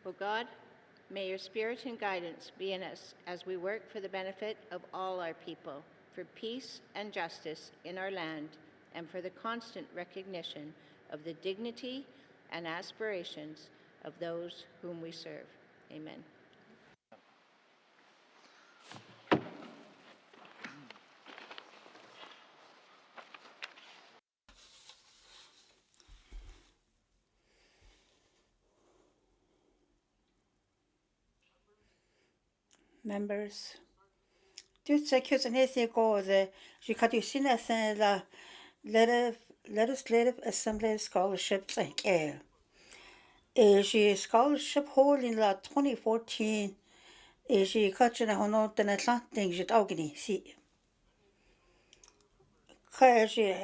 O God, may your spirit and guidance be in us as we work for the benefit of all our people, for peace and justice in our land, and for the constant recognition of the dignity and aspirations of those whom we serve. Amen. Members, just accusing his cause, she cut you seen a thing la legislative assembly scholarships and care. She scholarship holding la 2014. She cut you on the Atlantic, she doggy see. She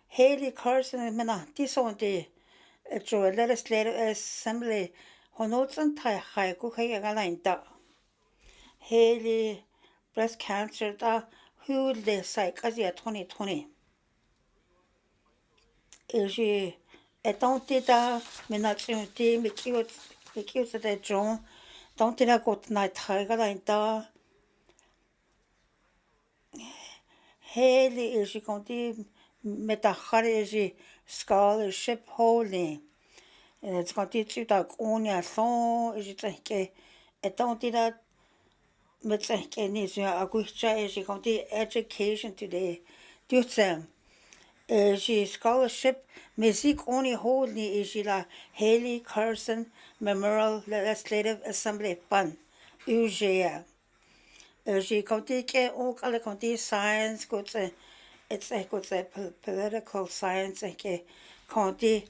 Haley Carson and Mina, this on the legislative assembly, Honots and Tai Hai, Kukai Galine da. Haley breast cancer da who the psych as 2020. She don't did that minatio de Mikio the John don't did I go tonight tiger like that. Haley is she going to met scholarship holding. It's going to teach you that only a song is it don't did that met any a good is she going to education today. Do them. She scholarship music only holding is she la Haley Carson Memorial Legislative Assembly Fund. UGA. She going to get all kind of science, go to it's a go to political science and get county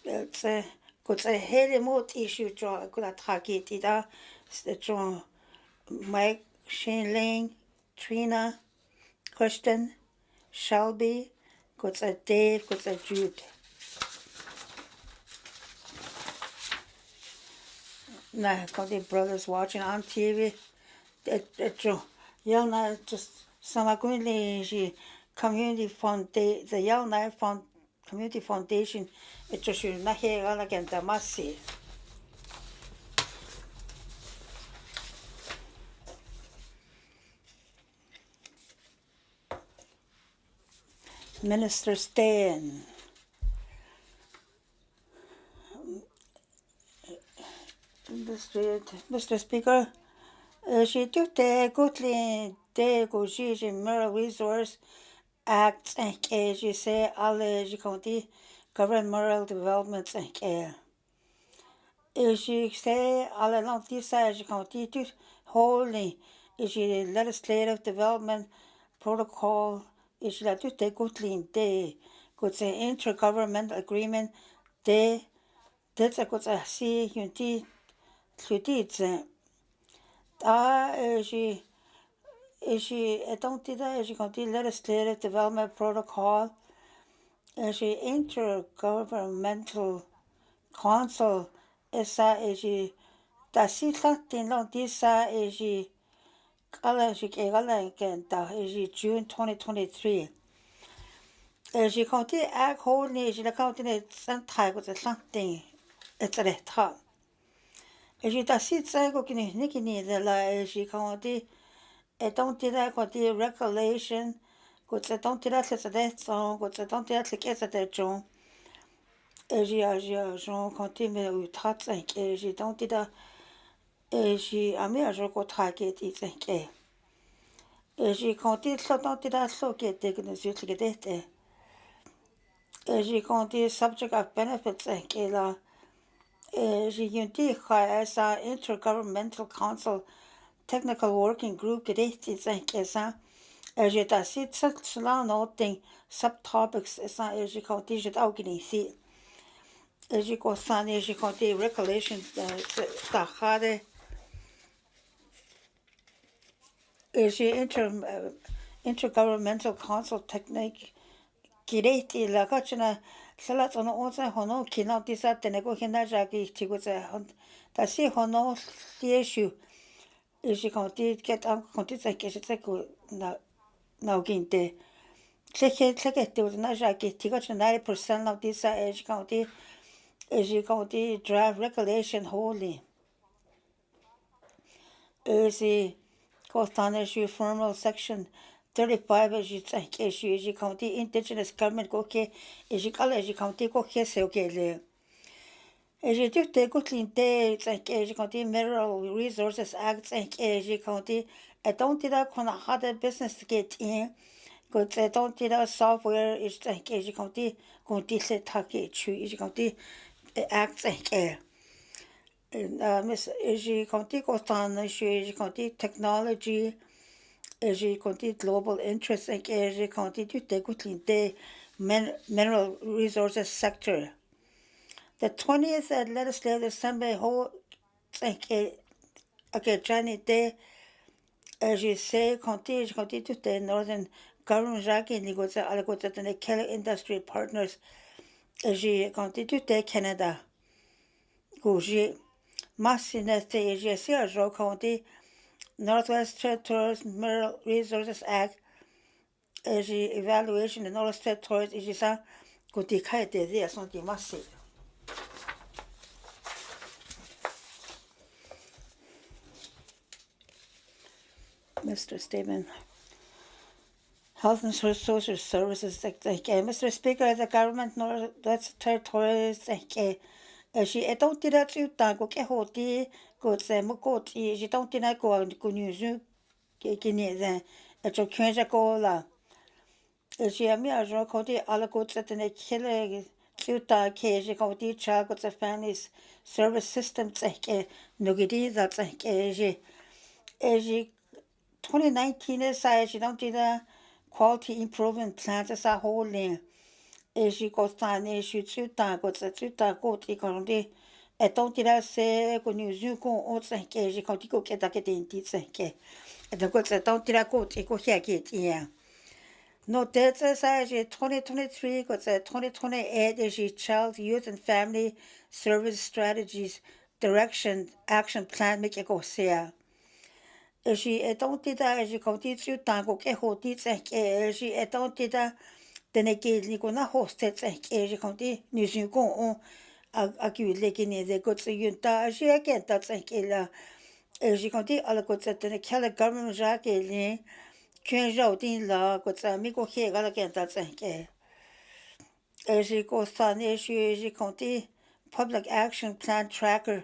it's a go to Haley mood issue draw go to target it draw Mike Shane Lane Trina Kristen Shelby go to Dave go to Jude. Now got the brothers watching on TV. Young just some community community fund the Young Night Fund Community Foundation. It just should not hear all again the massy. Minister Stan. Mr. Speaker, she took the goodly the Gojiji Mineral Resource Act and she say all the county governmental developments and she say all along this side county to holding is she legislative development protocol is she like to take goodly the good intergovernmental agreement the that's a good see unity to this. She don't do that. She going to legislative development protocol. She intergovernmental council. She that see something like this. She June 2023. She going to act holding. She going to some type of something. It's a top. She that see go can nikini the la. She going to don't do that. Got the regulation. Got the don't do that. Let's that song. Got the don't do that. Like it's that John. Jean continue with thoughts and she don't do that. She I mean I go target it and she continue so don't do that. So get the goodness you get it. She continue subject of benefits and la. She unity as a intergovernmental council. Technical working group gerichtet and je da sit such long noting subtopics as je kan die het ook niet zien. Je kan staan je kan die regulation daar gaat je intergovernmental council technique gerichtet la gachna salat on onze hono kina disa tenego hina jagi tigo da si hono issue she get on now ginte. Click it was not jacket. Tigot 90% of this she draft regulation holding. Easy Coastal issue formal section 35 as you think issue as you county indigenous government go ke as you call as you county go ke se okay le as you do te go clean day think as you county mineral resources act think as you county I don't do that when I had a business to get in because I don't do that software is think as you county go to set take chu as you county act think Miss Iji Conti Costana, Iji Conti Technology, Iji Conti Global Interest, and Iji Conti Tutegutlinte Mineral Resources Sector. The 20th Legislative Assembly hold okay, Johnny Day, as you say, Conti Tute Northern Government Jackie Nigoza Alagota and the Kelly Industry Partners, as you Conti Tute Canada. Gouji. Massineste Asia County, Northwest Territories Mineral Resources Act, evaluation of Northwest Territories is a good decade there, something massive. Mr. Stephen. Health and Social Services, Mr. Speaker, the government Northwest Territories, she don't do that you go get hoti, go say Mokoti, she don't do that go and go news, Guinea then, at your Kenja Gola. She a me a jo county all go to the killer tuta ke she county child got the families service system take no gidi that take she 2019 is she don't do the quality improvement plans as a whole thing. She goes down she tuta got the tuta go to county I don't do that say go news you go on take she county go get that get in take the go to don't do that go to go here get yeah. No, that's as 2023, got 2028 is Child, Youth and Family Service Strategies Direction Action Plan make go see. She don't do that as you come to tango ke hoti she don't do that then again you go na host it you come to news you go on a lekin is a good you ta she again that's la she come to all go to the Kelly government jack Queen Rodin la go to me go here again that's as she goes on issue she county public action plan tracker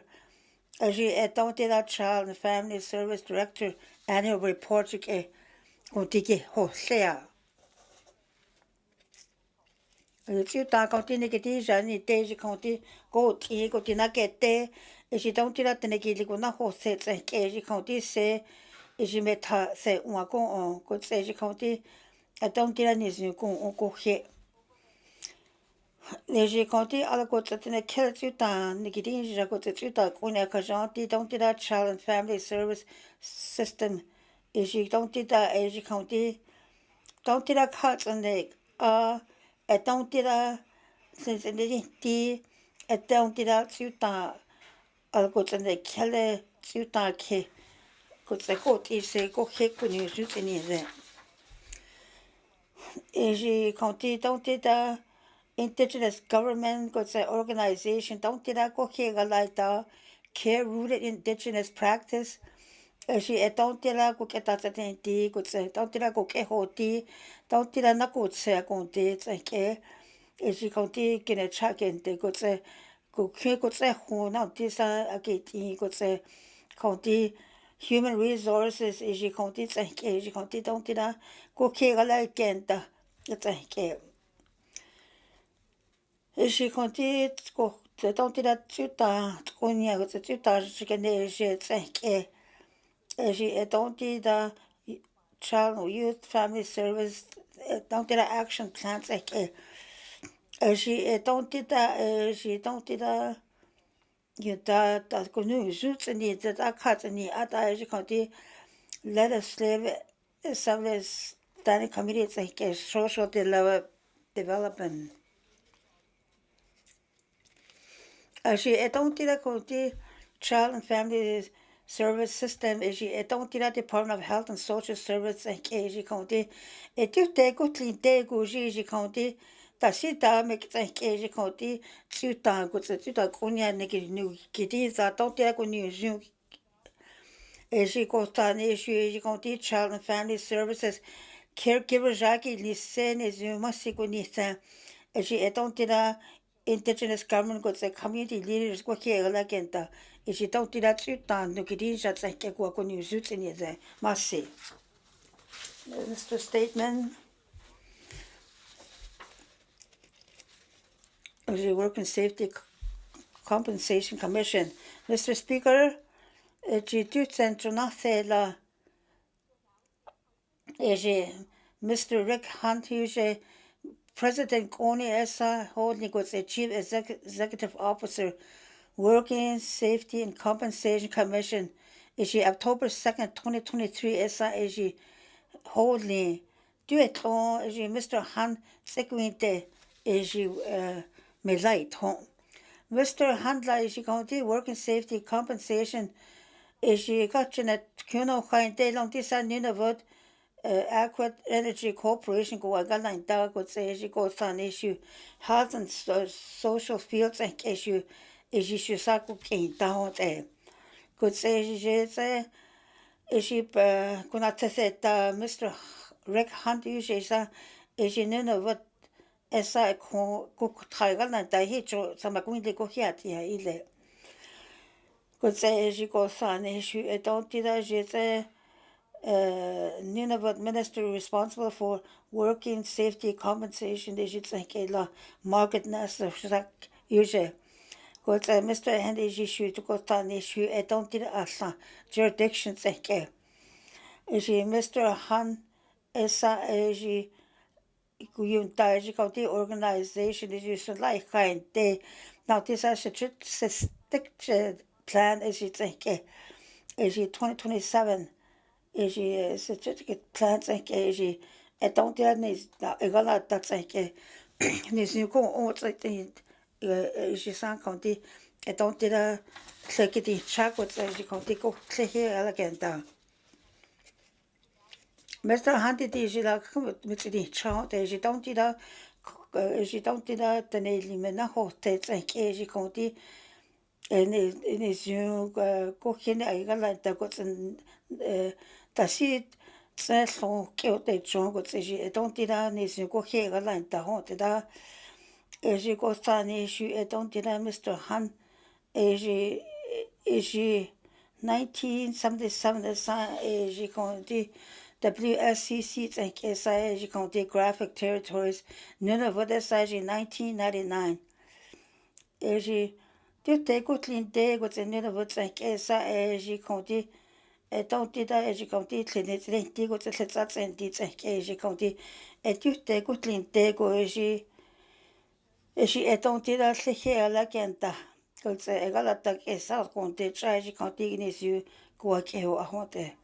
as she adopted that child and family service director annual report to get go to get hosea. Chị ta công ty này cái gì giờ này tê chị công ty go thì nó cái tê chị don't do that then cái gì cũng nó hosea cái chị công ty sẽ chị mới thà sẽ uống con go sẽ chị công ty don't do that này chị cũng go hết. Nếu chị công ty ở go cho nên cái chị ta này cái gì giờ go chị ta cũng là cái genre thì don't do that child and family service system chị don't do that chị công ty don't do that cuts and don't do that since thì don't do that chị ta ở go cho nên cái chị ta cái go sẽ go thì sẽ go hết cũng như chị này rồi. Chị công ty don't do that Indigenous government got the organization don't do that go here like that care rooted indigenous practice. She don't do that go get that the go say don't do that go get hoti don't do that not go say go de say she county get a check in the go say go care go say who now this get go say county human resources she county say she county don't do that go care like again the say she continue go don't do that tuta konya go tuta she can she say she don't do the child or youth family service don't do the action plans she don't do that she don't do the you that go new shoots and that cuts and the she continue legislative assembly standing committee it's like social development. She don't do that child and family service system she don't do that Department of Health and Social Service she county do take go clean day go she county that she da make she county two ta go to two ta konya ne new kitties that don't do that go new Eji Kotan issue, Eji Conti Child and Family Services, Caregiver Jackie Lisen is Masikunita, Eji Etontida Indigenous Government got the community leaders go here agenda. Eji Tontida Tutan, Nukidi Jatsake Wakuni Zutin is Masi. Mr. Statement. The Work Safety Compensation Commission. Mr. Speaker, Mr. Rick Hunt, who's President Kony Esa holding was the Chief Executive Officer, Working Safety and Compensation Commission. Is October 2nd, 2023 Esa is holding. Do it all is Mr. Hunt Sequinte is Melite home. Mr. Handla is going to Working Safety Compensation is got in a Kuno kind day long this and Nunavut Aqua Energy Corporation go a galang dog would say she goes on issue health and social fields and issue is issue saku king down there. Could say she gonna say Mr. Rick Hunt usually is you Nunavut esa cook tiger and die hit some going to go here either. Could say she goes on issue I don't do that she say Nunavut minister responsible for working safety compensation they should think la market nasa usually. Could say Mr. Henry issue to go on issue I don't do that jurisdiction think is Mr. Han esa is the organization is used to like kind day. Now this is a stick plan is it think is 2027 is a certificate plan think is I don't need I got that think is you go on like is some county I don't did a click it check what is you county go click here again down. Mr. Handy is like with the child as you don't do that the name in a hotel think as you county and is you go in I got like that got in the seat says so cute they join what says you don't do that is you go here like the haunted that as you go on issue I don't do that Mr. Han is 1977 as you going to WSCC and KSI County Graphic Territories, Nunavut SIG 1999. As you do take good clean day with the Nunavut and KSI County, I don't do that as you county clean it, then dig with the Letsats and Deeds and KSI County. I do take good clean day go as you I don't do that here like and that. Because I got that case out on the try county in his you go a care I want there.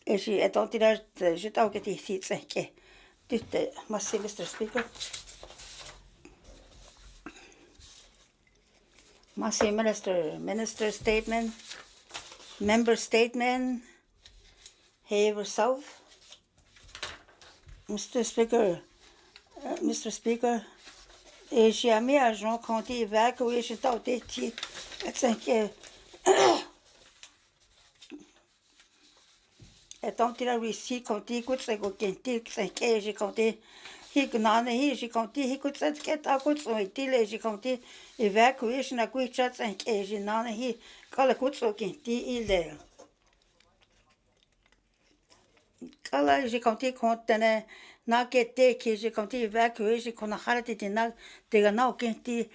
I don't think that je don't get it okay. Mr. Speaker. Minister statement, member statement, Haver South. Mr. Speaker, j'ai mis à Jean County evacuation out there. I think I don't think I receive county goods I go get he county he none he county he could get out goods so he county evacuation a good chats and he none he call a good so get there. Call he county content not get there he county evacuation con a holiday dinner they are now get the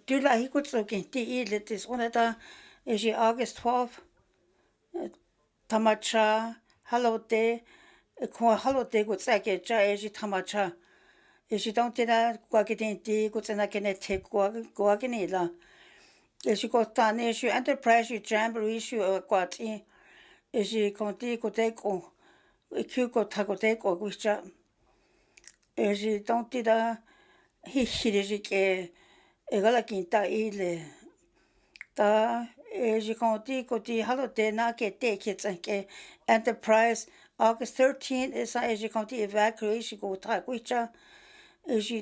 do like he could so get let this one at August 12th Tamacha holiday go tsake cha eji tamacha eji don't tira kwa kidenti go tsena kene take go kene la eji go tane eji enterprise jamboree issue kwati eji konti go take go ikyu go tago take go wicha eji don't tira hi eji ke egala kinta ile ta eji konti go ti holiday na ke take it enterprise August 13th is as you come to evacuation go talk which is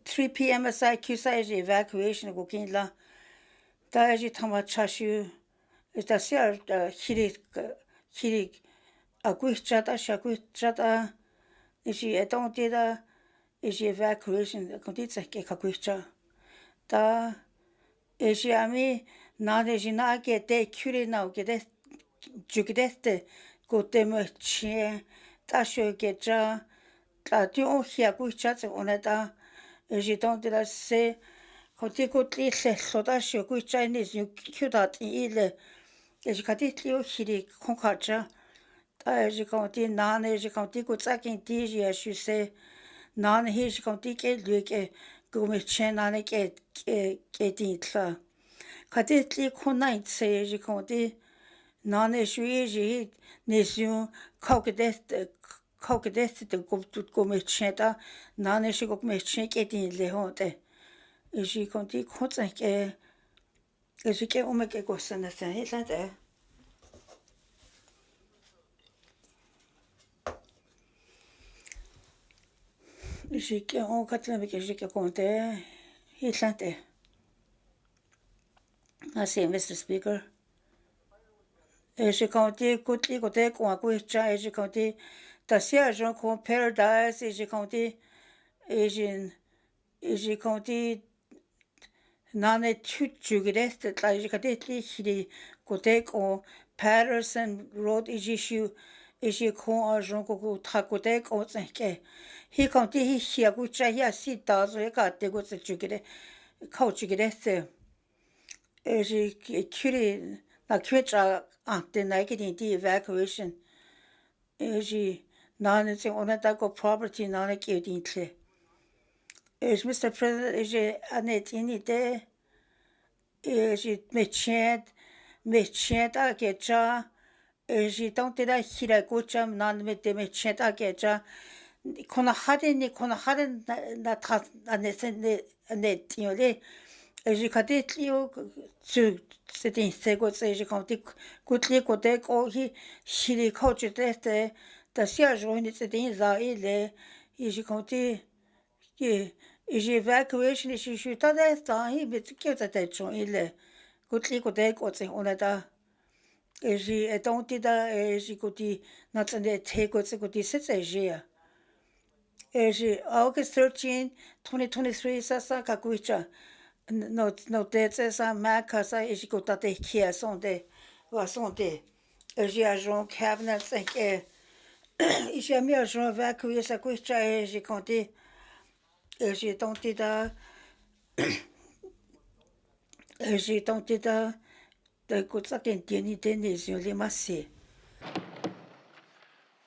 3 p.m. as I QSI evacuation go kin la da as you tama chashu Tasia hirik aguichata shaguichata ishi etongtida ishi evacuation kontitsa ke kaguicha ta ishi ami nade jina ke te kuri na ke de jugdeste kote mche ta sho ke cha ta tu o hia guicha tse oneta ishi tongtida se kontikutli le soda sho guicha ni kyudat ile ishi katitli o hiri konkacha je conti nane je conti kutsakin ti je shuse nane he je conti ke luke gumichen nane ke ditla katitli kunait se je conti nane shui je nesu kaukedet de gumichen ta nane shi gumichen ke dinle honte je conti kutsak ke je ke umeke gosana se helate Jike on katlan ke jike konte hilante. I say, Mr. Speaker. Je conti kutli kote kwa kucha je conti tasia jon kon paradise je conti je conti nane tutjugirest la je katli hiri kote kon Patterson Road issue je kon jon ko takote kon tsanke hi conti hi hia kucha ya si ta zo ka te go tsjugire kaujugirest je kuri na kwecha ante naked the evacuation je nane se onata go property nane ke dintle is Mr. President je anet inite je mechet a kecha je tante da hira gocha nan met mechet a kecha kona haden na ta anet yole je kadetlio c'est un sego je conti kutli kote ko hi shiri coach teste ta sia joine c'est un za ile je conti que j'ai evacuation je suis ta desta hi bit que ta tête ile kutli kote ko c'est on a je etonti da je conti na tsende te ko c'est conti c'est je August 13 2023 sa kakucha no tetse sa makasa ishikota te kia sonde wa sonde j'ai agent cabinet 5 j'ai mis agent évacué sa kucha j'ai compté j'ai tenté de kutsa kentini tenisi le massi.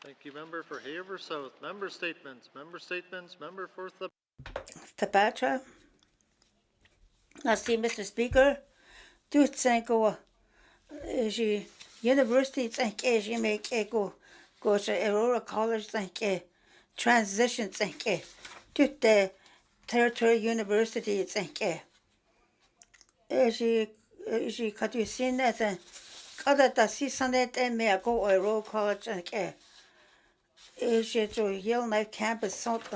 Thank you, member for Haver South. Member statements. Member for Tapacha. Merci, Mr. Speaker. Tout cinco, j'ai university cinq, j'ai make go to Aurora College cinq, transition cinq, tout territory university cinq. J'ai caducine cada ta 600 mais à go Aurora College cinq. J'ai joué Yale campus centre.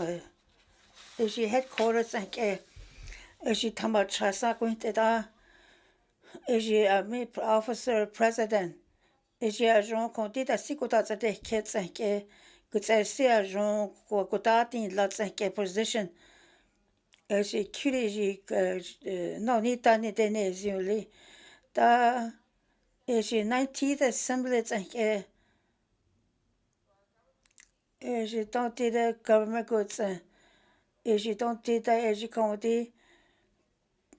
J'ai headquarters cinq. J'ai tamachasa quinteda. J'ai ami officer president. J'ai agent conti da sikota de ket cinq. Que c'est agent kotati la cinq position. J'ai curé non ni ta ni Dene Zhatıé. Da j'ai 19th assembly cinq. J'ai tenté de government goods. J'ai tenté de j'ai compté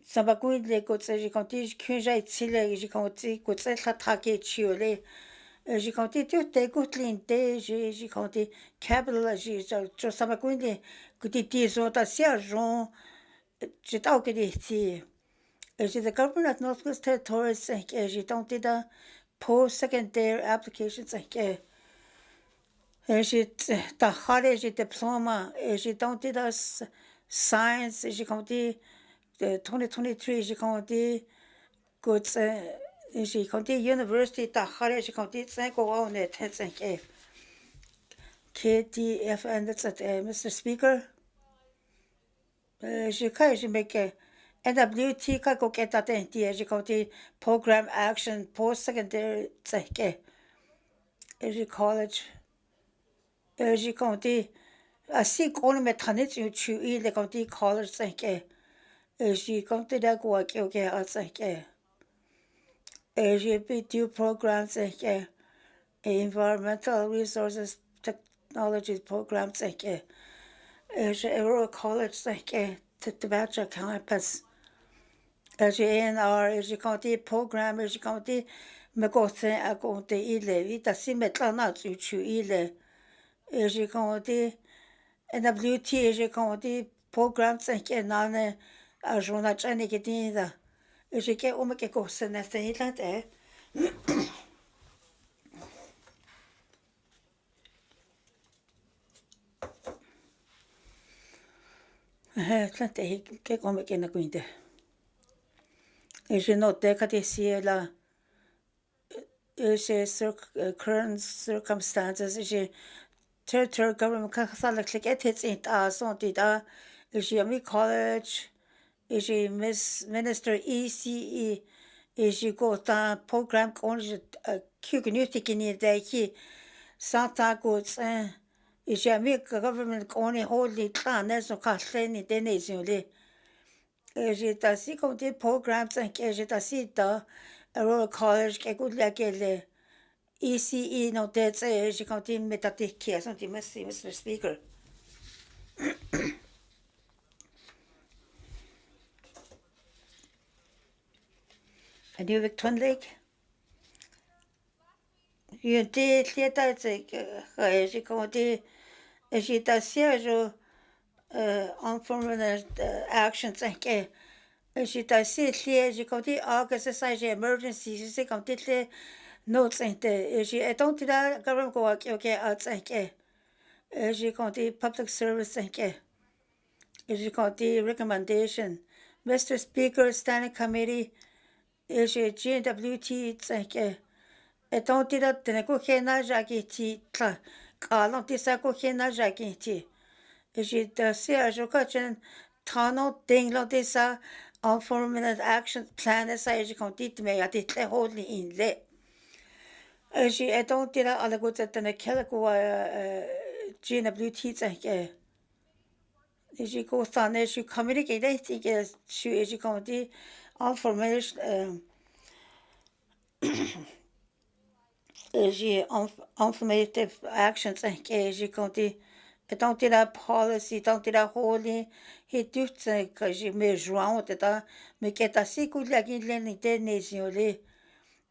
ça va couler les côtes j'ai compté que j'ai été j'ai compté côté la traquer chiolé j'ai compté tout les côtes linte j'ai compté capital j'ai ça va couler que des autres sergents j'ai tant que des j'ai the government of Northwest Territories j'ai tenté de post-secondary applications j'ai j'ai diplôme j'ai tenté de science j'ai compté 2023 j'ai compté j'ai compté university j'ai compté 5 ans net 5 KTFN that's it Mr. Speaker j'ai make NWT ka ko keta tenti e jikoti program action post-secondary tseke. E college. E jikoti asi kone me tanit yu chu I le konti college tseke. E jikoti da kwa kyo ke a tseke. E jipi program tseke. Environmental resources technology program tseke. E Rural college tseke. Tabacha campus. ANR jikoti program jikoti me kote a konte ile vita si metlana chu ile jikoti NWT jikoti program tsake nane a jona chani ketinda jike o me ke kose na teilat e tlante ke come ke na kuinte je note que si la current circumstances je territorial government kasala click it's in da je college je minister ECE je go ta program on je community kini da ki santa go je mi government on holy plan so kahleni Dene Zhatıé je tasi comme des programmes que je tasi da Rural College que good la que ECE no that's je comme des métatechniques sont des Mr. Speaker. And you have Twin Lake? You did lieta je comme des je tasi je informal actions que je tasi je comme des August c'est emergency je comme des notes je don't do that government go okay outside j'ai compté public service j'ai compté recommendation Mr. Speaker Standing Committee j'ai GWT et donc tu as tenu que na jagiti quand tu sais que na jagiti j'ai dansé à jokachen tano ding lo de ça informal action plan ça j'ai compté mais à des holy in le j'ai donc tu as à la goutte de quel GWT j'ai constaté je communiqué que j'ai compté information j'ai informative actions que j'ai compté tant que la policy tant que la holy et tout ça que j'ai me joint dedans mais qui est assez cool la guide l'unité nationale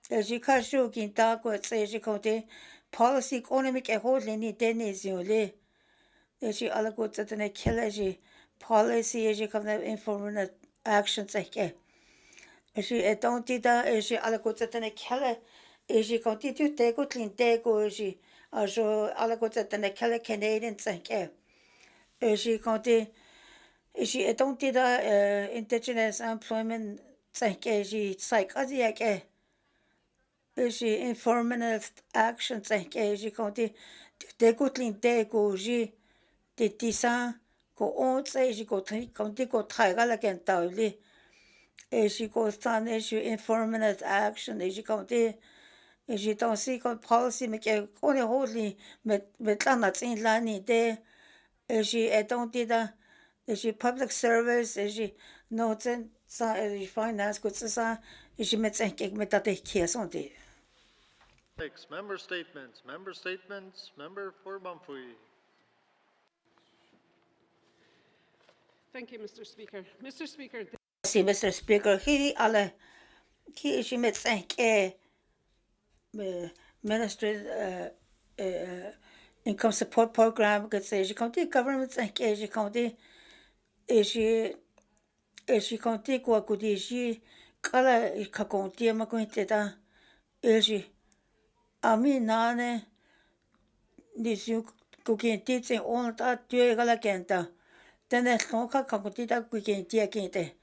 j'ai caché qui t'a quoi j'ai compté policy économique et holy l'unité nationale j'ai à la côté de la j'ai policy j'ai comme informative actions j'ai tant que j'ai à la côté de la j'ai compté tout des côté l'unité j'ai à la côté de la Canadian j'ai compté j'ai tant que indigenous employment j'ai psychologique j'ai informative actions j'ai compté des côté l'unité j'ai des dessins qu'on j'ai compté qu'on travaille la gentile j'ai constaté j'ai informative action j'ai compté j'ai dansé comme policy mais qu'on est holy mais là on a tenu l'année de j'ai tenté j'ai public service j'ai noté ça j'ai finance tout ça j'ai mis ça quelque met à qui sont des Member statements, member for Bamfui. Thank you, Mr. Speaker. Mr. Speaker, si Mr. Speaker qui alle qui j'ai mis ça minister income support program que c'est j'ai compté government j'ai compté j'ai compté quoi que j'ai kala ka compté ma compté da j'ai ami nane disu ko compté c'est on ta tu la kenta tene ka compté da ko compté kente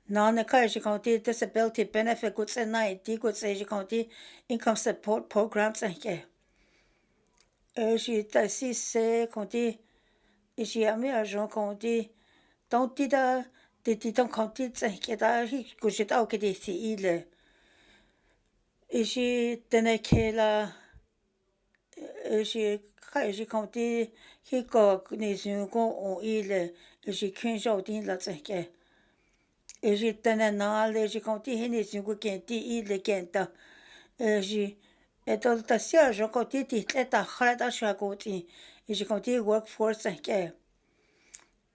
nane ka j'ai compté disability benefit ko c'est na di ko c'est j'ai compté income support program j'ai tassi c'est compté j'ai ami argent compté donc det de kom til at der helt kunne se af det til ile. Ikke denne kæler ikke kom til helt gå næsten gå og ile. Ikke kønsjov din la til ikke denne nal ikke kom til hende sin gå kendt ile kenta. Ikke der ser jo gå til det der har der så gå til. Ikke kom til workforce ikke.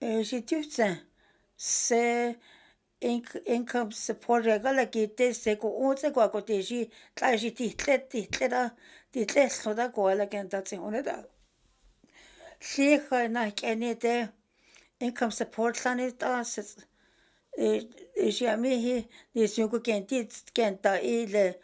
Ikke det se income support regala kite se ko onse ko teji tlaji ti so da ko la kenta tse one da sikha na kenete income support lani ta se ami hi ni su ko kenta ile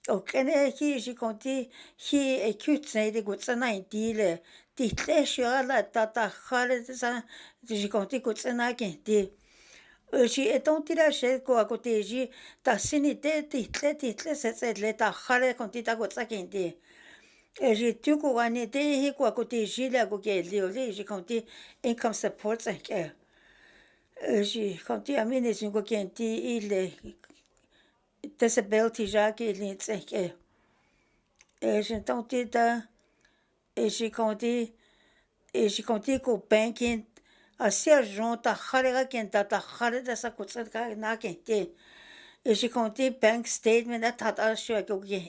o kene hi konti hi ekutse de gutsana indile ti shala ta khale sa ji konti gutsana kenti She don't tira she go a coteji, ta sinite, title, se le ta hare contita go sakindi. She took one day, he go a coteji, la go get lioli, she conti income support and care. She conti a minute, you go genti, ile disability jackie needs and care. She don't tita, she conti go banking. Asia jonta kharega kenta ta khareda sa kutsat ka na kente e konti bank statement at ta sho ko ge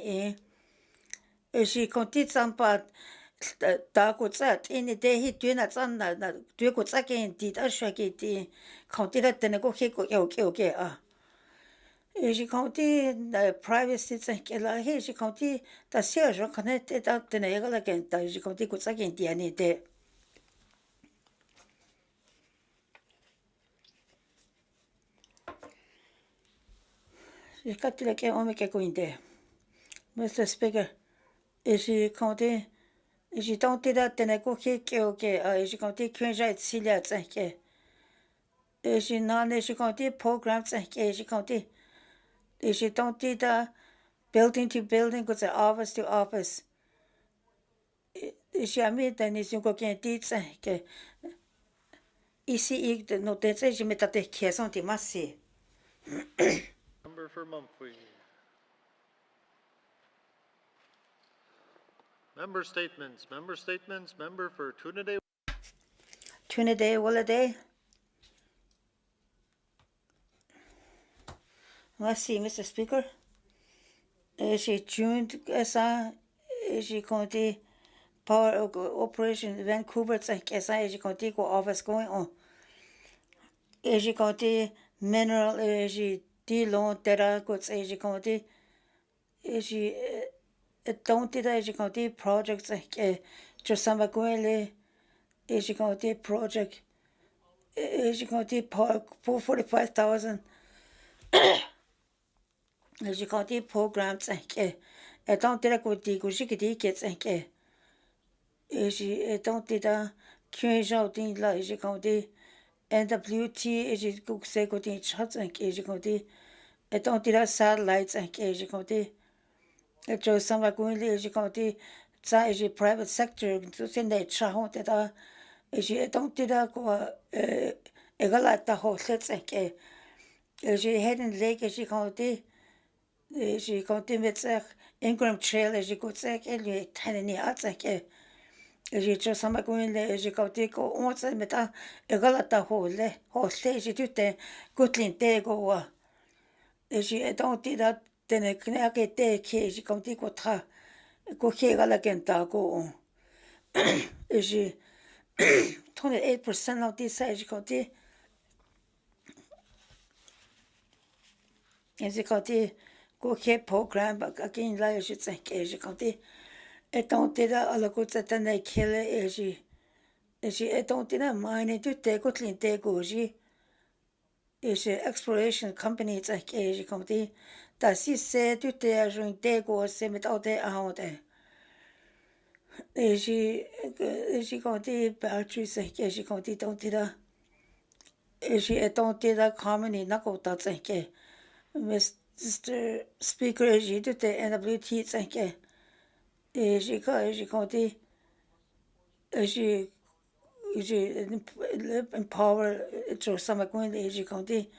e konti tsampa ta kutsat in de hi tuna tsan na tu kutsat kenti ta sho ke ti konti da tene ko he ko ke a e konti da privacy tsa ke la he konti ta sia jo kanete ta tene ga la kenta e konti kutsat kenti ani de Katila ke ome ke koinde. Mr. Speaker, isi konti isi tonti da tene ko ke oke isi konti kwenja tsilia tsanke. Isi nane isi konti program tsanke isi tonti da building to building ko office to office. Isi ami da isi ko kenti tsanke. Isi no tense isi metate keson ti masi. Member for Mumphrey. Member statements, member for Trinidad. Trinidad Walladay. Let's see, Mr. Speaker. She tuned esa she conti power operation Vancouver esa she conti go office going on. She conti mineral she Dilon tera goods she conti she don't did she conti projects just some gwele she conti project she conti park for 45,000 she conti programs don't did go di go she gets she don't did a kyun din la she conti NWT she go say go din shots she conti don't did a satellites she conti just some gwele she conti she private sector to send that chahon that she don't did a go egalata ho sets she heading lake she conti met zich Ingram Trail she could say elue tani atsake she just some gwele she conti go once met a egalata ho she tutte gutlin te go she don't did that then knake te ke she conti go tra go hegala kenta go she 28% of this she conti she conti go ke program but again la she think she conti don't did that all go to the killer she don't did that mine to take gutlin te go she exploration company it's she conti that she said to te join te go se met all the out she conti batteries she conti don't did that she don't did that comedy knuckle that Mr. Speaker she did the NWT she conti empower to some going eji county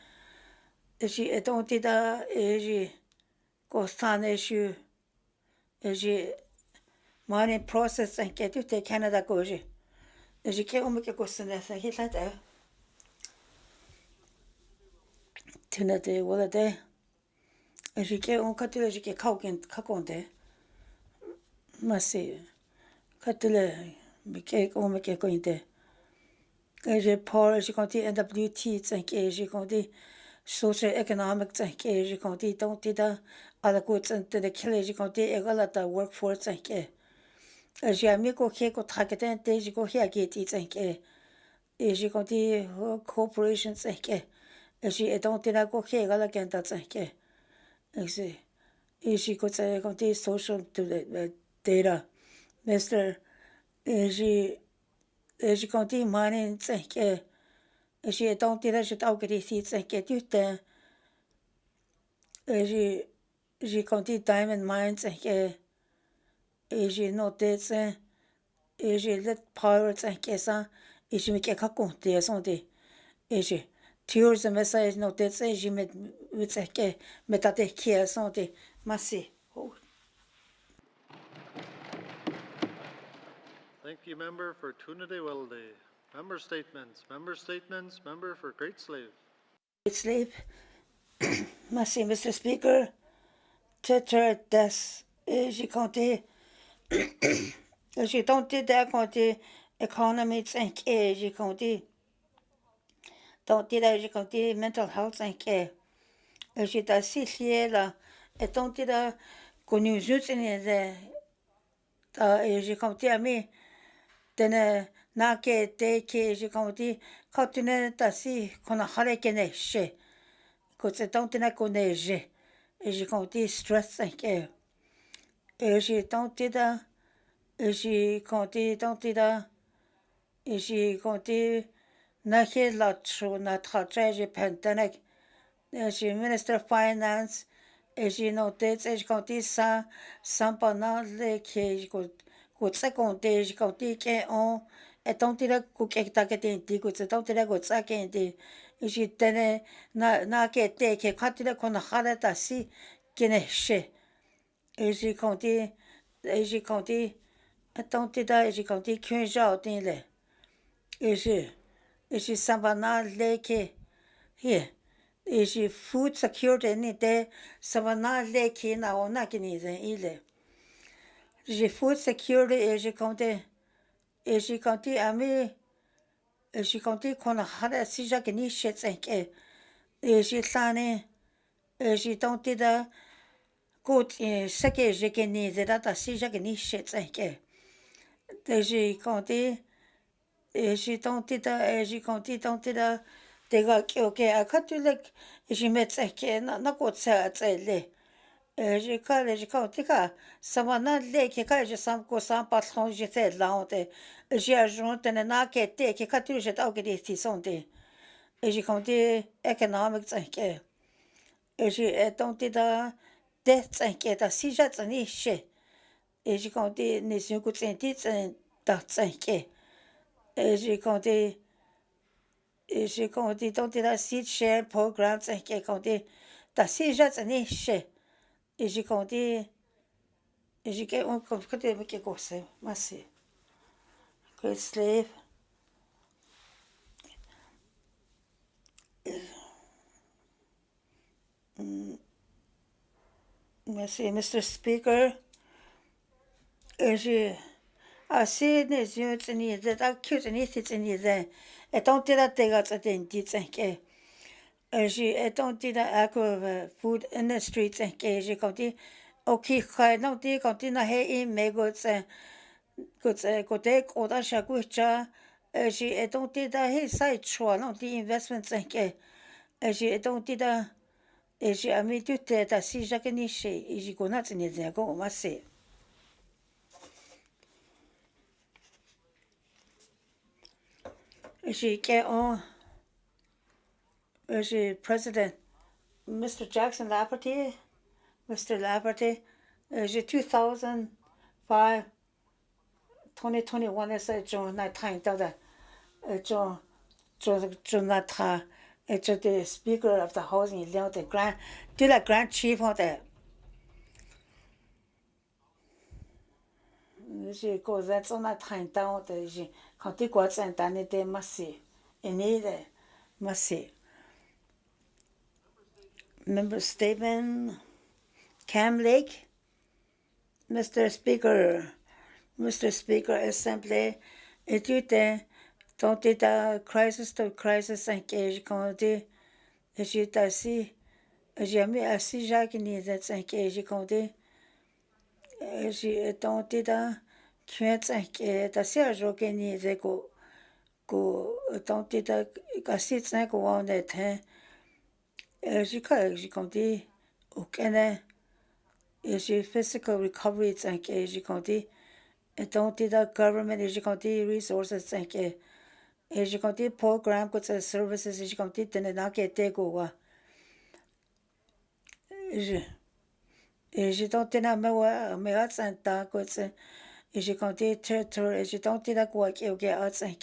eji don't did eji go stand issue eji money process and get to Canada goji eji ke umike go sene sa hilata tinade wala de eji ke katile eji ke kakonde masi katile bike umike go inte eji Paul eji county NWT and eji county socio-economic eji county don't did other goods and the kill eji county egalata workforce and eji amigo ke go target eji go here get it and eji county corporations and eji don't did go ke egala genta and eji go county social data Mr. eji county mining and eji don't did eji out get it and get you there eji county diamond mines and eji no dates eji let pirates and kesa eji make kakonte sonde eji tourism message no dates eji met metate kia sonde masi. Thank you, member for Tunade-Welday. Member statements, member for Great Slave. Great Slave, masi Mr. Speaker, tetra das eji county eji don't did that county economy and eji county don't did eji county mental health and eji da siliela et don't did connu juste in the eji county ami Dene Zhatıé ke eji county katune da si kona harekene she kotse don't did kone je eji county stress and eji don't did eji county don't did eji county na he la tro na traje pandemic eji minister of finance eji no dates eji county sampana le ke go seconde eji county ke on et don't did go ke ta ke ti go se don't did go sa ke ti eji tene na ke te ke katile kona hara ta si kene she eji county don't did eji county kyun jao tin le eji savana leke here eji food security ni de savana leke na ona kini ze ile eji food security eji county ami eji county kona hara sija kini shetsenke eji sane eji don't did good seke eji kini ze data sija kini shetsenke eji county eji don't did dega ke akatulek eji metseke na go tsele eji county ka samana leke ka eji sam ko sam patron jete laonte eji ajonte na ke te ke katu jet au ke ti sonte eji county economic tsanke eji don't did death tsanke ta sija tsani she eji county ni su ku tsenti tsan ta tsanke eji county don't did seed share programs and county ta sija tsani she eji county eji ke on kote me ke kose masi Great Slave Merci, Mr. Speaker. Eji asi ne zut ni de da cute ni sit ni de et don't did that they got a thing did think eji et don't did agro food industry think eji county okay kai no di county na he in me go te ko da sha ku cha eji et don't did he side chwa no di investment think eji et don't did eji ami tu te da si ja ke ni she eji go na ni de go ma se eji ke on eji president Mr. Jackson Laverty Mr. Laverty eji 2005 2021 is a June na time da Jonathan, the Speaker of the House in Leon, the Grand Chief of the. She goes that's on that time down the she can't take what's and done it they must see. In either must see. Member statement Cam Lake. Mr. Speaker, Assembly, étude dont the crisis to crisis engage compte, j'ai assis, j'ai mis assis Jacques ni that engage compte, j'ai tenté de tuer assis à joke ni de go tenté de assis 5 ans de temps, j'ai compté aucun, j'ai physical recovery engage j'ai compté. Don't the government educate resources and educate program goods and services educate then not get take over. Je don't think I'm a santa goods educate territory je don't think that work you get out and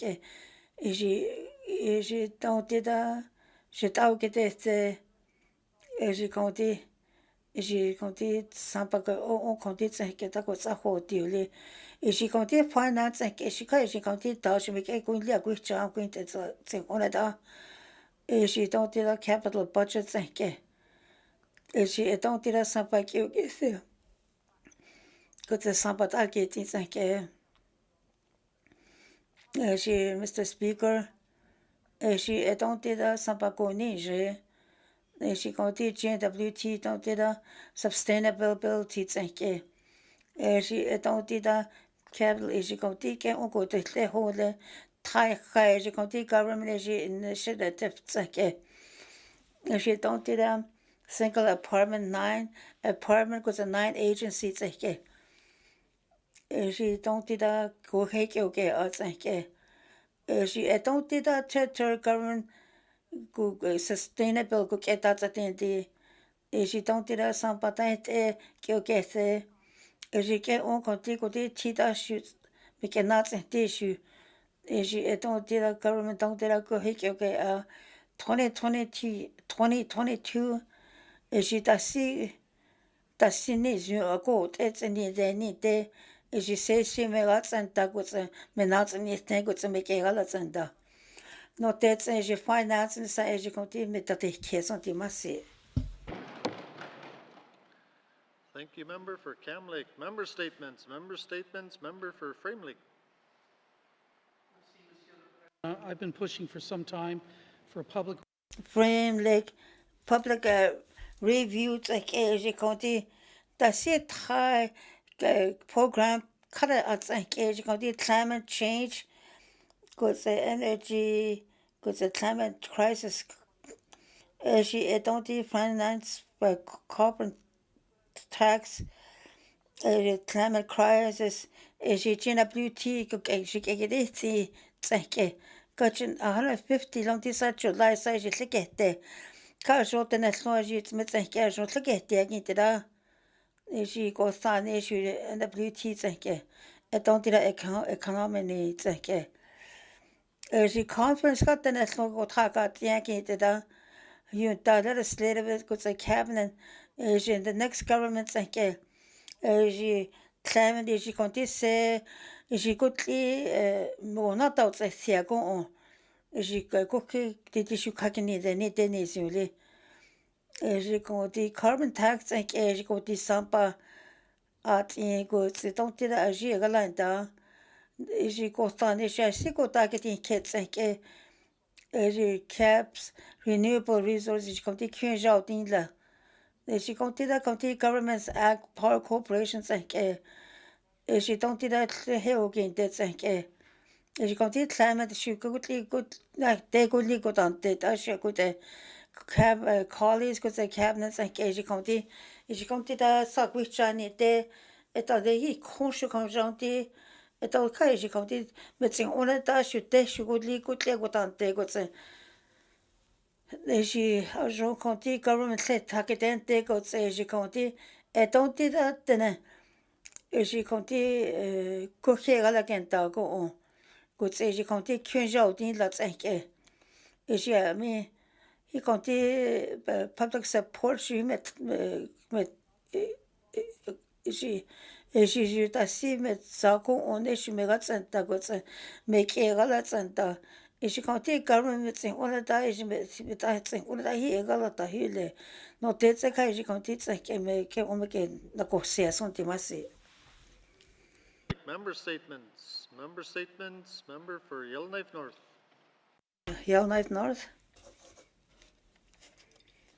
je don't think that je don't get it educate j'ai compté sans pas que on compté ça que t'as quoi ça hot dieu j'ai compté finance que j'ai compté dans je me que qu'on l'a quoi tu as quoi c'est on a dans j'ai tenté la capital budget ça que j'ai tenté la sans pas que c'est que c'est sans pas que tu sais que j'ai Mr. Speaker j'ai tenté la sans pas qu'on j'ai compté GWT tenté la sustainability ça que j'ai tenté la capital j'ai compté qu'on côté les hole très j'ai compté government j'ai initiative ça que j'ai tenté la single apartment was a 9 agency ça que j'ai tenté la courir que ça que j'ai tenté la territory government sustainable que that's a thing j'ai tenté la sans patente que c'est j'ai que on côté tita shoot mais que not issue j'ai tenté la government tenté la courir que 2022 j'ai tassi ni je go it's ni de j'ai sais me rat santa go me not ni go me que gala santa no that's j'ai finance ça j'ai compté me tate qui sont massé. Thank you, Member for Cam Lake. Member statements, Member for Frame Lake. I've been pushing for some time for a public Frame Lake public review j'ai compté tassi très program kada at j'ai compté climate change cause energy cause climate crisis j'ai tenté finance carbon tax climate crisis j'ai GWT j'ai gagné c'est gotcha 150 long this July ça j'ai gagné quand je te n'ai pas j'ai me c'est que je te gagné là j'ai constant j'ai GWT c'est que et donc la économie c'est que j'ai conference quand te n'ai pas travaillé bien qui là you thought that a slate of it goes a cabinet j'ai the next government c'est que j'ai climate j'ai compté c'est j'ai coté mon attente c'est à quoi j'ai coté des choses qui n'est Dene Zhatıé j'ai compté carbon tax c'est que j'ai compté sans pas à tiens que c'est donc là j'ai galanta j'ai constant j'ai assez coté que c'est que j'ai caps renewable resources j'ai compté qu'un jardin là j'ai compté là compté governments act power corporations c'est que j'ai tenté d'être héroïne de c'est que j'ai compté climate je suis good des good dans tête je suis college que c'est cabinet c'est que j'ai compté de ça que j'en étais et dans des conches comme j'en dis et dans le cas j'ai compté mais c'est on est là je suis good dans tête que c'est j'ai compté government c'est taquette que c'est j'ai compté et tenté de j'ai compté coucher à la quinta go say je conti kyun jau din la tsanke is ja me he conti public support je met je tasi met sako on je me gat santa go me ke gala santa is conti government thing on da is met I think on da he gala ta hele no te tse kai je conti tsanke me ke on me ke na ko se sonti masi. Member statements. Member statements. Member for Yellowknife North. Yellowknife North.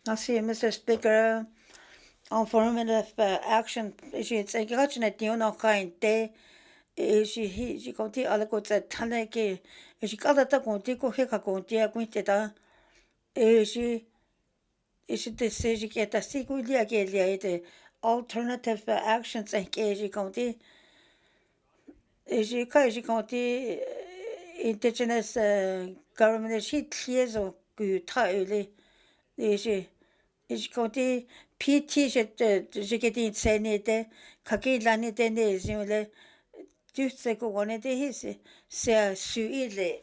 I see, Mr. Speaker, affirmative action. It's a question that you know kind day. She conti alla cosa tane che she cada ta conti co che conti a quinte da she te se che ta si gulia che le alternative actions che she conti she conti indigenous government she clears of good tile she conti PT je get in senete kaki lani tene zule just go on it his se suile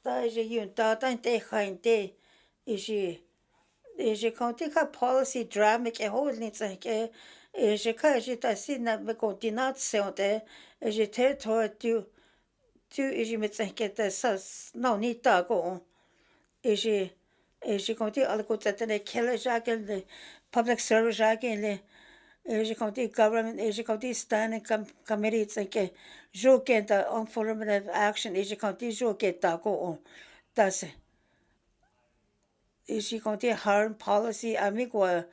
da je yun da te khinte je conti ka policy drama ke holding ke je ka je ta sina me continat se je territoire tu je me tsanke ta sas no ni ta go je conti algo tane kele jakel public service jakel je conti government je conti standing committee tsanke jo ke ta affirmative action je conti jo ke ta go das je conti harm policy amigo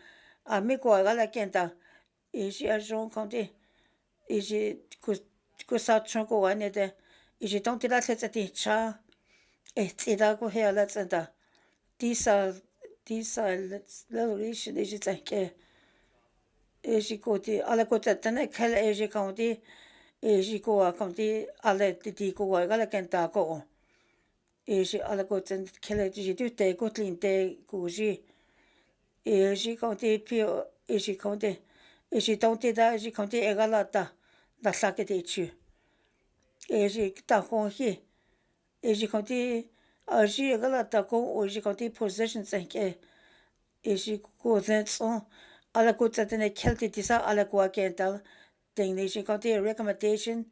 gala kenta je jo conti je ku sa chonko wane de je don't la tete cha tsida go he la tsenda disa resolution je tsanke je conti ala ko tane kele je conti je ko conti ala ti ko gala kenta ko je ala ko tane kele je tu te ko tlinte ko je conti pio je conti je don't da je conti egala ta la sake de chu je ta ko hi je conti je egala ta ko je conti position tsanke je ko tane ala ko tane kelti tisa ala ko kental thing je conti recommendation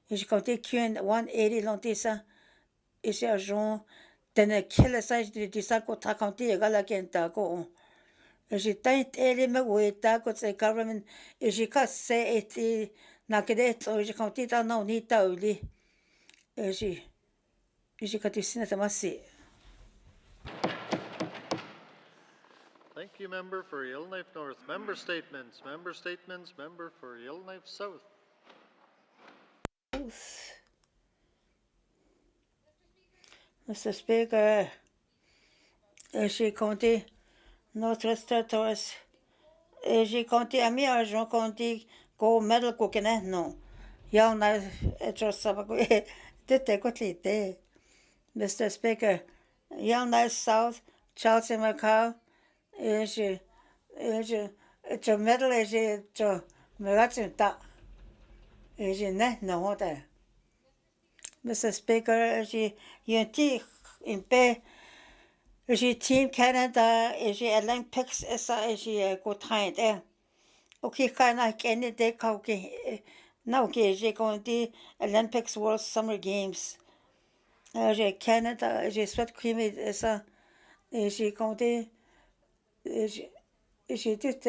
je conti qn 180 lontisa is a jon tane kele sa tisa ko ta conti egala kenta ko je tait ele me weta ko se government je ka se eti na kede je conti ta no ni ta uli je ka tisina tamasi. Thank you, member for Yellowknife North. Member statements. Member statements. Member for Yellowknife South. Mr. Speaker, je conti notre territoire je conti ami argent conti go medal ko kene no ya na etro sabago te ko tlite Mr. Speaker ya na South Chelsea Macau je medal je megatsinta je ne no da Mr. Speaker je yenti in pe je Team Canada je Olympics esa je go train der okay kana kenne de ka okay no okay je conti Olympics World Summer Games je Canada je souhaite crime esa je conti je tout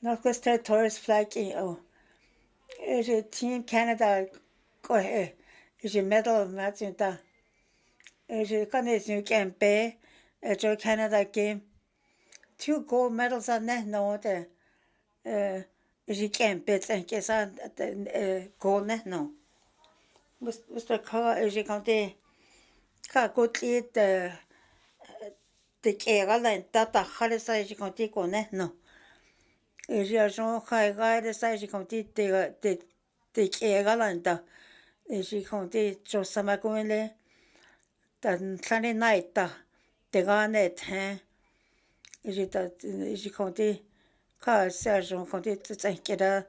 Northwest Territories flag je Team Canada go je medal matchta je connais une campagne je Canada game 2 gold medals on that no de je campagne que ça gold net no Mr. Ka je compté ka côté de kera ta khale sa je compté connais no je agent ka de ça je compté de kera ta je compté jo sama koele tan tane naita de ganet hein j'ai compté ka sergent compté tsankeda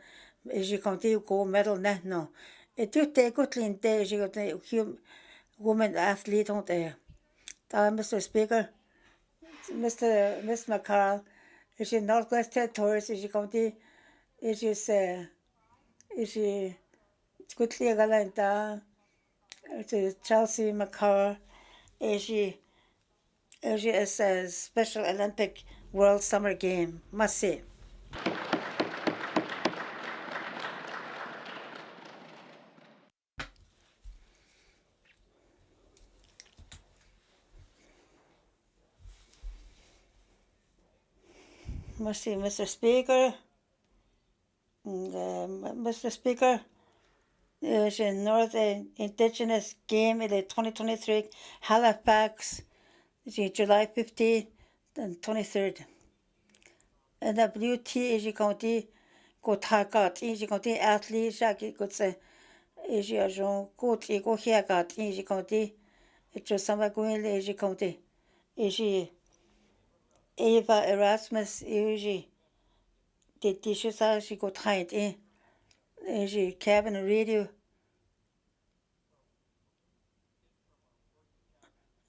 j'ai compté go medal na no du det godt linde det er jo woman athlete on det. Da Mr. Speaker, Mr. McCarl, is in Northwest Territories, is county, is good legal and Chelsea McCarl, is a Special Olympic World Summer Game. Must see. Must see, Mr. Speaker. Mr. Speaker, is in North Indigenous Game in the 2023 Halifax, July 15th and 23rd. And WT is county go takat is county athlete shaki could say is your own good go here got is county. It's just some going is county. Is Eva Erasmus is the dishes she got tied in. Is cabin radio.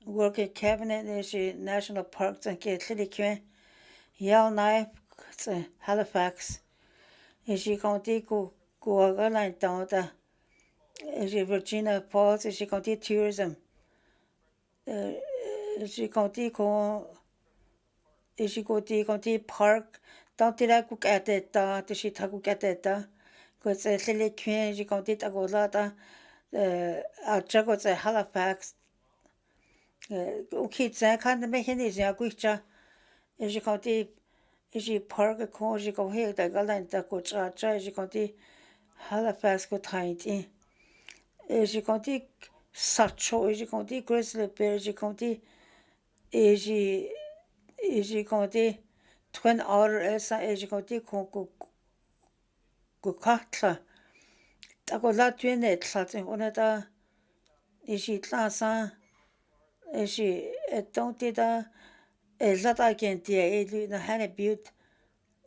Working cabinet is National Parks and get Liddy Yell Knife, Halifax. Is county go line down the is Virginia Falls, is county tourism. Is county go is go the county park. Don't did I go at it, the she tago get it, because Lily Queen, is county tagolata, Jago Halifax. Okay, I can't make any Zaguicha. Is county is park con je go here the galant the go is county Halifax go tiny. Is county Sacho is county grizzly bear is county is county twin otter is county go catla. I go la twin it something one of the is class is don't did lot again the na honey built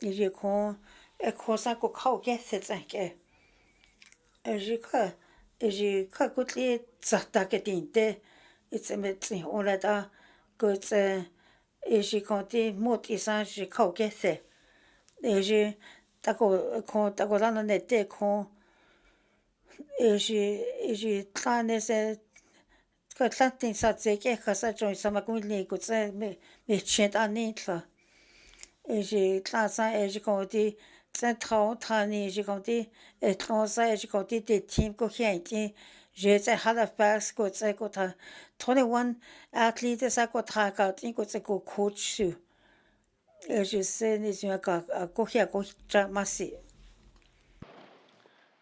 is you con a course I go cow get it like is you goodly Zatagadinte. It's a medicine all that goods is you conti mot is she cow get it. Is you tago net con is you plan is a Atlantic Satsek, Casa some good could say me chant on it. Is she class as you go the Central Tani, as you go the Etlonsa, as you go the team go here. Jets at Halifax, good say go 21 athletes I got hack out, in good say go coach you. As you say, is you go here, go Massy.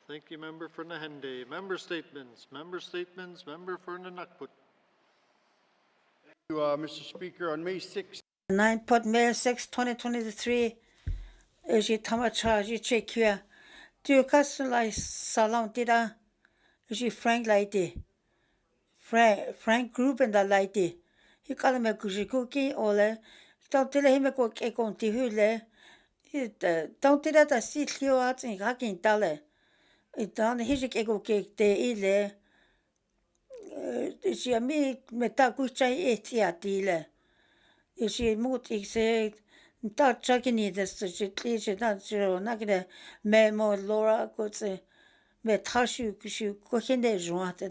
Thank you, Member for Nahende. Member statements, Member for Nanakput. Thank you, Mr. Speaker. On May 6th, 9 May 6, 2023, is you Tamacha, you check here. Do you castle like Salon did is you Frank lady? Frank group and the lady. He called me cookie or don't tell him a cook a conti hule. Don't tell that I see you out in hacking dollar. It done his ego cake de ile. Is you me metagucha etia dealer. Is she mood said, not chucking it as she please not zero, not get memo Laura could say, Metashu, she cooking the joint.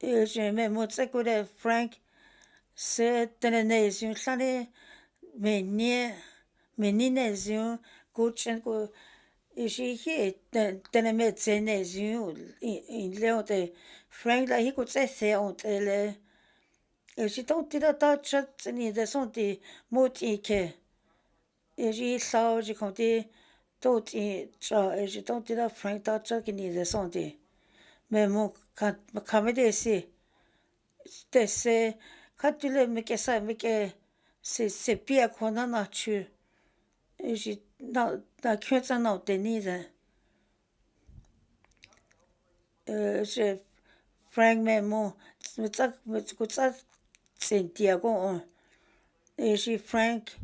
Is she memo second Frank said, Dene Zhatıé, menine Zhatıé, good and go. Is she here? Then met Dene Zhatıé in Leon Frank, like he could say, on tele. Is she don't did a Dutch in the Sunday motique. Is she saw she come to don't eat, is she don't did a Frank Dutch in the Sunday. Memo can't come they say. They say, can't you let me guess I make a say, be a corner not you. Is she not can't out the neither. She Frank Memo, with good Cynthia go on. Is she Frank?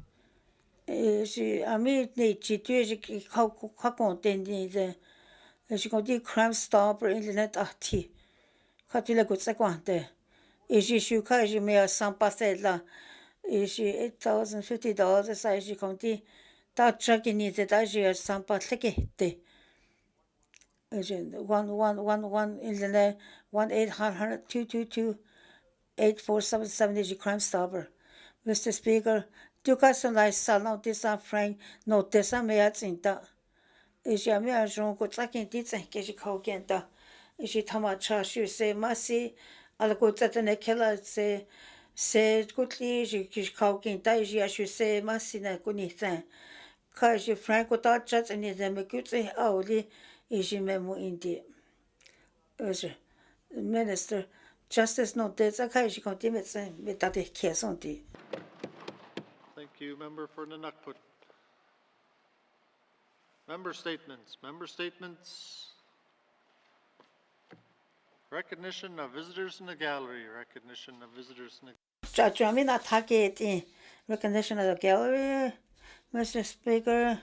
Is she? I mean, she do she how content is Is you conti crime stopper in the net ahti. Katila gutsakwante. Is you shuka is you mea sampasela. Is you $8,050 is you conti. Ta chucky needs it as you sampatleke. Is 111 in the net 1-800-222-8477 is your crime stopper. Mr. Speaker, Dukasan lai salon disa Frank no disa meats in da. Is ya mea jon go takin dits and get kogenta. Is you tama chashu say masi alago tatane killer say goodly is you kogenta is ya should say masi na kunithan. Cause you Frank without chats and them a good say hourly is you memo in the Minister Justice no dits a kai she continues with that case on the. Thank you, member for Nanakput. Member statements. Member statements. Recognition of visitors in the gallery. Recognition of visitors in the Judge, I mean, not target in recognition of the gallery, Mr. Speaker,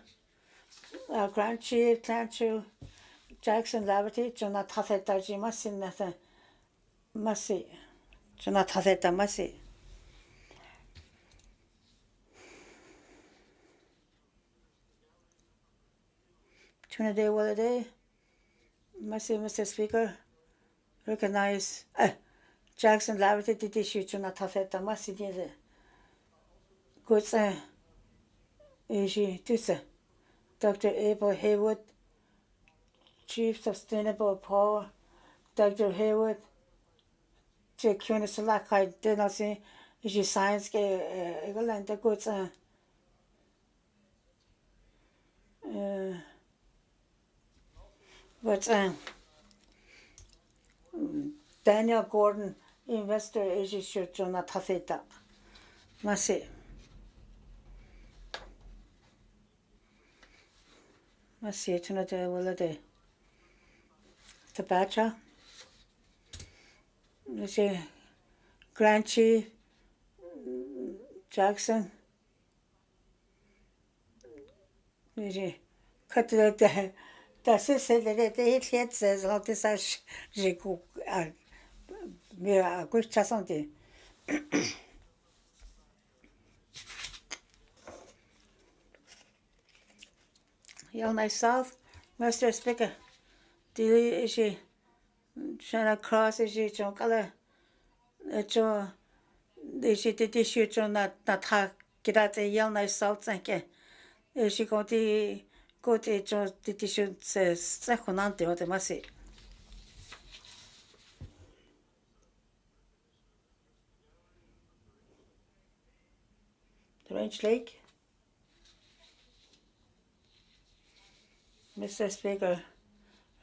Grand Chief, Clan Chief, Jackson Laverty, Jonah Tatheta, Jimasi, nothing, Masi, Jonah Tatheta, Masi. Trinity, what a day, Masi, Mr. Speaker, recognize, Jackson Laverty did issue Jonah Tatheta, Masi, did it. Good, Is Dr. Abel Haywood, Chief Sustainable Power, Dr. Haywood, Jake Kunis Lakai Denasi, is science England the goods but Daniel Gordon, investor, is Jonah Tatheta. Masi. Masi, Trinity, will a day. Tabacha. Is Grand Chief Jackson. Is cut the sister that they hit says all this as she cook me a good chasante. Yellowknife South, Mr. Speaker, Dili is she Shana Cross is she John Color, Joe, is she did issue John not get out the Yellowknife South, thank you. Is she going to go to John did issue says second ante or the Massey. The Range Lake. Mr. Speaker,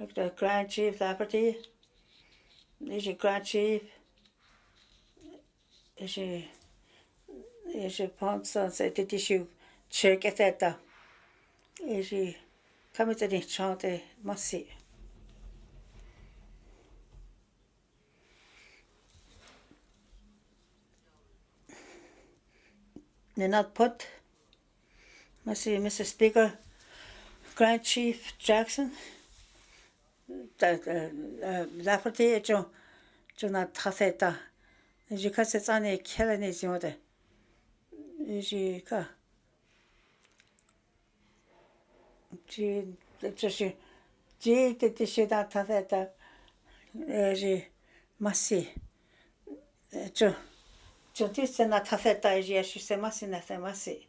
the Grand Chief Liberty, is your Grand Chief, is your Ponson said the issue check at that, is your committee in Chante Massey. They're not put, Massey, Mr. Speaker. Grand Chief Jackson, Lafferty, Jonah Tatheta, as you can say, it's on a killing is your day. Is you ka? G, just you, G, did the shit out Tatheta, as you must see. Joe, this is not Tatheta, as you say, must see, nothing must see.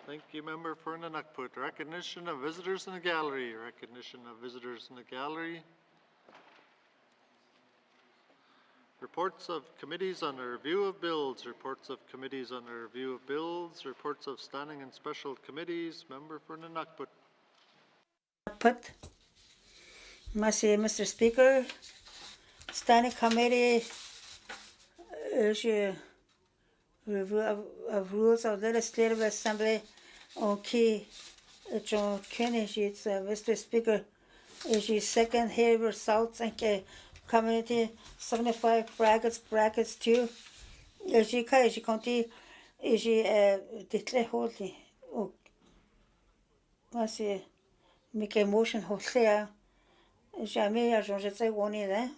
Thank you, member for Nanakput. Recognition of visitors in the gallery. Recognition of visitors in the gallery. Reports of committees on the review of bills. Reports of committees on the review of bills. Reports of standing and special committees. Member for Nanakput. Put. Mr. Speaker, standing committee is your review of rules of legislative assembly. Okay, John Kenny, Mr. Speaker, is your second here results and community 75 brackets 2. Is your county is your declare holy. masi make a motion hollea jamais ya jonge tsai woni da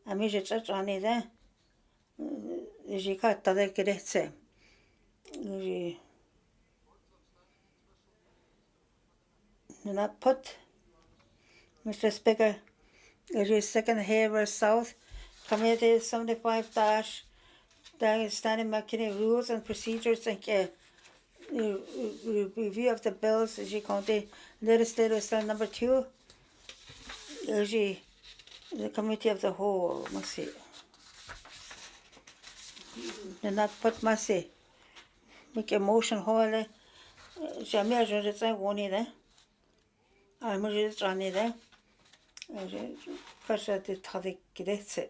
ami je tsani da je ka ta da keretse je not put Mr. Speaker je second Haver South Committee 75 dash standing McKinney rules and procedures and review of the bills je compte legislative stand number 2 je the committee of the whole must see not put must see make a motion whole jamais je sais woni da I'm just running there parce que t'avais gretse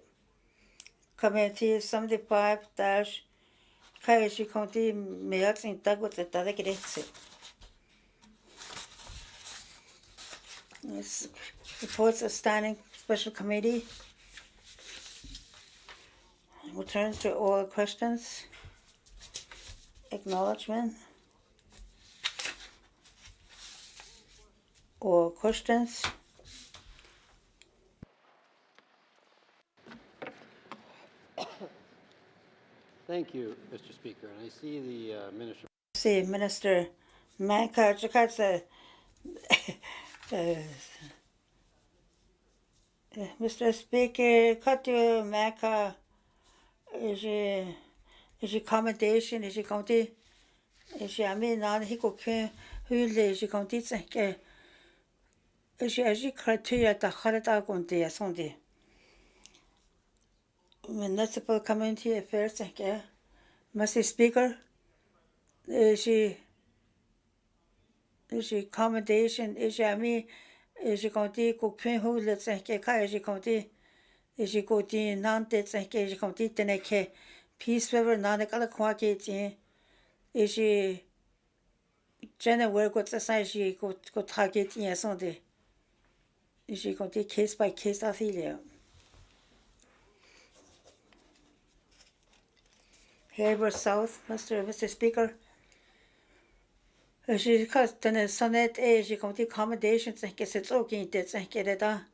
committee 75 dash kai je compte meilleur sin tago t'avais gretse yes reports of standing special committee we'll turn to all questions acknowledgement or questions. Thank you, Mr. Speaker. And I see the Minister. See, Minister Manka, Mr. Speaker, cut your Manka is accommodation, is county, is I mean, not he could who is county, is criteria the Harata Conti, Sunday. Municipal Community Affairs, Mr. Speaker, is accommodation, is I mean, is county could who let's say, is county, is county non debts and is county teneke, Peace River, non a quacky, is general work with society go target in Sunday. Is she going to case by case affiliate? Haber South, Mr. Speaker. She got the sonnet age, she going to accommodations and gets it okay, that's and get it done.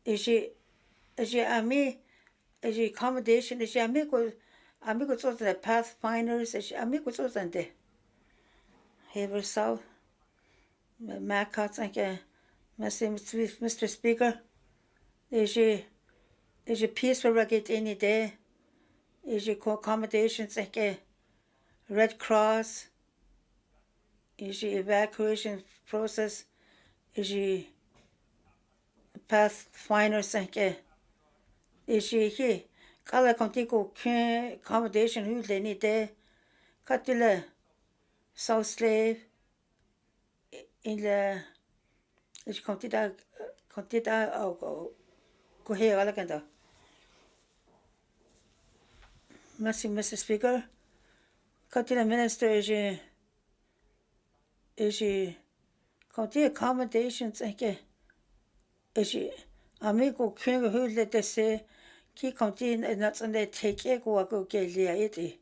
Is she accommodation, is she amigo to the pathfinders, is she amigo to the Haber South, Macots and Mr. Speaker, is a peaceful rugged any day, is a accommodations like a Red Cross, is a evacuation process, is a pathfinders like a is he Kala Contigo accommodation who they need there, Catilla South Slave in the is contida go here alaganda. Merci, Mr. Speaker. Catilla Minister is conti accommodations is amigo king who let they say ki conti nuts and they take it go get it.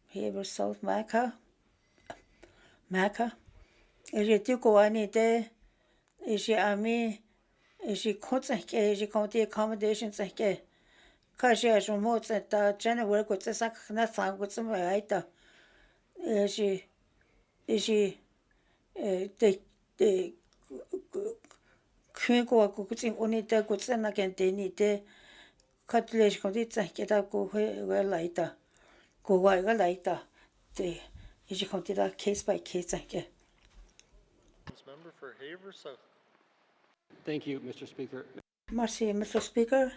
Haber South Maca. Is it to go any day? Is she ami? Is she constant? Is she county accommodations like a? Cause she has remote at the general work with the sack nothing with some right. Is she the can't go cooking only the goods and again they need the cutlash conditions and get up go well later. Go away later. The is you consider case by case again. Member for Haver South. Thank you, Mr. Speaker. Merci, Mr. Speaker.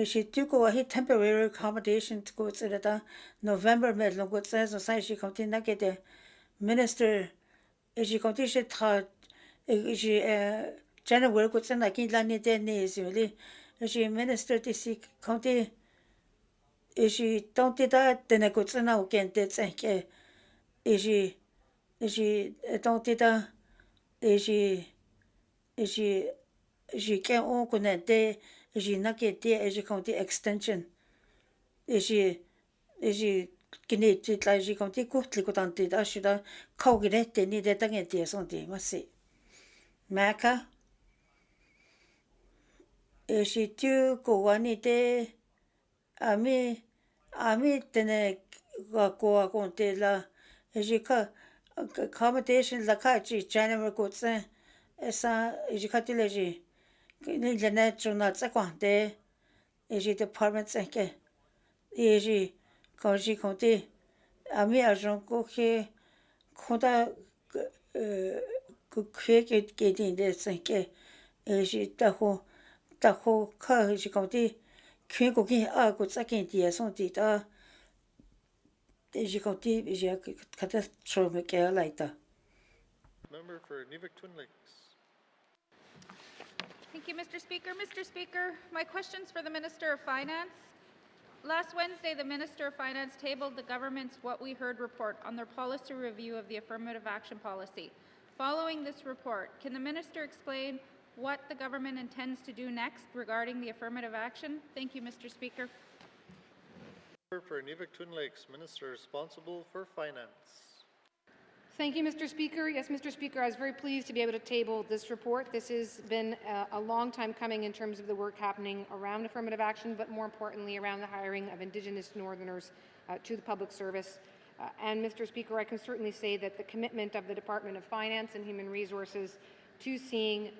She took away temporary accommodation to go to the November middle good says she continue get the minister is she continue to she general work with like in Lani Dene Zhatıé she minister to see county is she don't do that then I could say now again that's is she don't do that is she ji ke on kune de ji na ke de ji county extension ji kini ti la ji county kutli ko tanti da shi da kau gi de te ni de ta nge de son de ma se maka ji tu ko wa ni de ami tene ko ko te la ji ka accommodation la ka ji January ko tse esa ji ka ti le ji ni le na chuna tsa kwa de ji department tse ke ji ko ji ko te ami agent ko ke konda ko ke din de tse ke ji ta ho ka ji ko te kwen ko ki a ko tsa ke ti son ti ta ji ko te ji ka ta tro me ke la ita. Member for Nivik Twin Lakes. Thank you, Mr. Speaker. Mr. Speaker, my question's for the Minister of Finance. Last Wednesday, the Minister of Finance tabled the government's What We Heard report on their policy review of the affirmative action policy. Following this report, can the Minister explain what the government intends to do next regarding the affirmative action? Thank you, Mr. Speaker. Member for Nivik Twin Lakes, Minister responsible for Finance. Thank you, Mr. Speaker. Yes, Mr. Speaker, I was very pleased to be able to table this report. This has been a long time coming in terms of the work happening around affirmative action, but more importantly around the hiring of Indigenous Northerners to the public service. And Mr. Speaker, I can certainly say that the commitment of the Department of Finance and Human Resources to seeing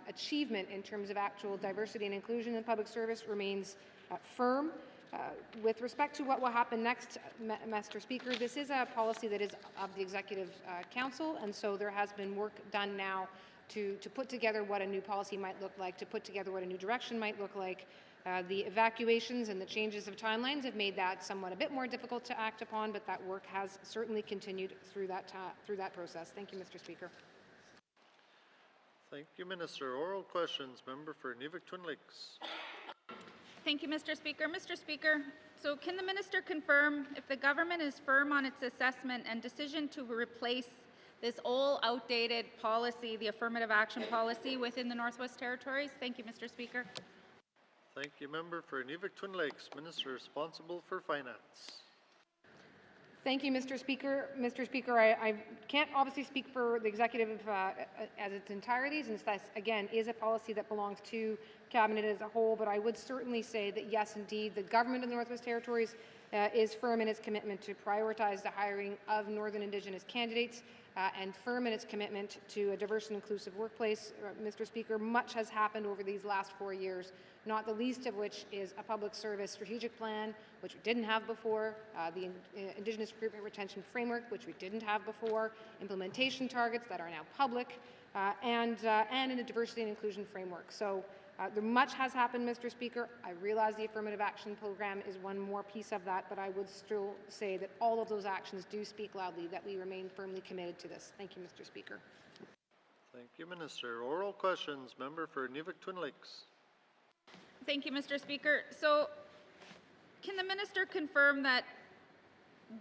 achievement in terms of actual diversity and inclusion in public service remains firm. With respect to what will happen next, Mr. Speaker, this is a policy that is of the Executive Council, and so there has been work done now to put together what a new policy might look like, to put together what a new direction might look like. The evacuations and the changes of timelines have made that somewhat a bit more difficult to act upon, but that work has certainly continued through that process. Thank you, Mr. Speaker. Thank you, Minister. Oral questions. Member for Nivik Twin Lakes. Thank you, Mr. Speaker. Mr. Speaker, so can the Minister confirm if the government is firm on its assessment and decision to replace this old, outdated policy, the affirmative action policy, within the Northwest Territories? Thank you, Mr. Speaker. Thank you, Member for Nivik Twin Lakes, Minister responsible for Finance. Thank you, Mr. Speaker. Mr. Speaker, I can't obviously speak for the Executive as its entirety, since that, again, is a policy that belongs to Cabinet as a whole, but I would certainly say that, yes, indeed, the Government of the Northwest Territories is firm in its commitment to prioritize the hiring of Northern Indigenous candidates and firm in its commitment to a diverse and inclusive workplace. Mr. Speaker, much has happened over these last 4 years, not the least of which is a public service strategic plan, which we didn't have before, the Indigenous Recruitment Retention Framework, which we didn't have before, implementation targets that are now public, and in a diversity and inclusion framework. So much has happened, Mr. Speaker. I realize the affirmative action program is one more piece of that, but I would still say that all of those actions do speak loudly that we remain firmly committed to this. Thank you, Mr. Speaker. Thank you, Minister. Oral questions. Member for Nivik Twin Lakes. Thank you, Mr. Speaker. So, can the Minister confirm that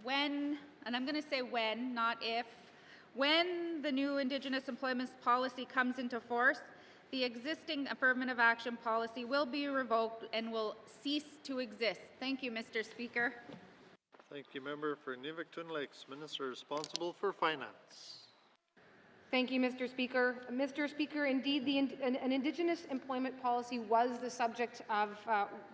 when, and I'm going to say when, not if, when the new Indigenous employment policy comes into force, the existing affirmative action policy will be revoked and will cease to exist? Thank you, Mr. Speaker. Thank you, Member for Nivik Twin Lakes, Minister responsible for Finance. Thank you, Mr. Speaker. Mr. Speaker, indeed, an Indigenous employment policy was the subject of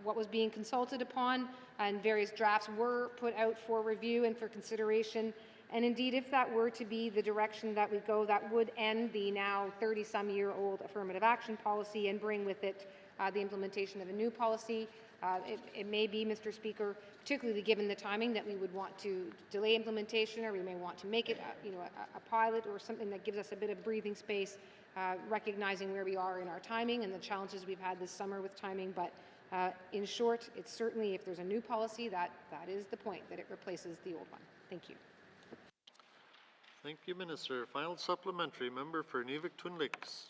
what was being consulted upon, and various drafts were put out for review and for consideration. And indeed, if that were to be the direction that we go, that would end the now 30-some-year-old affirmative action policy and bring with it the implementation of a new policy. It may be, Mr. Speaker, particularly given the timing, that we would want to delay implementation, or we may want to make it a pilot or something that gives us a bit of breathing space, recognizing where we are in our timing and the challenges we've had this summer with timing. But in short, it's certainly, if there's a new policy, that is the point, that it replaces the old one. Thank you. Thank you, Minister. Final supplementary. Member for Nivik Twin Lakes.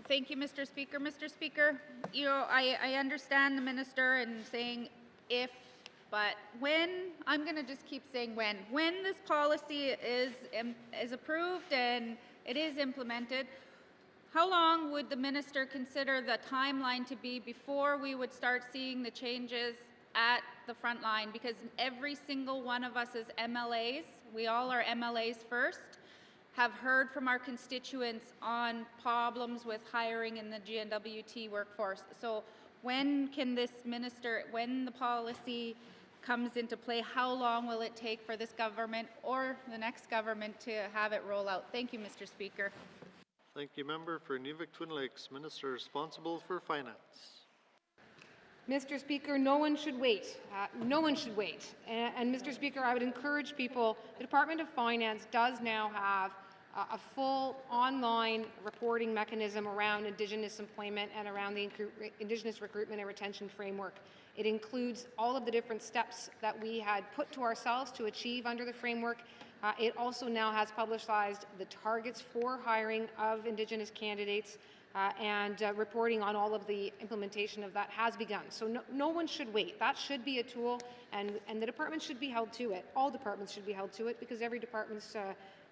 Thank you, Mr. Speaker. Mr. Speaker, I understand the Minister and saying if, but when, I'm going to just keep saying when this policy is approved and it is implemented, how long would the minister consider the timeline to be before we would start seeing the changes at the front line? Because every single one of us as MLAs, we all are MLAs first, have heard from our constituents on problems with hiring in the GNWT workforce. So when can this minister, when the policy comes into play, how long will it take for this government or the next government to have it roll out? Thank you, Mr. Speaker. Thank you, member for Nuvik Twin Lakes, Minister responsible for finance. Mr. Speaker, no one should wait. No one should wait. And Mr. Speaker, I would encourage people, the Department of Finance does now have a full online reporting mechanism around Indigenous employment and around the Indigenous recruitment and retention framework. It includes all of the different steps that we had put to ourselves to achieve under the framework. It also now has publicized the targets for hiring of Indigenous candidates, and reporting on all of the implementation of that has begun. So no one should wait. That should be a tool, and the department should be held to it. All departments should be held to it because every department's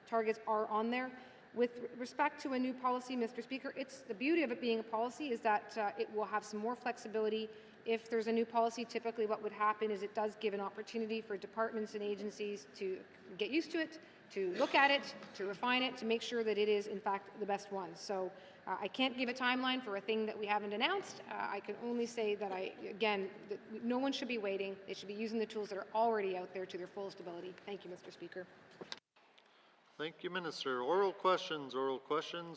targets are on there. With respect to a new policy, Mr. Speaker, the beauty of it being a policy is that it will have some more flexibility. If there's a new policy, typically what would happen is it does give an opportunity for departments and agencies to get used to it, to look at it, to refine it, to make sure that it is, in fact, the best one. So I can't give a timeline for a thing that we haven't announced. I can only say that, that no one should be waiting. They should be using the tools that are already out there to their fullest ability. Thank you, Mr. Speaker. Thank you, Minister. Oral questions,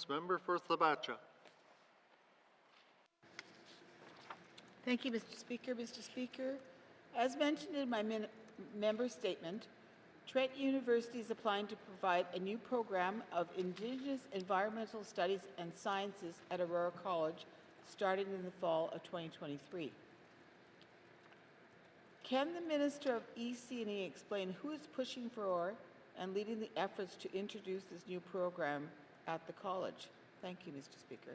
member for Thabacha. Thank you, Mr. Speaker. Mr. Speaker, as mentioned in my member statement, Trent University is applying to provide a new program of Indigenous Environmental Studies and Sciences at Aurora College starting in the fall of 2023. Can the Minister of EC&E explain who is pushing for and leading the efforts to introduce this new program at the college? Thank you, Mr. Speaker.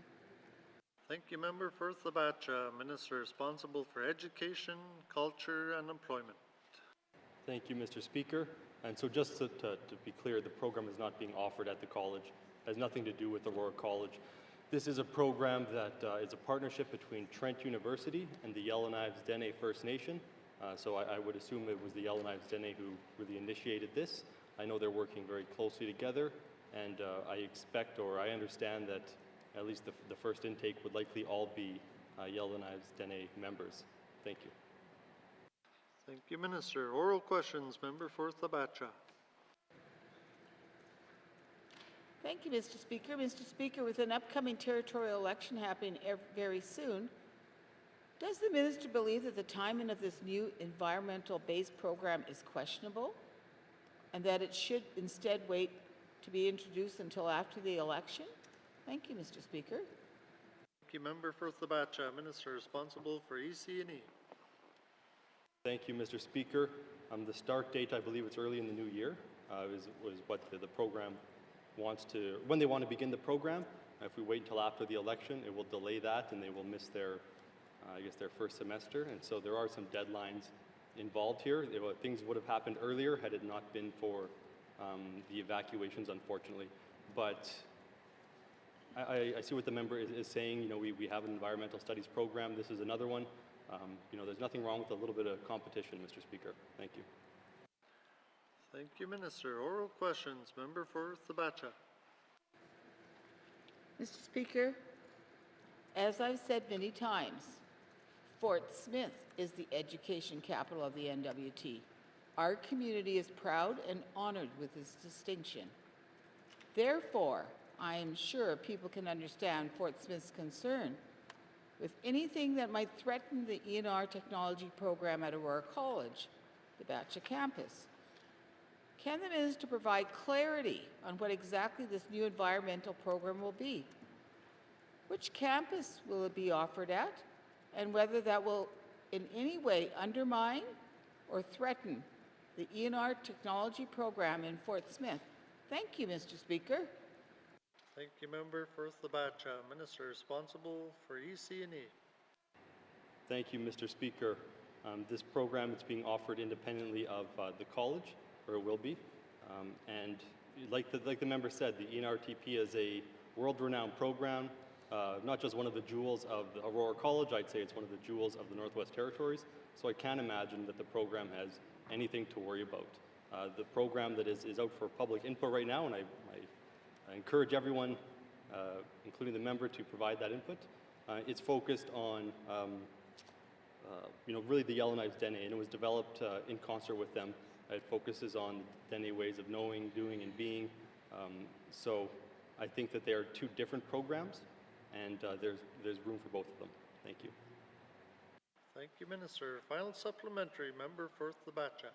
Thank you, member for Thabacha, Minister responsible for education, culture, and employment. Thank you, Mr. Speaker. And so just to be clear, the program is not being offered at the college. It has nothing to do with Aurora College. This is a program that is a partnership between Trent University and the Yellowknives Dene First Nation. So I would assume it was the Yellowknives Dene who really initiated this. I know they're working very closely together, and I expect, or I understand that at least the first intake would likely all be Yellowknives Dene members. Thank you. Thank you, Minister. Oral questions, member for Thabacha. Thank you, Mr. Speaker. Mr. Speaker, with an upcoming territorial election happening very soon, does the minister believe that the timing of this new environmental-based program is questionable and that it should instead wait to be introduced until after the election? Thank you, Mr. Speaker. Thank you, member for Thabacha, Minister responsible for EC&E. Thank you, Mr. Speaker. The start date, I believe it's early in the new year, was what the program wants to, when they want to begin the program. If we wait until after the election, it will delay that and they will miss their, I guess, their first semester. And so there are some deadlines involved here. Things would have happened earlier had it not been for the evacuations, unfortunately. But I see what the member is saying. You know, we have an environmental studies program. This is another one. You know, there's nothing wrong with a little bit of competition, Mr. Speaker. Thank you. Thank you, Minister. Oral questions, member for Thabacha. Mr. Speaker, as I've said many times, Fort Smith is the education capital of the NWT. Our community is proud and honored with this distinction. Therefore, I am sure people can understand Fort Smith's concern with anything that might threaten the ENR technology program at Aurora College, the Thabacha campus. Can the minister provide clarity on what exactly this new environmental program will be? Which campus will it be offered at, and whether that will in any way undermine or threaten the ENR technology program in Fort Smith? Thank you, Mr. Speaker. Thank you, member for Thabacha, Minister responsible for EC&E. Thank you, Mr. Speaker. This program is being offered independently of the college, or it will be. And like the member said, the ENRTP is a world-renowned program, not just one of the jewels of the Aurora College, I'd say it's one of the jewels of the Northwest Territories, so I can't imagine that the program has anything to worry about. The program that is out for public input right now, and I encourage everyone, including the member, to provide that input. It's focused on really the Yellowknives Dene, and it was developed in concert with them. It focuses on Dene ways of knowing, doing, and being. So I think that they are two different programs, and there's room for both of them. Thank you. Thank you, Minister. Final supplementary, Member for Thabacha.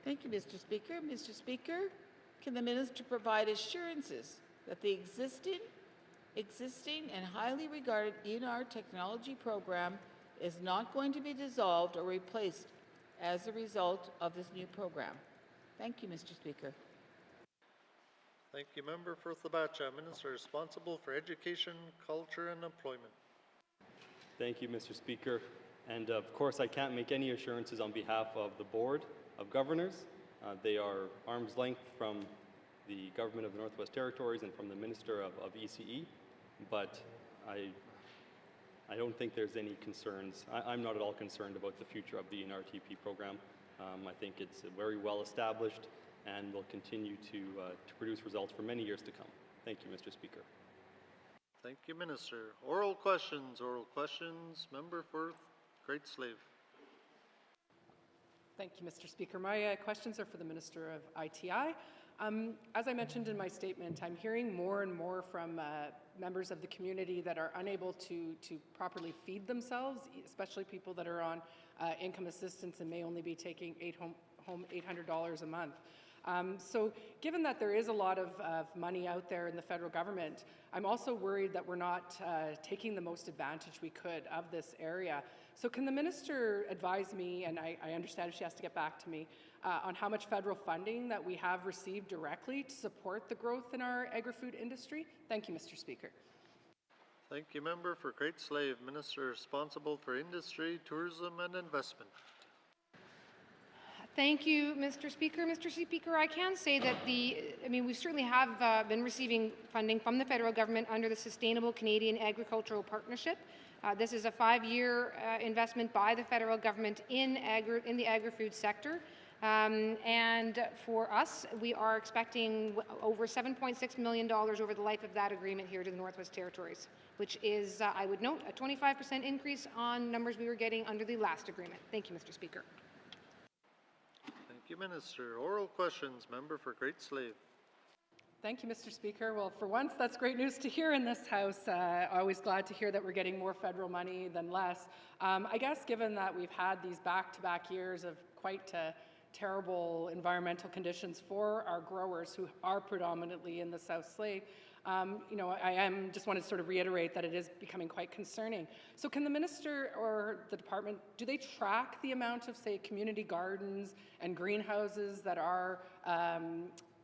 Thank you, Mr. Speaker. Mr. Speaker, can the minister provide assurances that the existing and highly regarded ENR technology program is not going to be dissolved or replaced as a result of this new program? Thank you, Mr. Speaker. Thank you, Member for Thabacha. Minister responsible for education, culture, and employment. Thank you, Mr. Speaker. And of course, I can't make any assurances on behalf of the Board of Governors. They are arm's length from the Government of the Northwest Territories and from the Minister of ECE, but I don't think there's any concerns. I'm not at all concerned about the future of the NRTP program. I think it's very well established and will continue to produce results for many years to come. Thank you, Mr. Speaker. Thank you, Minister. Oral questions. Member for Great Slave. Thank you, Mr. Speaker. My questions are for the Minister of ITI. As I mentioned in my statement, I'm hearing more and more from members of the community that are unable to properly feed themselves, especially people that are on income assistance and may only be taking home $800 a month. So given that there is a lot of money out there in the federal government, I'm also worried that we're not taking the most advantage we could of this area. So can the minister advise me, and I understand she has to get back to me, on how much federal funding that we have received directly to support the growth in our agri-food industry? Thank you, Mr. Speaker. Thank you, Member for Great Slave. Minister responsible for industry, tourism, and investment. Thank you, Mr. Speaker. Mr. Speaker, I can say that we certainly have been receiving funding from the federal government under the Sustainable Canadian Agricultural Partnership. This is a 5-year investment by the federal government in the agri-food sector. And for us, we are expecting over $7.6 million over the life of that agreement here to the Northwest Territories, which is, I would note, a 25% increase on numbers we were getting under the last agreement. Thank you, Mr. Speaker. Thank you, Minister. Oral questions. Member for Great Slave. Thank you, Mr. Speaker. Well, for once, that's great news to hear in this House. Always glad to hear that we're getting more federal money than less. I guess given that we've had these back-to-back years of quite terrible environmental conditions for our growers who are predominantly in the South Slavey, I just want to sort of reiterate that it is becoming quite concerning. So can the minister or the department, do they track the amount of, say, community gardens and greenhouses that are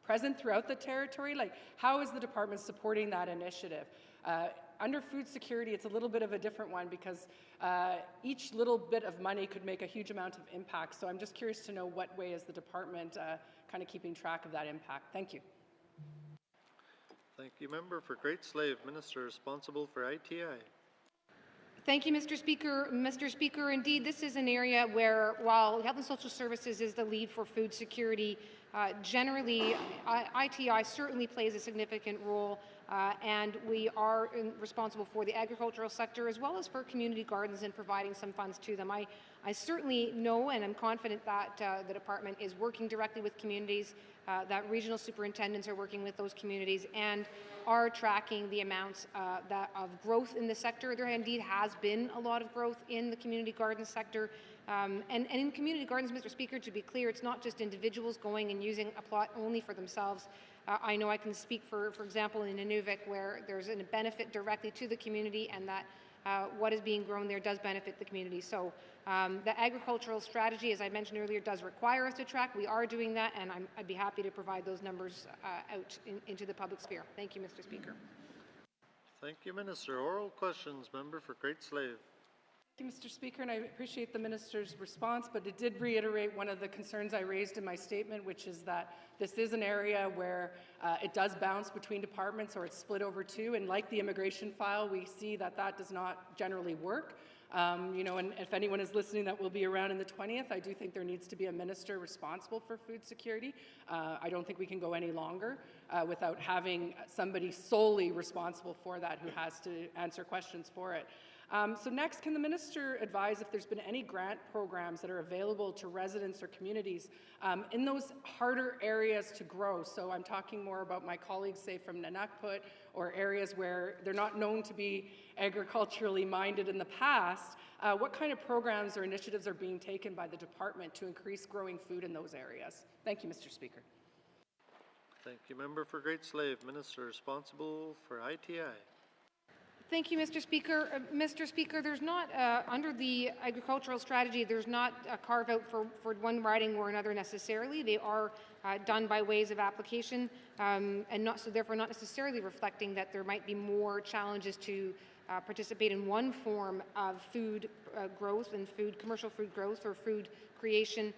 present throughout the territory? Like, how is the department supporting that initiative? Under food security, it's a little bit of a different one because each little bit of money could make a huge amount of impact. So I'm just curious to know what way is the department kind of keeping track of that impact. Thank you. Thank you, Member for Great Slave. Minister responsible for ITI. Thank you, Mr. Speaker. Mr. Speaker, indeed, this is an area where, while Health and Social Services is the lead for food security, generally, ITI certainly plays a significant role, and we are responsible for the agricultural sector as well as for community gardens and providing some funds to them. I certainly know and I'm confident that the department is working directly with communities, that regional superintendents are working with those communities and are tracking the amounts of growth in the sector. There indeed has been a lot of growth in the community garden sector. And in community gardens, Mr. Speaker, to be clear, it's not just individuals going and using a plot only for themselves. I know I can speak for example, in Inuvik, where there's a benefit directly to the community and that what is being grown there does benefit the community. So the agricultural strategy, as I mentioned earlier, does require us to track. We are doing that, and I'd be happy to provide those numbers out into the public sphere. Thank you, Mr. Speaker. Thank you, Minister. Oral questions. Member for Great Slave. Thank you, Mr. Speaker, and I appreciate the minister's response, but it did reiterate one of the concerns I raised in my statement, which is that this is an area where it does bounce between departments or it's split over two, and like the immigration file, we see that that does not generally work. You know, and if anyone is listening that will be around in the 20th, I do think there needs to be a minister responsible for food security. I don't think we can go any longer without having somebody solely responsible for that who has to answer questions for it. So next, can the minister advise if there's been any grant programs that are available to residents or communities in those harder areas to grow? So I'm talking more about my colleagues, say, from Nunukput, or areas where they're not known to be agriculturally minded in the past. What kind of programs or initiatives are being taken by the department to increase growing food in those areas? Thank you, Mr. Speaker. Thank you. Member for Great Slave, Minister responsible for ITI. Thank you, Mr. Speaker. Mr. Speaker, there's not, under the agricultural strategy, there's not a carve out for one riding or another necessarily. They are done by ways of application and not, so therefore not necessarily reflecting that there might be more challenges to participate in one form of food growth and commercial food growth or food creation.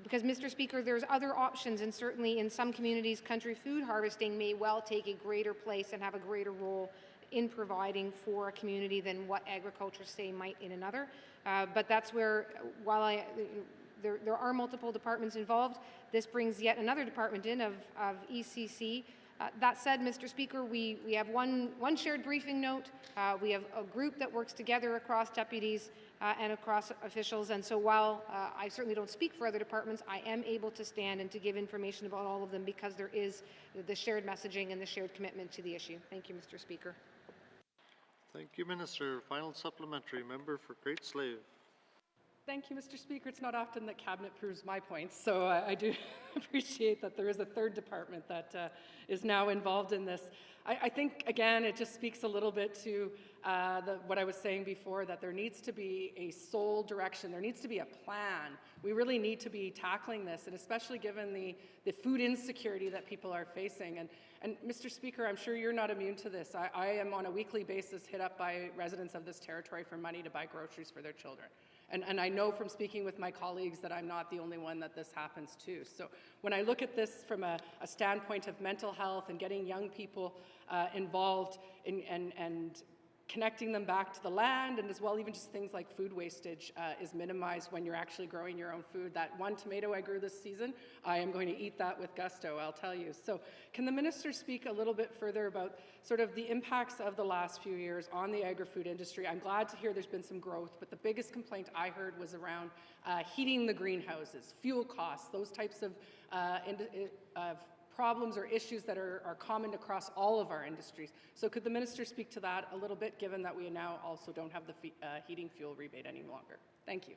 Because, Mr. Speaker, there's other options, and certainly in some communities, country food harvesting may well take a greater place and have a greater role in providing for a community than what agriculture, say, might in another. But that's where, while there are multiple departments involved, this brings yet another department in of ECC. That said, Mr. Speaker, we have one shared briefing note. We have a group that works together across deputies and across officials. And so while I certainly don't speak for other departments, I am able to stand and to give information about all of them because there is the shared messaging and the shared commitment to the issue. Thank you, Mr. Speaker. Thank you, Minister. Final supplementary, member for Great Slave. Thank you, Mr. Speaker. It's not often that Cabinet proves my points, so I do appreciate that there is a third department that is now involved in this. I think, again, it just speaks a little bit to what I was saying before, that there needs to be a sole direction. There needs to be a plan. We really need to be tackling this, and especially given the food insecurity that people are facing. And Mr. Speaker, I'm sure you're not immune to this. I am on a weekly basis hit up by residents of this territory for money to buy groceries for their children. And I know from speaking with my colleagues that I'm not the only one that this happens to. So when I look at this from a standpoint of mental health and getting young people involved and connecting them back to the land, and as well even just things like food wastage is minimized when you're actually growing your own food. That one tomato I grew this season, I am going to eat that with gusto, I'll tell you. So can the minister speak a little bit further about sort of the impacts of the last few years on the agri-food industry? I'm glad to hear there's been some growth, but the biggest complaint I heard was around heating the greenhouses, fuel costs, those types of problems or issues that are common across all of our industries. So could the minister speak to that a little bit, given that we now also don't have the heating fuel rebate any longer? Thank you.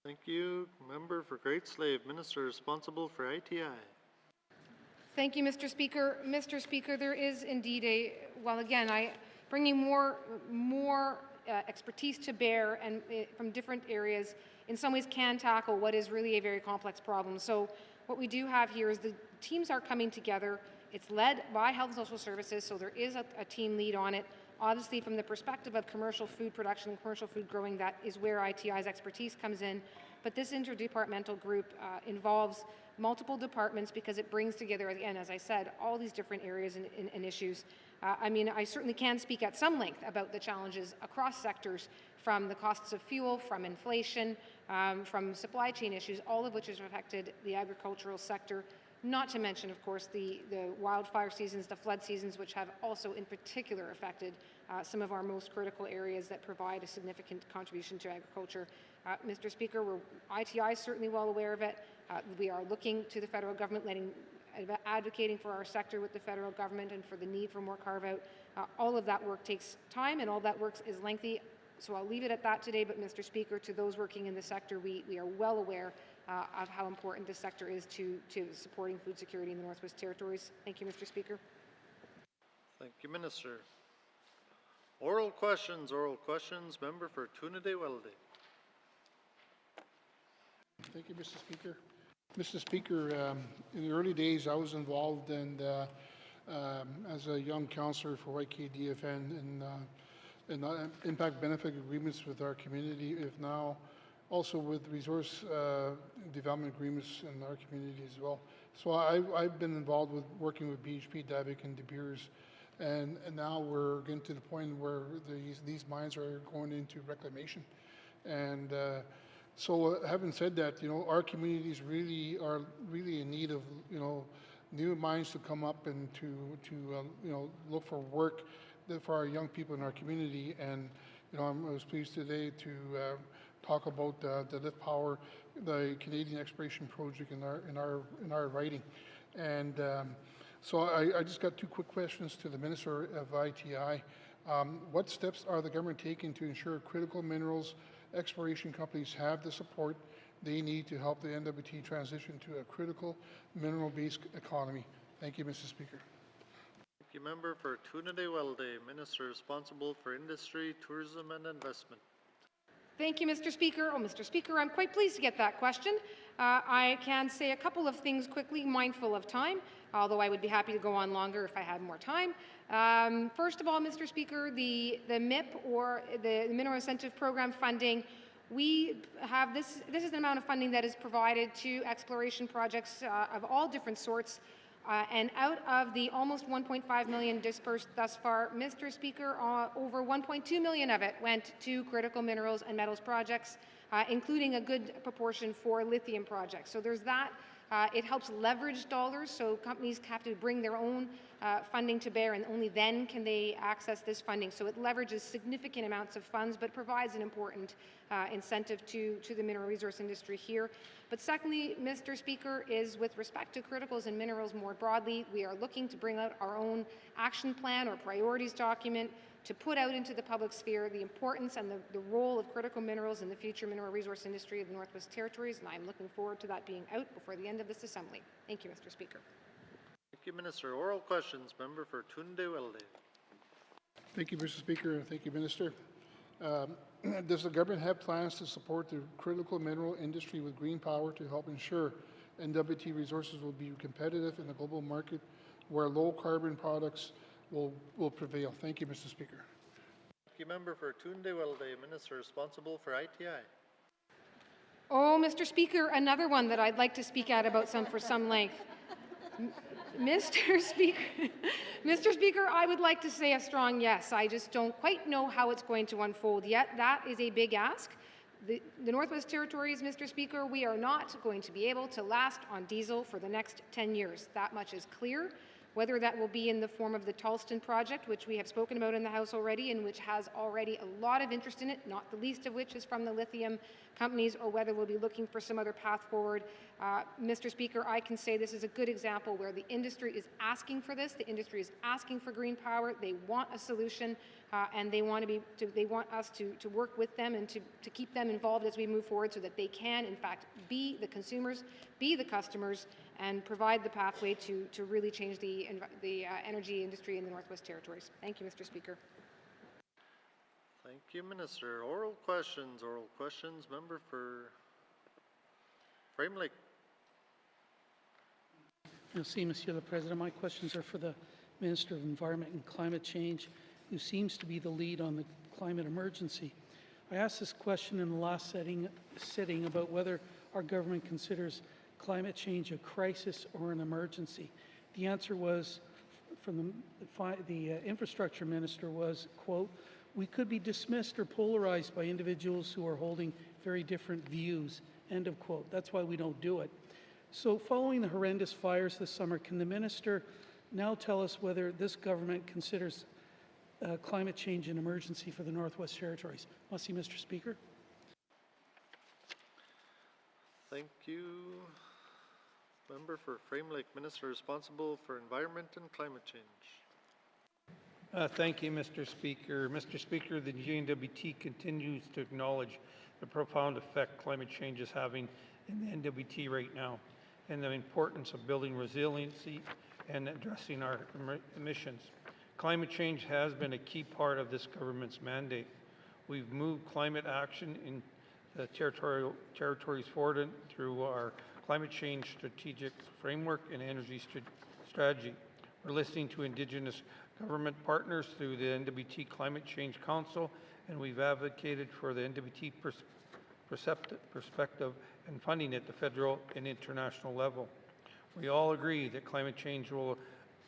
Thank you. Member for Great Slave, Minister responsible for ITI. Thank you, Mr. Speaker. Mr. Speaker, there is indeed well, again, bringing more expertise to bear and from different areas in some ways can tackle what is really a very complex problem. So what we do have here is the teams are coming together. It's led by Health and Social Services, so there is a team lead on it. Obviously, from the perspective of commercial food production and commercial food growing, that is where ITI's expertise comes in. But this interdepartmental group involves multiple departments because it brings together, again, as I said, all these different areas and issues. I mean, I certainly can speak at some length about the challenges across sectors, from the costs of fuel, from inflation, from supply chain issues, all of which has affected the agricultural sector, not to mention, of course, the wildfire seasons, the flood seasons, which have also in particular affected some of our most critical areas that provide a significant contribution to agriculture. Mr. Speaker, ITI is certainly well aware of it. We are looking to the federal government, advocating for our sector with the federal government and for the need for more carve-out. All of that work takes time, and all that work is lengthy. So I'll leave it at that today, but Mr. Speaker, to those working in the sector, we are well aware of how important this sector is to supporting food security in the Northwest Territories. Thank you, Mr. Speaker. Thank you, Minister. Oral questions, member for Tuna de Welde. Thank you, Mr. Speaker. Mr. Speaker, in the early days, I was involved in as a young councillor for YKDFN and impact benefit agreements with our community, if now also with resource development agreements in our community as well. So I've been involved with working with BHP, Davik, and De Beers, and now we're getting to the point where these mines are going into reclamation. And so having said that, our communities are really in need of, new mines to come up and to look for work for our young people in our community. And, I was pleased today to talk about the Lift Power, the Canadian Exploration Project in our writing. And so I just got two quick questions to the Minister of ITI. What steps are the government taking to ensure critical minerals exploration companies have the support they need to help the NWT transition to a critical mineral-based economy? Thank you, Mr. Speaker. Thank you, Member for Tune-Welde, Minister responsible for Industry, Tourism and Investment. Thank you, Mr. Speaker. Mr. Speaker, I'm quite pleased to get that question. I can say a couple of things quickly, mindful of time, although I would be happy to go on longer if I had more time. First of all, Mr. Speaker, the MIP, or the Mineral Incentive Program funding, we have this is the amount of funding that is provided to exploration projects of all different sorts. And out of the almost 1.5 million dispersed thus far, Mr. Speaker, over 1.2 million of it went to critical minerals and metals projects, including a good proportion for lithium projects. So there's that. It helps leverage dollars, so companies have to bring their own funding to bear, and only then can they access this funding. So it leverages significant amounts of funds, but provides an important incentive to the mineral resource industry here. But secondly, Mr. Speaker, is with respect to criticals and minerals more broadly, we are looking to bring out our own action plan or priorities document to put out into the public sphere the importance and the role of critical minerals in the future mineral resource industry of the Northwest Territories, and I'm looking forward to that being out before the end of this Assembly. Thank you, Mr. Speaker. Thank you, Minister. Oral questions, Member for Tune-Welde. Thank you, Mr. Speaker, and thank you, Minister. Does the government have plans to support the critical mineral industry with green power to help ensure NWT resources will be competitive in the global market where low carbon products will prevail? Thank you, Mr. Speaker. Thank you, Member for Tune-Welde, Minister responsible for ITI. Oh, Mr. Speaker, another one that I'd like to speak at about for some length. Mr. Speaker, I would like to say a strong yes. I just don't quite know how it's going to unfold yet. That is a big ask. The Northwest Territories, Mr. Speaker, we are not going to be able to last on diesel for the next 10 years. That much is clear. Whether that will be in the form of the Tolston project, which we have spoken about in the House already, and which has already a lot of interest in it, not the least of which is from the lithium companies, or whether we'll be looking for some other path forward. Mr. Speaker, I can say this is a good example where the industry is asking for this. The industry is asking for green power. They want a solution, and they want us to work with them and to keep them involved as we move forward, so that they can, in fact, be the consumers, be the customers, and provide the pathway to really change the energy industry in the Northwest Territories. Thank you, Mr. Speaker. Thank you, Minister. Oral questions, Member for Frame Lake. Merci, Monsieur le Président. My questions are for the Minister of Environment and Climate Change, who seems to be the lead on the climate emergency. I asked this question in the last sitting about whether our government considers climate change a crisis or an emergency. The answer was, from the infrastructure minister, was, quote, "We could be dismissed or polarized by individuals who are holding very different views," end of quote. That's why we don't do it. So following the horrendous fires this summer, can the minister now tell us whether this government considers climate change an emergency for the Northwest Territories? Merci, Mr. Speaker. Thank you. Member for Frame Lake, Minister responsible for Environment and Climate Change. Thank you, Mr. Speaker. Mr. Speaker, the GNWT continues to acknowledge the profound effect climate change is having in the NWT right now, and the importance of building resiliency and addressing our emissions. Climate change has been a key part of this government's mandate. We've moved climate action in the territories forward through our climate change strategic framework and energy strategy. We're listening to Indigenous government partners through the NWT Climate Change Council, and we've advocated for the NWT perspective and funding at the federal and international level. We all agree that climate change will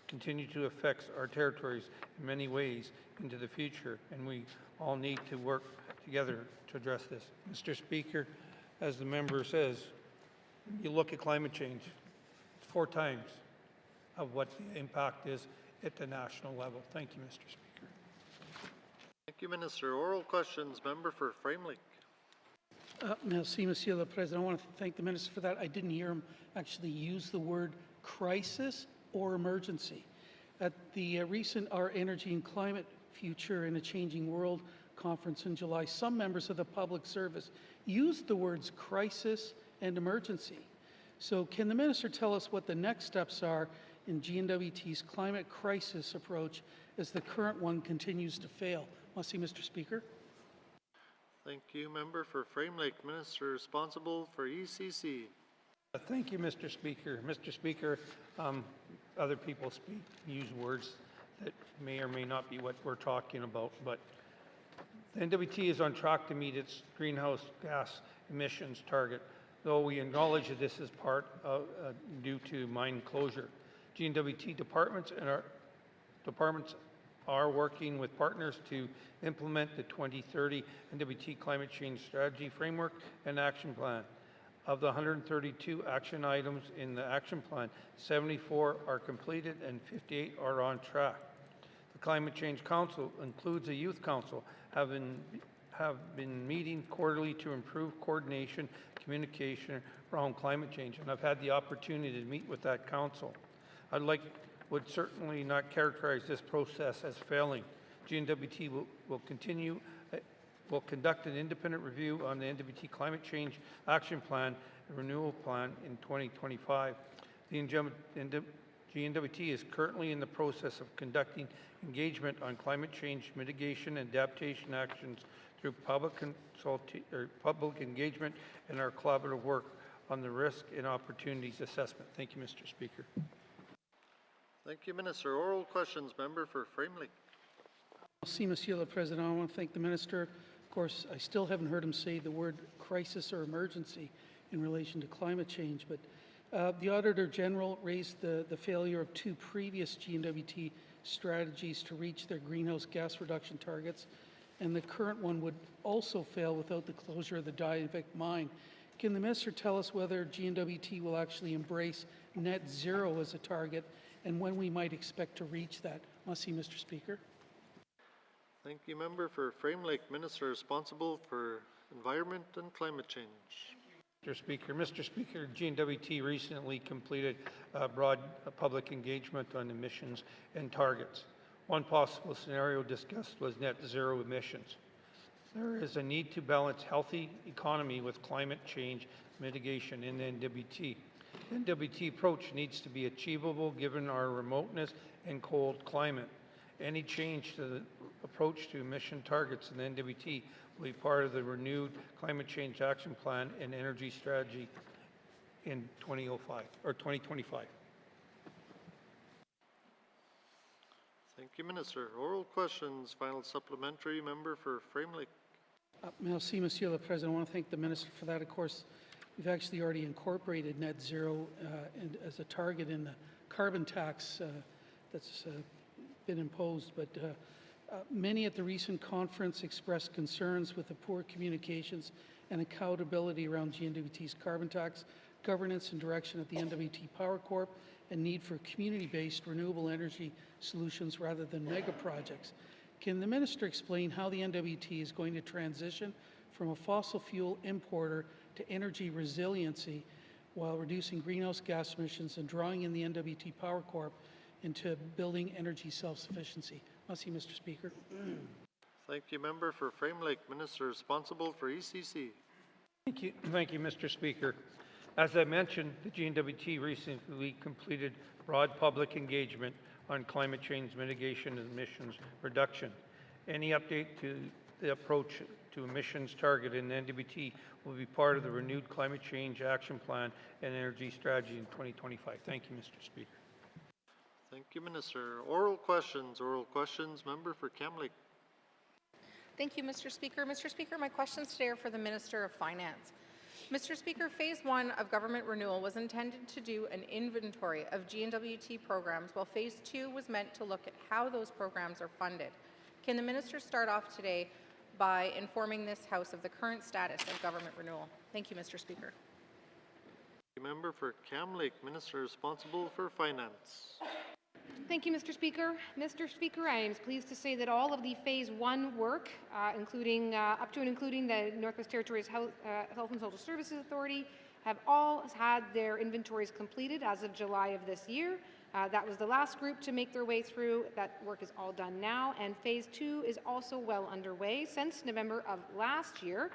continue to affect our territories in many ways into the future, and we all need to work together to address this. Mr. Speaker, as the member says, you look at climate change, 4 times of what the impact is at the national level. Thank you, Mr. Speaker. Thank you, Minister. Oral questions, member for Frame Lake. Merci, Monsieur le Président. I want to thank the Minister for that. I didn't hear him actually use the word crisis or emergency. At the recent Our Energy and Climate Future in a Changing World conference in July, some members of the public service used the words crisis and emergency. So can the Minister tell us what the next steps are in GNWT's climate crisis approach as the current one continues to fail? Merci, Mr. Speaker. Thank you, member for Frame Lake. Minister responsible for ECC. Thank you, Mr. Speaker. Mr. Speaker, other people use words that may or may not be what we're talking about, but the NWT is on track to meet its greenhouse gas emissions target, though we acknowledge that this is part of, due to mine closure. GNWT departments are working with partners to implement the 2030 NWT Climate Change Strategy Framework and Action Plan. Of the 132 action items in the action plan, 74 are completed and 58 are on track. The Climate Change Council includes a youth council, have been meeting quarterly to improve coordination, communication around climate change, and I've had the opportunity to meet with that council. Would certainly not characterize this process as failing. GNWT will conduct an independent review on the NWT Climate Change Action Plan and Renewal Plan in 2025. The GNWT is currently in the process of conducting engagement on climate change mitigation and adaptation actions through public engagement and our collaborative work on the risk and opportunities assessment. Thank you, Mr. Speaker. Thank you, Minister. Oral questions, member for Frame Lake. Merci, Monsieur le Président. I want to thank the Minister. Of course, I still haven't heard him say the word crisis or emergency in relation to climate change, but the Auditor General raised the failure of 2 previous GNWT strategies to reach their greenhouse gas reduction targets, and the current one would also fail without the closure of the Diavik mine. Can the Minister tell us whether GNWT will actually embrace net zero as a target and when we might expect to reach that? Merci, Mr. Speaker. Thank you, member for Frame Lake. Minister responsible for environment and climate change. Mr. Speaker, GNWT recently completed a broad public engagement on emissions and targets. One possible scenario discussed was net zero emissions. There is a need to balance healthy economy with climate change mitigation in the NWT. The NWT approach needs to be achievable given our remoteness and cold climate. Any change to the approach to emission targets in the NWT will be part of the renewed Climate Change Action Plan and Energy Strategy in 2025. Thank you, Minister. Oral questions, final supplementary, member for Frame Lake. Merci, Monsieur le Président. I want to thank the Minister for that. Of course, we've actually already incorporated net zero as a target in the carbon tax that's been imposed, but many at the recent conference expressed concerns with the poor communications and accountability around GNWT's carbon tax, governance and direction at the NWT Power Corp, and need for community-based renewable energy solutions rather than mega projects. Can the Minister explain how the NWT is going to transition from a fossil fuel importer to energy resiliency while reducing greenhouse gas emissions and drawing in the NWT Power Corp into building energy self-sufficiency? Merci, Mr. Speaker. Thank you, member for Frame Lake. Minister responsible for ECC. Thank you, Mr. Speaker. As I mentioned, the GNWT recently completed broad public engagement on climate change mitigation and emissions reduction. Any update to the approach to emissions target in the NWT will be part of the renewed Climate Change Action Plan and Energy Strategy in 2025. Thank you, Mr. Speaker. Thank you, Minister. Oral questions, member for Kamloops. Thank you, Mr. Speaker. Mr. Speaker, my questions today are for the Minister of Finance. Mr. Speaker, Phase 1 of government renewal was intended to do an inventory of GNWT programs, while Phase 2 was meant to look at how those programs are funded. Can the Minister start off today by informing this House of the current status of government renewal? Thank you, Mr. Speaker. Member for Kamloops, Minister responsible for Finance. Thank you, Mr. Speaker. Mr. Speaker, I am pleased to say that all of the Phase 1 work, including up to and including the Northwest Territories Health and Social Services Authority, have all had their inventories completed as of July of this year. That was the last group to make their way through. That work is all done now, and Phase 2 is also well underway. Since November of last year,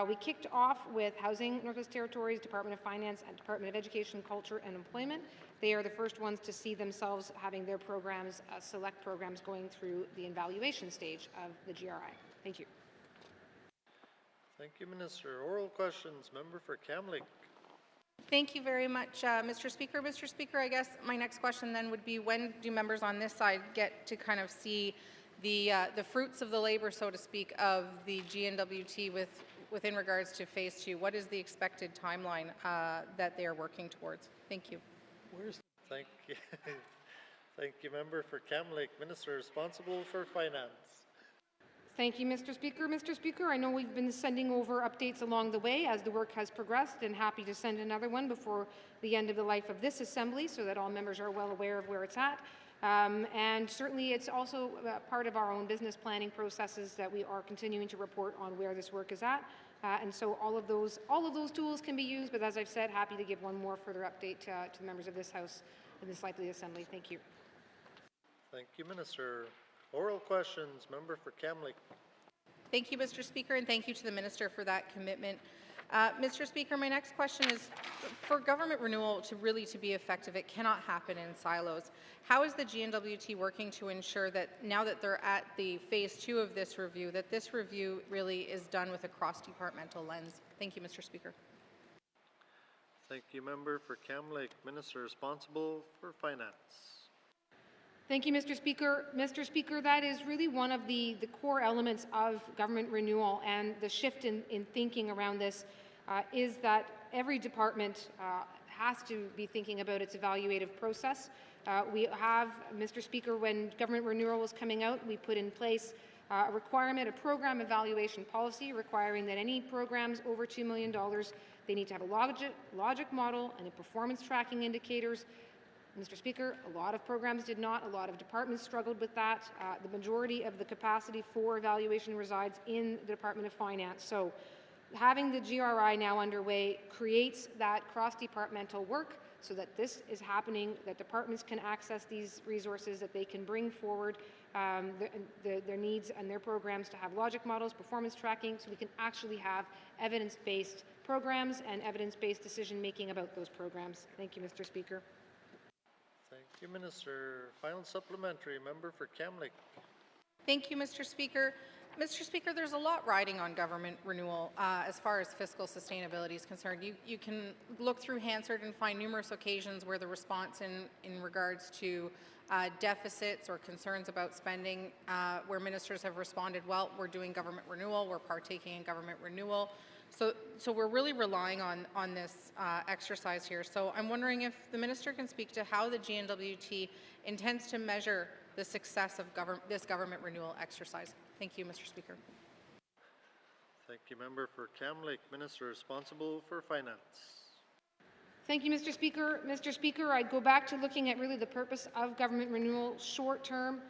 we kicked off with Housing, Northwest Territories, Department of Finance, and Department of Education, Culture, and Employment. They are the first ones to see themselves having their programs, select programs, going through the evaluation stage of the GRI. Thank you. Thank you, Minister. Oral questions, member for Kamloops. Thank you very much, Mr. Speaker. Mr. Speaker, I guess my next question then would be, when do members on this side get to kind of see the fruits of the labor, so to speak, of the GNWT within regards to Phase 2? What is the expected timeline that they are working towards? Thank you. Thank you. Thank you, member for Kamloops, Minister responsible for Finance. Thank you, Mr. Speaker. Mr. Speaker, I know we've been sending over updates along the way as the work has progressed, and happy to send another one before the end of the life of this Assembly so that all members are well aware of where it's at. And certainly it's also part of our own business planning processes that we are continuing to report on where this work is at. And so all of those tools can be used, but as I've said, happy to give one more further update to the members of this House in this likely Assembly. Thank you. Thank you, Minister. Oral questions, member for Kamloops. Thank you, Mr. Speaker, and thank you to the Minister for that commitment. Mr. Speaker, my next question is, for government renewal to really be effective, it cannot happen in silos. How is the GNWT working to ensure that now that they're at the Phase 2 of this review, that this review really is done with a cross-departmental lens? Thank you, Mr. Speaker. Thank you, member for Kamloops, Minister responsible for Finance. Thank you, Mr. Speaker. Mr. Speaker, that is really one of the core elements of government renewal, and the shift in thinking around this is that every department has to be thinking about its evaluative process. We have, Mr. Speaker, when government renewal was coming out, we put in place a requirement, a program evaluation policy requiring that any programs over $2 million, they need to have a logic model and a performance tracking indicators. Mr. Speaker, a lot of programs did not. A lot of departments struggled with that. The majority of the capacity for evaluation resides in the Department of Finance. So having the GRI now underway creates that cross-departmental work so that this is happening, that departments can access these resources, that they can bring forward their needs and their programs to have logic models, performance tracking, so we can actually have evidence-based programs and evidence-based decision-making about those programs. Thank you, Mr. Speaker. Thank you, Minister. Final supplementary, member for Kamloops. Thank you, Mr. Speaker. Mr. Speaker, there's a lot riding on government renewal as far as fiscal sustainability is concerned. You can look through Hansard and find numerous occasions where the response in regards to deficits or concerns about spending, where ministers have responded, well, we're doing government renewal, we're partaking in government renewal. So we're really relying on this exercise here. So I'm wondering if the minister can speak to how the GNWT intends to measure the success of this government renewal exercise. Thank you, Mr. Speaker. Thank you, member for Kamloops, Minister responsible for Finance. Thank you, Mr. Speaker. Mr. Speaker, I'd go back to looking at really the purpose of government renewal, short-term,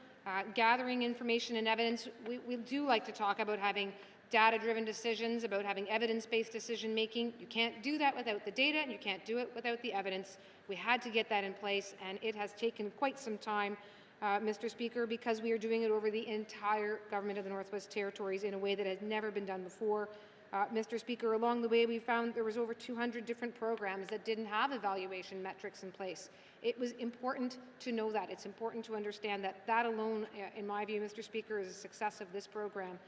gathering information and evidence. We do like to talk about having data-driven decisions, about having evidence-based decision-making. You can't do that without the data, and you can't do it without the evidence. We had to get that in place, and it has taken quite some time, Mr. Speaker, because we are doing it over the entire government of the Northwest Territories in a way that has never been done before. Mr. Speaker, along the way we found there was over 200 different programs that didn't have evaluation metrics in place. It was important to know that. It's important to understand that that alone, in my view, Mr. Speaker, is a success of this program.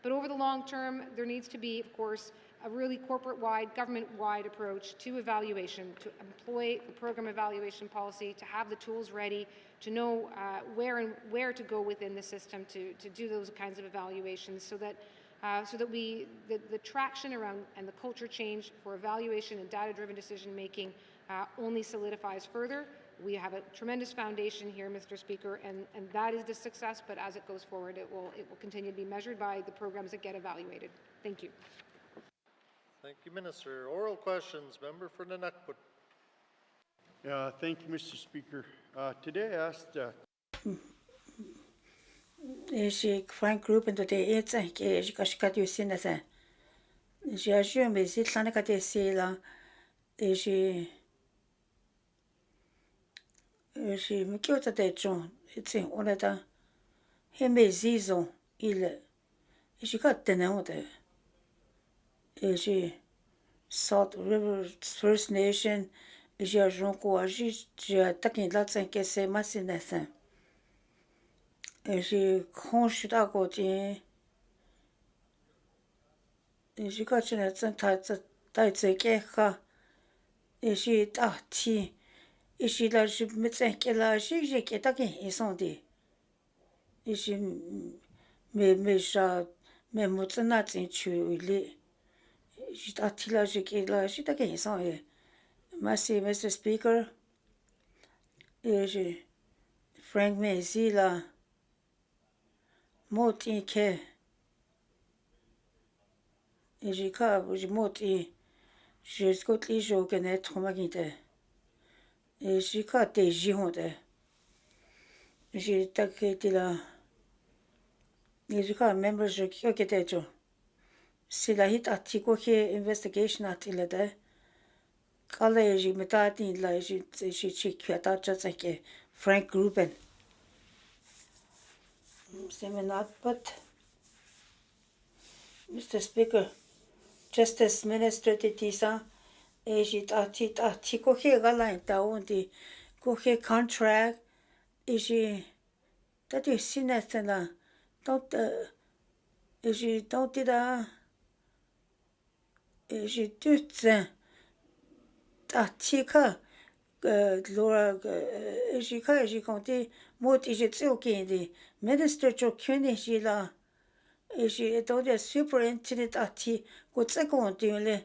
But over the long term, there needs to be, of course, a really corporate-wide, government-wide approach to evaluation, to employ the program evaluation policy, to have the tools ready, to know where to go within the system to do those kinds of evaluations, so that the traction around and the culture change for evaluation and data-driven decision-making only solidifies further. We have a tremendous foundation here, Mr. Speaker, and that is the success, but as it goes forward, it will continue to be measured by the programs that get evaluated. Thank you. Thank you, Minister. Oral questions, member for Nunakput. Thank you, Mr. Speaker. Today I asked Frank Group into the eight Kashkat you seen as a assume is it Lanaka Sela she Mikota de John, it's in one of the Heme Zizo il she got the name she Salt River First Nation j'ai jonko j'ai takin lots and que c'est massinessa j'ai conchu da côté j'ai got une ta que j'ai tati j'ai là je me tiens que là j'ai que takin ils sont des j'ai mais ça mais moi ça n'a pas tu les j'ai tati là j'ai que là j'ai takin ils sont Merci, Mr. Speaker. Frank Mezila Moti Ke Jika Moti Jusqu'au jour que net Romagite Jika te Jihonde J'ai taqué là Jika members je kyoketejo C'est la hit article qui investigation article College metati la she kwata just Frank Gruben. Seminar, but Mr. Speaker, Justice Minister Titisa, she tati kohe gala down the kohe contract, she that you seen it and don't she don't did she do tika Laura she compte mot is okay the minister cho kyuni she la she don't the superintendent ati go second le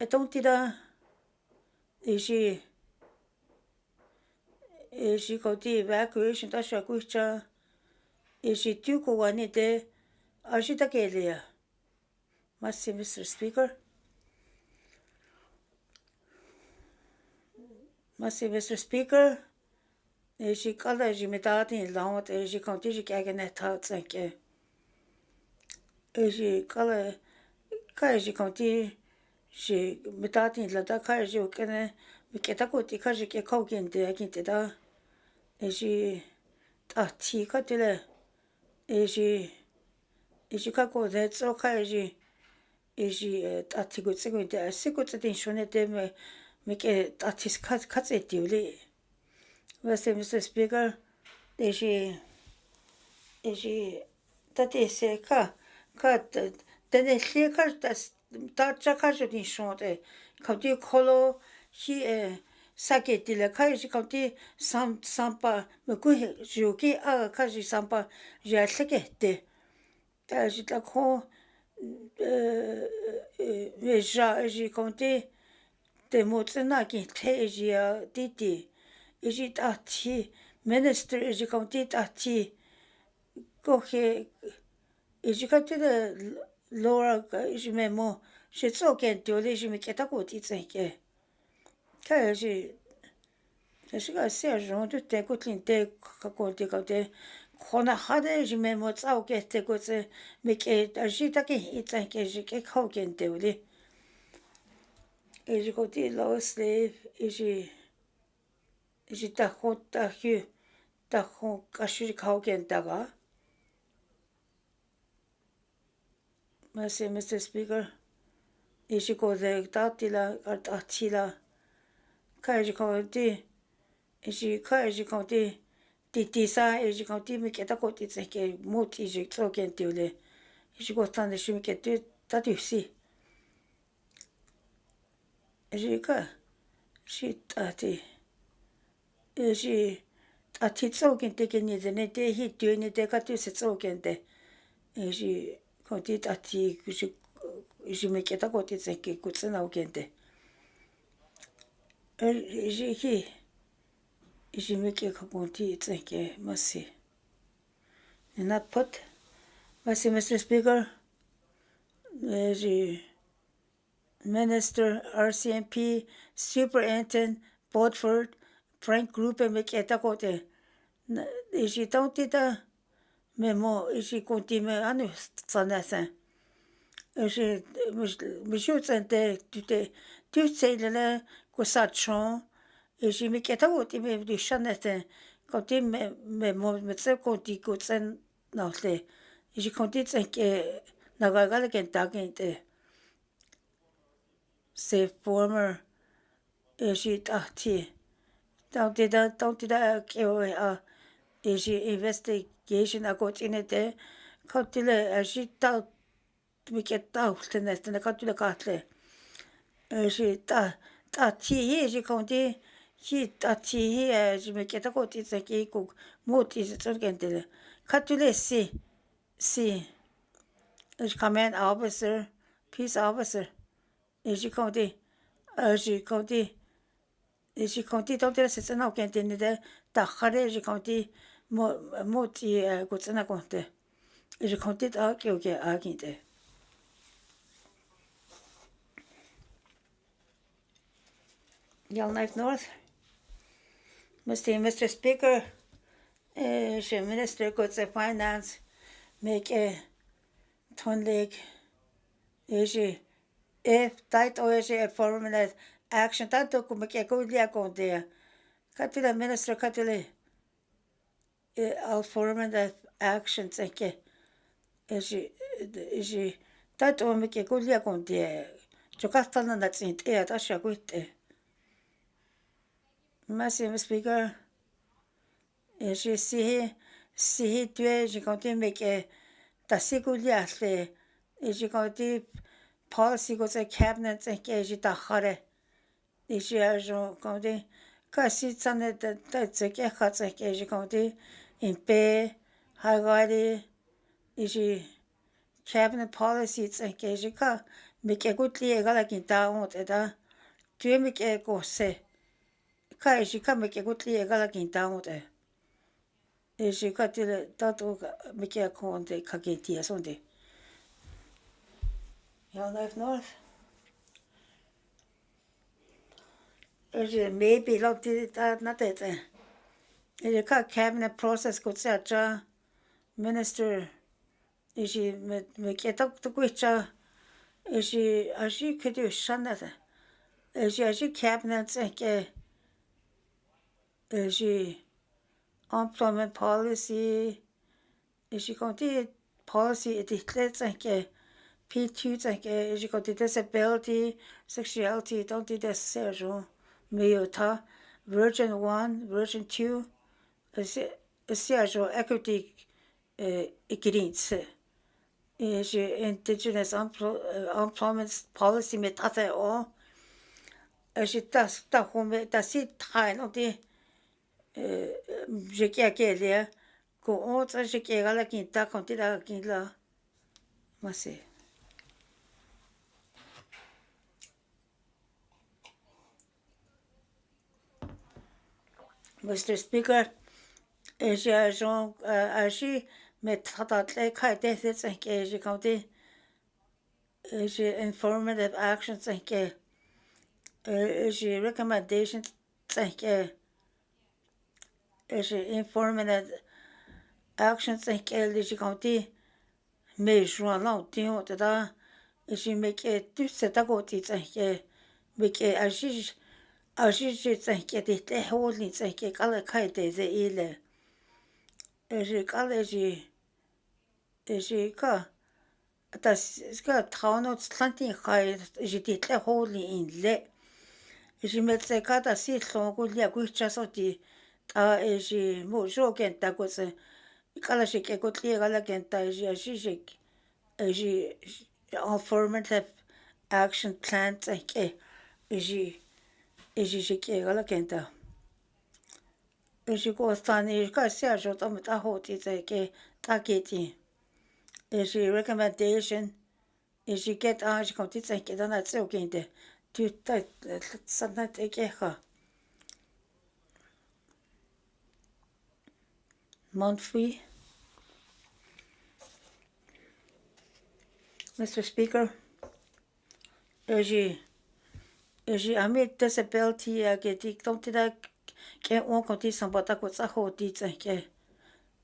don't dida she compte evacuation ta sha kucha she tu ko wani de ashita kelia Mr. Speaker. Mr. Speaker, she called as you metad in long, she continues to get a thought, thank you. She called she continues, she metad in the car, you can get a good because she get coke in the Aginta. She tea cutler, she got go that so car, she at good second, a secret attention at them. Make it that is cuts it duly. Mr. Speaker, she that is a cut then a shaker that's that jackass in short come to color she sake de la kai she come to sampa me go juki a kaji sampa ja sake that she la ko je compte the Motsnaki Teja Diti, is it ati, minister is you come to ati, go here, is you got to the Laura is memo, she's okay to let me get a good it's like she got Sergeant to take good in take a good take out there. Kona hade je memo, it's okay to go to make it as she take it like she get hogan to it. Is go to low slave, is the hot the home Kashi Kaugen Daga. Mr. Speaker, is go the Datila or Datila Kaji is she Kaji County, Tisa is you can make it a coat, it's like a moot is you talking to the. Is go stand the shimmy get that you see. Jika she tati she tati tsokin taking it and they hit doing it they got to sit tsokin de she conti tati she make it a got it and get good and out de she make it a conti it's like mercy and not put mercy Mr. Speaker she Minister, RCMP, Superintendent, Bodford, Frank Group and make it a cote. Is she don't did a memo, is she conti me anu sanasa? Is she Michut and tu say the Gosachon, is she make it a cote me the shanata, conti memo, metse conti goods and not le. Is she conti think Nagagal again tagging the say former. She tati don't did a she investigation a got in it there cotile she thought we get out the nest and a cotile catle she tati she conti she tati she make it a got it's a cake cook moot is it again cotile see command officer peace officer she conti she conti j'ai compté tant de c'est ça aucun tenait de taxare j'ai compté moti kutsana compté j'ai compté ok aginte Yellowknife North Mr. Speaker she Minister Goods of Finance make a ton leg she if that or she a formal action that took make a good lia compté Katila Minister Katila all formal actions like is she that or make a good lia compté Jokastana that's in it asha good Monsieur Speaker je si tu je compte make ta sigulia le je compte policy goes a cabinet and je ta khare je compte kasi tsane ta tseke khatsa je compte in pe hagari je cabinet policy tseke je ka make good le gala kinta on da tu make go se ka je ka make good le gala kinta on je katile tato make a konte kaketi asonde Yellowknife North je maybe lot did that not it je ka cabinet process go tsa minister je make tak to kwicha je aji kedu shana je aji cabinet ke je employment policy je compte policy etiquette que P2 que je compte disability sexuality don't do this sergent Miyota Virgin 1 Virgin 2 sergent equity ignorance je indigenous employment policy met at all je ta home ta sit train on dit je qui ko otra je qui la quinta conti la mase Mr. Speaker je agi met tatle kai deaths and je conti je informative actions and je recommendations and je informative actions and je conti mais joint l'antio de da je make tout cet agoti and make agi je tsanke te holni tsanke kala kai te ze ile je kala je ka ta ska trauno tsanti kai je te holni in le je metse ka ta si longo lia ku chaso ti ta je mo jo ken ta ko se kala je ke ko tli kala ken ta je informative action plan tsanke Eji shike gala kenta. Eji kostani kasi ajo tamita hoti ke taketi. Eji recommendation. Eji get ange konti ke dana tseo kente. Tu ta sana teke ha. Monthly. Mr. Speaker, Eji ami disability ageti konti da ke on konti sambata ko tsa hoti ke.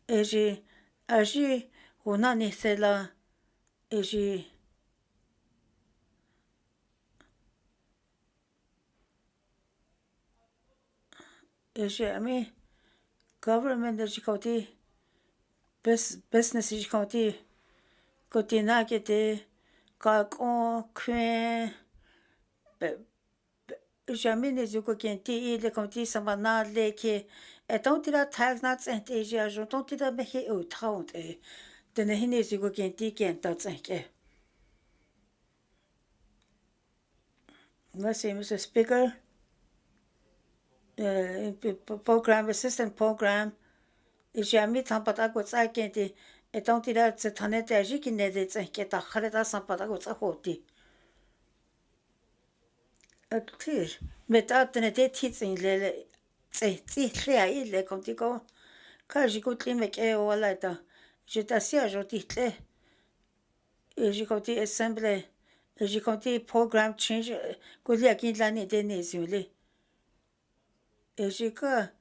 Eji aji una ni sela eji ami government eji konti business eji konti na kete ka on kwen jamais ne zuko kenti ile konti samana leke eton tira tax na tsente eji ajo ton tira mehe o taunt Dene hine zuko kenti kenta tsenke. Merci, Mr. Speaker. Program, assistant program, jamais tampata ko tsakenti, eton tira tsanete aji kinede tsenke ta khareta sampata ko tsakoti. Tir, meta tenete titsin lele, tsi ile kontiko, ka jikutli meke o alaita, jitasi ajotitle, jikoti assembly, jikoti program change, kuli akin lani Dene Zhatıé. Jika,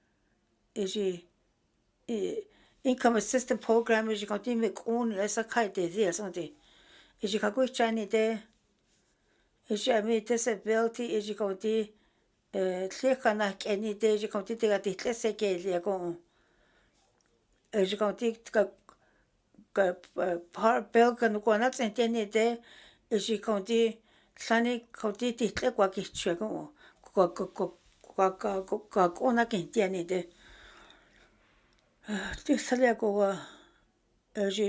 income assistance program, jikoti mekun esa kaite dia sonte. Jikaku chani de, jami disability, jikoti tlekana keni de jikoti te gati tlese ke lia kon. Jikoti par belga nukwana tsenteni de jikoti tlani koti title kwa kichwe kon. Kwa kona kentiani de. Tisalia ko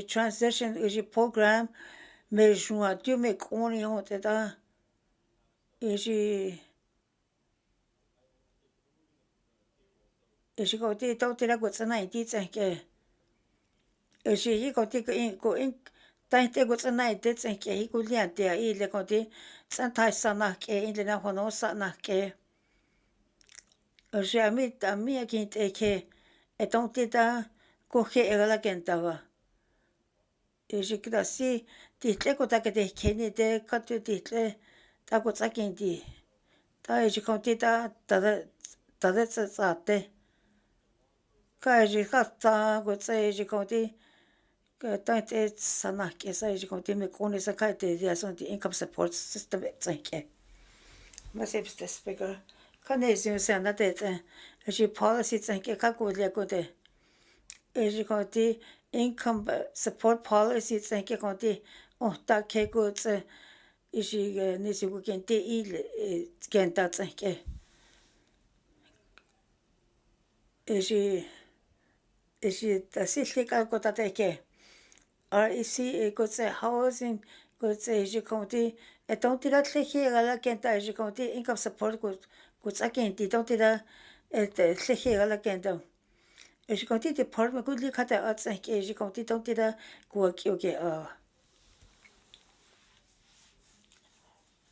transition program me joa tu me koni honte da. Jikoti tautira ko tsana iti tsenke. Jikoti ko tainte ko tsana iti tsenke hi ko liante a ile konti tsantai sana ke ile na hono sana ke. Ami akin teke etontita kohe egala kentawa. Jikita si title ko takete keni de katu title ta ko tsakenti. Ta jikonti ta tada tsate. Ka jikata ko tse jikonti tainte sana ke sa jikonti me kone sa kaite dia sonti income support system tsenke. Mr. Speaker, kane zinse anate tse policy tsenke kakulia kote. Konti income support policy tsenke konti ohta ke ko tse nisi ko kenti ile kenta tsenke. Tasili ka ko tateke. REC ko tse housing ko tse konti etontira tleke gala kenta konti income support ko tsakenti tontira tleke gala kenta. Konti department ko likata atsenke konti tontira ko kyoke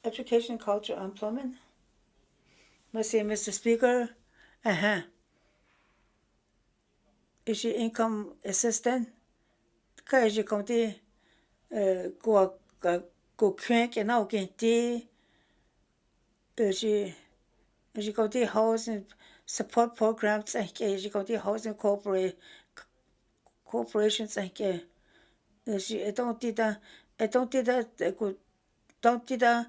Education, culture, employment. Mr. Speaker, income assistant. Ka konti ko kwen ke na kenti. Konti housing support program tsenke konti housing corporation tsenke. Tontida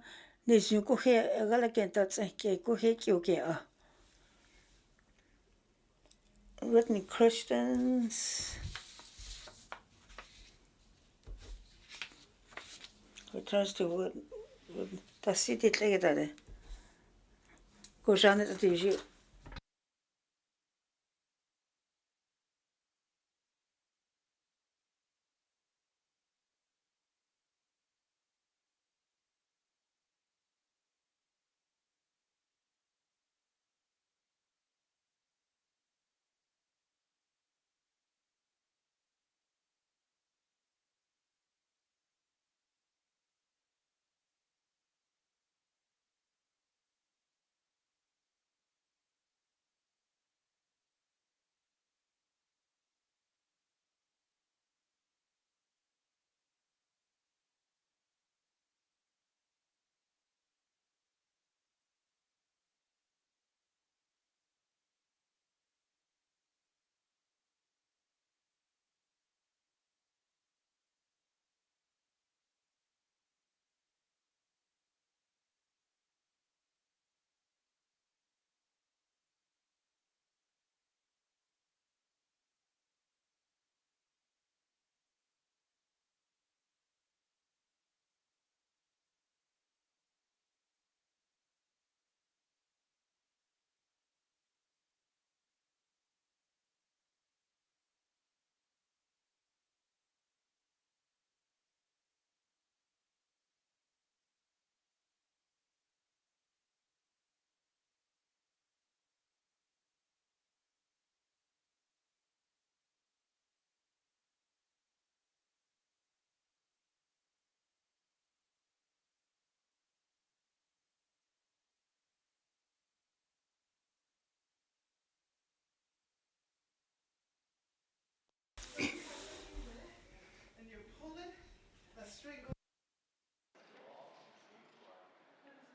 nisi ko he gala kenta tsenke ko he kyoke Written Christians. Returns to wood. Ta city tlegedade. Ko jane tati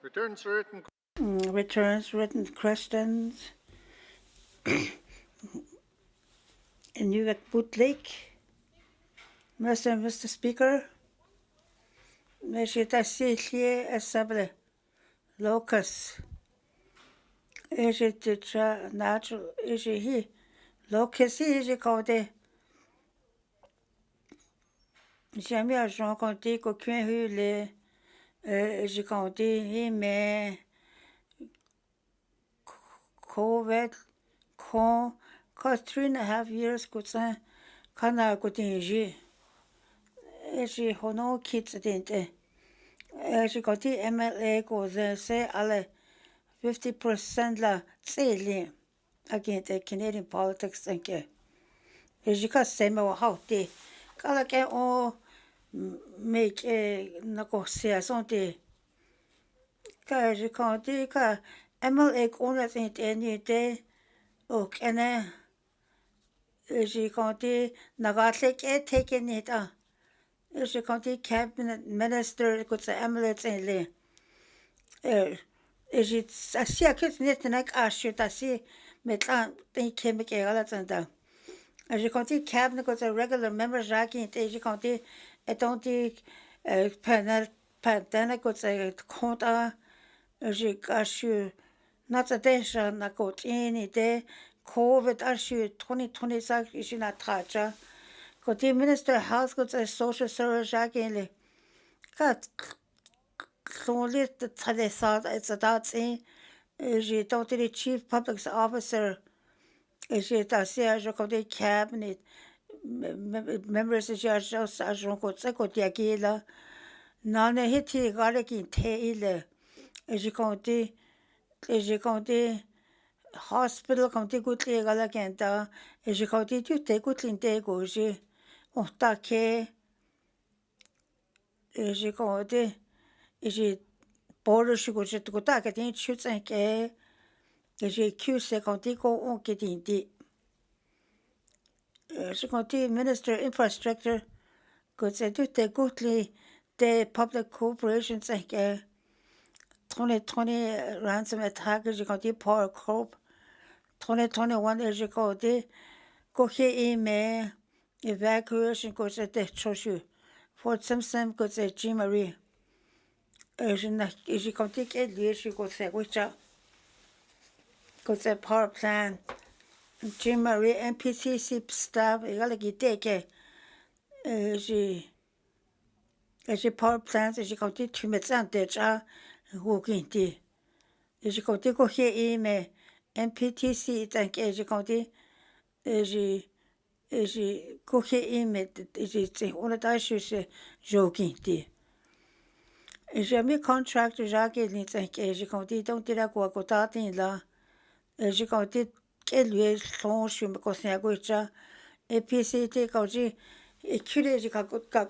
Returns to written. Returns written questions. Inuvik Bootlik. Mr. Speaker, Meshita Sitli Assembly Locus. Is it natural? Is it he? Locus is it called? Jamais à Jean Conti, qu'aucun hule, j'ai compté, mais COVID, quand 3.5 years, que ça, quand on a coté, j'ai hono kids dinte. J'ai compté MLA, que c'est alle 50% la, c'est li, against Canadian politics, thank you. J'ai qu'à c'est me wahauti. Quand on make négociation de que j'ai compté que MLA qu'on a été au Canada, j'ai compté nagatlek et taken it a. J'ai compté cabinet minister que c'est MLA c'est j'ai assis à que n'est pas assis assis maintenant t'es chimique et là t'entends. J'ai compté cabinet que c'est regular member Jacques et j'ai compté étant dit panel que c'est compte j'ai caché notre déjà n'a côté une idée COVID assis 2025 j'ai n'a tracha côté minister health que c'est social service Jacques et quand son liste de ça c'est that's j'ai tenté le chief public officer et j'ai assis à je côté cabinet members of judges as je côté côté là non hiti gare qui teile et j'ai compté hospital compté côté gala kenta et j'ai compté tout côté inte gauche on taquet et j'ai compté et j'ai border je côté tout taquet tin chute 5 et j'ai Q compté ko on qui tinti j'ai compté minister infrastructure côté tout côté the public corporation 5 2020 ransom attack j'ai compté Power Corp 2021 j'ai compté côté email evacuation côté de Choshu Fort Simpson côté Jean Marie j'ai compté que lié je côté côté power plant Jean Marie NPCC staff égal qui que j'ai power plant j'ai compté tu médecins déjà Hokinti. J'ai compté côté email NPTC tant que j'ai compté j'ai côté email j'ai on a d'ailleurs c'est Hokinti. J'ai mis contract Jacques ni tant que j'ai compté donc il a quoi côté là j'ai compté quel lieu sont je me connais à quoi NPCT quand j'ai écrit j'ai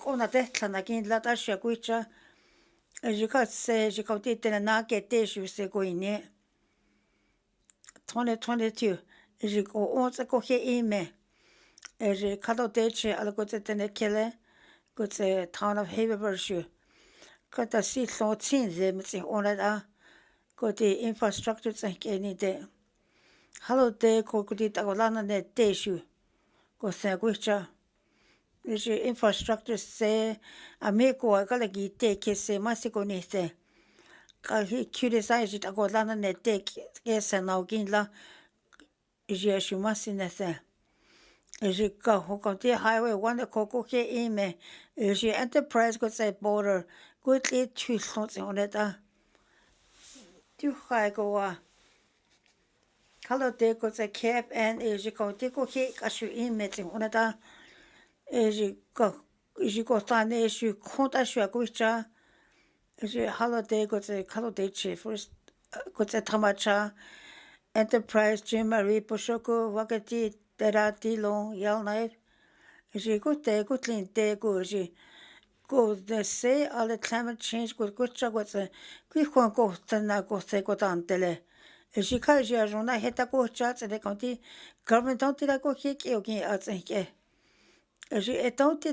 on a tête là n'a là je quoi j'ai compté de la quête je sais quoi il est 2022 j'ai on se côté email j'ai cadeau de à la côté de la kelle côté town of Haverford quand si sont j'ai mais on a côté infrastructure c'est qu'il est hello de côté de la na de je côté quoi j'ai infrastructure c'est amigo à la guide que c'est moi c'est connaissé quand il curiosité j'ai à la na de que c'est naukin là j'ai je moi c'est nécessaire j'ai compté highway 1 de coco qui email j'ai enterprise que c'est border good les tu sont on est là tu hay quoi kalau de que c'est cap and j'ai compté coquet que je email on est là j'ai compté je compte je à quoi j'ai holiday que c'est holiday chief que c'est tamacha enterprise Jean Marie Poshoko wakati terati long yal night j'ai côté linte que j'ai de c'est à la climate change que ça que c'est qui qu'on na que c'est que tantele j'ai quand j'ai journée heta que ça c'est quand il government don't la que qui a que j'ai étant que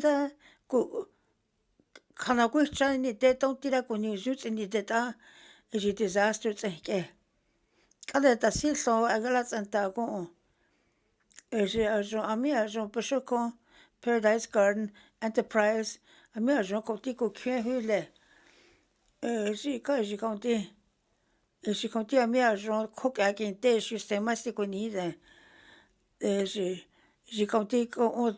quand que ça ni de don't la que ni juste ni de ta disaster tsake. Kala ta silso agala tsanta ko. Ami ajon pashoko Paradise Garden Enterprise. Ami ajon koti ko kye hule. Ji konti ami ajon kok akin te sistema sikonide. Ji konti ko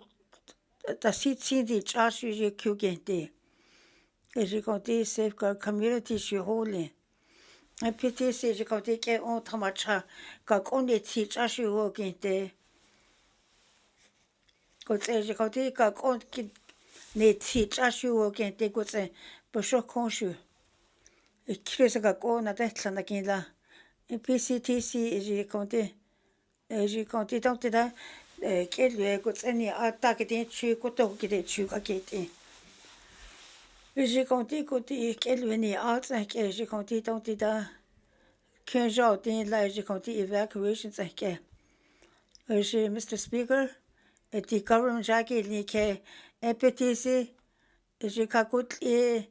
ta sindi chashu ji kyugente. Ji konti safeguard community shi holy. PTC ji konti ke on tamacha ka konti ti chashu ho gente. Kotse ji konti ka konti ne ti chashu ho gente kotse basho konshu. Kirisa ka ko na tetla na kinla. PCTC ji konti tonti da kelwe kotse ni ata kiti chu koto kiti chu ka kiti. Ji konti kelwe ni ata ke ji konti tonti da kenjao tin la ji konti evacuation tsake. Mr. Speaker, the government jackie ni ke PTC ji ka kutli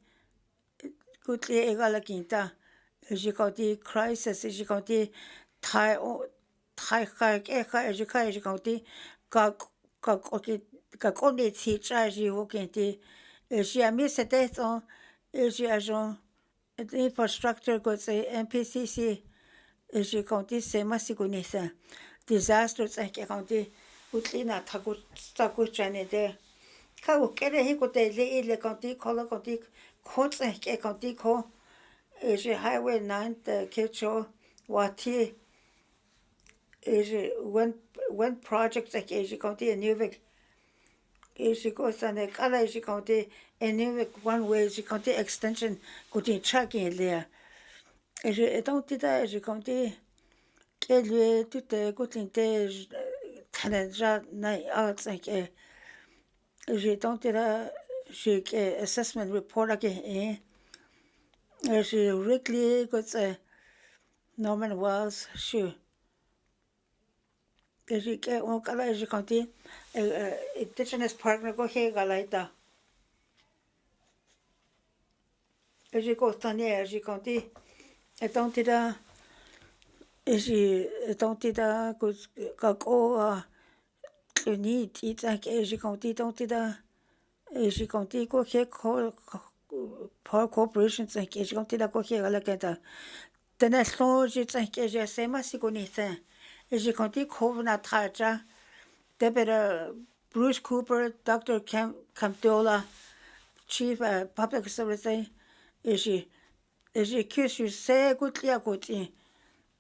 egala kinta. Ji konti crisis ji konti thai ji konti ka konti ti cha ji ho kinti. Ji ami sete son ji ajon infrastructure ko se MPCC ji konti se masikunisa. Disaster tsake konti utlina taku chane de. Ka ukere hi ko te le konti kola konti ko tsake konti ko ji highway 9 the kecho wati ji one project tsake ji konti enuvik ji ko sane kala ji konti enuvik one way ji konti extension konti tracking le. Ji tonti da ji konti kelwe tute kutinte tanaja na tsake. Ji tonti da ji ke assessment report ake ji Wrigley kotse Norman Wells shu. Ji ke on kala ji konti indigenous partner ko he galaita. Ji ko tani ji konti tonti da ka ko ni ti tsake ji konti tonti da ji konti ko he Power Corporation tsake ji konti da ko he galakenta. Tene so ji tsake ji se masikunisa. Ji konti ko na thaja. Deputy Bruce Cooper, Dr. Camdola, Chief Public Service ji kyushu se gutlia guti.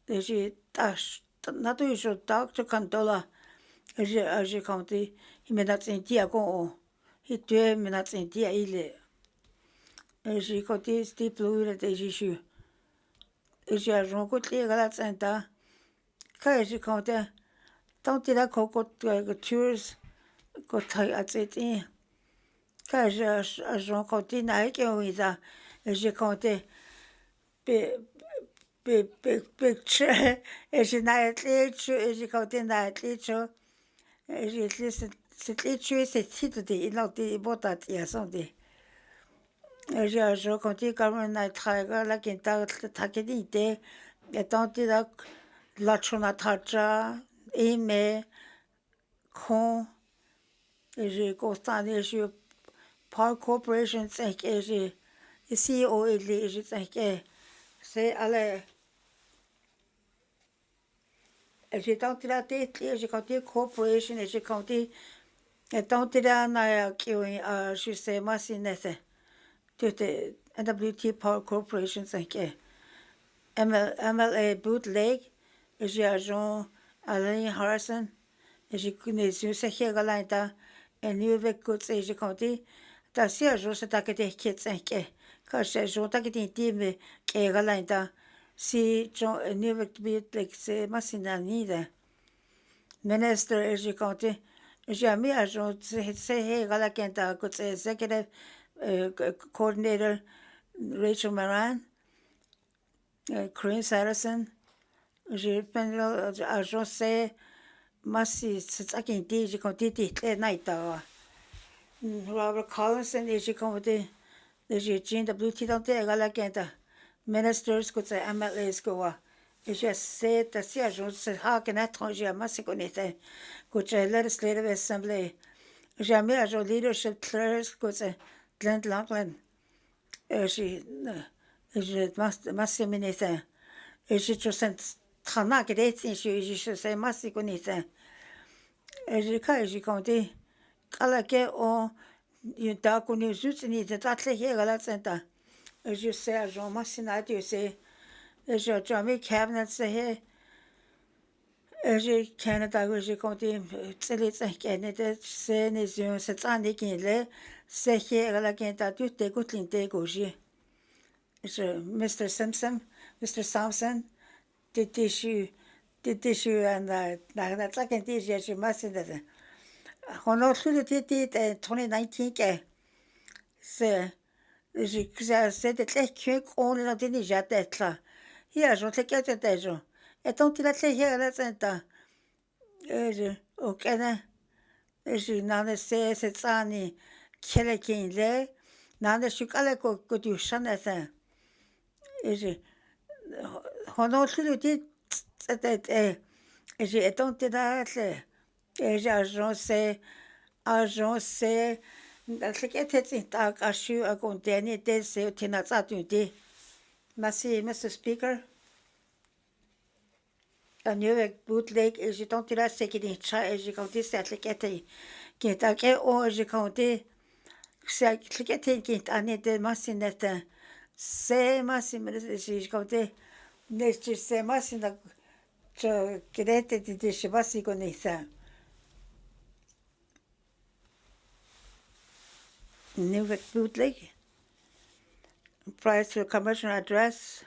Ji na tu jo Dr. Camdola ji konti minutes in dia go. He 2 minutes in dia ile. Ji konti Steve Blue de ji shu. Ji ajon gutlia galatsenta. Ka ji konti tonti da ko tours ko thai atseti. Ka ji ajon konti na ke oiza. Ji konti picture ji na atlichu ji konti na atlichu. Ji atlichu se titre de inoti botat ya sonde. Ji ajon konti government na traga la kinta takidite. Tonti da la chona tacha ime kon ji kostani ji Power Corporation tsake ji CEO ili ji tsake se ale ji tonti da te ji konti corporation ji konti tonti da na kiwi ji se masinese tute NWT Power Corporation tsake MLA Bootleg ji ajon Alain Harrison ji kune su se galanta enuvik kutse ji konti ta si ajon se takete kitsake ka se ajon takete time ke galanta si jo enuvik bit se masinani de minister ji konti ji ami ajon se galakenta kutse executive coordinator Rachel Moran Corinne Saracen ji panel ajon se masi tsakin ti ji konti ti tle naita. Robert Collinson ji konti ji GWT tonte galakenta ministers go to MLAs go. Is just said that the agents have an étranger massiconite go to legislative assembly. Jamais agent leadership clerks go to Glen Laughlin. She massiminite. Is it just Tana great issue? You should say massiconite. Is it because you can't do Kalake or you dark on your suits and it's at the here at center. As you say, Jean Massinat, you say, as your Jamie cabinet say here, as you Canada, as you can't do it's a Canada, say, is you sit on the king, say here again that you take good in take Oji. Mr. Simpson, Mr. Sampson, did issue and that's like an issue, you mustn't. Honor did 2019. Say, je said that like quick only not in the jet etla. Here, je te get it as you. Et don't let here that's enter. Okay, as you now say, it's on Killeking lay. Now the Shukalako could you shun at them. Is it Honor did that? Is it don't did that? As I say, that's like it's in dark as you are going to any day, say, Tina Saturday. Merci, Mr. Speaker. A new bootleg is you don't do that second in try as you go this at like at a get a get or as you go there. Say, click at it, get any day, Massin that say, Massin, as you go there. Let's just say, Massin, to get at it, the Shabasi go Nathan. New bootleg. Prior to commissioner address.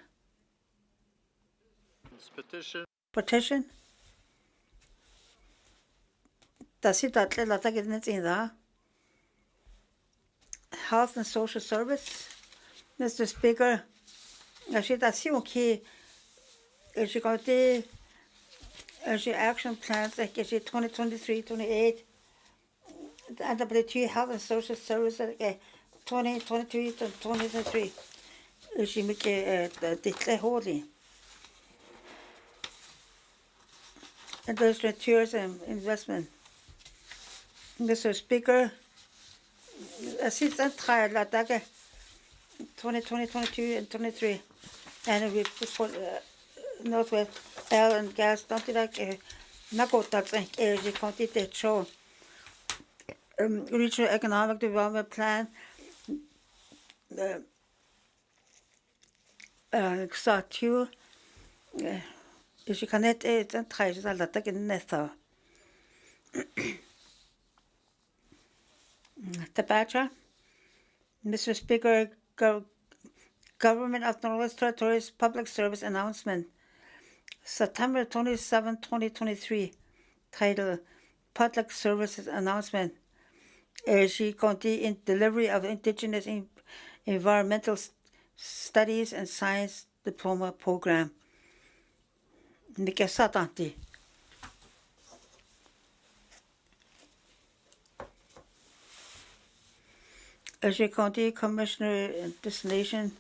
Petition. Does it that let get in there? Health and Social Service. Mr. Speaker, I should assume okay. As you got the action plans like 2023-28. And the two Health and Social Services 2023 to 2023. She make the holy. Industrial tourism investment. Mr. Speaker, assistant trial like that 2020, 22 and 23. And we put Northwest oil and gas, don't like Nako tax and energy quantity show. Regional Economic Development Plan, SATU, is you connect it and try to let that in Nether. The Badger, Mr. Speaker, Government of the Northwest Territories Public Service Announcement, September 27, 2023, title Public Services Announcement. She contains in delivery of Indigenous Environmental Studies and Science Diploma Program. Nikesatanti. She County Commissioner in this nation.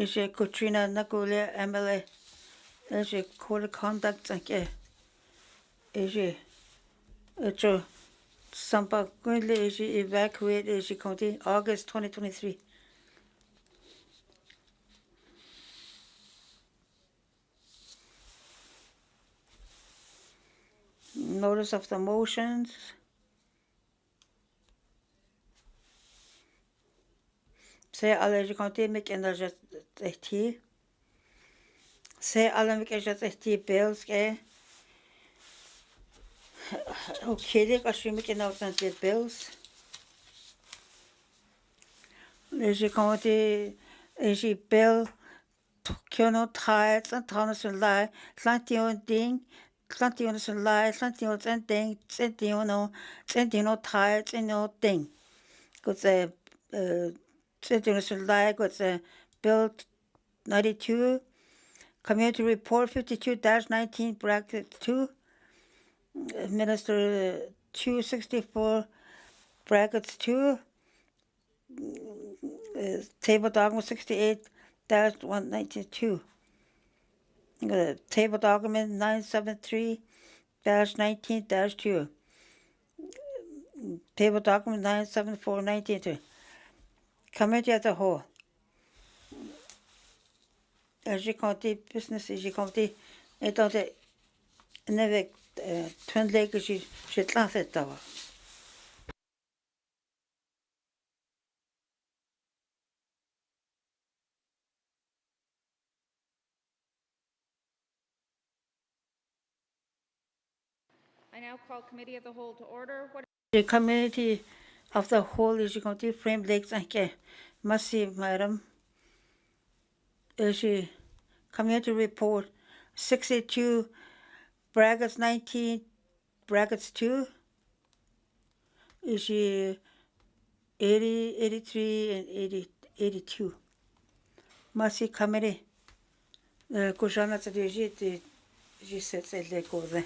She Katrina Nagolia MLA. She Code of Conduct and she Sampa Gwendley is evacuated as County August 2023. Notice of the motions. Say alle County make energy Say alle make energy bills. Okay, I should make out the bills. As you come to a bill, Kyono tides and Thomas and lie, Lantion ding, Lantion and lie, Lantion and ding, Sentino tides and no ding. Got the Sentino and lie, got the bill 92, Community Report 52-19, bracket 2. Minister 264 brackets 2, table document 68 192. Table document 973-19-2. Table document 974-19-2. Committee as a whole. J'ai compté business, j'ai compté étant avec Twin Lake, j'ai lancé d'abord. I now call Committee of the Whole to order. The community of the whole is going to frame lakes and massive, madam. Is community report 62 brackets 19 brackets 2 is 80, 83 and 80, 82. Massive committee. Kujana tadiji ji sets a lake over there.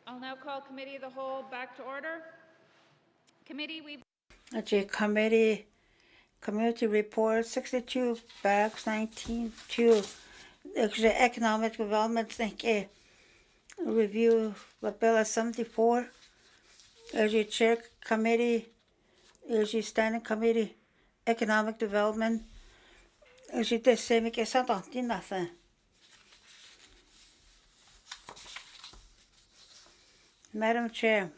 I'll now call Committee of the Whole back to order. Committee, we Committee Community Report 62 back 19 Economic Development Review of Bill 74. Chair Committee, Standing Committee Economic Development. Nothing. Madam Chair.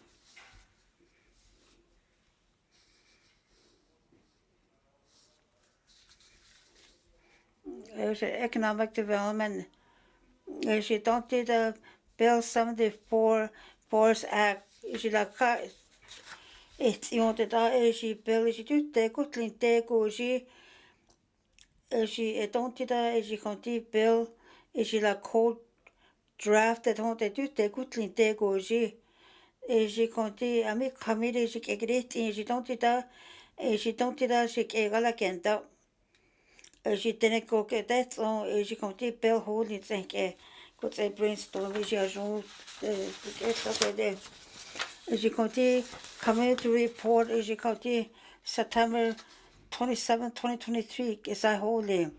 Economic Development. She don't do the Bill 74 Force Act. She like it's you want to she bill she do take good clean take she don't do that she can't do bill she like code draft that don't do take good clean take she can't do I mean committee she get it she don't do that she get like and that she didn't go get that so she can't do bill holding think could say brainstorm she has no get okay there. J'ai compté community report, j'ai compté September 27, 2023, is I holy.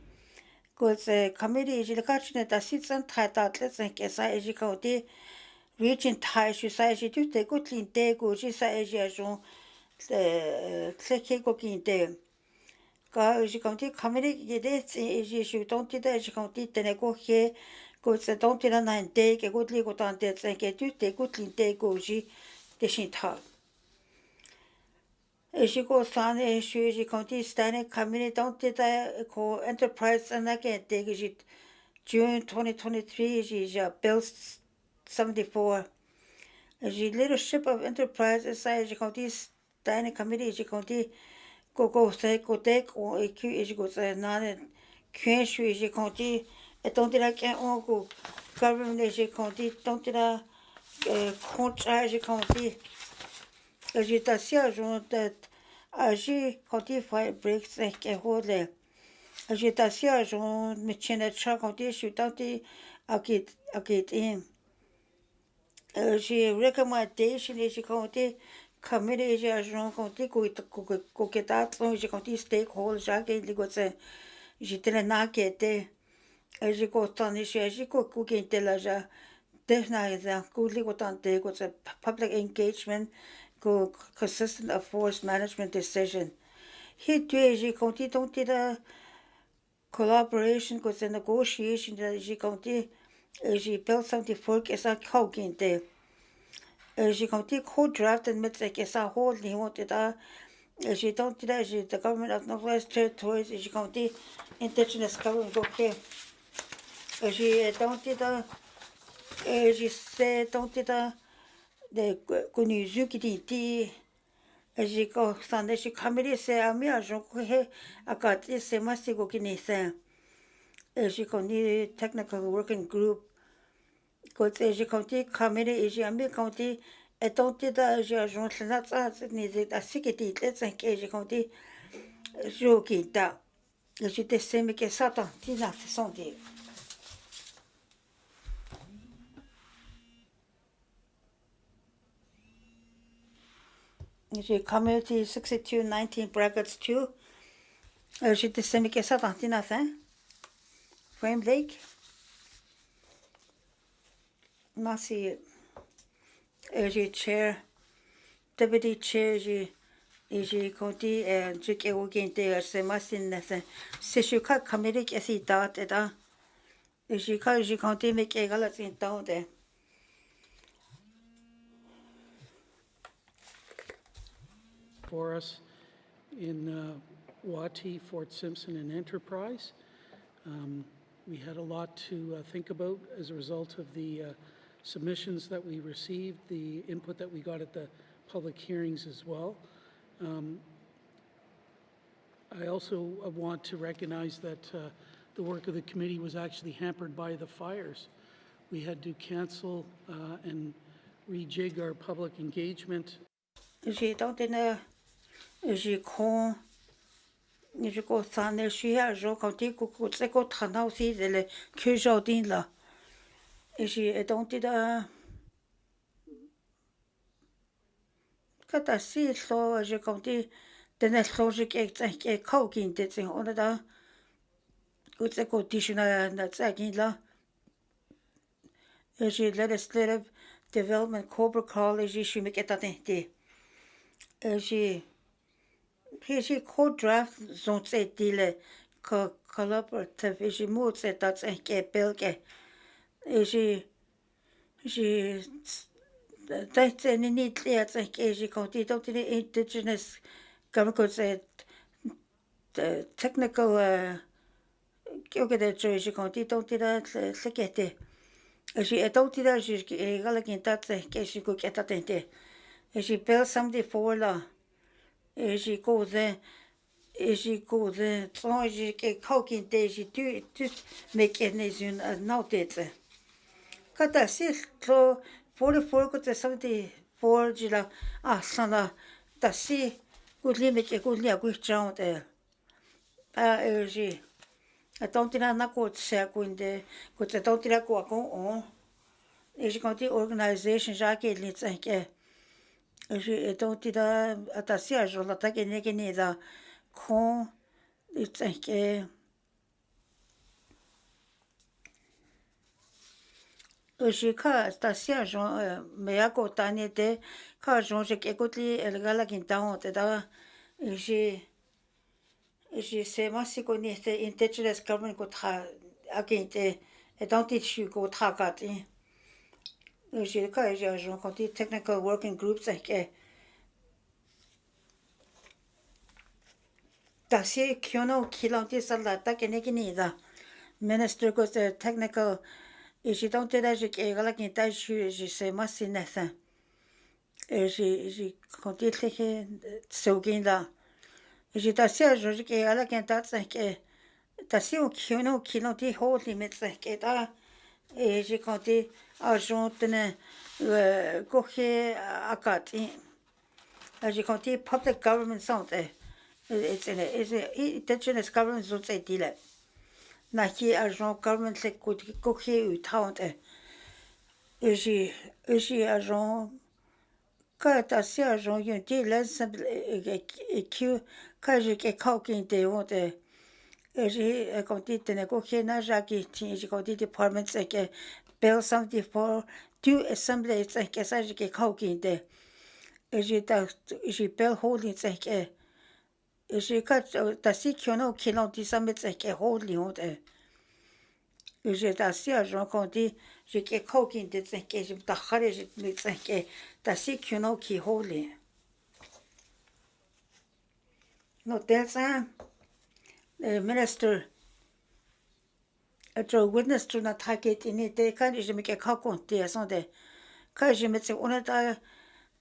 Because committee, j'ai le cas de citizen title, let's think, is I, j'ai compté region tie, je sais, j'ai tout des good clean day, go, j'ai sais, j'ai ajout, cliquer go clean day. Quand j'ai compté committee, j'ai suis tombé, j'ai compté, tenez go here, go, c'est tombé dans un day, que go, les go, dans des, c'est que tout des good clean day, go, j'ai, des talk. She goes on issue, she county standing committee don't did co enterprise and again take it June 2023 she Bill 74. She leadership of enterprise aside she county standing committee she county go say go take or EQ she goes non question she county don't did I can't go government she county don't did I contract she county agitation that agi quantify breaks like a whole agitation machine at truck on this shoot out the get in she recommendation is she county committee is a county go get that so she county stakeholders again they go say she didn't not get there as you go on she go get the definitely good legal on there go to public engagement go consistent of force management decision. He do county don't did a collaboration goes a negotiation that she county built something for is a coking there. She county co draft and mid like is a whole he wanted she don't do that she the government of Northwest Territories she county indigenous government okay. She don't did she said don't did the Gunuzuki as you go Sunday she committee say I'm here I got this must go Guinea as you go need technical working group because as you county committee is you me county I don't did as you are not needed a security let's think as you county joking that as you the same que Satan tina Sunday. J'ai community 6219 brackets 2. J'ai décidé que ça dans tina Frame Lake. Merci. J'ai chair, deputy chair, j'ai compté j'ai que au gain c'est masin c'est je cas committee que c'est date là. J'ai compté mais que là c'est temps de. For us in Wati, Fort Simpson, and Enterprise. We had a lot to think about as a result of the submissions that we received, the input that we got at the public hearings as well. I also want to recognize that the work of the committee was actually hampered by the fires. We had to cancel and rejig our public engagement. J'ai don't know. J'ai con. J'ai go Sunday she has jo county go c'est go trana aussi le que jardin là. J'ai don't did kata si lo je konti dene logic ek kaukin de zing ona da utse ko tishuna na tsakin la je legislative development corporate college je me keta tente je co draft zon tse dile ko collaborative je mo tse ta tse belge je tse ni ni tse tse je konti to the indigenous government technical kyoke je konti to the sekete je to the je gala kinta tse ke je ko keta tente je bel somebody for la je go the so je ke kokin de je tu make it une note kata si to for ko tse somebody for je la sana ta si gudli me ke gudli a gudjão de je atautina na ko tse kunde ko tse tautira ko on je konti organization já que ele tse ke je tautira atasia jo la ta ke ne da kon tse ke je ka atasia jo me a ko tani de ka jo je ke gudli el gala kinta te da je sais moi si connais indigenous government ko tra agente et donc il suis ko tra kati je ka je konti technical working groups ke tasi kyono kilanti salata ke ne kini da minister ko technical je donc là je ke gala kinta je sais moi si nessa je konti ke sogin da je tasi je ke gala kinta ke tasi kyono kilanti ho limit ke da je konti agent ne koche akati je konti public government santé it's indigenous government so say dile na ki agent government le koche u tante je agent ka tasi agent yunti l'ensemble que je ke kaukin de honte je konti tene koche na jaki je konti department ke bel something for two assembly ke sa je ke kaukin de je bel holding ke je ka tasi kyono kilanti samet ke holding honte je tasi agent konti je ke kaukin de ke je ta khare je me ke tasi kyono ki holding no telsa minister a witness to na target in de kan je me ke kakon de sonde ka je me ona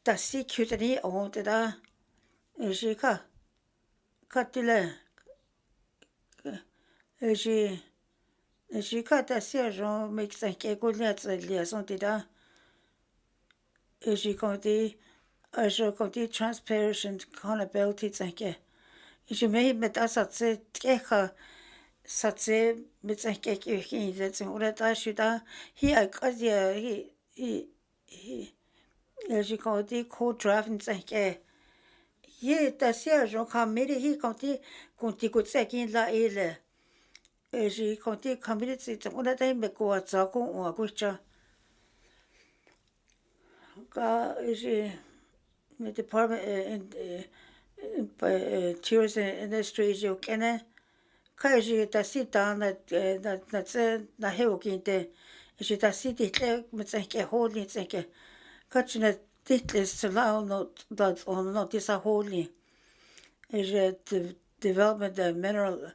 ta si kyutani on da je ka tile je ka ta si agent me ke ko le sonde da je konti transparency and accountability ke je me met asatse ke satse mit ke ke oder da shida hi akadia hi je konti co driving ke ye ta si agent kamere hi konti ko tsekin la ele je konti kamere tse oder da me ko tsa ko o ko cha ka je le department tourism industry jo kene ka je ta si ta na tse na heo kinte je ta si te me tse ke holding tse ke ka chine title sala no that on not is a holding je development the mineral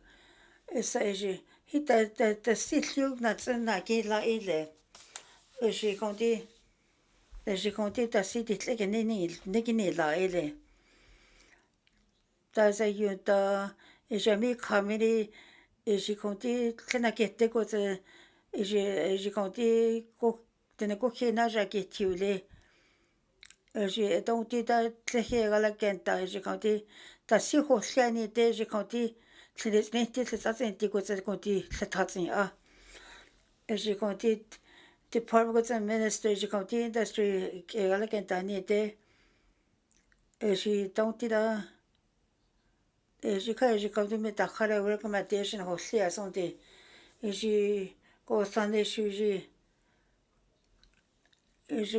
je hita ta si liu na tse na ki la ile je konti ta si title ke ni la ile ta za yunta jamais kameri je konti tena kette ko je konti ko tena ko kena ja ke tiule je donc ta tlehe gala kenta je konti ta si ho hlani de je konti tlenes nete tletsen ti ko konti tletsin a je konti department minister je konti industry gala kenta ni de she don't did a she come to me the hard recommendation of here something. She goes on the she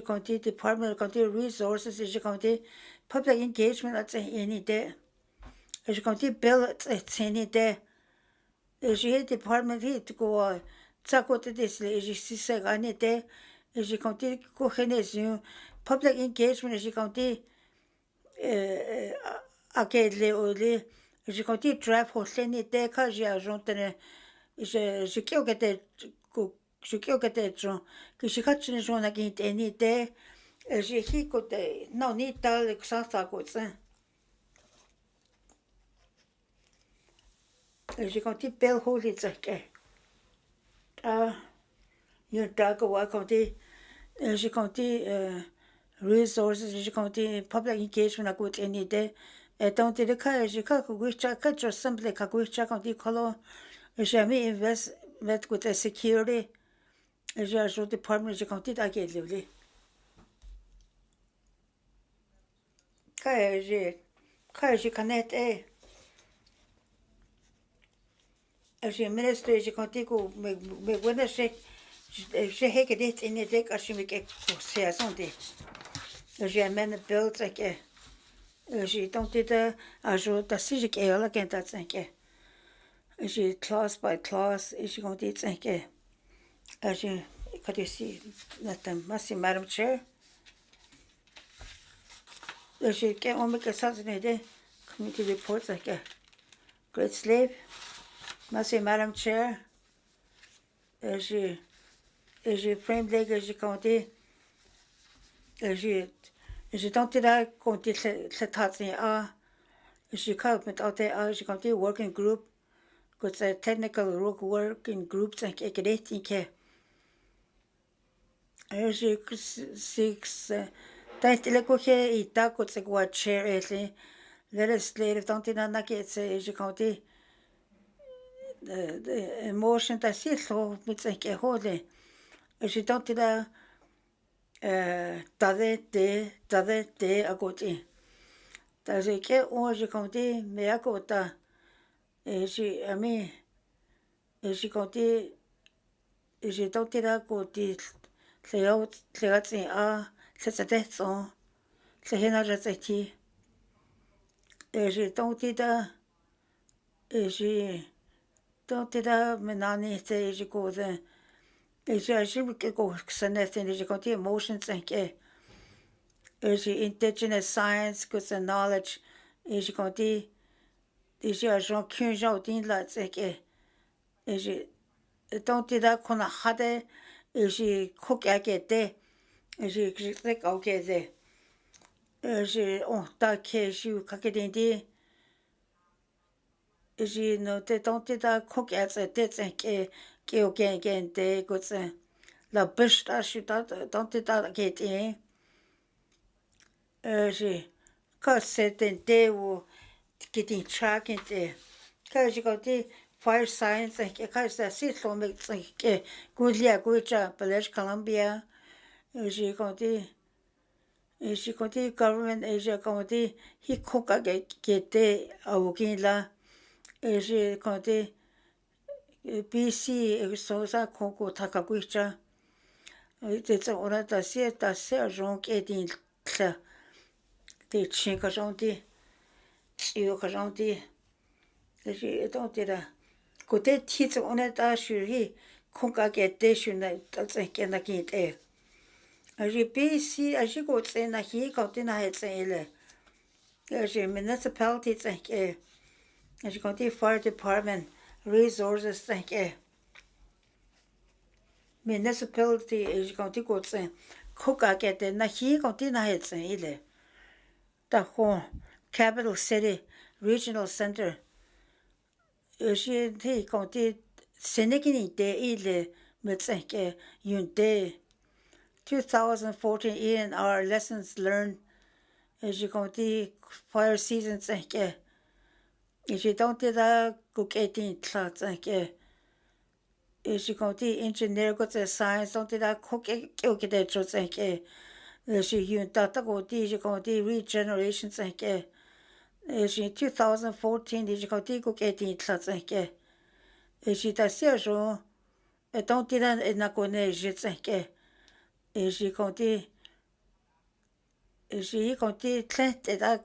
come to department come to resources she come to public engagement at any day. She come to bill at any day. She hit department hit to go Taco to this she said any day. She come to go public engagement she come to akele ole je compte drive hosene de ka je jontene je kyo kete ko je kyo kete jon que je katchine jona ki teni de je hi kote no ni tal sa ko tsen je compte bel holy tsake you dog wa compte je compte resources je compte public engagement a good any day donc de cas je cas que je simple ka que je compte color jamais invest mettre côté security j'ai ajouté department je compte à quel level quand je connecte j'ai ministre je compte que me voilà je hé que dit in des cas je me que c'est santé j'ai même build que j'ai tenté d'ajouter si je qu'elle la quand t'as 5 j'ai class by class j'ai compté 5 j'ai quand ici merci madame chair j'ai qu'on me que ça c'est des community reports like Great Slave merci madame chair j'ai frame leg j'ai compté j'ai tenté de compter le tatsin j'ai compté working group it's a technical working group and que j'ai 6 tant le coché et ta côté quoi chair et legislative tant il en a que j'ai compté the emotion that c'est so mit que hole j'ai tenté de t'avais à côté t'as que j'ai compté mais à côté j'ai ami j'ai compté j'ai tenté de côté c'est c'était son c'est une recette j'ai tenté de maintenant c'est j'ai causé j'ai que j'ai compté emotions que j'ai indigenous science que c'est knowledge j'ai compté j'ai agent 15 jours din là c'est que j'ai tenté de qu'on a hade j'ai coqué que j'ai c'est OK j'ai on t'a que j'ai que des j'ai noté tenté de coqué c'est que OK que c'est la bêche je suis tenté de que j'ai quand c'était où getting track into quand j'ai compté fire science que quand ça c'est son que Goulia Gouja British Columbia j'ai compté government j'ai compté hi coca qui était à Okinawa j'ai compté BC et ça Congo Takagucha c'est on a assez gens qui étaient là des chiens que j'en dis eu que j'en dis j'ai tenté là côté titre on est à chérie Congo qui était sur la cinquième qui était j'ai BC j'ai côté na hi côté na c'est là j'ai municipality que j'ai compté fire department resources que municipality j'ai compté côté Congo qui était na hi côté na c'est là the whole capital city regional center j'ai dit compté Sénégalais il me que une day 2014 in our lessons learned j'ai compté fire season que j'ai tenté de coqueter que j'ai compté engineer côté science tenté de coqueter que she yun tata go di je ko di regeneration ke she 2014 di je ko di go ke di tla ke she ta sia jo don't di na ko ne je ke she ko di she ko di tlete da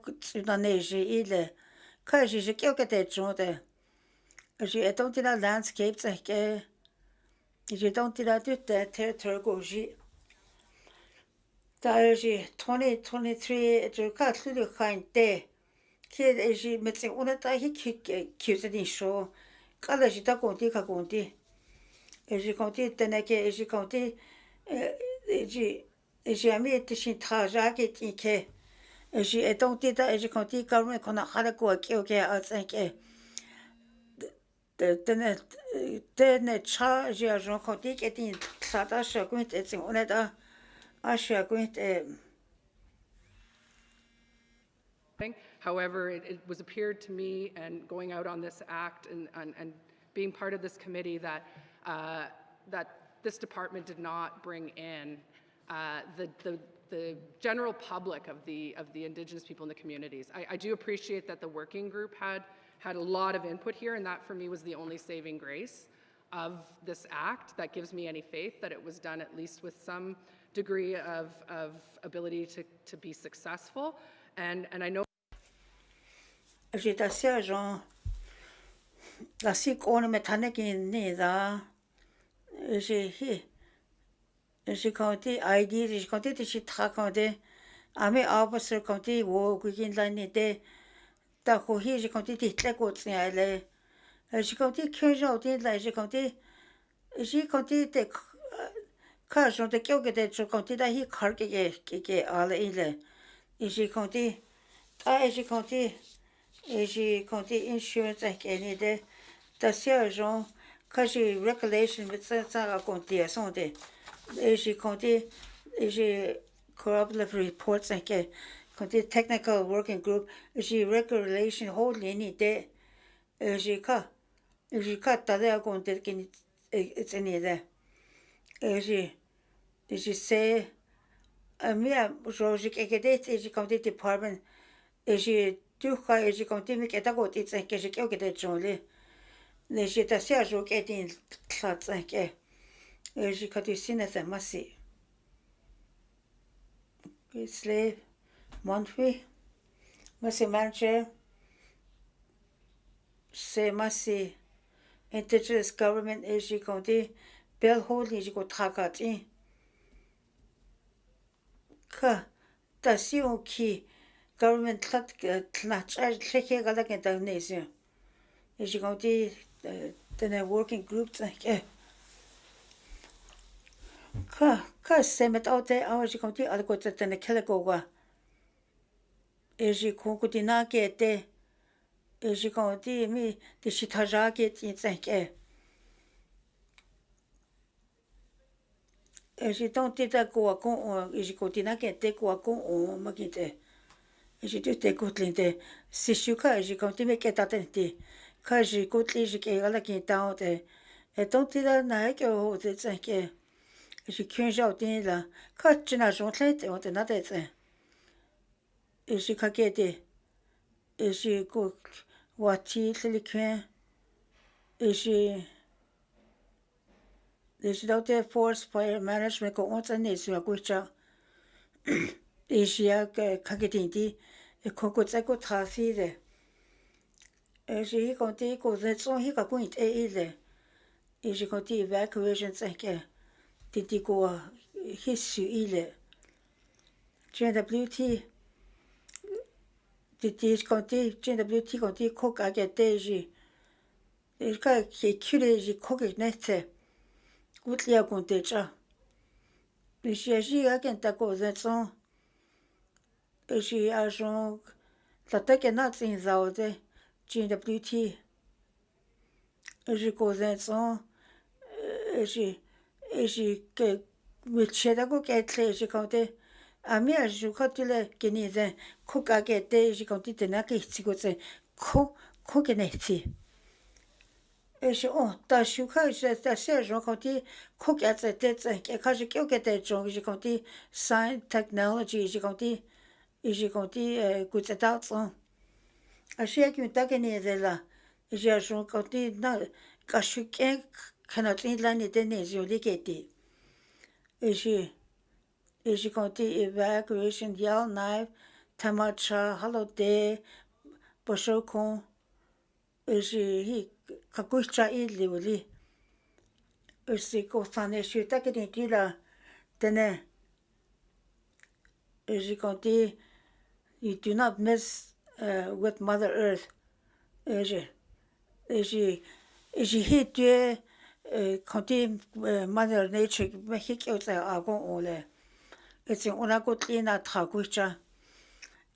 na ne je ile ka je ke ke te jo de she don't di landscape ke je don't di la territory go je da je 2023 je ka tlu kan te Kid is she missing one of the cute in show. Color she took on the Kagonti. Is she conti Teneke, is she conti? Is she a me to she trajak in K? Is she a don't did that? Is she conti government on a harago okay? I think the charge as Jean Conti getting Sata Shaguint, it's in one of the Ashaguint. However, it was appeared to me, and going out on this act and being part of this committee, that that this department did not bring in the general public of the Indigenous people in the communities. I do appreciate that the working group had a lot of input here, and that for me was the only saving grace of this act that gives me any faith that it was done at least with some degree of ability to be successful. And I know J'ai assez Jean la sick ornament ni da j'ai compté ID j'ai compté de chez traquandé à mes arbres sur compté wo qui la nité ta cohi j'ai compté de la côte elle j'ai compté 15 jours de là j'ai compté de quand j'en de quelque de j'ai compté da hi car que à la ile j'ai compté j'ai compté et j'ai compté insurance avec une idée d'assez gens quand j'ai regulation mais ça a compté à son de et j'ai compté et j'ai corroborative reports avec compté technical working group j'ai regulation hold une idée j'ai qu'à t'aller à compter qu'il est une idée et j'ai sais mais j'ai quelque compté department et j'ai tout cas et j'ai compté mais qu'à côté c'est que j'ai quelque chose les j'ai assez à jouer qu'à une classe et j'ai compté signe ça massé Slavey Monfrey massé manager c'est massé Indigenous government et j'ai compté bell hold et j'ai compté tracati que t'as si on qui government charge cliquer à la nation et j'ai compté dans un working group que c'est maintenant j'ai compté à la côté de la Kelagowa et j'ai compté n'a qu'était et j'ai compté mais de chitaja qui est et j'ai tenté d'accord et j'ai compté n'a qu'était quoi qu'on m'a quitté j'ai tout écouté c'est sûr que j'ai compté mais qu'est attenté quand j'ai écouté j'ai qu'à la qui est et tenté là n'a que c'est j'ai 15 jours de là quand tu n'as jamais été on n'a pas et j'ai qu'à et j'ai quoi wati le coin et j'ai d'autres force fire management qu'on s'en sur quoi ça et j'ai qu'à dit et qu'on ça qu'on trafic et j'ai compté qu'on sont hi qu'on est et j'ai compté evacuation 5 dit quoi history il JWT dit compté JWT compté cook à j'ai et quand qui j'ai cook net outlia compté ça et j'ai à quand ta cause sont et j'ai agent la tête que n'a pas zaude JWT et j'ai cause sont et j'ai que me cheda ko qu'être j'ai compté a mi je crois que le Canadien cook à j'ai compté de n'a que c'est ko que net ta shuka ta se ro konti cook at the ke ka je kyo ke te jong je konti science technology je konti ku te ta so a she ki ta ke ne de la je ro konti na ka shu ke kana tin la ni de ne je li ke ti je konti evacuation yal knife tamacha holiday boshokon hi ka kucha ili wali ko sane shu ta ke ni la Dene, je comptais, you do not mess with Mother Earth. Je hate you, comptais Mother Nature, mais qui est à gon ole. Et c'est on a côté na trakucha.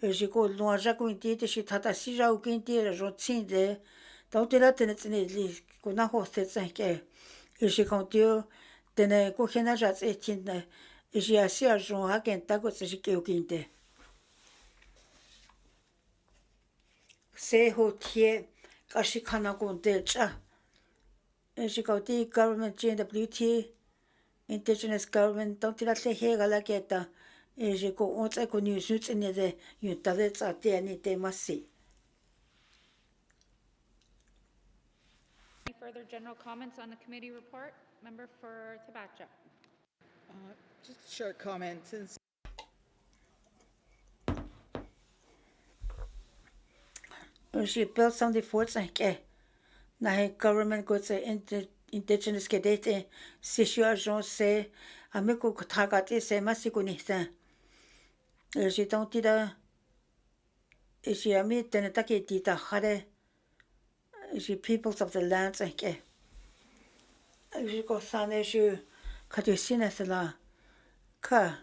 Je go loin jaco inte de chez tata si ja ou inte la jotin de. Donc là tenez li qu'on a hosté 5. Et je comptais Dene ko kena jats etine. J'ai assez à jouer à Kenta que c'est qui au quinte. C'est hotier, Kashikana Gondecha. J'ai gardé government GWT, indigenous government, don't il a fait here la guetta. Et j'ai connu juste une idée, une tavette à TNT massi. Any further general comments on the committee report? Member for Tabacha. Just a short comment. Since J'ai built 74 5. Na government goes indigenous cadete, situation c'est, amico tagati c'est massiconista. J'ai tenté de. J'ai ami tenetaki tita hare. J'ai peoples of the lands 5. J'ai gosane je kadusina sala. Ka.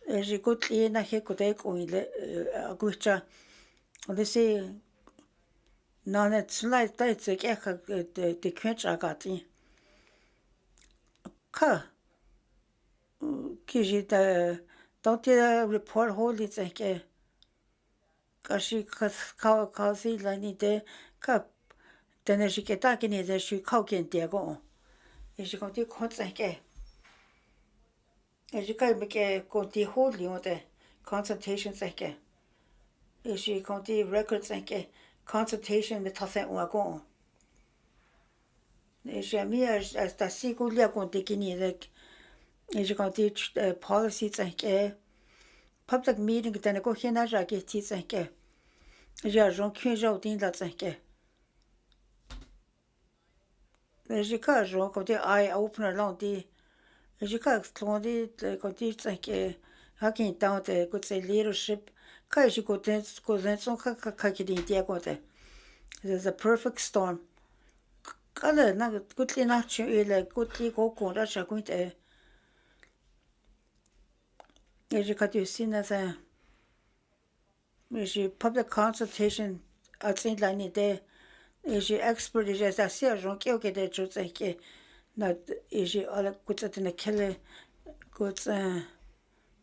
J'ai goûté na he kodek ou il agucha. On essaie. Non, c'est là, c'est que de quench agati. Ka. Que j'ai tenté de report holy 5. Kashi kasi lani de ka. Dene j'ai que ta kini de je kau ken diagon. Et j'ai compté compte 5. Et j'ai quand même compté holy on de consultation 5. Et j'ai compté record 5. Consultation with Tafet Wagon. J'ai mis à ta sigulia compté kini et j'ai compté policy 5. Public meeting dene go hina jaki 5. J'ai agent qu'un jour din la 5. J'ai qu'à jouer compté eye opener lundi. J'ai qu'à explorer compté 5. Hacking down the good say leadership. Quand j'ai compté son kakidin diagonte. There's a perfect storm. Kala na gutli na chu ile gutli go konda chakuinte. J'ai katu sina sa. J'ai public consultation at Saint Lani de. J'ai expert j'ai assez agent qui ok de choses qui na j'ai ala kutsat na kelle kuts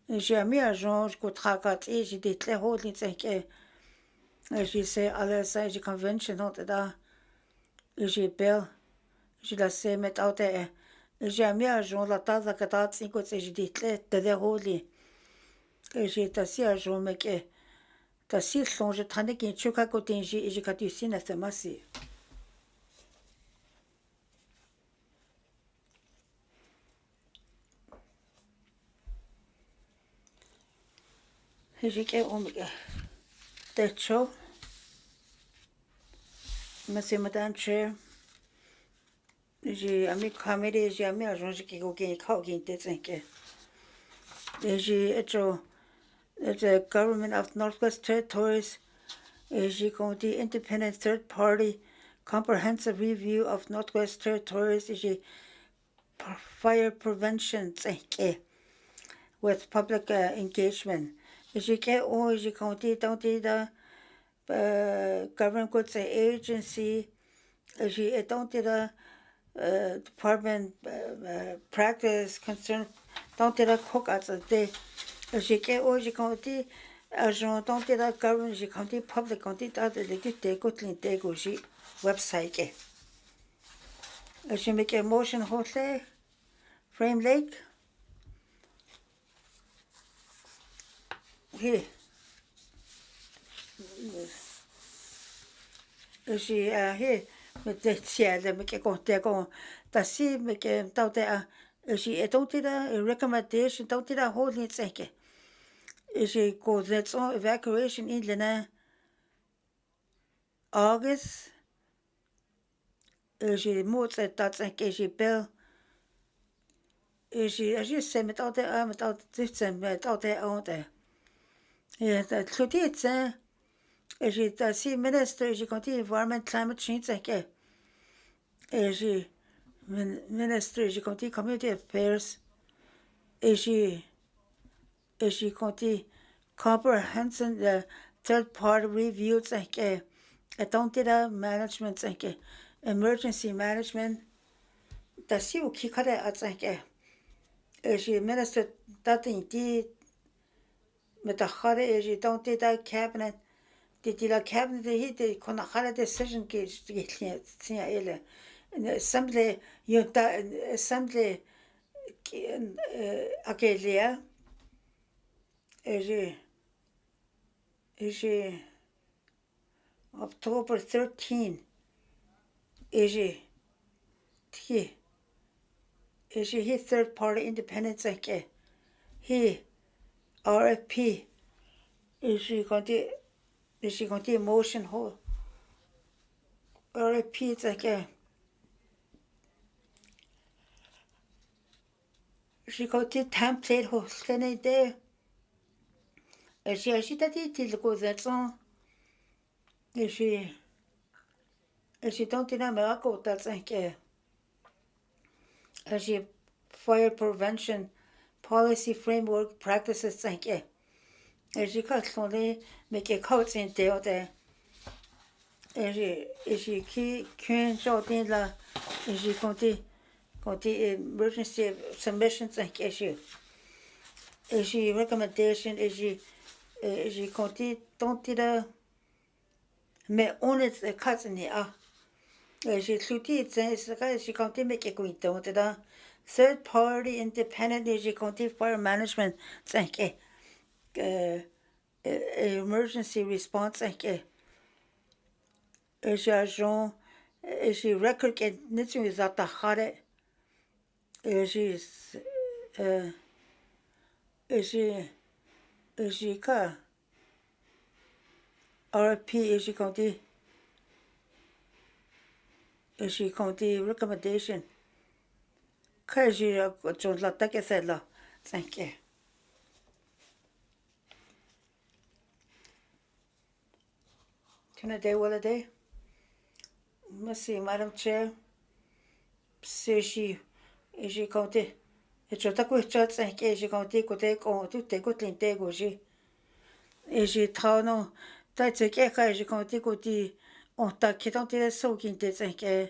j'ai mis agent je tracat et j'ai des très hauts ni que j'ai c'est ala ça j'ai convention non da j'ai bel j'ai la se mettre out there j'ai mis agent la taza que t'as 5 j'ai des très hauts li j'ai assez agent mais que t'as si long je traîne qui tu qu'à côté j'ai qu'à tu si na c'est massi. J'ai qu'à de chaud. Monsieur Madame Chair, j'ai ami comedy, j'ai ami agent qui go gain call gain de 5. J'ai the government of Northwest Territories. J'ai compté independent third party comprehensive review of Northwest Territories. J'ai fire prevention 5 with public engagement. J'ai compté dans the government goods agency. J'ai tenté the department practice concern tenté the cook at the day. J'ai compté agent tenté the government. J'ai compté public compté dans the l'étude des côtes l'intégrer website. she make a motion hotle, frame lake. Here. She here with the chair make a go there go. The see make a doubt there. She don't did a recommendation, don't did a whole need sake. She goes that's all evacuation in the August. She moves at that sake, she bill. She said met out there, met out this and met out there all there. Yeah, the truth is, she the see minister, she continue environment climate change sake. She minister, she continue community affairs. She continue comprehensive the third party reviews like don't did a management like emergency management. The see will kick her at like she minister that indeed with the hard she don't did that cabinet. The cabinet he couldn't have a decision case to get in the assembly you assembly okay is October 13 is he third party independence like he RFP is she going to motion whole RFP it's like she got the template whole thing there. She did till go that song. She don't deny me go that's like she fire prevention policy framework practices like she got slowly make a coach in there. She can't show things like she continue emergency submissions like she recommendation she continue don't did a me honest cousin here. She shooted she continue make a going down to the third party independent she continue fire management like emergency response like she record get nothing is at the heart. She's she ka RP she conti recommendation ka she John la ta ke said la thank you. Can I do what I do? Let's see, Madam Chair. Say she conti it's a taco chat thank you she conti ko take on to take ko tlin take go she tano ta take ka she conti ko ti on ta ki don't te so kin te thank you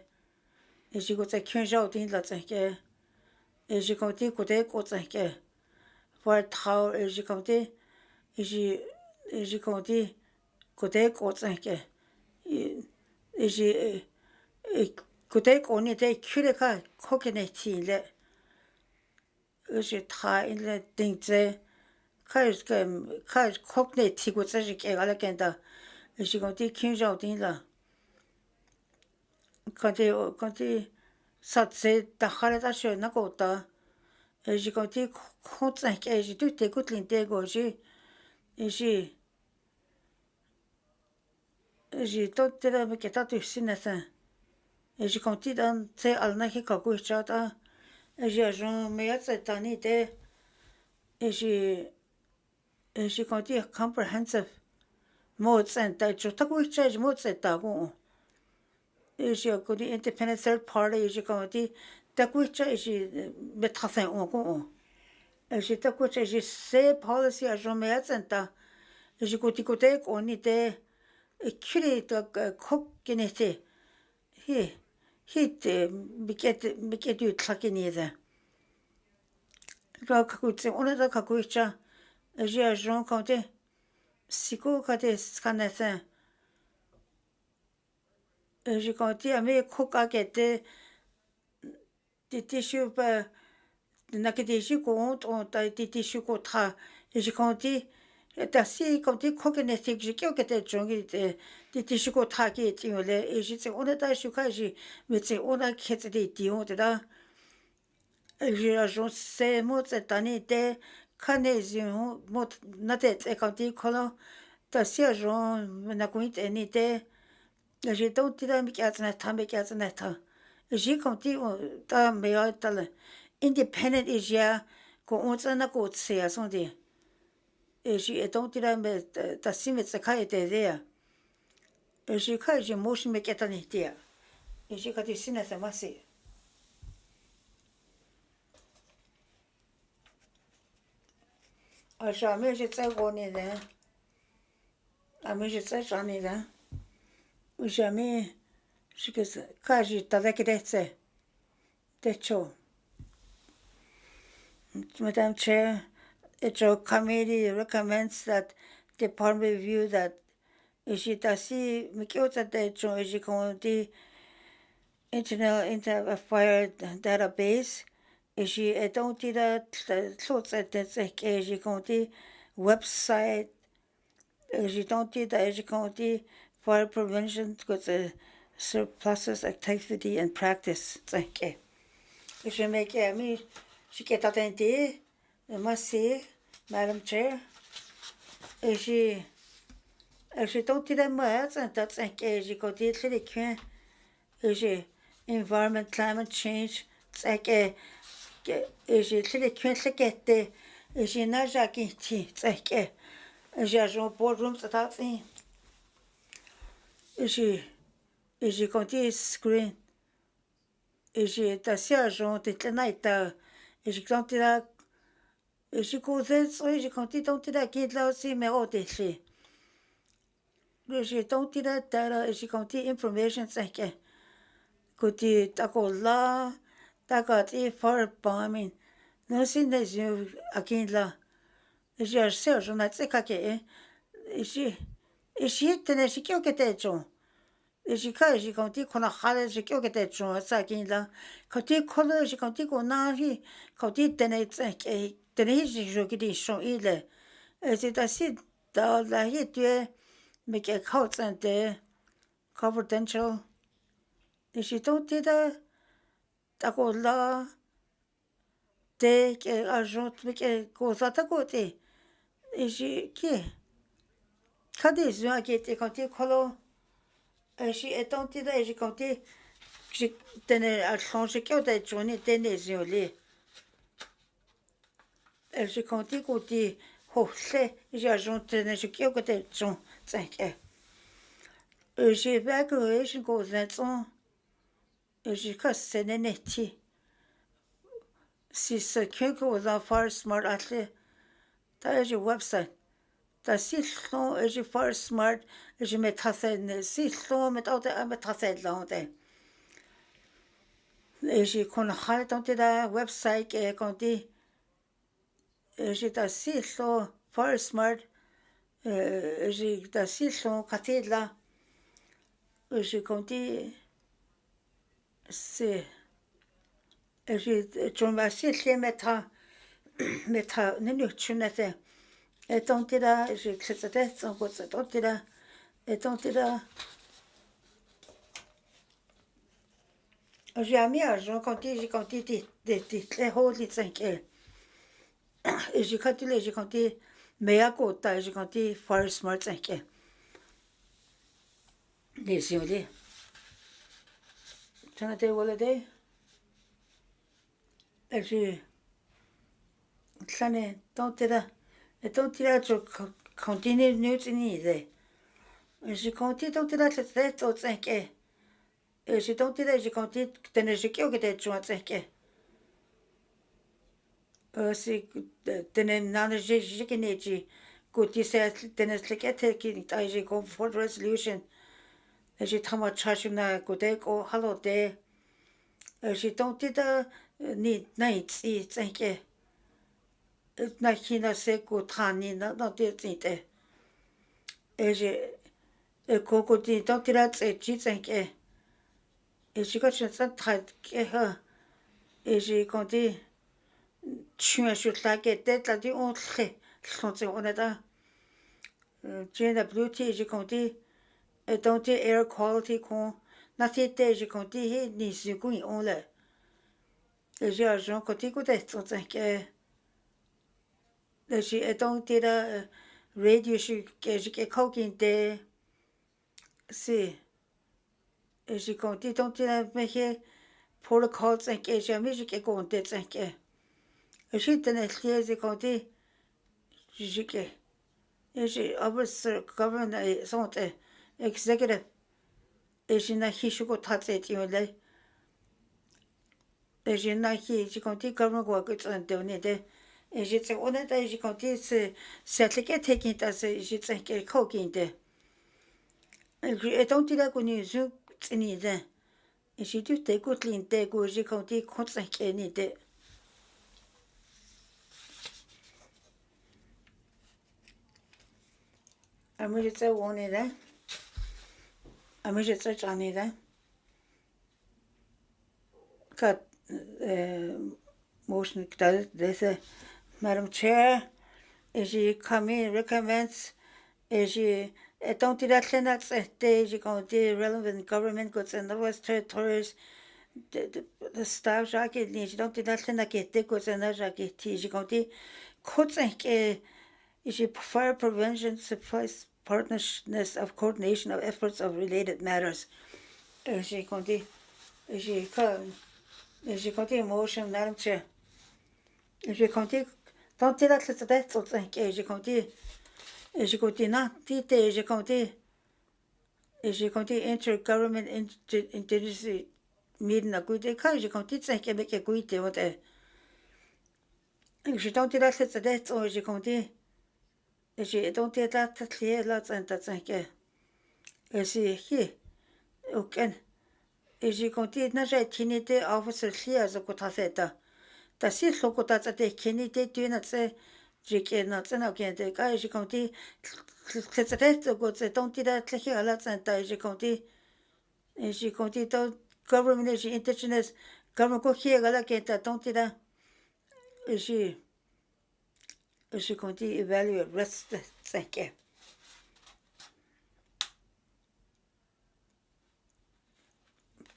she go take kyun jao din la thank you she conti ko take ko thank you for tao she conti ko take ko thank you she ko take on it kyure ka coconut tea le she try in the thing to coconut tea go such a alakenda she conti kyun jao din la conti satse ta khare ta sho na ko ta she conti ko tsank she tu te ko tlin te go she to te la me ke ta tu sinasa she conti dan te alna ki ka ko cha ta she jon me ya ta ni te she conti comprehensive modes and ta cho ta ko cha modes ta go she go the independent third party she conti ta ko cha she me trasin on go she ta ko cha she say policy a jon me ya ta she go ti ko te on ni te kiri ta ko kinete hit biket du tlakini da ra kakutse ona da kakucha je jon konte siko kate skanese je konti ame kokakete tishu pa na ke tishu ko on ta tishu ko tra je conti ta si conti ko ke ne tik je ke te jongi te tishu ko tra ki ti ole e je on ta shu ka ji me te on a ke te ti on te da je agent c'est mo te tani te kanezion mo na te conti ko ta si agent na ko te ni te je don't tira mi ka tsna ta me ka tsna ta je conti ta me ya ta independent is ja ko ons na ko tse son de e je don't tira me ta si me tsaka e te de e je ka je mo shi me ka ta ni te e je ka te sina sa ma se a jamais je tsa go ni de a me je tsa ja ni de jamais je que ka je ta de que tse de cho Madam Chair, the committee recommends that department review that Ishitasi Mikyota de Ishikondi Internet Affair Database, Ishi Edontida Slots at the Ishikondi website, Ishitontida Ishikondi Fire Prevention because the surpluses activity and practice. Thank you. If you make me. She get attended, must say, Madam Chair. She don't do that much, and that's like she got it to the can. She environment, climate change, it's like she to the can to get the she not jacking tea, it's like she has no boardrooms at that thing. She got this screen. She does see a joint at the night. Et je compte là, je causais, je comptais donc là qui est là aussi, mais au déchet. Je donc là, je comptais information, c'est que, côté d'accord là, d'accord, il faut bombing. Non, c'est des yeux à qui là. Je sais, je n'ai pas qu'à je tenais, je qui était John. Je comptais qu'on a halé, je qui était John, ça qui là. Quand il colle, je comptais qu'on a vu, quand il tenait, tenait, je qui dit, il est. C'est assez dans la vie, mais qui est confidential. Et je t'en dis d'accord là, t'es agent, mais qui est cause à ta côté. Et je qui quand des gens qui étaient quand il colle, je étant dit là, je comptais. Je tenais à changer que des journées désolé. Je comptais côté haussé, j'ai ajouté je que des gens, c'est j'ai vu que je causais son, je casse les nettis. Si ce que vous en faire smart athlé, t'as j'ai website. T'as si long, je faire smart, je mets tassé, si long, mais t'as me tassé long. Je connais dans la website et quand j'ai assez long for smart j'ai assez long côté là je compte c'est je me suis fait mettre ne tu n'as fait et tant là j'ai que c'était sans quoi ça tant là et tant là j'ai mis à jour quand j'ai compté des très hauts les 5 et j'ai compté mais à côté j'ai compté for smart 5 désolé tu n'as pas volé et j'ai clané tant là et tant là je continue nous tenir j'ai compté tant là c'est au 5 et j'ai tant là j'ai compté tenir j'ai qui était tu as 5 c'est tenir non j'ai qui côté c'est tenir le qui j'ai comme for resolution j'ai tellement cherché na côté ko hello de j'ai tenté de ni night c'est 5 na china c'est ko trani na dans des titres et j'ai côté tenté là c'est 5 et j'ai quand je sens très que Eji konti chua shutake te la di on tle sonse onada. JWT eji konti don't air quality con na te eji konti he ni sugui on le. Eji argent konti ko te sonse ke eji don't da radio shu ke eji ke kokin te si eji konti don't da me he protocols and ke eji mi ke ko on te ke. Eji te ne eji konti jike. Eji officer governor sonte executive eji na hishuko tatse tiole. Eji na hi eji konti governor go ko tsante ne de. Eji tse ona da eji konti se setleke taking ta se eji tse ke kokin de. Eji don't tira ko ni zu tsini de. Eji tu te ko tlin te ko eji konti kontse ke ni de. Amiri tse woni de. Amiri tse chani de. Cut motion that they Madam Chair, as you come in recommends as you don't do that stage you go the relevant government goods in the West Territories the staff jacket needs you don't do that get the goods and jacket you go the cuts is you fire prevention supplies partnerships of coordination of efforts of related matters as you go the as you come as you continue motion, Madam Chair. As you continue, don't tell us that sort of thing. As you continue, not as you continue, intergovernment indigenous meeting a good day. As you continue, think you make a good day with it. As you don't tell us that, or as you continue, as you don't tell that clear lots and that's like as you here, okay. As you continue, not a tiny day officer here as a good asset. Da si loko da te keni te tuina tse jike na tse na kene te ka je konti tse go tse don't da tle hi ala tse ta je konti to government is indigenous government ko hi ala ke ta don't da je konti evaluate rest tse ke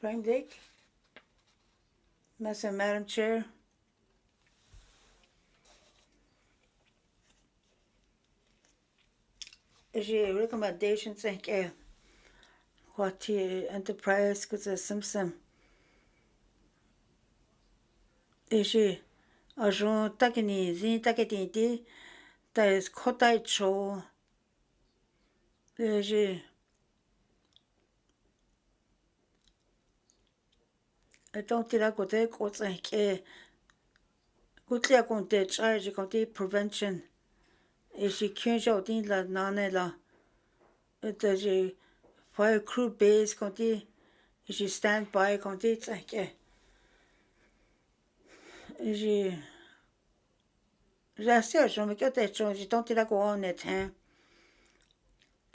Prime Lake Madam Chair. J'ai recommendation think what enterprise cause Simpson. J'ai agent takini zin taketi ta is kotai cho. J'ai don't tira kote kote ke kutlia konte charge konte prevention. J'ai qu'un din la nane la. J'ai fire crew base konte j'ai stand by konte tsake. J'ai assez je me kete cho j'ai tenté la ko on est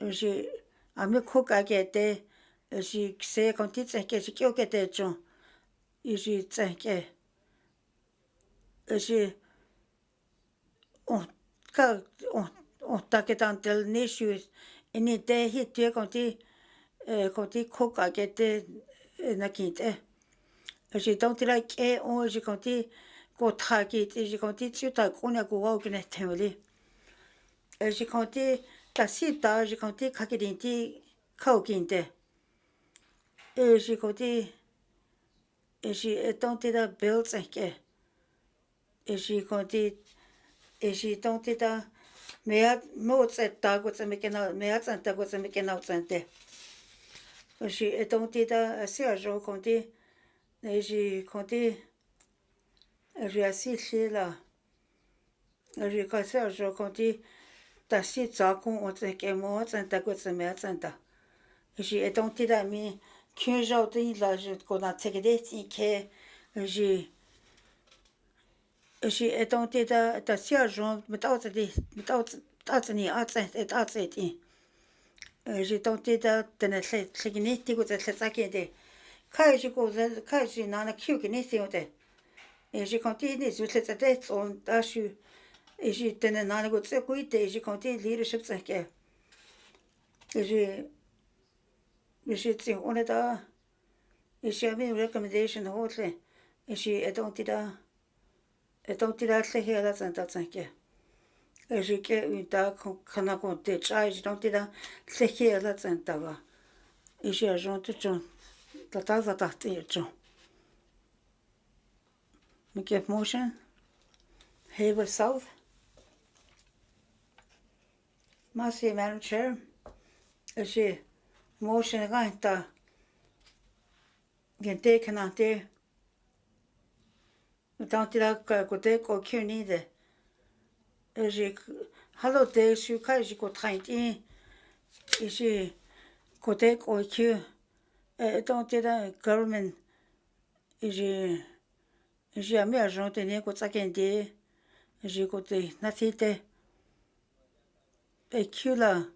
j'ai ami cook agete j'ai c'est konte tsake j'ai kyo kete cho j'ai tsake j'ai on take until issues any day hit te konte cook agete na kinte j'ai tenté la ke on j'ai konte ko taki j'ai konte tu ta kona ko wa kene temeli j'ai konte ta sita j'ai konte kakidinti kaukinte j'ai konte j'ai tenté la build que j'ai konte j'ai tenté la mais mo tseta ko tsemekena mais tsenta ko tsemekena tsente j'ai tenté la assez je konte j'ai konte j'ai assez là j'ai cassé je konte ta sita ko on tseke mo tsenta ko tsemekena j'ai tenté la mi qu'un jour là je qu'on a teke des que j'ai tenté ta sergent j'ai tenté de clinique de cette saquette. Quand je nana kyukini Eji konti ni zutle tete on dashu. Eji tene nana go tse kuite eji konti leadership tsake. Eji tsi one da. Eji ami recommendation hotle. Eji edontida tlehe la tsanta tsake. Eji ke unta kana konte cha eji dontida tlehe la tsanta ga. Eji ajon tu chon. Tata tati chon. We give motion. Haver South. Mercy, Madam Chair. She motion ganta. Gente canante. Don't tira kote ko kyuni de. She hello de shuka she ko train. She kote ko kyu. Don't tira government. She a mi agent ne ko tsakende. She kote natite. Kula.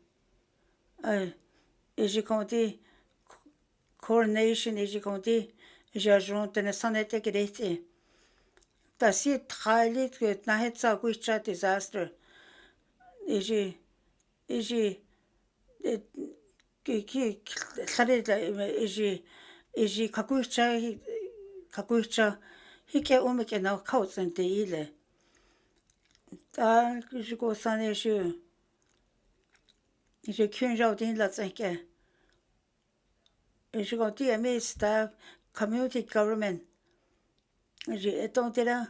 J'ai compté coronation et j'ai compté j'ai ajouté une sonnette qui était si très vite que n'a pas ça couche chat désastre et j'ai qui j'ai kakucha hike umeke na kautzen de ile da je go sane je kyun rao din la tsanke je go ti ame staff community government je etondera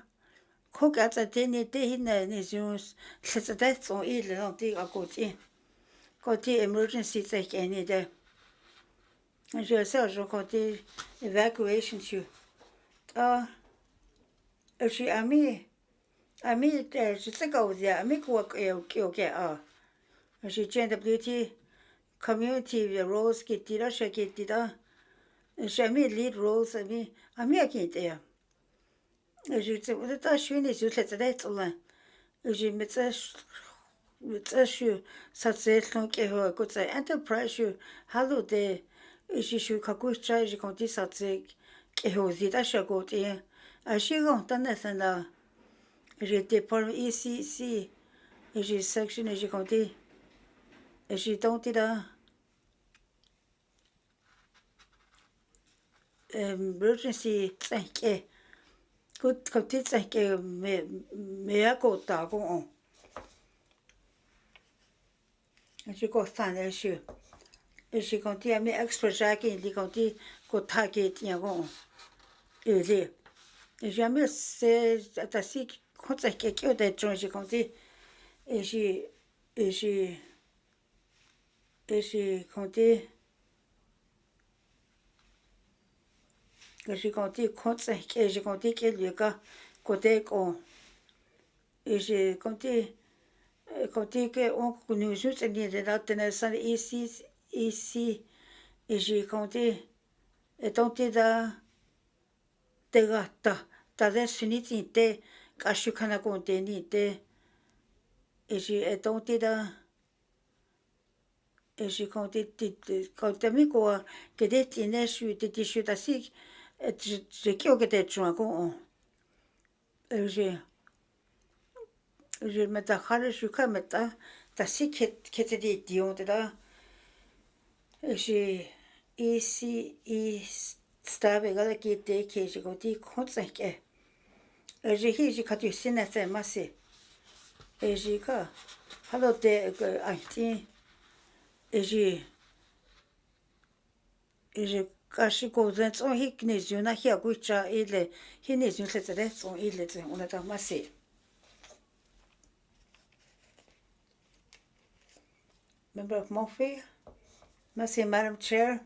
ko ga tsa tene te hina ni jus se te son ile no ti a ko ti emergency tsake ni de je sais je ko ti evacuation tu je ami je sais go dia ami ko ke je GWT community roles qui tira chaque tira jamais lead roles ami qui était je sais on est à chouiner sur cette tête là je me suis ça c'est donc que c'est enterprise hello de je suis kakucha je compte ça c'est que aussi à chaque côté à chaque temps ça là j'étais pour ici et j'ai section et j'ai compté et j'ai tenté là emergency tsanke good compté tsanke mais à côté on j'ai quoi ça là j'ai compté à mes extra jacket j'ai compté côté qui tient on et jamais c'est assez quand ça quelque chose j'ai compté et j'ai compté j'ai compté quand ça j'ai compté quel lieu côté on et j'ai compté que on nous juste ni de la tenance ici et j'ai compté et tenté de gata ta suniti te kashukana compté ni te et j'ai tenté et j'ai compté quand mi quoi que des tines je te dis je t'assis j'ai qui au que t'es joint con je me t'achale je comme ta si qui te dit dion de là j'ai ici stave gala qui était que j'ai compté compte que j'ai quand tu sais n'a c'est massé et j'ai quoi alors de et j'ai caché qu'on on hik ne zuna hi agucha ile hi ne zun se son ile on a massé Member of Murphy, Merci Madam Chair.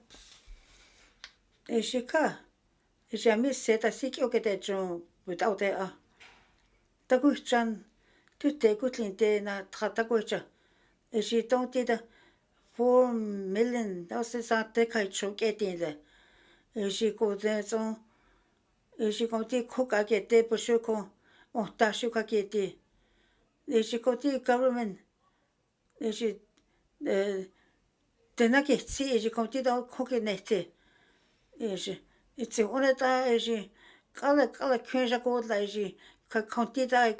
Et j'ai mis cette assis qui était John without a Taguchan, tout est good linte na tratagucha. Et j'ai tenté de 4 million, c'est ça, te kaicho getting. Et j'ai causé son, et j'ai compté cook à guetter pour ce qu'on tâche à guetter. Et j'ai compté government. Et j'ai de nagetsi et j'ai compté dans coquinette. Et on est à et j'ai kala kyunja ko la ji ka konti da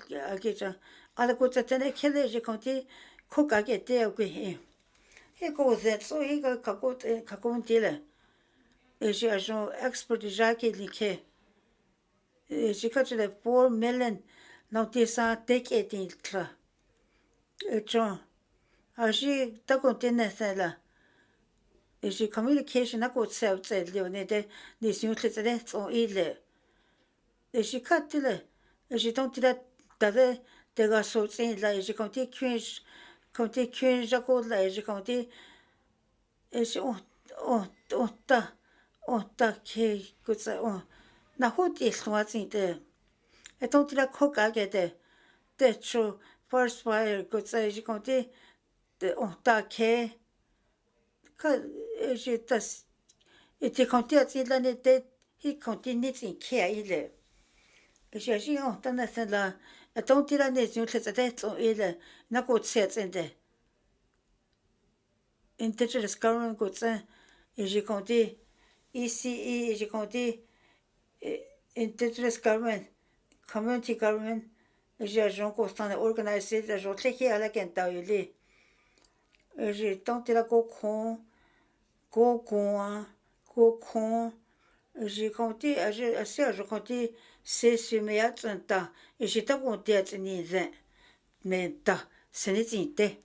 ge ja ala ko tene kele ji konti ko ka ge te ko he ko ze so he ka ko tele e ji ajo expert ja ke like e ji ka tele 4 million no te sa te ke tin tla e jo a ji ta ko tene sa la e ji communication na ko tse tse le ne de ni si utle tse so ile e ji ka tele e ji ton tele da de ga so tse la e ji konti kyun ja ko la e ji konti e ji ta ke ko tse na ho ti so tse de e ton tele ko ka ge de chu first fire ko tse ji konti de ta ke ka e ji tas e te konti tse la ne de hi konti ni tse ke ile e ji ta na se la e ton tele ne ji utle tse so ile na ko tse tse de Indigenous government ko tse e ji konti ECE e ji konti Indigenous government community government e ji ajon ko sta organize de jo tle ki ala ken ta ile e ji ton tele ko kon e ji konti a ji konti se su me ya tsanta e ji ta ko te tsini ze me ta se ni tsinte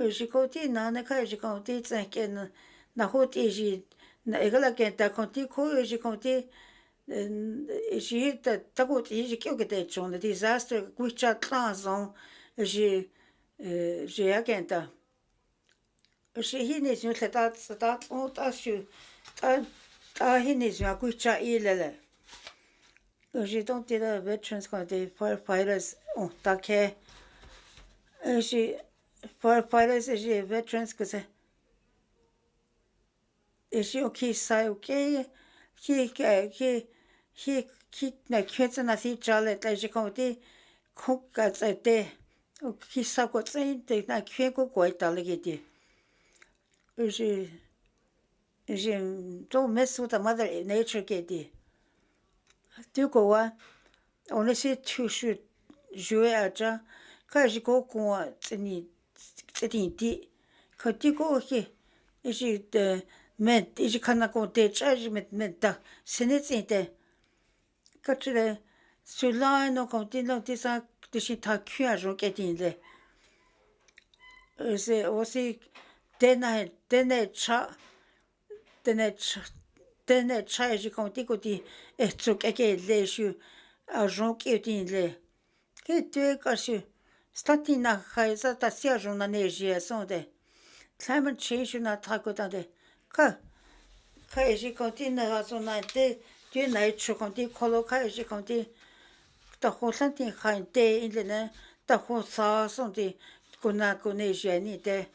je comptais na je comptais na hoti je na egala kenta comptais ko je comptais je ta ko je kyo ke te chon disaster kucha transon je agenta je hini je ta on ta shu ta hini je kucha ilele je tenté la veterans quand des firefighters on ta ke je firefighters e veterans que c'est e si o ki sai o ki na kyetsa na si chale ta je konti ko ka te o ki sa ko te na kye ko ko ta le gete je don't mess with the mother nature gete tu ko wa on essaie to shoot jouer à ça quand je go ko tsini tsiti ko ti ko ke e ji de men e ji kana ko te charge men ta sene tsite ka tire cela no continue de ça de chez ta cu à jour ke tin le c'est aussi dene cha ji konti ko ti e tsuk ke le shu a jour ke tin le ke tu ka shu statina khaisa ta sia jour na ne ji son de climate change na ta ko ta de ka ji konti na so na te tu na chu konti kolo ka ji konti ta ho san tin khain te in le ne ta ho sa son de ko na ko ne ji ni de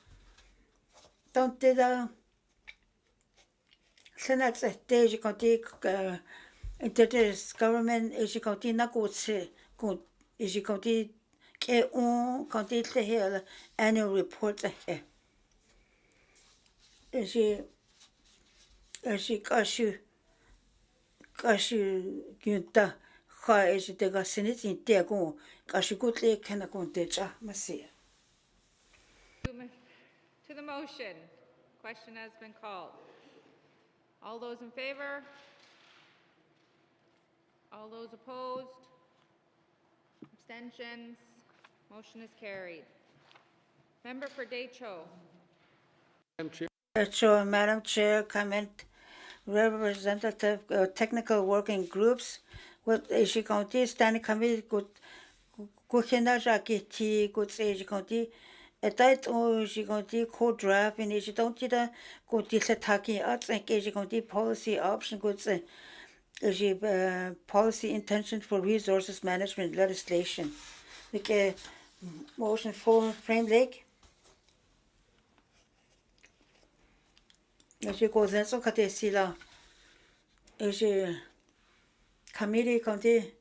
tant te da sena te ji konti Indigenous government ji konti na ko se ko ji konti ke on konti te he annual report ke je kashu gyunta kha je te ga sinit te ko kashu kutle kana ko te cha masi To the motion, question has been called. All those in favor? All those opposed? Abstentions? Motion is carried. Member for Decho. Madam Chair, comment representative technical working groups with Asia County Standing Committee kuchena jakiti kutse County etait o County co-draft in Asia County da kuti setaki at Asia County policy option kutse policy intention for resources management legislation like motion for frame lake je consenso kate sila je committee conti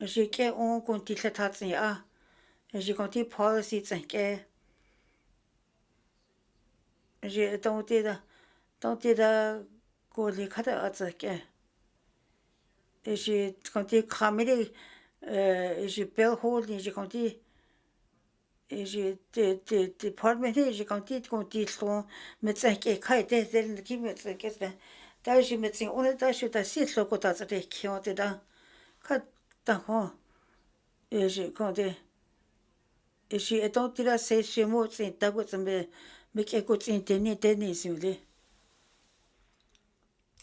je ke on conti setatsi a je conti policy tsanke je tente da go li kada atsake. Is conti committee is bill holding is conti is the department is conti so met sake kai de den the kim met sake da is met sing on da should da sit lo ko da tsate kyo de da ka da ho is conti is eton tira se shimo tsin da go tsin me ke ko tsin teni sule.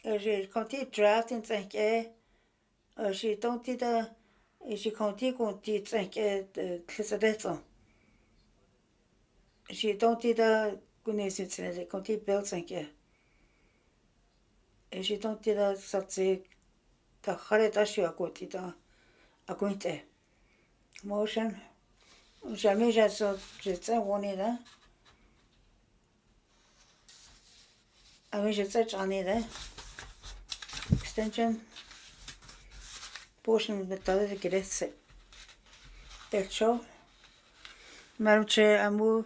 Is conti drafting sake she don't did she conti conti tsanke tlisadeto. She don't did gunesitsene conti bel tsanke. She don't did satse ta khare ta shi akoti ta akunte. Motion. Jamais j'ai ça j'ai ça on est là. Avec j'ai ça j'en ai là. Extension. Portion of the dollar gets it. Show. Madam Chair, I move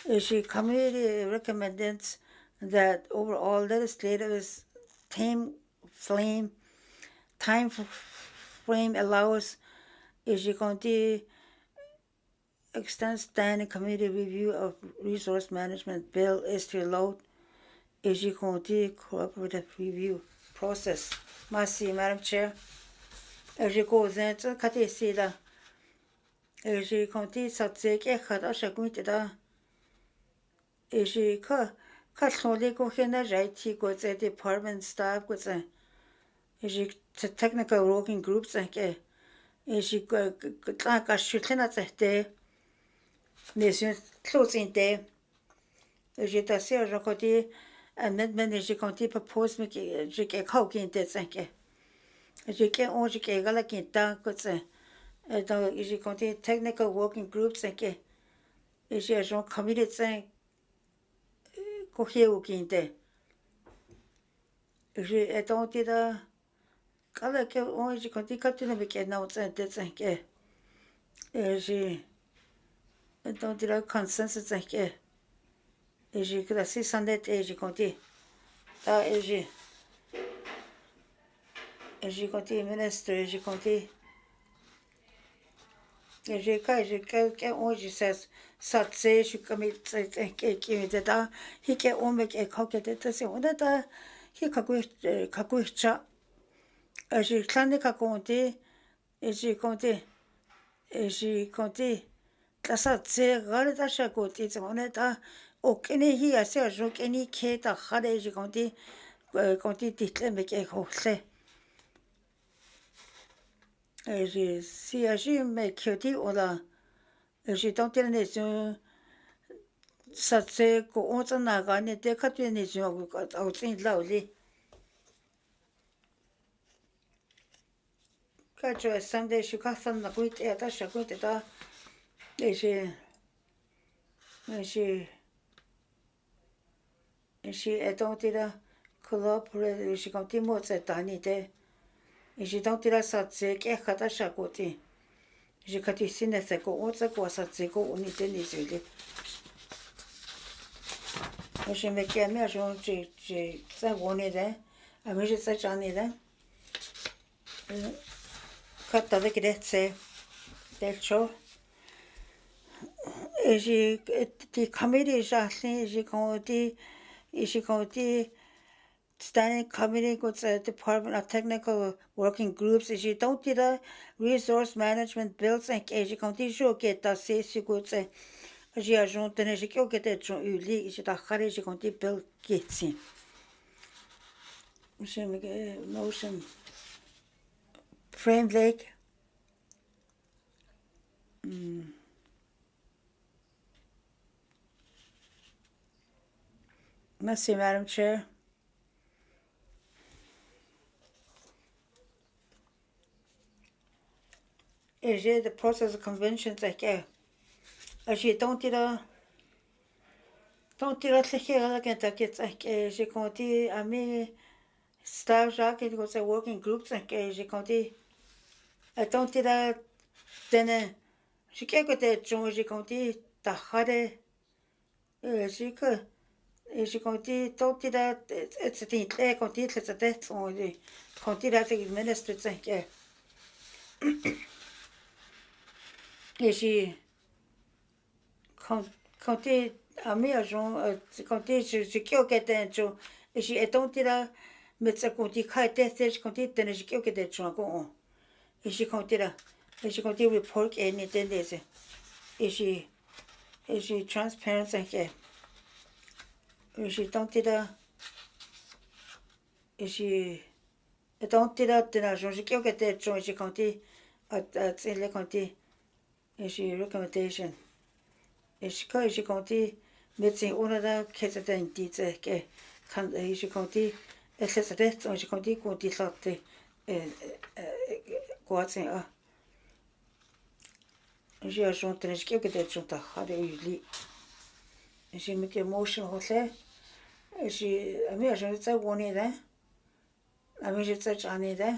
the committee recommends that overall legislative time frame allows is going to extend standing committee review of resource management bill is to load is going to cooperative review process. Merci, Madam Chair. Je gozen to kate sida. Je conti satse ke khada shagunte da. Je ka tlole ko khena jaiti ko tse department staff ko tse. Je technical working groups ke. Je ka shutlena tse te. Nation closing day. Je ta se je conti amendment je conti propose me ke je ke khaukin te tse ke. Je ke on je ke gala kinta ko tse. Donc je compte technical working groups que je j'en comité tse ko heu kinte. Je étant tida kala ke on je compte katuna be ke na tse tse que je étant tida consensus que je classe sandet et je compte ta et je compte ministre je compte je on je sais satse je comme que qui de da hi ke on me ke ka ke de se on da hi ka ku cha je klane ka compte je compte ta satse gare da sha ko ti on da o ke ni hi ase je ke ni ke ta khare je compte title me ke ho le si agir mais qui on a j'ai tenté les gens ça c'est qu'on s'en a gagné des quatre les gens au sein de là aussi quand je samedi je suis quand ça n'a pas été attaché à côté de et j'ai tenté là collaborer j'ai compté moi cette année et j'ai tenté là ça c'est qui est attaché à côté. Je kati sine se ko otsa ko satse ko unite ni sele. Je me kame a jon je sa wone de. A me je sa jane de. Kata de gretse del cho. Et j'ai été committee j'attends j'ai compté standing committee with the Department of Technical Working Groups is you don't do the resource management bills and je compte jo que ta c'est sur que j'ai ajouté je que te jo uli je ta khare je compte bill kitsi je me motion frame like Merci, Madam Chair. Et j'ai the process of conventions que j'ai tenté la tléchéra que j'ai compté à mes staff Jacques et les working groups que j'ai compté tenté la Dene j'ai quelque chose j'ai compté ta khare j'ai que is je komt die tot die dat het zit niet lekker komt die het zit zo die komt die dat ik minister zeg je is je komt die meer zo komt die je kijk het en zo is je het komt die dat met ze komt die kijk het is komt die dan is je kijk het zo gewoon is je komt die dat is je komt die report en niet in deze is je transparent zeg je is je don't die dat is je don't die dat dan zo je kijk het zo is je komt die het is komt die is je recommendation is je komt die met zijn onder dat kent het die zeg kan is je komt die het is het zo je komt die laat goed zijn is je zo dan is kijk het zo dat gaat je is je met je emotion hoor is je meer zo het zou niet hè je het zou niet hè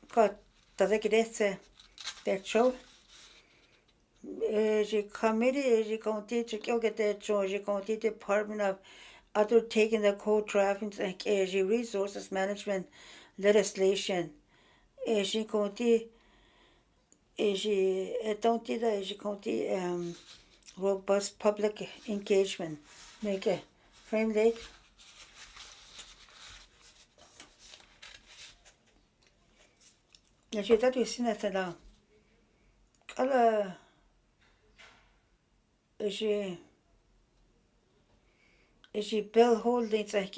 kan dat ik dit dat zo je committee je komt dit kijk het zo je komt dit department of undertaking the co-drafting and je resources management legislation je komt die je don't die dat je komt die robust public engagement make frame lake je dat is niet te lang alle je bill holding zeg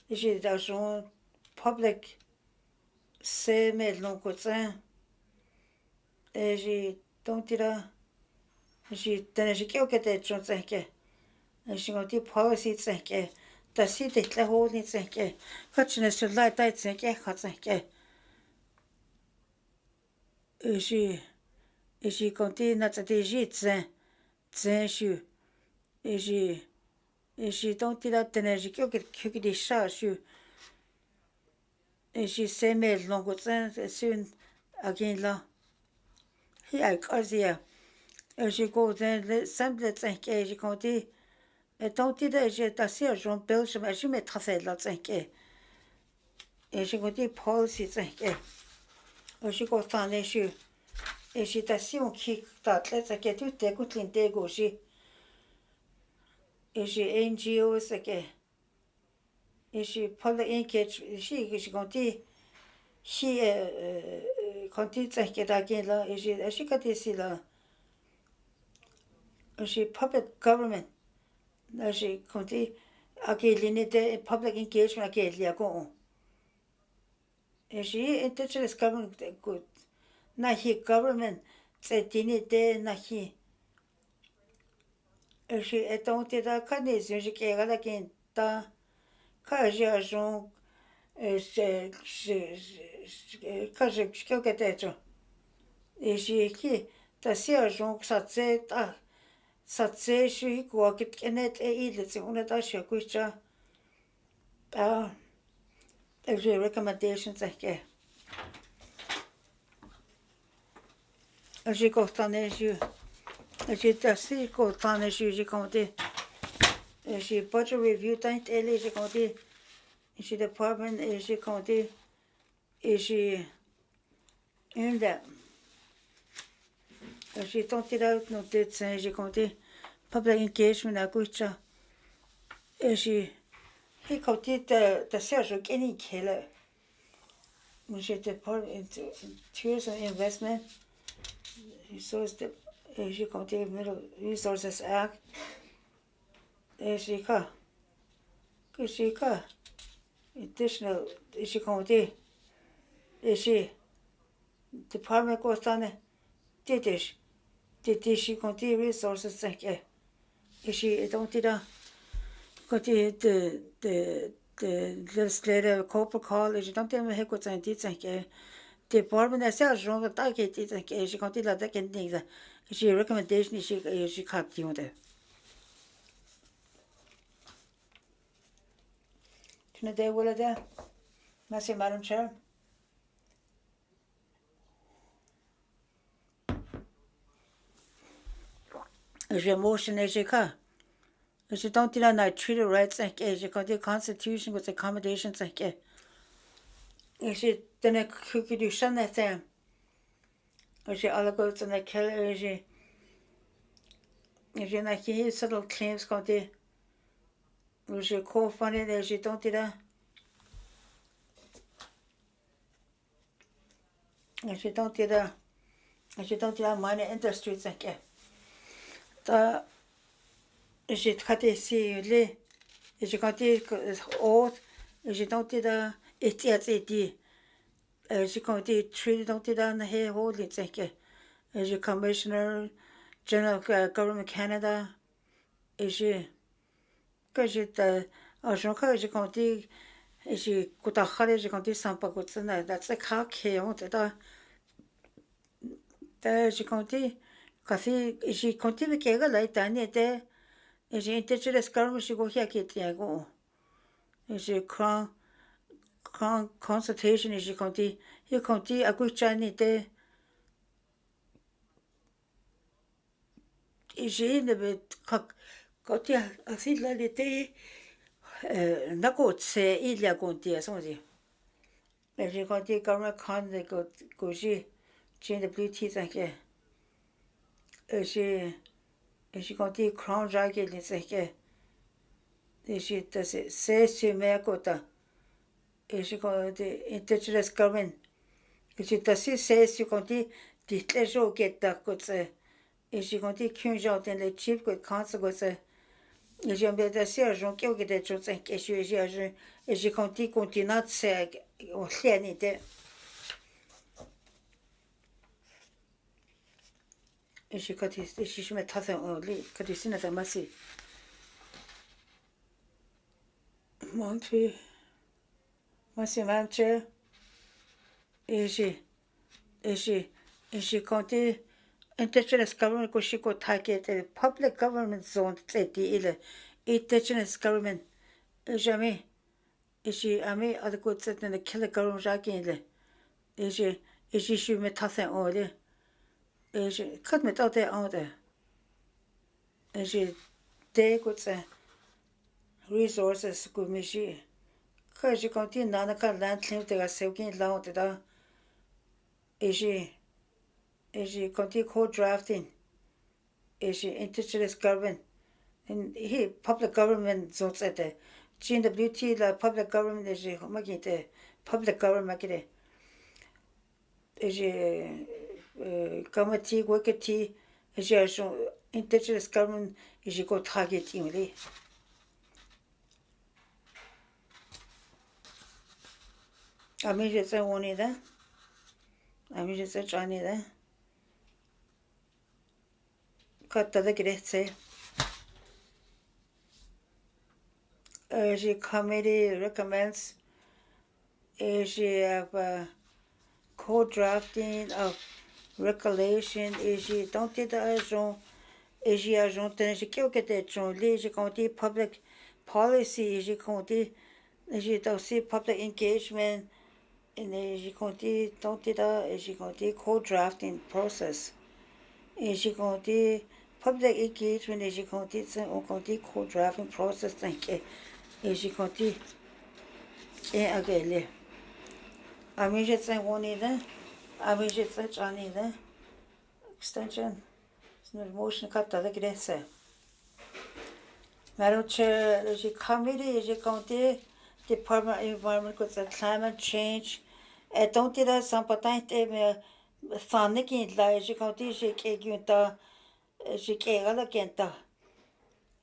je dat zo'n public se met longo zijn je don't die dat je dan is je kijk het zo zeg je komt die policy zeg dat zit het la holding zeg wat je zo laat tijd zeg gaat zeg je komt die na te digit zijn je don't die dat dan is je kijk die charge je se met longo zijn soon again la hier kasia je komt dan sample zeg je komt die don't die dat je dat zie je een bill je met tracé la zeg je komt die policy zeg je komt dan je dat zie on kick dat let's get to te goed in te go je NGO zeg je public engagement je komt die komt die zeg dat again la je kan die zie la je public government je komt die again de public engagement again ja go je indigenous government good na hi government se tini de na hi je don't die dat kan niet je kijk dat kind ta kan je zo kan je kijk het zo je ki dat zie je zo satse je go kit kenet ile se ona dat je kucha je recommendations zeg je komt dan je dat zie komt dan je komt die je budget review tijd je komt die je department je komt die je in dat je don't die dat nog dit zijn je komt die public engagement na kucha je komt die dat zie je geen niet hele je department tourism investment resource je komt die middle resources act je kan additional je komt die je department kost dan dit is je komt die resources zeg je don't die dat komt die de legislative corporate call je don't die me goed zijn dit zeg department is zelfs zo dat ik dit zeg je komt die dat ik dingen je recommendation je kan die want Can I will there? Merci, Madam Chair. Je motion je ka Is it don't do that treaty rights like is it got the constitution with accommodations like is it then a cookie do shan that them? Is it all goes and the kill is it like you settle claims got the is it co-funded is it don't do that? Is it don't do that? Is it don't do that minor industries like the is it got the see is it got the old is it don't do that it's it is it got the treaty don't do that in the hay holding like is it commissioner general government Canada is it because it is it got the is it got the hard is it got the sample goods and that's like how chaos that is it got the kasi is it got the kega like that ne is it indigenous government should go here get go is it crown consultation is it got the you got the a good journey there is it the bit got the I think like the na go se ilia gonti so di je got the government con the go ji change the beauty like is got the crown jacket is like is it does it says to me got is got the indigenous government is it does it says you got the pleasure get that got is got the kunj out in the chief got council got j'ai bien d'assez à Jean qui a des choses que j'ai compté continent c'est au ciel j'ai côté si je me tasse en lit côté si ça m'a si mon tu moi c'est même tu et j'ai compté indigenous government ko shiko take the public government zone the ile indigenous government jamais ishi ami other good set in the killer government jacking ile ishi shu me tasen ole ishi cut me out there on the ishi de good resources go mishi cause you continue nana ka land claim te ga seukin lao te da ishi continue co-drafting is indigenous government and he public government zones at the GNWT la public government is the public government is committee workity is indigenous government is go target imli ami je say one da ami je say Johnny da katta da gretse the committee recommends co-drafting of regulation don't do the agent public policy public engagement in the don't do the co-drafting process public engagement is co-drafting process agent agele ami je say one ida ami je say Johnny ida extension no motion cut the grese Madam Chair the committee is Department of Environment with the climate change don't do that some patente me faniki la je gunta je kegala kenta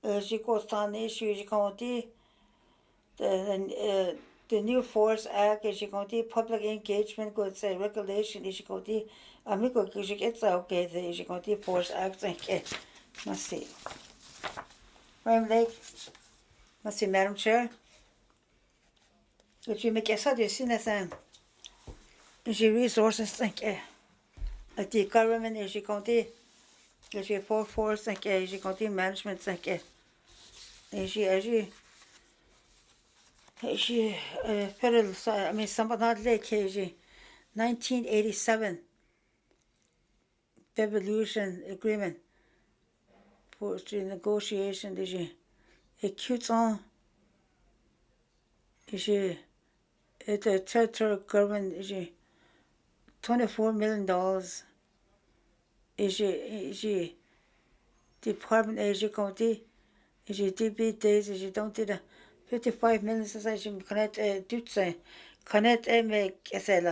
je costane je the new Forest Act is public engagement goods regulation is amigo it's okay the Forest Act must see Madam Chair if you make a suggestion is resources the government is for force management federal I mean somebody like 1987 devolution agreement for negotiation cute on is the territorial government is $24 million is department is county is DB days is don't do the 55 minutes as I connect do say connect make SL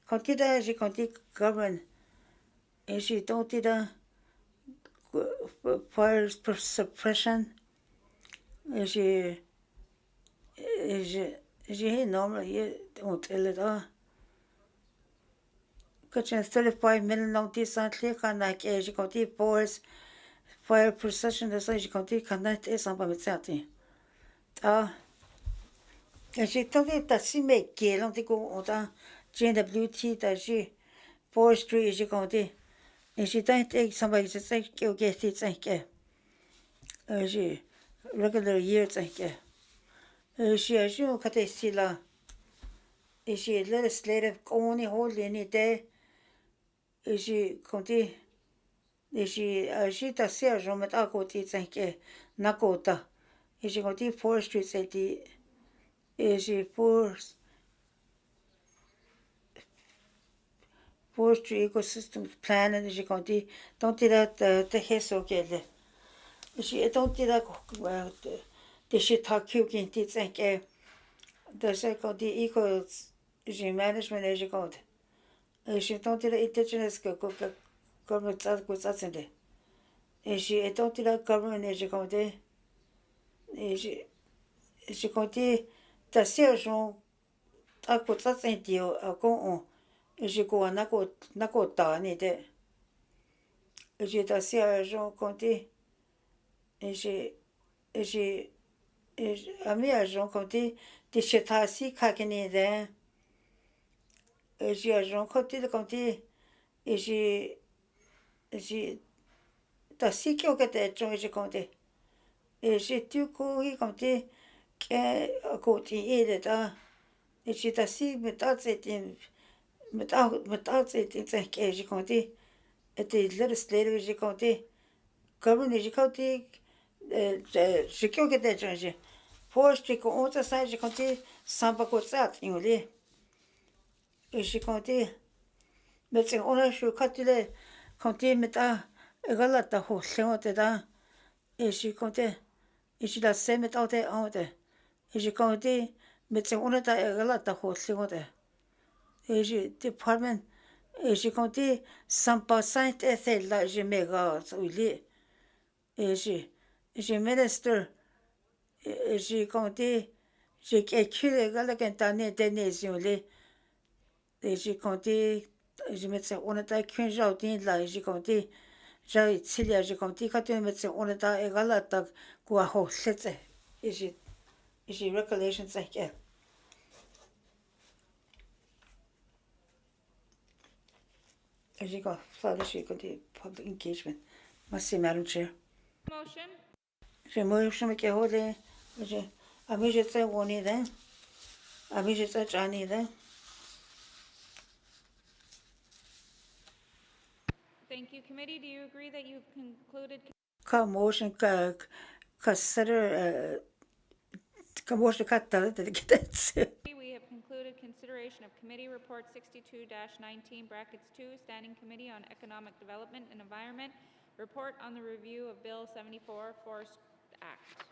county da is county government is don't do the fire suppression is normal you don't tell it all. Kachin 35 million long decently can like as county force fire procession as I county connect is on by itself. As she told it that she make gay long to go on the GWT that she forestry is county. And she don't take somebody to say you get it thank you. She regular year thank you. She as you cut a silla. Is she legislative only hold any day? Is she county? Is she does see a room at Akoti thank you. Nakota. Is she county forestry safety? Is she forestry ecosystem plan and is she county? Don't do that the hess okay. She don't do that the shit talk you can teach thank you. The second the eco management is called. She don't do the indigenous government that goes out in there. She don't do that government is called. She called the sales I could not think you are going on. She go on not go down it. She does see a Jean Conti. She is a mere Jean Conti. The shit has see cacking in there. She a Jean Conti the Conti. She does see you get that Jean Conti. She do go he Conti. Go to eat it. She does see without it in. Without it in the case, county, at the legislative county, government county, she can't get that change. Forestry on the side county, Samba goes out, you know. She county, but the owner should cut the county with a galata whole thing of the she county, she does same it out there on the. She county, but the owner that a galata whole thing of the. Je department je comptais 100% essayer là je me regarde oui et je minister je comptais je calcule la quantité d'énergie là et je comptais je mettais on a 15 jours là je comptais je comptais quand tu mettais on a égal à ta quoi c'est et je recollection c'est que as you go, Father, she got the public engagement. Must see, Madam Chair. Motion. Je motion make a holy. I wish it's a one then. I wish it's a Johnny then. Thank you. Committee, do you agree that you've concluded? Motion consider motion cut that get that. We have concluded consideration of Committee Report 62-19 brackets 2, Standing Committee on Economic Development and Environment, Report on the Review of Bill 74, Forest Act.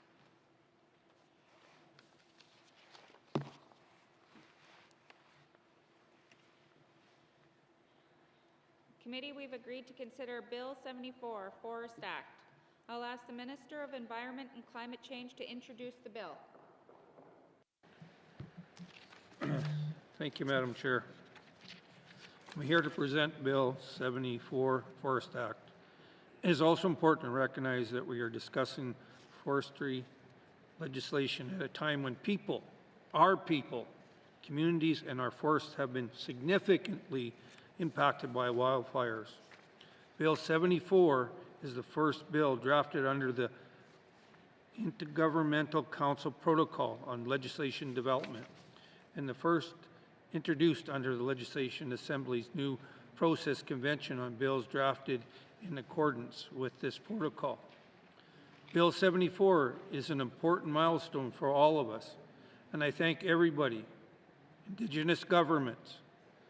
Committee, we've agreed to consider Bill 74, Forest Act. I'll ask the Minister of Environment and Climate Change to introduce the bill. Thank you, Madam Chair. I'm here to present Bill 74, Forest Act. It is also important to recognize that we are discussing forestry legislation at a time when people, our people, communities, and our forests have been significantly impacted by wildfires. Bill 74 is the first bill drafted under the Intergovernmental Council Protocol on Legislation Development, and the first introduced under the Legislation Assembly's new Process Convention on bills drafted in accordance with this protocol. Bill 74 is an important milestone for all of us, and I thank everybody, Indigenous governments,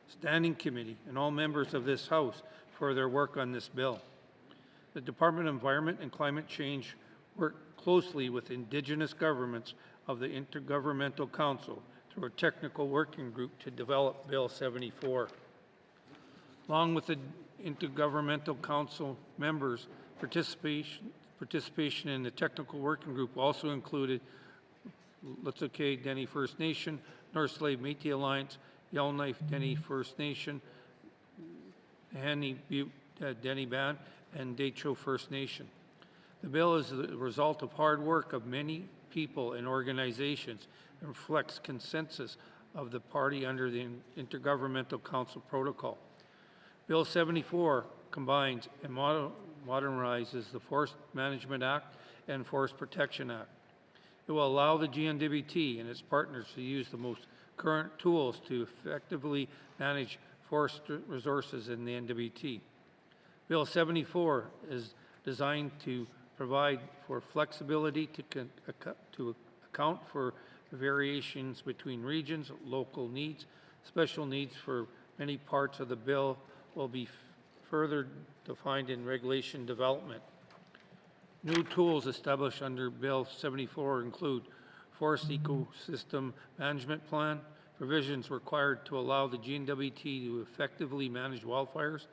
Standing Committee, and all members of this House for their work on this bill. The Department of Environment and Climate Change worked closely with Indigenous governments of the Intergovernmental Council through a technical working group to develop Bill 74. Along with the Intergovernmental Council members, participation in the technical working group also included Zhatıé Dene First Nation, North Slavey Métis Alliance, Yellowknife Dene First Nation, Hanni Butte Dene Band, and Decho First Nation. The bill is the result of hard work of many people and organizations and reflects consensus of the party under the Intergovernmental Council Protocol. Bill 74 combines and modernizes the Forest Management Act and Forest Protection Act. It will allow the GNWT and its partners to use the most current tools to effectively manage forest resources in the NWT. Bill 74 is designed to provide for flexibility to account for the variations between regions, local needs. Special needs for many parts of the bill will be further defined in regulation development. New tools established under Bill 74 include Forest Ecosystem Management Plan, provisions required to allow the GNWT to effectively manage wildfires,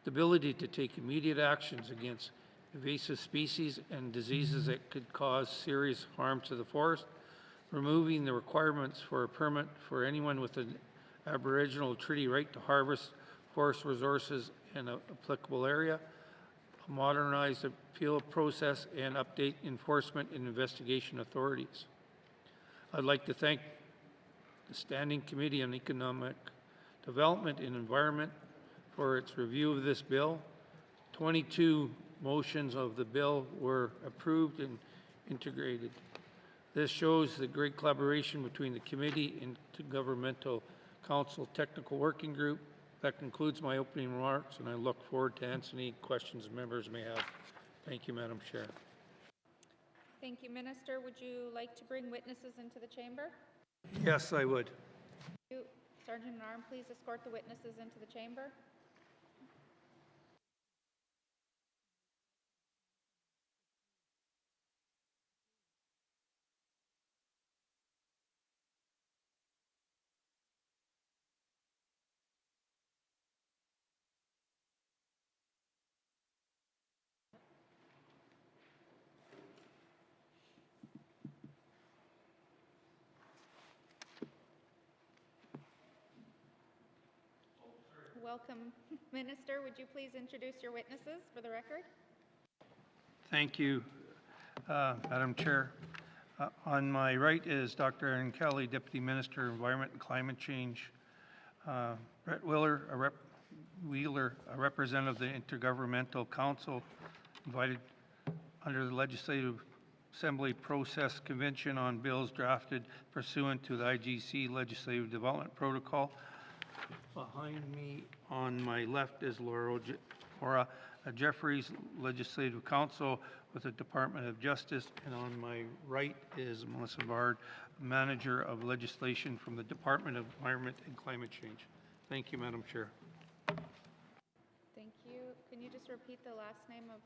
the ability to take immediate actions against invasive species and diseases that could cause serious harm to the forest, removing the requirements for a permit for anyone with an Aboriginal treaty right to harvest forest resources in an applicable area, a modernized appeal process, and update enforcement and investigation authorities. I'd like to thank the Standing Committee on Economic Development and Environment for its review of this bill. 22 motions of the bill were approved and integrated. This shows the great collaboration between the committee and Intergovernmental Council Technical Working Group. That concludes my opening remarks, and I look forward to answering any questions members may have. Thank you, Madam Chair. Thank you, Minister. Would you like to bring witnesses into the chamber? Yes, I would. Sergeant at Arms, please escort the witnesses into the chamber. Welcome, Minister. Would you please introduce your witnesses for the record? Thank you, Madam Chair. On my right is Dr. Erin Kelly, Deputy Minister of Environment and Climate Change. Brett Wheeler, a representative of the Intergovernmental Council, invited under the Legislative Assembly Process Convention on bills drafted pursuant to the IGC Legislative Development Protocol. Behind me on my left is Laura Jeffries, Legislative Counsel with the Department of Justice, and on my right is Melissa Bard, Manager of Legislation from the Department of Environment and Climate Change. Thank you, Madam Chair. Thank you. Can you just repeat the last name of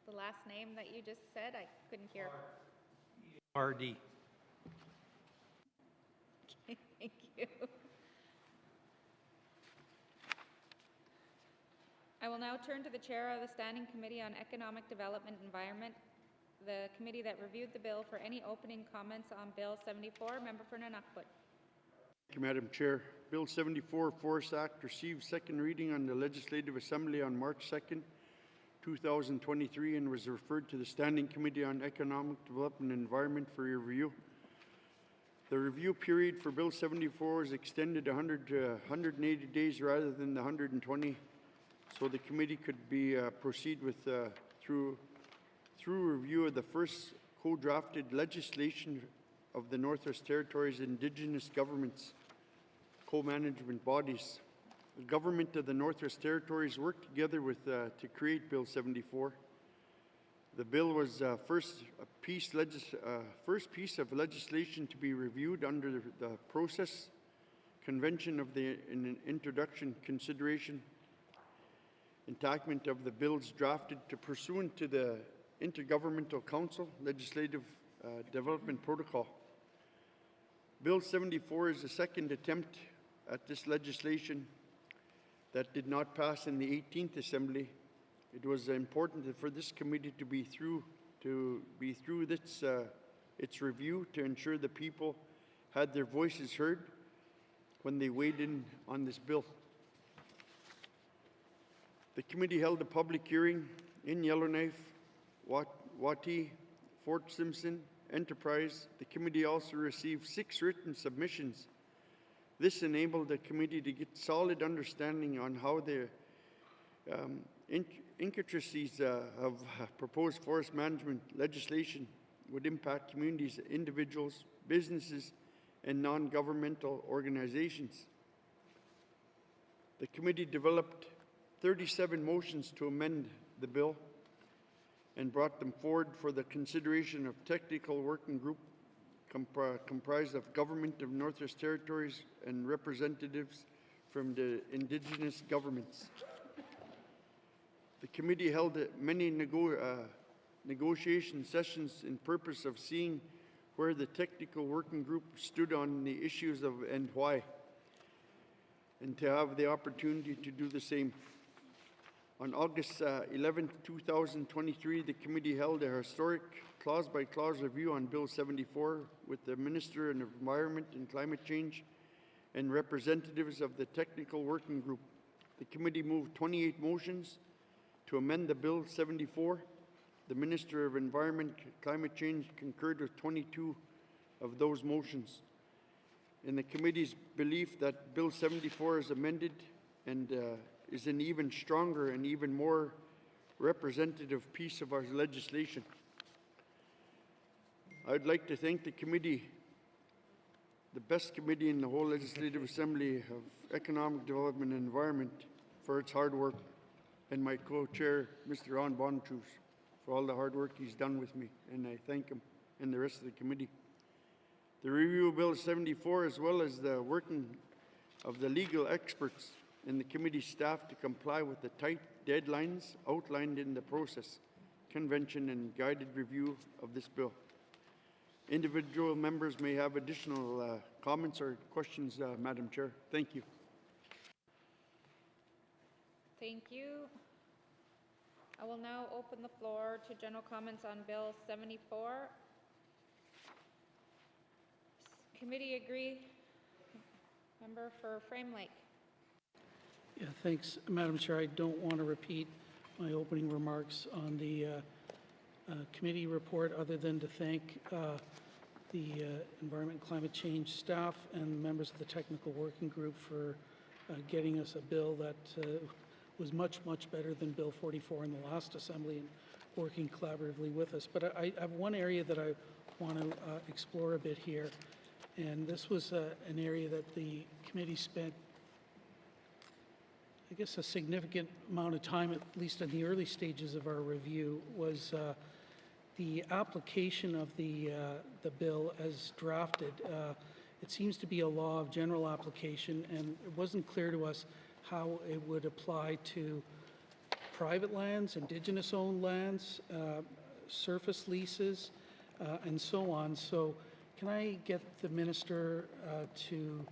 the last name that you just said? I couldn't hear. RD. Okay, thank you. I will now turn to the Chair of the Standing Committee on Economic Development and Environment, the committee that reviewed the bill, for any opening comments on Bill 74. Member for Nunavut. Thank you, Madam Chair. Bill 74, Forest Act, received second reading on the Legislative Assembly on March 2nd, 2023, and was referred to the Standing Committee on Economic Development and Environment for review. The review period for Bill 74 is extended 100 to 180 days rather than the 120, so the committee could be proceed with through review of the first co-drafted legislation of the Northwest Territories Indigenous governments co-management bodies. The government of the Northwest Territories worked together with to create Bill 74. The bill was first piece of legislation to be reviewed under the process convention of the introduction, consideration, enactment of the bills drafted to pursuant to the Intergovernmental Council Legislative Development Protocol. Bill 74 is the second attempt at this legislation that did not pass in the 18th Assembly. It was important for this committee to be through its review to ensure the people had their voices heard when they weighed in on this bill. The committee held a public hearing in Yellowknife, Watee, Fort Simpson, Enterprise. The committee also received 6 written submissions. This enabled the committee to get solid understanding on how the intricacies of proposed forest management legislation would impact communities, individuals, businesses, and non-governmental organizations. The committee developed 37 motions to amend the bill and brought them forward for the consideration of technical working group comprised of Government of Northwest Territories and representatives from the Indigenous governments. The committee held many negotiation sessions in purpose of seeing where the technical working group stood on the issues of and why, and to have the opportunity to do the same. On August 11, 2023, the committee held a historic clause-by-clause review on Bill 74 with the Minister of Environment and Climate Change and representatives of the technical working group. The committee moved 28 motions to amend the Bill 74. The Minister of Environment and Climate Change concurred with 22 of those motions. In the committee's belief that Bill 74 is amended and is an even stronger and even more representative piece of our legislation. I'd like to thank the committee, the best committee in the whole Legislative Assembly of Economic Development and Environment, for its hard work, and my co-chair, Mr. Ron Bonchus, for all the hard work he's done with me, and I thank him and the rest of the committee. The review of Bill 74, as well as the working of the legal experts and the committee staff to comply with the tight deadlines outlined in the process, convention, and guided review of this bill. Individual members may have additional comments or questions, Madam Chair. Thank you. Thank you. I will now open the floor to general comments on Bill 74. Committee agree. Member for Frame Lake. Yeah, thanks, Madam Chair. I don't want to repeat my opening remarks on the committee report other than to thank the Environment and Climate Change staff and members of the technical working group for getting us a bill that was much, much better than Bill 44 in the last Assembly and working collaboratively with us. But I have one area that I want to explore a bit here, and this was an area that the committee spent, I guess, a significant amount of time, at least in the early stages of our review, was the application of the bill as drafted. It seems to be a law of general application, and it wasn't clear to us how it would apply to private lands, Indigenous-owned lands, surface leases, and so on. So can I get the Minister to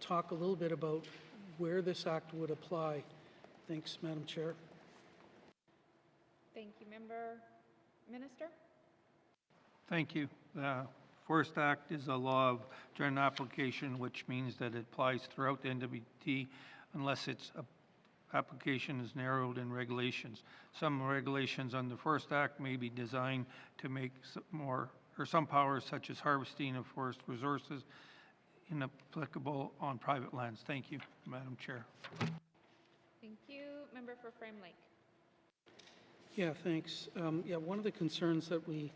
talk a little bit about where this act would apply? Thanks, Madam Chair. Thank you, Member. Minister? Thank you. The Forest Act is a law of general application, which means that it applies throughout the NWT unless its application is narrowed in regulations. Some regulations on the Forest Act may be designed to make some powers, such as harvesting of forest resources, inapplicable on private lands. Thank you, Madam Chair. Thank you. Member for Frame Lake. Yeah, thanks. Yeah, one of the concerns that we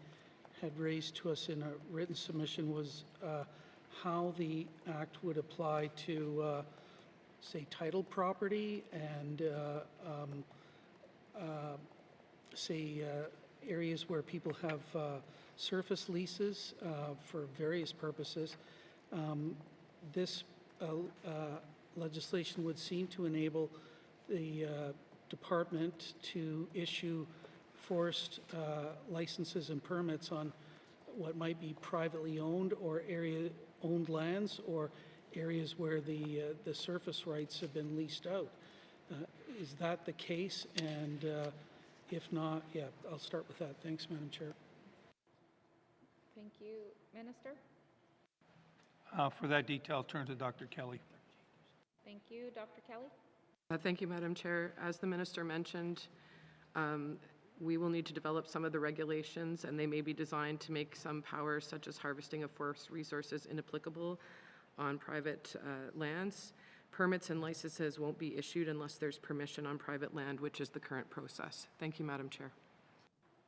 had raised to us in a written submission was how the act would apply to, say, title property and say, areas where people have surface leases for various purposes. This legislation would seem to enable the department to issue forest licenses and permits on what might be privately owned or area-owned lands, or areas where the surface rights have been leased out. Is that the case? And if not, yeah, I'll start with that. Thanks, Madam Chair. Thank you. Minister? For that detail, I'll turn to Dr. Kelly. Thank you. Dr. Kelly? Thank you, Madam Chair. As the Minister mentioned, we will need to develop some of the regulations, and they may be designed to make some powers such as harvesting of forest resources inapplicable on private lands. Permits and licenses won't be issued unless there's permission on private land, which is the current process. Thank you, Madam Chair.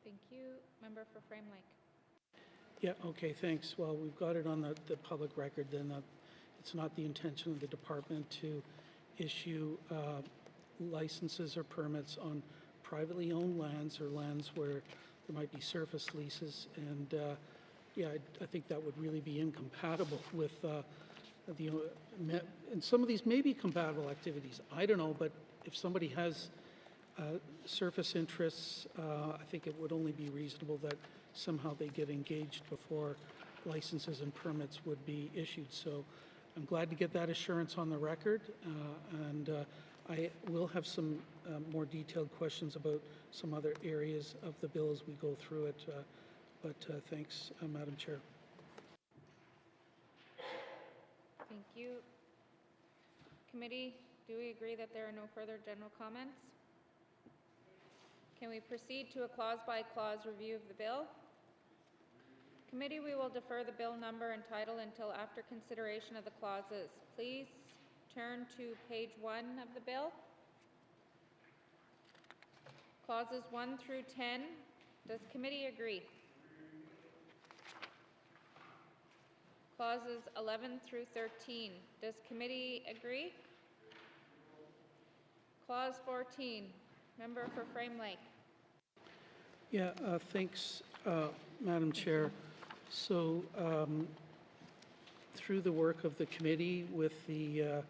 Thank you. Member for Frame Lake. Yeah, okay, thanks. Well, we've got it on the public record then. It's not the intention of the department to issue licenses or permits on privately owned lands or lands where there might be surface leases. And yeah, I think that would really be incompatible with and some of these may be compatible activities. I don't know, but if somebody has surface interests, I think it would only be reasonable that somehow they get engaged before licenses and permits would be issued. So I'm glad to get that assurance on the record, and I will have some more detailed questions about some other areas of the bill as we go through it, but thanks, Madam Chair. Thank you. Committee, do we agree that there are no further general comments? Can we proceed to a clause-by-clause review of the bill? Committee, we will defer the bill number and title until after consideration of the clauses. Please turn to page 1 of the bill. Clauses 1 through 10. Does committee agree? Clauses 11 through 13. Does committee agree? Clause 14. Member for Frame Lake. Yeah, thanks, Madam Chair. So through the work of the committee with the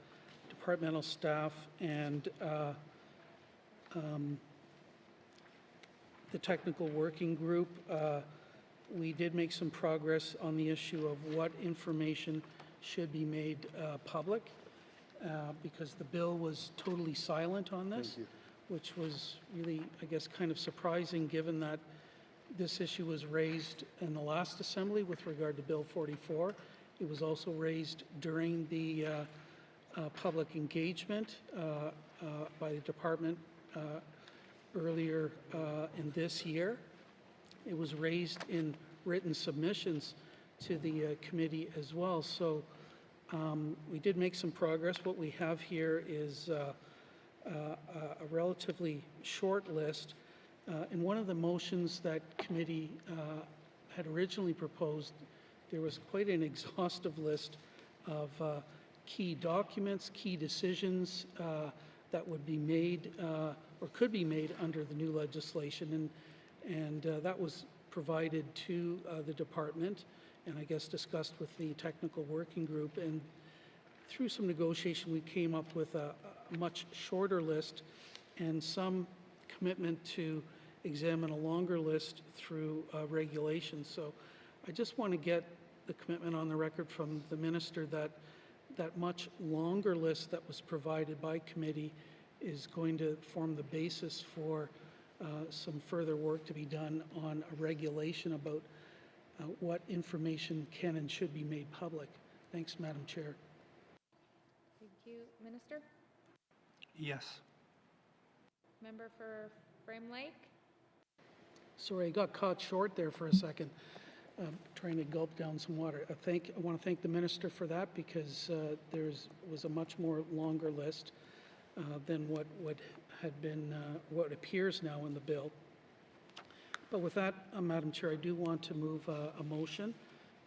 departmental staff and the technical working group, we did make some progress on the issue of what information should be made public, because the bill was totally silent on this, which was really, I guess, kind of surprising given that this issue was raised in the last assembly with regard to Bill 44. It was also raised during the public engagement by the department earlier in this year. It was raised in written submissions to the committee as well. So we did make some progress. What we have here is a relatively short list. In one of the motions that committee had originally proposed, there was quite an exhaustive list of key documents, key decisions that would be made or could be made under the new legislation, and that was provided to the department and I guess discussed with the technical working group, and through some negotiation we came up with a much shorter list and some commitment to examine a longer list through regulations. So I just want to get the commitment on the record from the minister that that much longer list that was provided by committee is going to form the basis for some further work to be done on a regulation about what information can and should be made public. Thanks, Madam Chair. Thank you. Minister? Yes. Member for Frame Lake? Sorry, I got caught short there for a second, trying to gulp down some water. I want to thank the minister for that, because there was a much more longer list than what had been, what appears now in the bill. But with that, Madam Chair, I do want to move a motion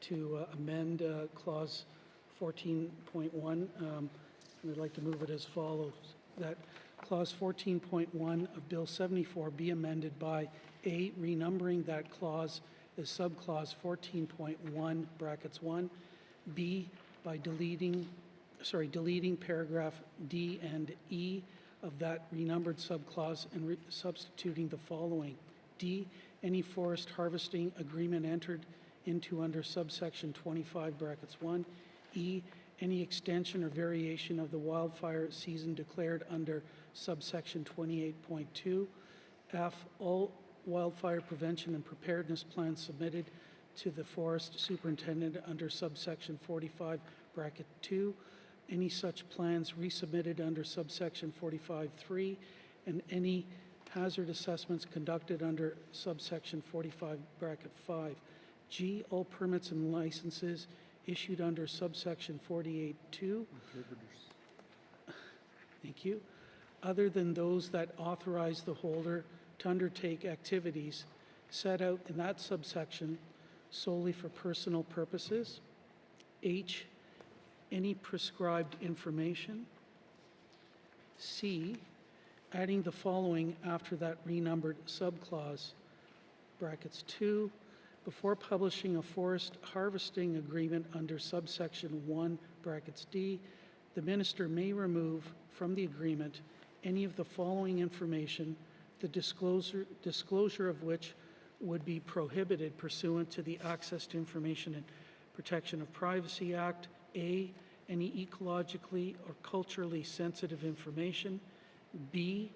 to amend clause 14.1. I'd like to move it as follows: that Clause 14.1 of Bill 74 be amended by A, renumbering that clause as subclause 14.1 brackets 1, B, by deleting paragraph D and E of that renumbered subclause and substituting the following. D, any forest harvesting agreement entered into under subsection 25 brackets 1. E, any extension or variation of the wildfire season declared under subsection 28.2. F, all wildfire prevention and preparedness plans submitted to the forest superintendent under subsection 45 bracket 2. Any such plans resubmitted under subsection 45.3, and any hazard assessments conducted under subsection 45 bracket 5. G, all permits and licenses issued under subsection 48.2. Thank you. Other than those that authorize the holder to undertake activities set out in that subsection solely for personal purposes. H, any prescribed information. C, adding the following after that renumbered subclause, brackets 2, before publishing a forest harvesting agreement under subsection 1, brackets D, the minister may remove from the agreement any of the following information, the disclosure of which would be prohibited pursuant to the Access to Information and Protection of Privacy Act. A, any ecologically or culturally sensitive information. B,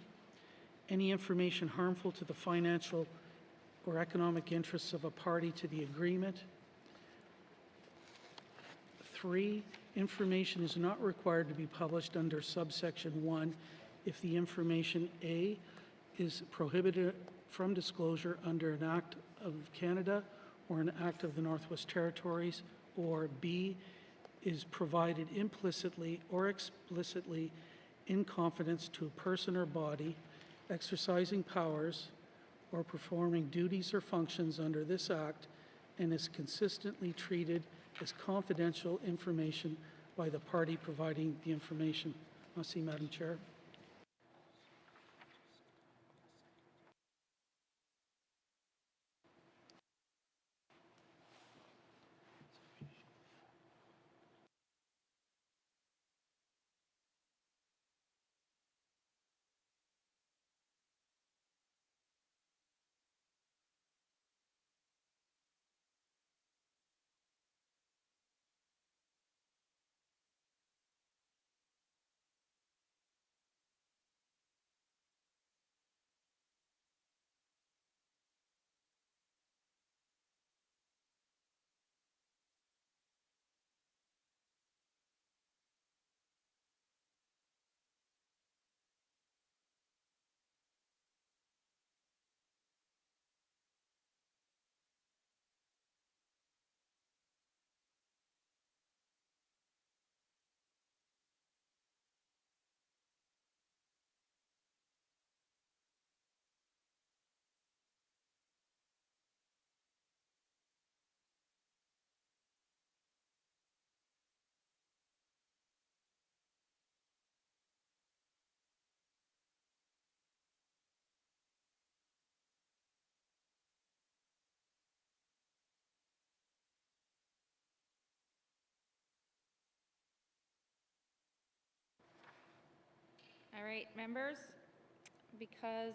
any information harmful to the financial or economic interests of a party to the agreement. 3, information is not required to be published under subsection 1 if the information A is prohibited from disclosure under an Act of Canada or an Act of the Northwest Territories, or B, is provided implicitly or explicitly in confidence to a person or body exercising powers or performing duties or functions under this Act and is consistently treated as confidential information by the party providing the information. Merci, Madam Chair. All right, members, because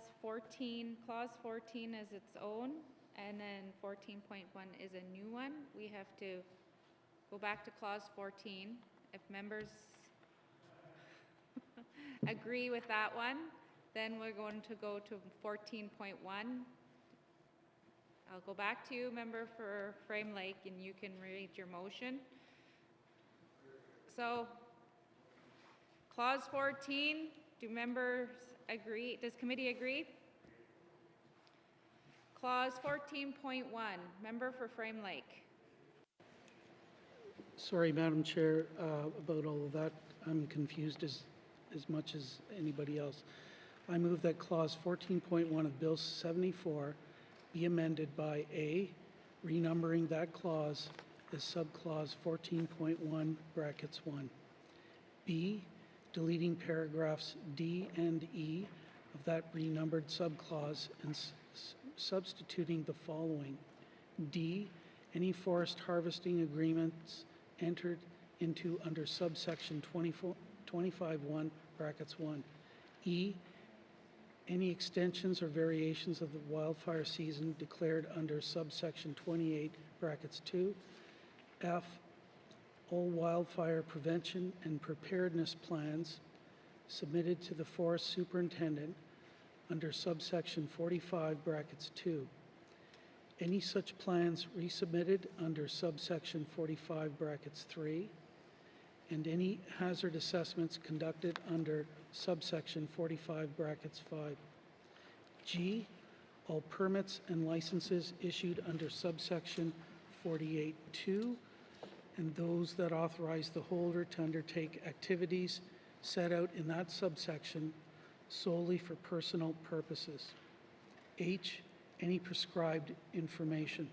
clause 14 is its own, and then 14.1 is a new one, we have to go back to clause 14. If members agree with that one, then we're going to go to 14.1. I'll go back to you, member for Frame Lake, and you can read your motion. So, clause 14, do members agree? Does committee agree? Clause 14.1, member for Frame Lake. Sorry, Madam Chair, about all of that. I'm confused as much as anybody else. I move that clause 14.1 of Bill 74 be amended by A, renumbering that clause as subclause 14.1 brackets 1. B, deleting paragraphs D and E of that renumbered subclause and substituting the following. D, any forest harvesting agreements entered into under subsection 25(1), brackets 1. E, any extensions or variations of the wildfire season declared under subsection 28, brackets 2. F, all wildfire prevention and preparedness plans submitted to the forest superintendent under subsection 45, brackets 2. Any such plans resubmitted under subsection 45, brackets 3, and any hazard assessments conducted under subsection 45, brackets 5. G, all permits and licenses issued under subsection 48(2), and those that authorize the holder to undertake activities set out in that subsection solely for personal purposes. H, any prescribed information.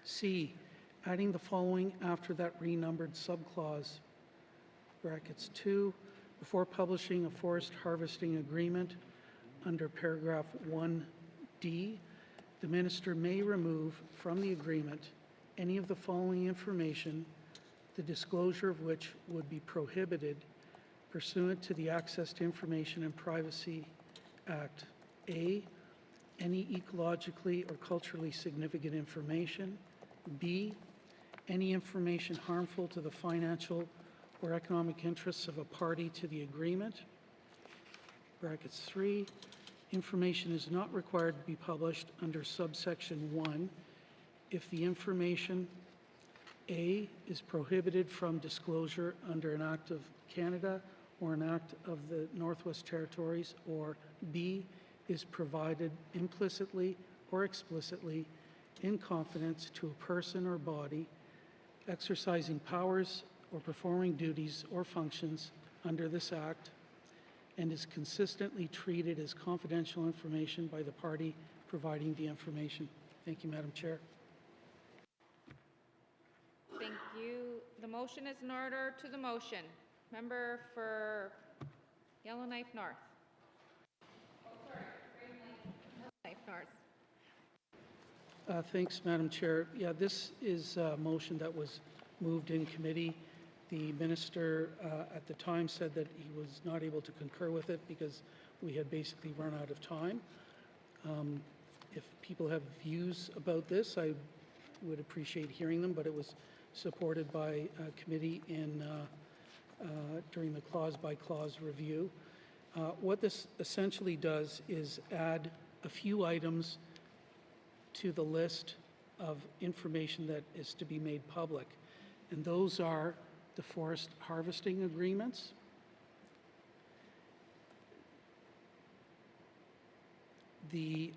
C, adding the following after that renumbered subclause, brackets 2, before publishing a forest harvesting agreement under paragraph 1D, the minister may remove from the agreement any of the following information, the disclosure of which would be prohibited pursuant to the Access to Information and Privacy Act. A, any ecologically or culturally significant information. B, any information harmful to the financial or economic interests of a party to the agreement. Brackets 3, information is not required to be published under subsection 1 if the information A, is prohibited from disclosure under an act of Canada or an act of the Northwest Territories, or B, is provided implicitly or explicitly in confidence to a person or body exercising powers or performing duties or functions under this act and is consistently treated as confidential information by the party providing the information. Thank you, Madam Chair. Thank you. The motion is in order to the motion. Member for Yellowknife North. Yellowknife North. Thanks, Madam Chair. Yeah, this is a motion that was moved in committee. The minister at the time said that he was not able to concur with it because we had basically run out of time. If people have views about this, I would appreciate hearing them, but it was supported by committee in during the clause-by-clause review. What this essentially does is add a few items to the list of information that is to be made public, and those are the forest harvesting agreements, the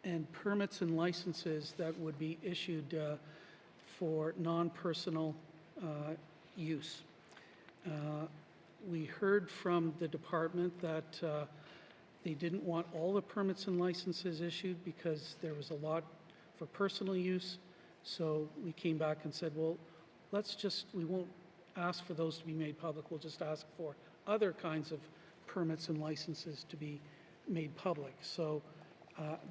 and permits and licenses that would be issued for non-personal use. We heard from the department that they didn't want all the permits and licenses issued because there was a lot for personal use. So we came back and said, well, we won't ask for those to be made public. We'll just ask for other kinds of permits and licenses to be made public. So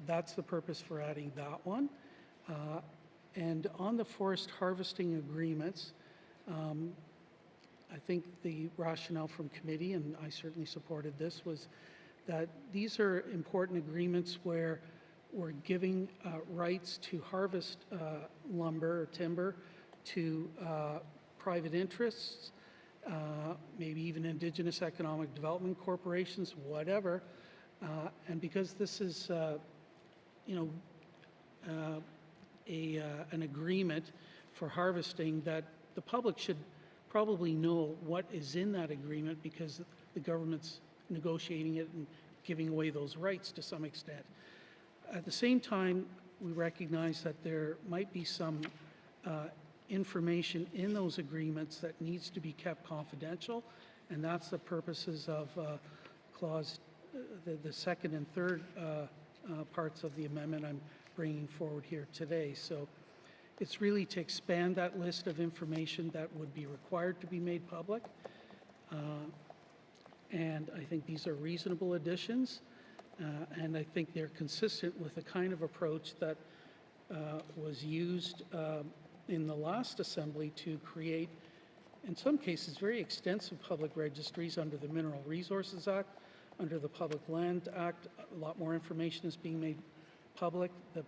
that's the purpose for adding that one. And on the forest harvesting agreements, I think the rationale from committee, and I certainly supported this, was that these are important agreements where we're giving rights to harvest lumber or timber to private interests, maybe even Indigenous economic development corporations, whatever. And because this is, an agreement for harvesting, that the public should probably know what is in that agreement because the government's negotiating it and giving away those rights to some extent. At the same time, we recognize that there might be some information in those agreements that needs to be kept confidential, and that's the purposes of clause, the second and third parts of the amendment I'm bringing forward here today. So It's really to expand that list of information that would be required to be made public. And I think these are reasonable additions, and I think they're consistent with the kind of approach that was used in the last assembly to create, in some cases, very extensive public registries under the Mineral Resources Act, under the Public Land Act. A lot more information is being made public. The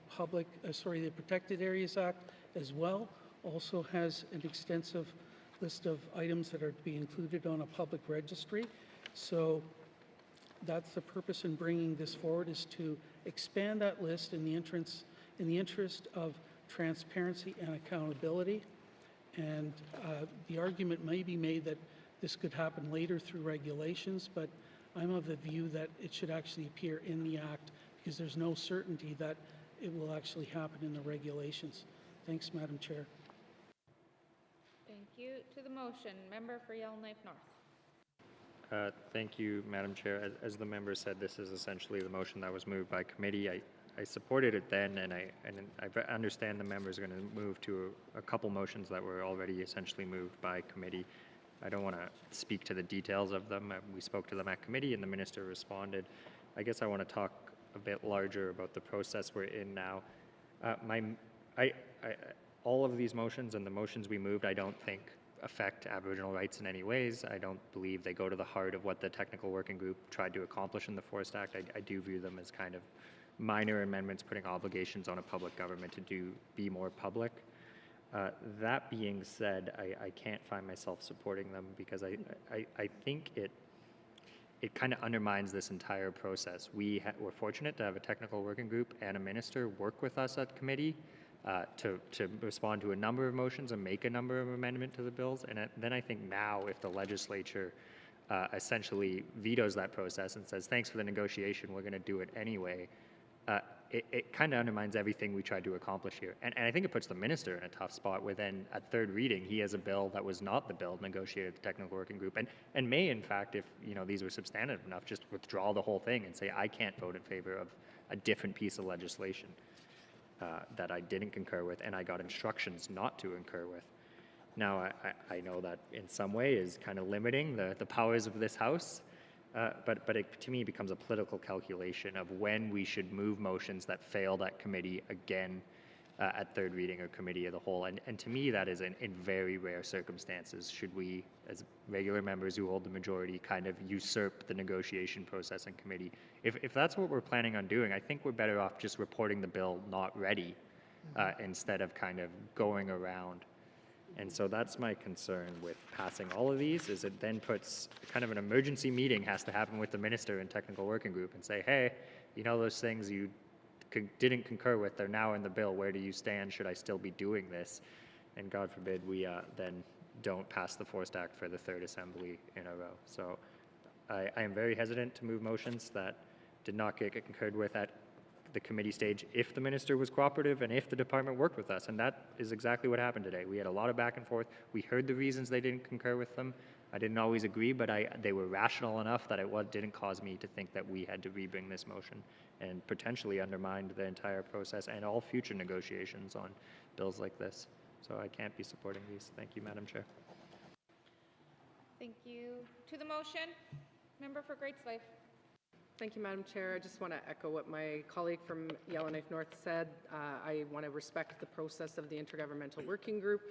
Protected Areas Act as well also has an extensive list of items that are to be included on a public registry. So that's the purpose in bringing this forward, is to expand that list in the interest of transparency and accountability. And the argument may be made that this could happen later through regulations, but I'm of the view that it should actually appear in the Act, because there's no certainty that it will actually happen in the regulations. Thanks, Madam Chair. Thank you. To the motion, member for Yellowknife North. Thank you, Madam Chair. As the member said, this is essentially the motion that was moved by committee. I supported it then, and I understand the members are going to move to a couple motions that were already essentially moved by committee. I don't want to speak to the details of them. We spoke to them at committee, and the minister responded. I guess I want to talk a bit larger about the process we're in now. All of these motions and the motions we moved, I don't think affect Aboriginal rights in any ways. I don't believe they go to the heart of what the technical working group tried to accomplish in the Forest Act. I do view them as kind of minor amendments putting obligations on a public government to be more public. That being said, I can't find myself supporting them because I think it kind of undermines this entire process. We're fortunate to have a technical working group and a minister work with us at committee to respond to a number of motions and make a number of amendments to the bills. And then I think now if the legislature essentially vetoes that process and says, thanks for the negotiation, we're going to do it anyway, it kind of undermines everything we tried to accomplish here. And I think it puts the minister in a tough spot where then at third reading, he has a bill that was not the bill negotiated at the technical working group and may, in fact, if these were substantive enough, just withdraw the whole thing and say, I can't vote in favor of a different piece of legislation that I didn't concur with and I got instructions not to concur with. Now, I know that in some way is kind of limiting the powers of this House, but it, to me, becomes a political calculation of when we should move motions that failed at committee again at third reading or committee of the whole. And to me, that is in very rare circumstances should we, as regular members who hold the majority, kind of usurp the negotiation process in committee. If that's what we're planning on doing, I think we're better off just reporting the bill not ready instead of kind of going around. And so that's my concern with passing all of these, is it then puts kind of an emergency meeting has to happen with the minister and technical working group and say, hey, those things you didn't concur with, they're now in the bill. Where do you stand? Should I still be doing this? And God forbid we then don't pass the Forest Act for the third assembly in a row. So I am very hesitant to move motions that did not get concurred with at the committee stage if the minister was cooperative and if the department worked with us. And that is exactly what happened today. We had a lot of back and forth. We heard the reasons they didn't concur with them. I didn't always agree, but they were rational enough that it didn't cause me to think that we had to rebring this motion and potentially undermined the entire process and all future negotiations on bills like this. So I can't be supporting these. Thank you, Madam Chair. Thank you. To the motion, member for Great Slavey. Thank you, Madam Chair. I just want to echo what my colleague from Yellowknife North said. I want to respect the process of the Intergovernmental Working Group.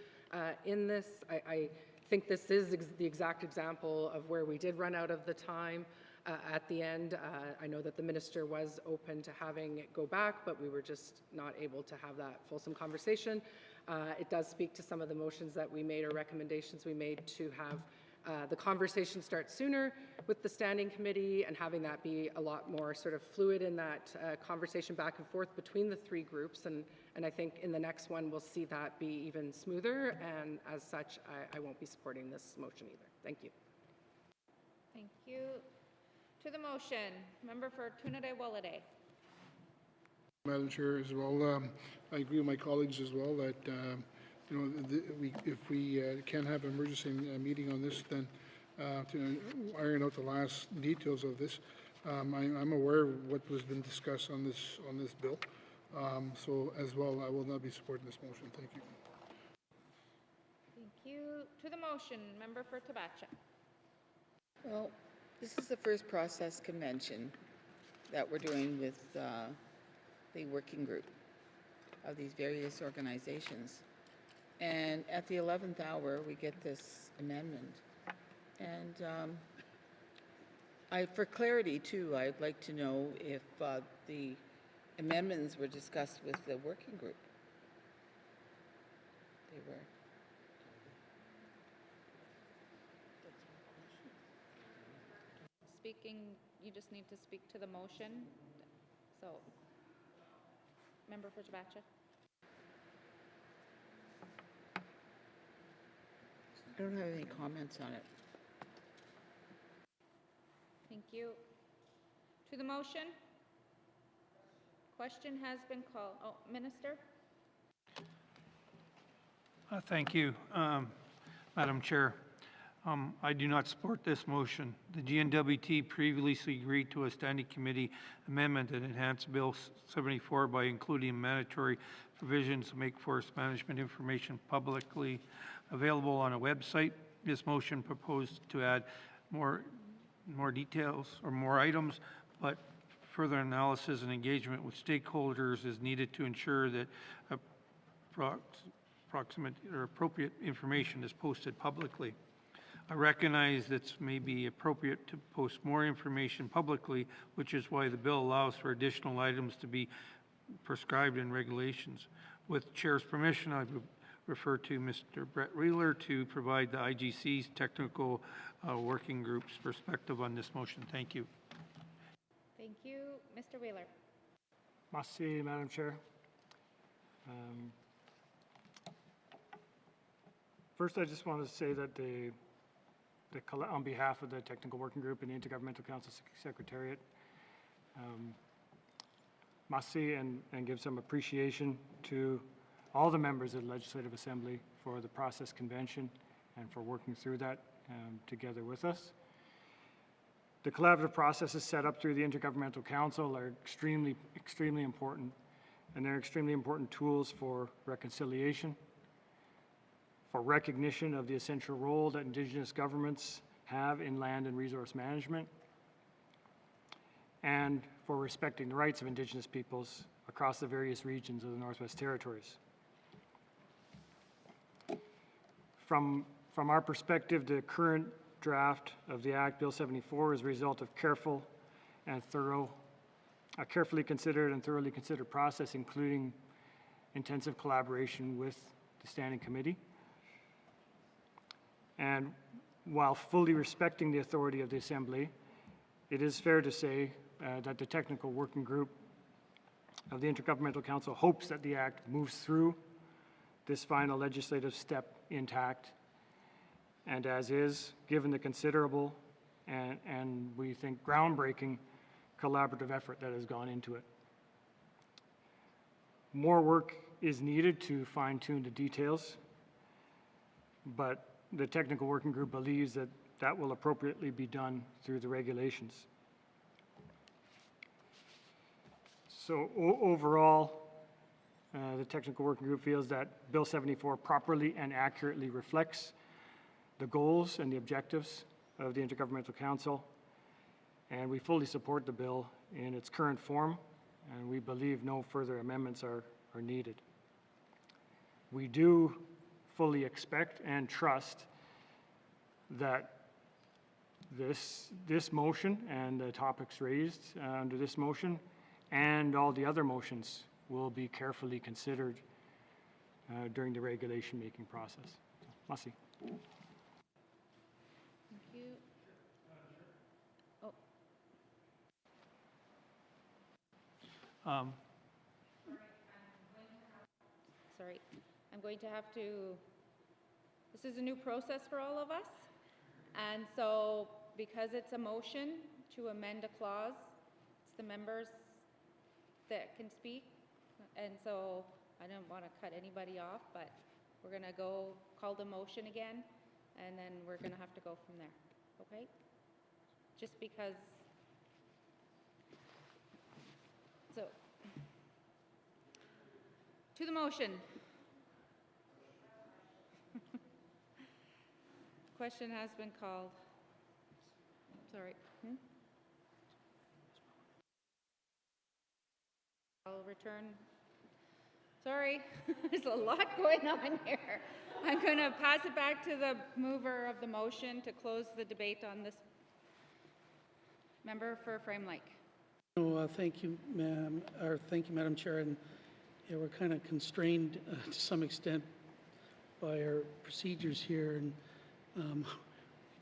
In this, I think this is the exact example of where we did run out of the time at the end. I know that the minister was open to having it go back, but we were just not able to have that fulsome conversation. It does speak to some of the motions that we made or recommendations we made to have the conversation start sooner with the standing committee and having that be a lot more sort of fluid in that conversation back and forth between the three groups. And I think in the next one, we'll see that be even smoother. And as such, I won't be supporting this motion either. Thank you. Thank you. To the motion, member for Tunade-Walladay. Madam Chair, as well, I agree with my colleagues as well that if we can have an emergency meeting on this, then to iron out the last details of this. I'm aware of what was been discussed on this bill. So as well, I will not be supporting this motion. Thank you. Thank you. To the motion, member for Tabacha. Well, this is the first process convention that we're doing with the working group of these various organizations. And at the 11th hour, we get this amendment. And for clarity too, I'd like to know if the amendments were discussed with the working group. They were. Speaking, you just need to speak to the motion. So, member for Tabacha. I don't have any comments on it. Thank you. To the motion. Question has been called. Oh, Minister. Thank you, Madam Chair. I do not support this motion. The GNWT previously agreed to a standing committee amendment that enhanced Bill 74 by including mandatory provisions to make forest management information publicly available on a website. This motion proposed to add more details or more items, but further analysis and engagement with stakeholders is needed to ensure that approximate or appropriate information is posted publicly. I recognize that it may be appropriate to post more information publicly, which is why the bill allows for additional items to be prescribed in regulations. With Chair's permission, I would refer to Mr. Brett Wheeler to provide the IGC's technical working group's perspective on this motion. Thank you. Thank you. Mr. Wheeler. Merci, Madam Chair. First, I just want to say that on behalf of the Technical Working Group and the Intergovernmental Council Secretariat, merci and give some appreciation to all the members of the Legislative Assembly for the process convention and for working through that together with us. The collaborative processes set up through the Intergovernmental Council are extremely important, and they're extremely important tools for reconciliation, for recognition of the essential role that Indigenous governments have in land and resource management, and for respecting the rights of Indigenous peoples across the various regions of the Northwest Territories. From our perspective, the current draft of the Act, Bill 74, is a result of carefully considered and thoroughly considered process, including intensive collaboration with the Standing Committee. And while fully respecting the authority of the Assembly, it is fair to say that the Technical Working Group of the Intergovernmental Council hopes that the Act moves through this final legislative step intact and as is, given the considerable and we think groundbreaking collaborative effort that has gone into it. More work is needed to fine-tune the details, but the Technical Working Group believes that that will appropriately be done through the regulations. So overall, the Technical Working Group feels that Bill 74 properly and accurately reflects the goals and the objectives of the Intergovernmental Council, and we fully support the bill in its current form, and we believe no further amendments are needed. We do fully expect and trust that this motion and the topics raised under this motion and all the other motions will be carefully considered during the regulation making process. Merci. Thank you. Oh. Sorry, I'm going to have to, this is a new process for all of us. And so because it's a motion to amend a clause, it's the members that can speak. And so I don't want to cut anybody off, but we're going to go call the motion again, and then we're going to have to go from there, okay? Just because, so To the motion. Question has been called. Sorry. I'll return. Sorry, there's a lot going on here. I'm going to pass it back to the mover of the motion to close the debate on this. Member for Frame Lake. Thank you, ma'am, or thank you, Madam Chair. And yeah, we're kind of constrained to some extent by our procedures here, and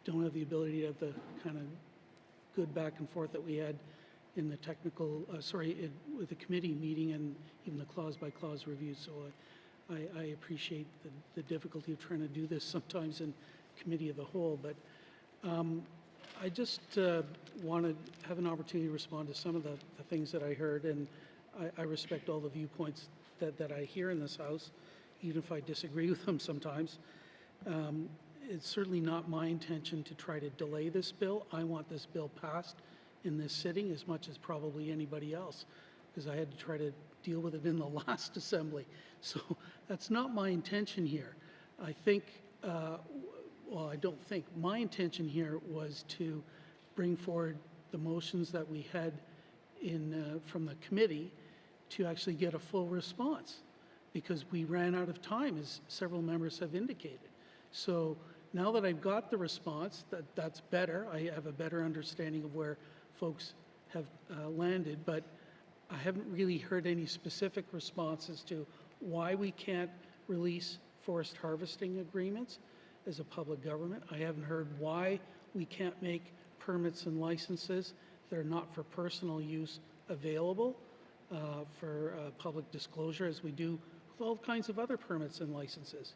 don't have the ability to have the kind of good back and forth that we had in the technical, with the committee meeting and even the clause-by-clause review. So I appreciate the difficulty of trying to do this sometimes in committee of the whole. But I just want to have an opportunity to respond to some of the things that I heard, and I respect all the viewpoints that I hear in this House, even if I disagree with them sometimes. It's certainly not my intention to try to delay this bill. I want this bill passed in this sitting as much as probably anybody else, because I had to try to deal with it in the last assembly. So that's not my intention here. I think, well, I don't think, my intention here was to bring forward the motions that we had in from the committee to actually get a full response, because we ran out of time, as several members have indicated. So now that I've got the response, that's better. I have a better understanding of where folks have landed, but I haven't really heard any specific responses to why we can't release forest harvesting agreements as a public government. I haven't heard why we can't make permits and licenses that are not for personal use available for public disclosure, as we do with all kinds of other permits and licenses,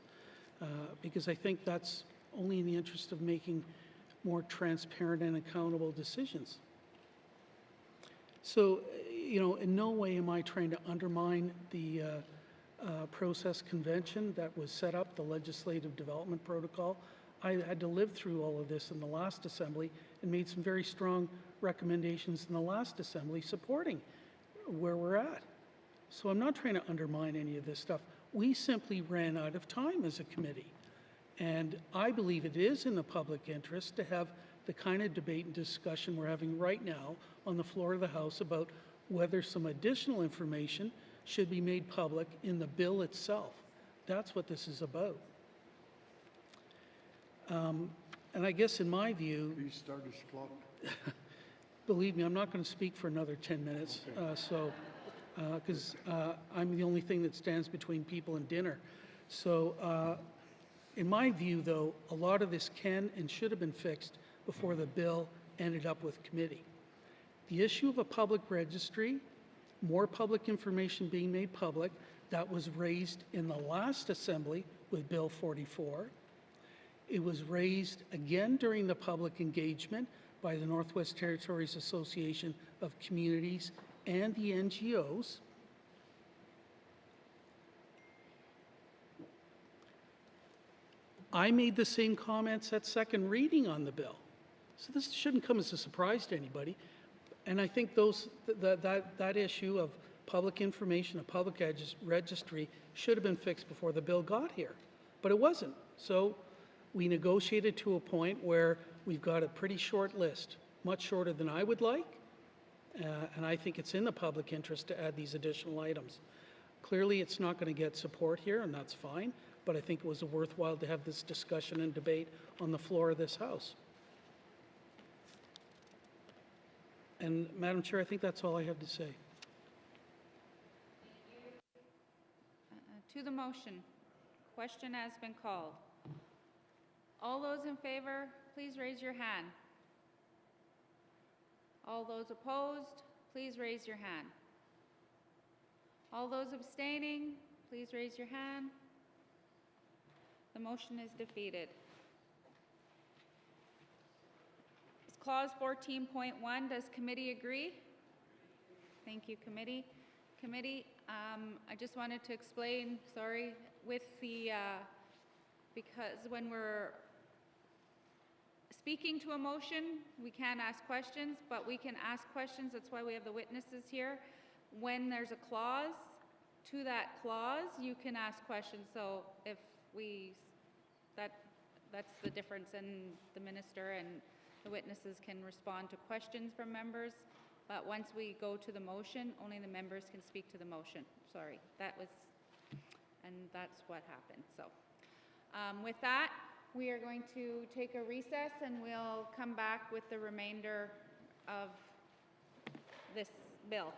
because I think that's only in the interest of making more transparent and accountable decisions. So, you know, in no way am I trying to undermine the process convention that was set up, the legislative development protocol. I had to live through all of this in the last assembly and made some very strong recommendations in the last assembly supporting where we're at. So I'm not trying to undermine any of this stuff. We simply ran out of time as a committee. And I believe it is in the public interest to have the kind of debate and discussion we're having right now on the floor of the House about whether some additional information should be made public in the bill itself. That's what this is about. And I guess in my view, Please start his clock. believe me, I'm not going to speak for another 10 minutes. Because I'm the only thing that stands between people and dinner. So in my view, though, a lot of this can and should have been fixed before the bill ended up with committee. The issue of a public registry, more public information being made public, that was raised in the last assembly with Bill 44. It was raised again during the public engagement by the Northwest Territories Association of Communities and the NGOs. I made the same comments at second reading on the bill. So this shouldn't come as a surprise to anybody. And I think that issue of public information, a public registry, should have been fixed before the bill got here. But it wasn't. So we negotiated to a point where we've got a pretty short list, much shorter than I would like. And I think it's in the public interest to add these additional items. Clearly, it's not going to get support here, and that's fine, but I think it was worthwhile to have this discussion and debate on the floor of this House. And Madam Chair, I think that's all I have to say. To the motion, question has been called. All those in favor, please raise your hand. All those opposed, please raise your hand. All those abstaining, please raise your hand. The motion is defeated. Clause 14.1, does committee agree? Thank you, committee. Committee, I just wanted to explain, sorry, with the, because when we're speaking to a motion, we can't ask questions, but we can ask questions. That's why we have the witnesses here. When there's a clause to that clause, you can ask questions. So if we, that's the difference, and the minister and the witnesses can respond to questions from members. But once we go to the motion, only the members can speak to the motion. Sorry, that was, and that's what happened. So with that, we are going to take a recess and we'll come back with the remainder of this bill.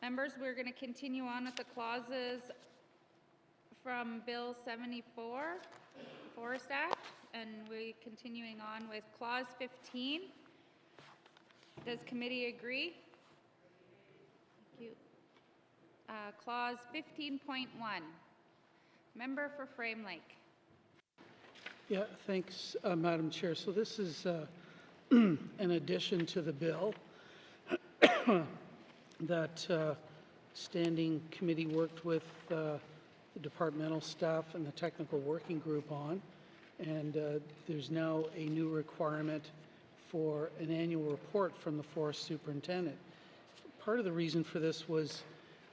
Members, we're going to continue on with the clauses from Bill 74, Forest Act, and we're continuing on with Clause 15. Does committee agree? Thank you. Clause 15.1. Member for Frame Lake. Yeah, thanks, Madam Chair. So this is an addition to the bill that Standing Committee worked with the departmental staff and the technical working group on. And there's now a new requirement for an annual report from the forest superintendent. Part of the reason for this was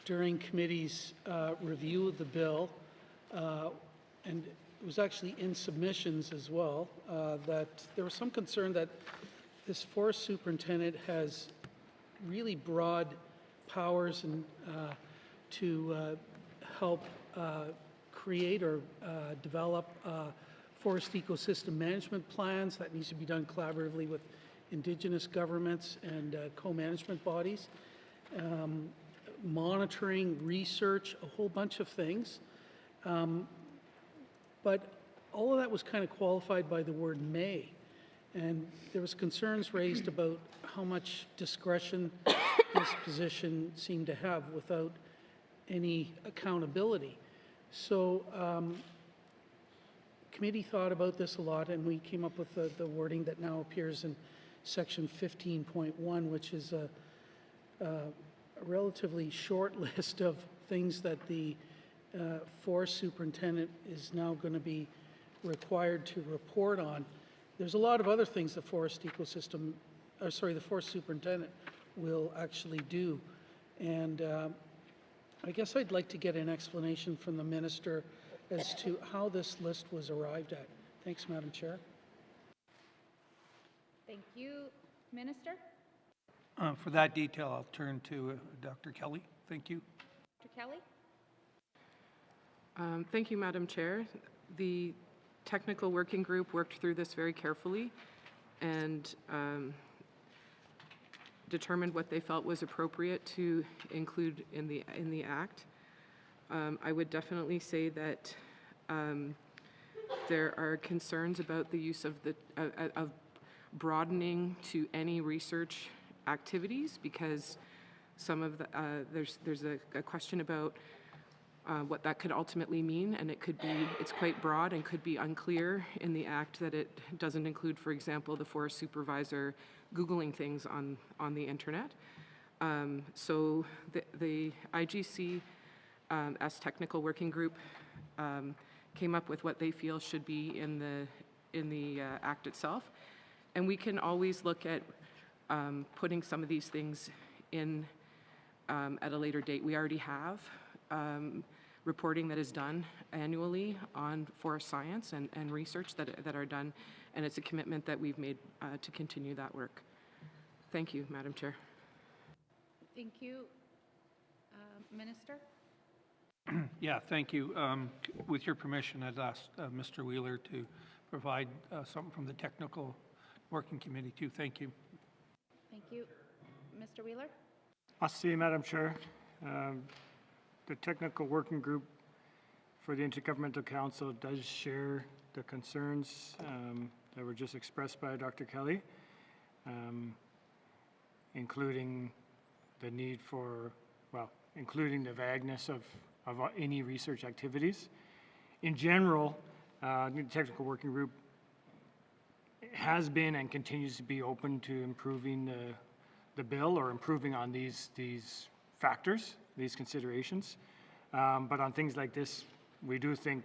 during committee's review of the bill, and it was actually in submissions as well, that there was some concern that this forest superintendent has really broad powers and to help create or develop forest ecosystem management plans. That needs to be done collaboratively with Indigenous governments and co-management bodies. Monitoring, research, a whole bunch of things. But all of that was kind of qualified by the word may. And there was concerns raised about how much discretion this position seemed to have without any accountability. So committee thought about this a lot, and we came up with the wording that now appears in section 15.1, which is a relatively short list of things that the forest superintendent is now going to be required to report on. There's a lot of other things the forest superintendent will actually do. And I guess I'd like to get an explanation from the minister as to how this list was arrived at. Thanks, Madam Chair. Thank you. Minister? For that detail, I'll turn to Dr. Kelly. Thank you. Dr. Kelly? Thank you, Madam Chair. The technical working group worked through this very carefully and determined what they felt was appropriate to include in the Act. I would definitely say that there are concerns about the use of broadening to any research activities, because some of the there's a question about what that could ultimately mean, and it's quite broad and could be unclear in the Act that it doesn't include, for example, the forest supervisor Googling things on the internet. So the IGC as technical working group came up with what they feel should be in the Act itself, and we can always look at putting some of these things in at a later date. We already have reporting that is done annually on forest science and research that are done, and it's a commitment that we've made to continue that work. Thank you, Madam Chair. Thank you. Minister? Yeah, thank you. With your permission, I'd ask Mr. Wheeler to provide something from the technical working committee too. Thank you. Thank you. Mr. Wheeler? Merci, Madam Chair. The technical working group for the Intergovernmental Council does share the concerns that were just expressed by Dr. Kelly, including the need for, including the vagueness of any research activities. In general, the technical working group has been and continues to be open to improving the bill or improving on these factors, these considerations. But on things like this, we do think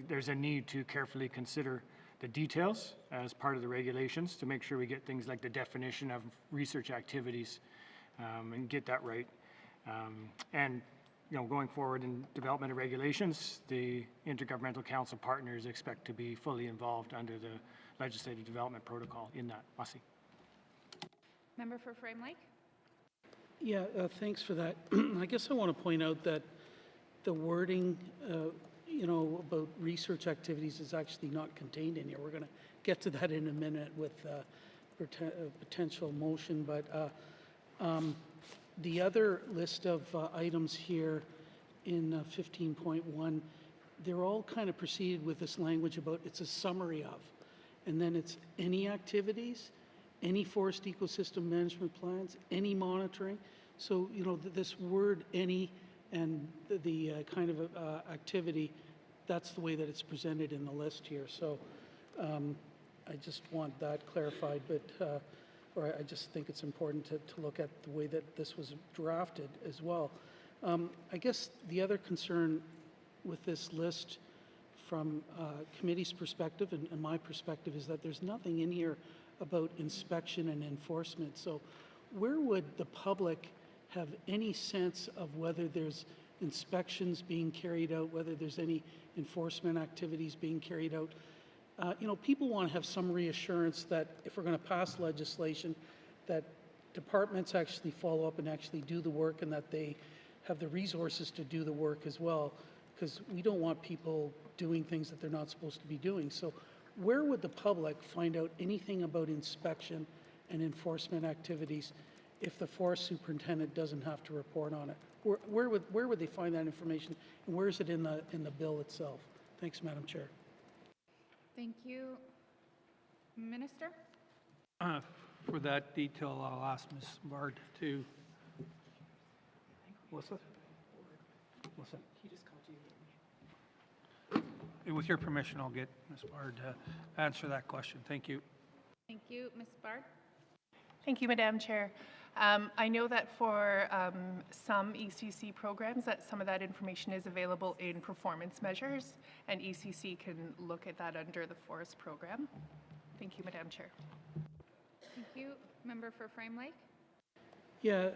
there's a need to carefully consider the details as part of the regulations to make sure we get things like the definition of research activities and get that right. And going forward in development of regulations, the Intergovernmental Council partners expect to be fully involved under the legislative development protocol in that. Merci. Member for Frame Lake? Yeah, thanks for that. I guess I want to point out that the wording, about research activities is actually not contained in here. We're going to get to that in a minute with potential motion, but The other list of items here in 15.1, they're all kind of preceded with this language about it's a summary of, and then it's any activities, any forest ecosystem management plans, any monitoring. So, you know, this word any and the kind of activity, that's the way that it's presented in the list here. So I just want that clarified, but or I just think it's important to look at the way that this was drafted as well. I guess the other concern with this list from committee's perspective and my perspective is that there's nothing in here about inspection and enforcement. So where would the public have any sense of whether there's inspections being carried out, whether there's any enforcement activities being carried out? You know, people want to have some reassurance that if we're going to pass legislation, that departments actually follow up and actually do the work, and that they have the resources to do the work as well, because we don't want people doing things that they're not supposed to be doing. So where would the public find out anything about inspection and enforcement activities if the forest superintendent doesn't have to report on it? Where would they find that information, and where is it in the bill itself? Thanks, Madam Chair. Thank you. Minister? For that detail, I'll ask Ms. Bard to. What's that? What's that? He just called you. With your permission, I'll get Ms. Bard to answer that question. Thank you. Thank you. Ms. Bard? Thank you, Madam Chair. I know that for some ECC programs that some of that information is available in performance measures, and ECC can look at that under the forest program. Thank you, Madam Chair. Thank you. Member for Frame Lake? Yeah,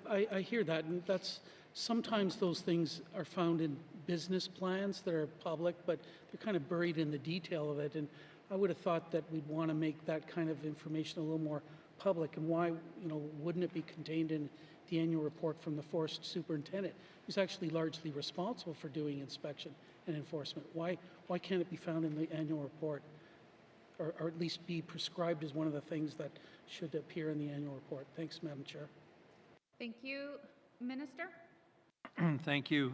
I hear that, and that's sometimes those things are found in business plans that are public, but they're kind of buried in the detail of it. And I would have thought that we'd want to make that kind of information a little more public. And why, you know, wouldn't it be contained in the annual report from the forest superintendent, who's actually largely responsible for doing inspection and enforcement? Why can't it be found in the annual report, or at least be prescribed as one of the things that should appear in the annual report? Thanks, Madam Chair. Thank you. Minister? Thank you,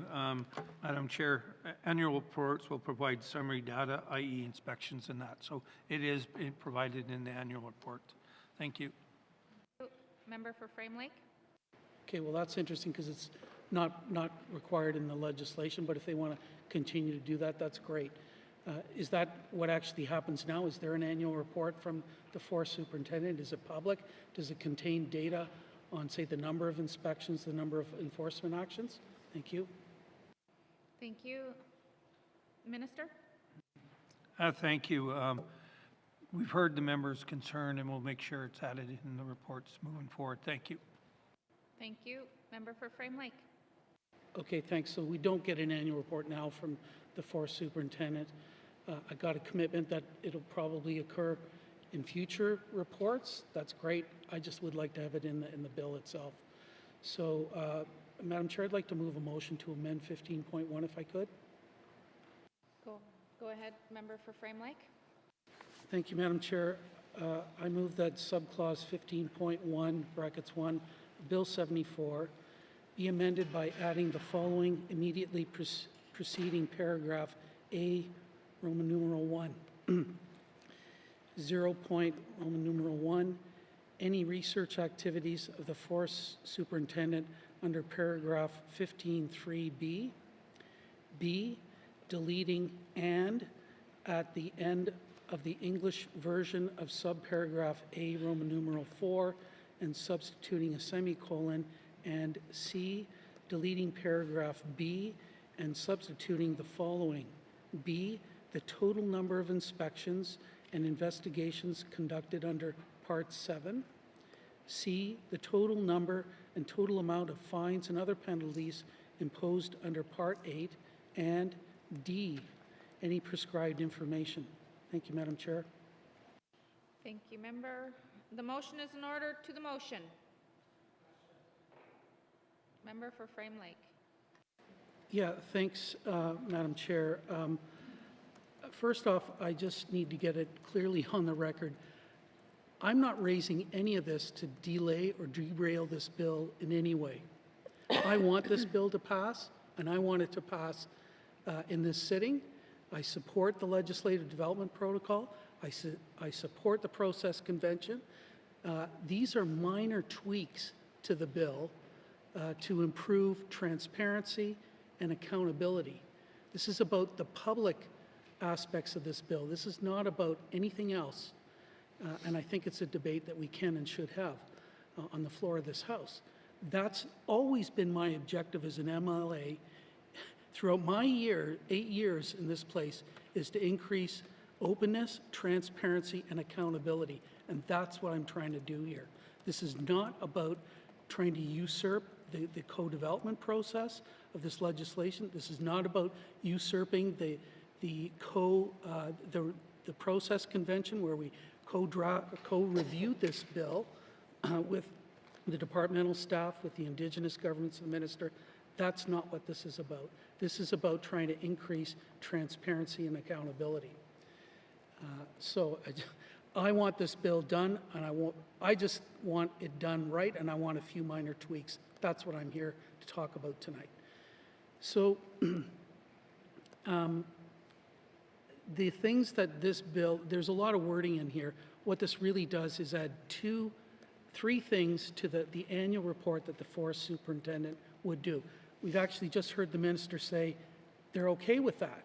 Madam Chair. Annual reports will provide summary data, i.e. inspections and that. So it is provided in the annual report. Thank you. Member for Frame Lake? Okay, well, that's interesting because it's not required in the legislation, but if they want to continue to do that, that's great. Is that what actually happens now? Is there an annual report from the forest superintendent? Is it public? Does it contain data on, say, the number of inspections, the number of enforcement actions? Thank you. Thank you. Minister? Thank you. We've heard the members' concern, and we'll make sure it's added in the reports moving forward. Thank you. Thank you. Member for Frame Lake? Okay, thanks. So we don't get an annual report now from the forest superintendent. I got a commitment that it'll probably occur in future reports. That's great. I just would like to have it in the bill itself. So, Madam Chair, I'd like to move a motion to amend 15.1 if I could. Go ahead, Member for Frame Lake. Thank you, Madam Chair. I move that subclause 15.1, brackets 1, Bill 74, be amended by adding the following immediately preceding paragraph A, Roman numeral 1. 0. Roman numeral 1, any research activities of the forest superintendent under paragraph 15.3b. B, deleting and at the end of the English version of subparagraph A, Roman numeral 4, and substituting a semicolon, and C, deleting paragraph B and substituting the following. B, the total number of inspections and investigations conducted under Part 7. C, the total number and total amount of fines and other penalties imposed under Part 8. And D, any prescribed information. Thank you, Madam Chair. Thank you, Member. The motion is in order to the motion. Member for Frame Lake. Yeah, thanks, Madam Chair. First off, I just need to get it clearly on the record. I'm not raising any of this to delay or derail this bill in any way. I want this bill to pass, and I want it to pass in this sitting. I support the legislative development protocol. I support the process convention. These are minor tweaks to the bill to improve transparency and accountability. This is about the public aspects of this bill. This is not about anything else. And I think it's a debate that we can and should have on the floor of this House. That's always been my objective as an MLA throughout my 8 years in this place, is to increase openness, transparency, and accountability. And that's what I'm trying to do here. This is not about trying to usurp the co-development process of this legislation. This is not about usurping the process convention where we co-review this bill with the departmental staff, with the Indigenous governments, the minister. That's not what this is about. This is about trying to increase transparency and accountability. So I want this bill done, and I just want it done right, and I want a few minor tweaks. That's what I'm here to talk about tonight. So the things that this bill, there's a lot of wording in here. What this really does is add three things to the annual report that the forest superintendent would do. We've actually just heard the minister say they're okay with that.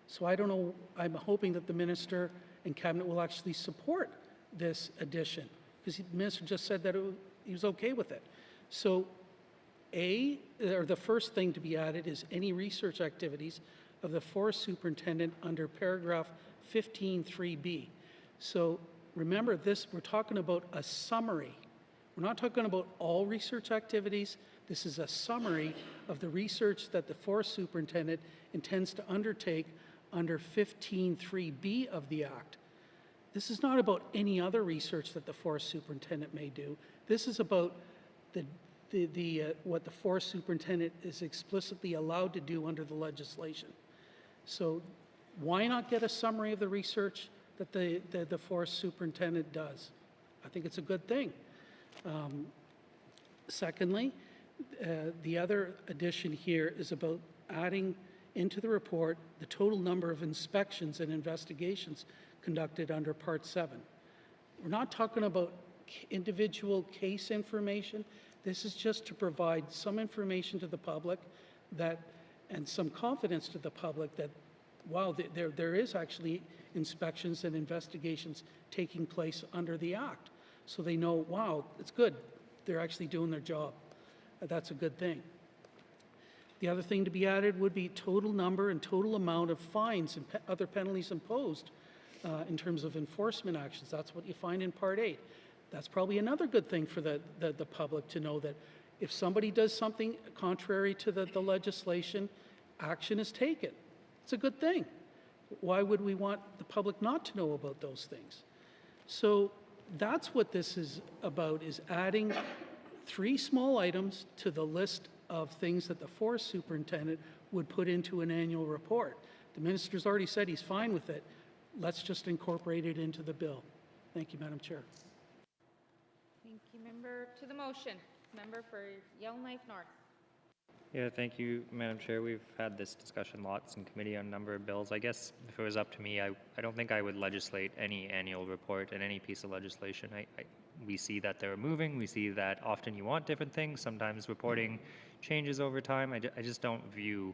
So I don't know, I'm hoping that the minister and cabinet will actually support this addition, because the minister just said that he was okay with it. So the first thing to be added is any research activities of the forest superintendent under paragraph 15(3)(b). So remember this, we're talking about a summary. We're not talking about all research activities. This is a summary of the research that the forest superintendent intends to undertake under 15(3)(b) of the Act. This is not about any other research that the forest superintendent may do. This is about what the forest superintendent is explicitly allowed to do under the legislation. So why not get a summary of the research that the forest superintendent does? I think it's a good thing. Secondly, the other addition here is about adding into the report the total number of inspections and investigations conducted under Part 7. We're not talking about individual case information. This is just to provide some information to the public and some confidence to the public that, wow, there is actually inspections and investigations taking place under the Act. So they know, wow, it's good. They're actually doing their job. That's a good thing. The other thing to be added would be total number and total amount of fines and other penalties imposed in terms of enforcement actions. That's what you find in Part 8. That's probably another good thing for the public to know, that if somebody does something contrary to the legislation, action is taken. It's a good thing. Why would we want the public not to know about those things? So that's what this is about, is adding 3 small items to the list of things that the forest superintendent would put into an annual report. The minister's already said he's fine with it. Let's just incorporate it into the bill. Thank you, Madam Chair. Thank you, member to the motion. Member for Yellowknife North. Yeah, thank you, Madam Chair. We've had this discussion lots in committee on a number of bills. I guess if it was up to me, I don't think I would legislate any annual report and any piece of legislation. We see that they're moving. We see that often you want different things. Sometimes reporting changes over time. I just don't view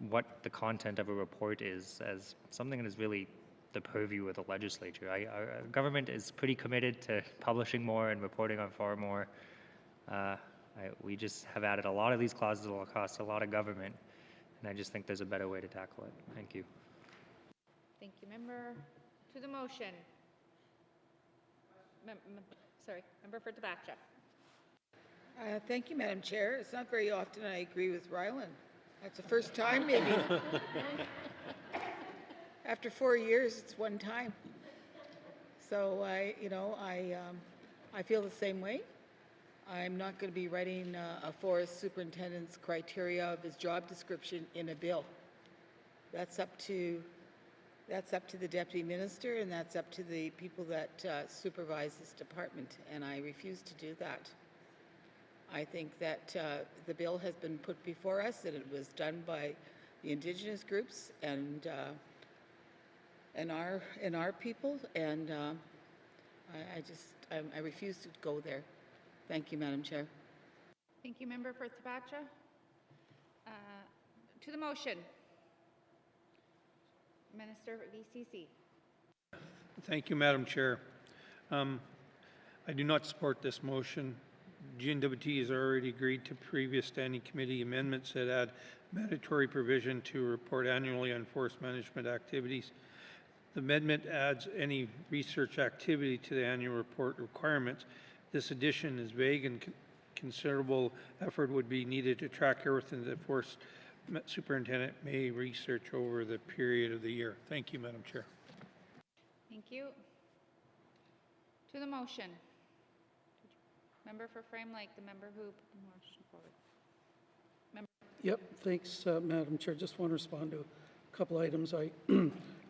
what the content of a report is as something that is really the purview of the legislature. Our government is pretty committed to publishing more and reporting on far more. We just have added a lot of these clauses that will cost a lot of government, and I just think there's a better way to tackle it. Thank you. Thank you, member to the motion. Member for Tabacha. Thank you, Madam Chair. It's not very often I agree with Ryland. That's the first time, maybe. After 4 years, it's one time. So I feel the same way. I'm not going to be writing a forest superintendent's criteria of his job description in a bill. That's up to That's up to the Deputy Minister, and that's up to the people that supervise this department, and I refuse to do that. I think that the bill has been put before us, and it was done by the Indigenous groups and our people, and I refuse to go there. Thank you, Madam Chair. Thank you, Member for Tabacha. To the motion. Minister of ECC. Thank you, Madam Chair. I do not support this motion. GNWT has already agreed to previous standing committee amendments that add mandatory provision to report annually on forest management activities. The amendment adds any research activity to the annual report requirements. This addition is vague, and considerable effort would be needed to track everything the forest superintendent may research over the period of the year. Thank you, Madam Chair. Thank you. To the motion. Member for Frame Lake, the member who motioned forward. Yep, thanks, Madam Chair. Just want to respond to a couple items I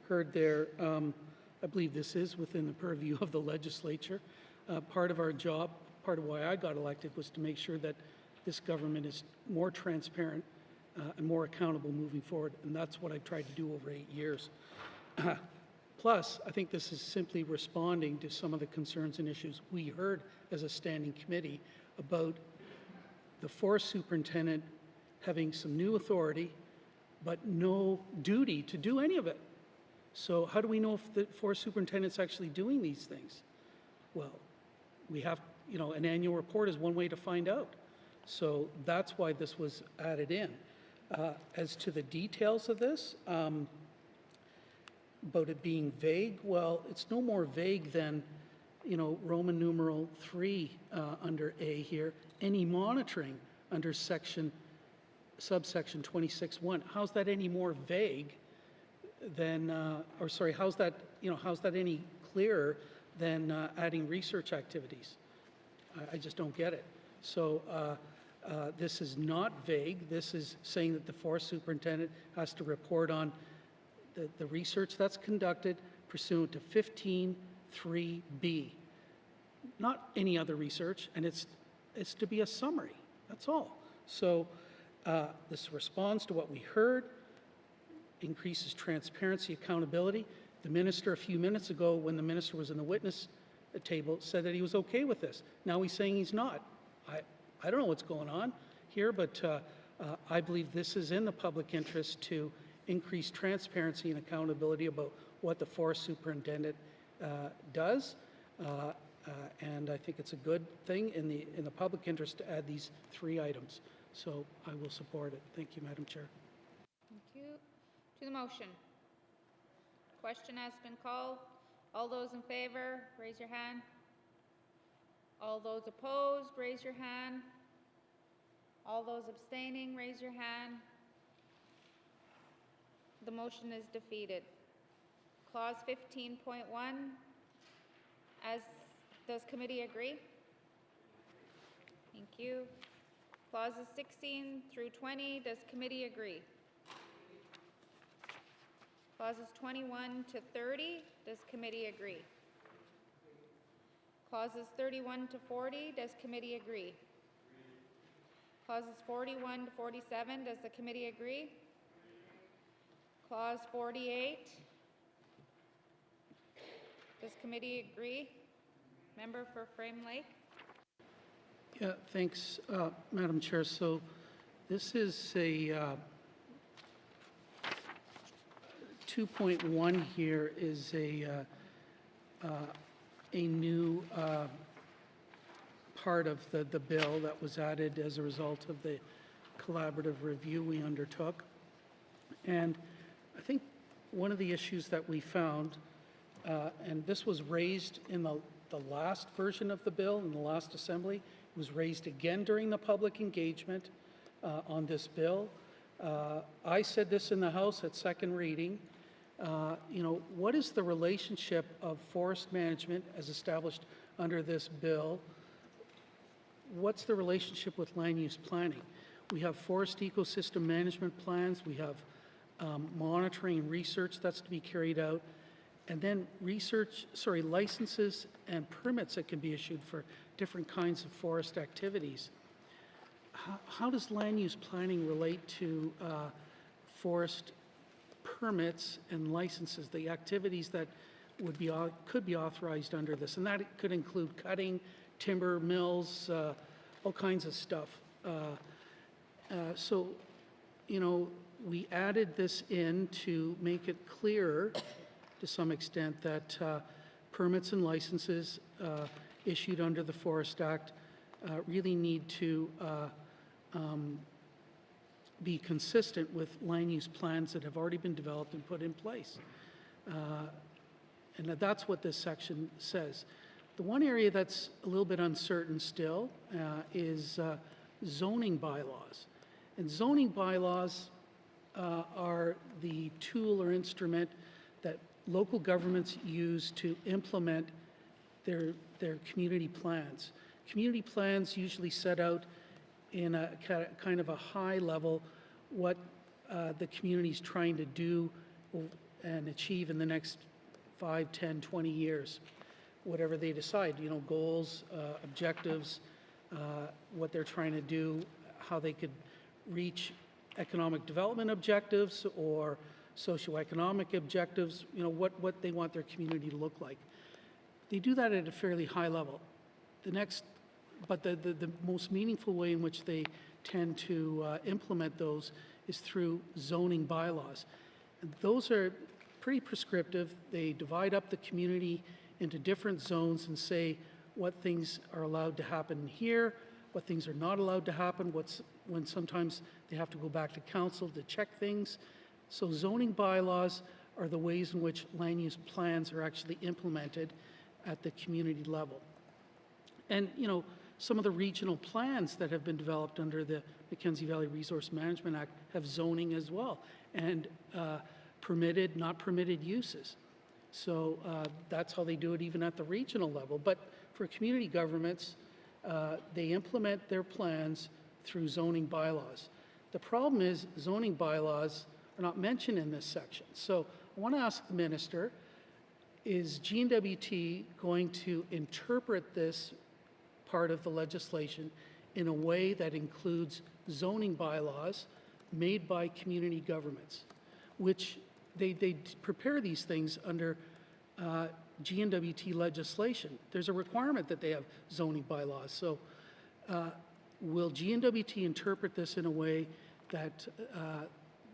heard there. I believe this is within the purview of the legislature. Part of our job, part of why I got elected, was to make sure that this government is more transparent and more accountable moving forward, and that's what I've tried to do over 8 years. Plus, I think this is simply responding to some of the concerns and issues we heard as a standing committee about the forest superintendent having some new authority, but no duty to do any of it. So how do we know if the forest superintendent's actually doing these things? Well, we have, an annual report is one way to find out. So that's why this was added in. As to the details of this, about it being vague, well, it's no more vague than, Roman numeral 3 under A here, any monitoring under subsection 26(1). How's that any more vague than, how's that any clearer than adding research activities? I just don't get it. So this is not vague. This is saying that the forest superintendent has to report on the research that's conducted pursuant to 15(3)B. Not any other research, and it's to be a summary. That's all. So this responds to what we heard, increases transparency, accountability. The minister a few minutes ago, when the minister was in the witness table, said that he was okay with this. Now he's saying he's not. I don't know what's going on here, but I believe this is in the public interest to increase transparency and accountability about what the forest superintendent does. And I think it's a good thing in the public interest to add these 3 items. So I will support it. Thank you, Madam Chair. Thank you. To the motion. Question has been called. All those in favor, raise your hand. All those opposed, raise your hand. All those abstaining, raise your hand. The motion is defeated. Clause 15.1, does committee agree? Thank you. Clauses 16 through 20, does committee agree? Clauses 21 to 30, does committee agree? Clauses 31 to 40, does committee agree? Clauses 41 to 47, does the committee agree? Clause 48, does committee agree? Member for Frame Lake? Yeah, thanks, Madam Chair. So this is a 2.1 here is a new part of the bill that was added as a result of the collaborative review we undertook. And I think one of the issues that we found, and this was raised in the last version of the bill, in the last assembly, was raised again during the public engagement on this bill. I said this in the House at second reading. What is the relationship of forest management as established under this bill? What's the relationship with land use planning? We have forest ecosystem management plans. We have monitoring and research that's to be carried out, and then licenses and permits that can be issued for different kinds of forest activities. How does land use planning relate to forest permits and licenses, the activities that could be authorized under this? And that could include cutting, timber, mills, all kinds of stuff. So, you know, we added this in to make it clearer to some extent that permits and licenses issued under the Forest Act really need to be consistent with land use plans that have already been developed and put in place. And that's what this section says. The one area that's a little bit uncertain still is zoning bylaws. And zoning bylaws are the tool or instrument that local governments use to implement their community plans. Community plans usually set out in a kind of a high level what the community is trying to do and achieve in the next 5, 10, 20 years, whatever they decide, you know, goals, objectives, what they're trying to do, how they could reach economic development objectives or socioeconomic objectives, you know, what they want their community to look like. They do that at a fairly high level. But the most meaningful way in which they tend to implement those is through zoning bylaws. And those are pretty prescriptive. They divide up the community into different zones and say what things are allowed to happen here, what things are not allowed to happen, when sometimes they have to go back to council to check things. So zoning bylaws are the ways in which land use plans are actually implemented at the community level. And, you know, some of the regional plans that have been developed under the Mackenzie Valley Resource Management Act have zoning as well, and permitted, not permitted uses. So that's how they do it even at the regional level. But for community governments, they implement their plans through zoning bylaws. The problem is zoning bylaws are not mentioned in this section. So I want to ask the minister, is GNWT going to interpret this part of the legislation in a way that includes zoning bylaws made by community governments, which they prepare these things under GNWT legislation. There's a requirement that they have zoning bylaws. So will GNWT interpret this in a way that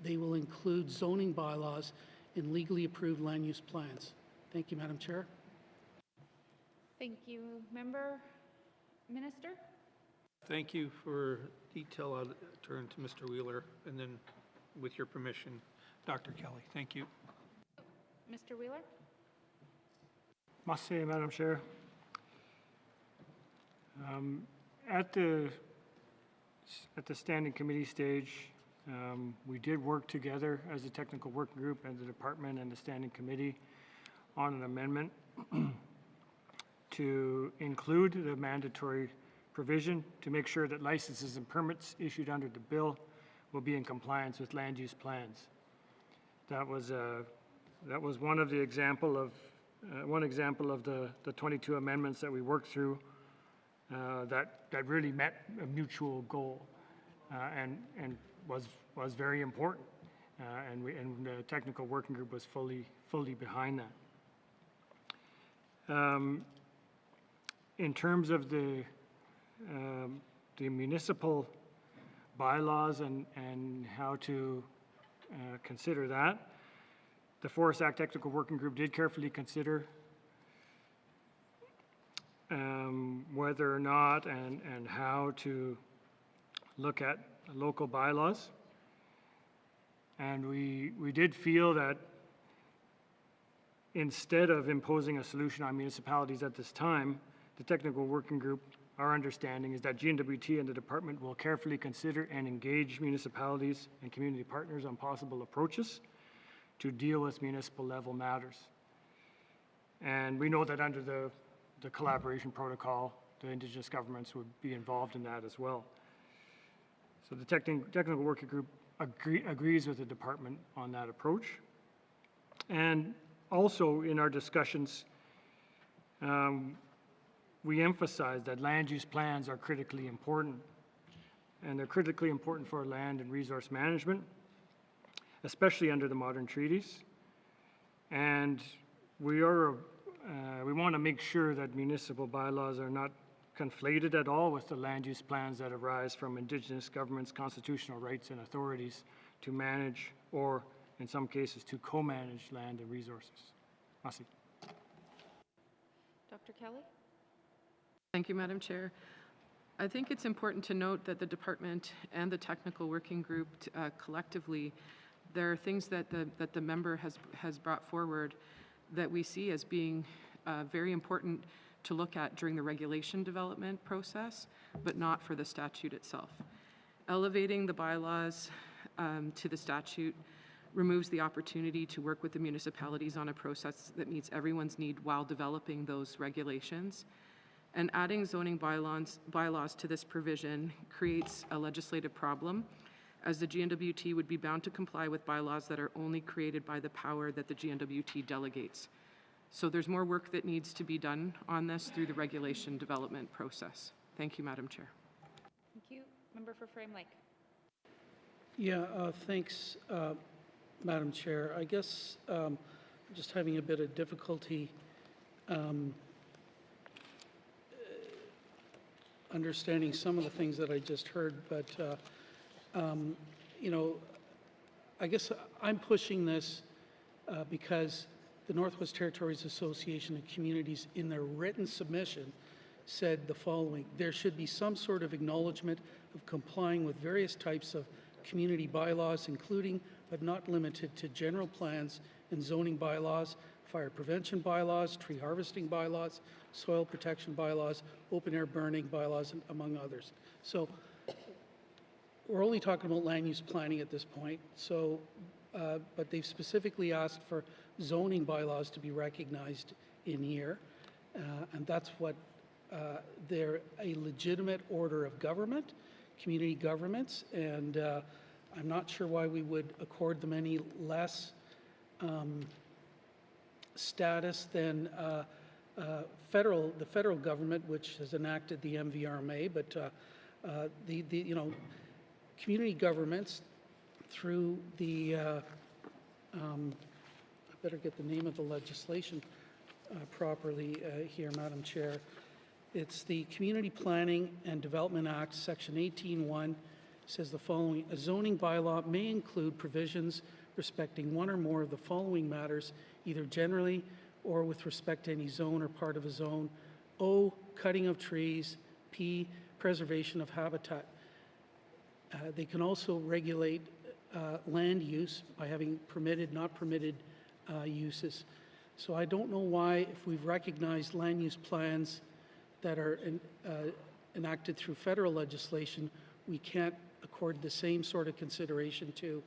they will include zoning bylaws in legally approved land use plans? Thank you, Madam Chair. Thank you. Member Minister? Thank you for detail. I'll turn to Mr. Wheeler, and then, with your permission, Dr. Kelly. Thank you. Mr. Wheeler? Must say, Madam Chair, at the standing committee stage, we did work together as a technical working group and the department and the standing committee on an amendment to include the mandatory provision to make sure that licenses and permits issued under the bill will be in compliance with land use plans. That was one of the example of the 22 amendments that we worked through that really met a mutual goal and was very important, and the technical working group was fully behind that. In terms of the municipal bylaws and how to consider that, the Forest Act Technical Working Group did carefully consider whether or not and how to look at local bylaws. And we did feel that instead of imposing a solution on municipalities at this time, the Technical Working Group, our understanding is that GNWT and the department will carefully consider and engage municipalities and community partners on possible approaches to deal with municipal level matters. And we know that under the collaboration protocol, the Indigenous governments would be involved in that as well. So the Technical Working Group agrees with the department on that approach. And also in our discussions, we emphasize that land use plans are critically important, and they're critically important for land and resource management, especially under the modern treaties. And we want to make sure that municipal bylaws are not conflated at all with the land use plans that arise from Indigenous governments' constitutional rights and authorities to manage, or in some cases to co-manage land and resources. Merci. Dr. Kelly? Thank you, Madam Chair. I think it's important to note that the department and the technical working group collectively, there are things that the member has brought forward that we see as being very important to look at during the regulation development process, but not for the statute itself. Elevating the bylaws to the statute removes the opportunity to work with the municipalities on a process that meets everyone's need while developing those regulations. And adding zoning bylaws to this provision creates a legislative problem, as the GNWT would be bound to comply with bylaws that are only created by the power that the GNWT delegates. So there's more work that needs to be done on this through the regulation development process. Thank you, Madam Chair. Thank you. Member for Frame Lake. Yeah, thanks, Madam Chair. I guess just having a bit of difficulty understanding some of the things that I just heard, but you know, I guess I'm pushing this because the Northwest Territories Association of Communities, in their written submission, said the following: there should be some sort of acknowledgement of complying with various types of community bylaws, including but not limited to general plans and zoning bylaws, fire prevention bylaws, tree harvesting bylaws, soil protection bylaws, open air burning bylaws, among others. So we're only talking about land use planning at this point. So, but they've specifically asked for zoning bylaws to be recognized in here, and that's what they're a legitimate order of government, community governments, and I'm not sure why we would accord them any less status than the federal government, which has enacted the MVRMA, but the you know, community governments through the I better get the name of the legislation properly here, Madam Chair. It's the Community Planning and Development Act, Section 18.1, says the following: a zoning bylaw may include provisions respecting one or more of the following matters, either generally or with respect to any zone or part of a zone. O, cutting of trees. P, preservation of habitat. They can also regulate land use by having permitted, not permitted uses. So I don't know why, if we've recognized land use plans that are enacted through federal legislation, we can't accord the same sort of consideration to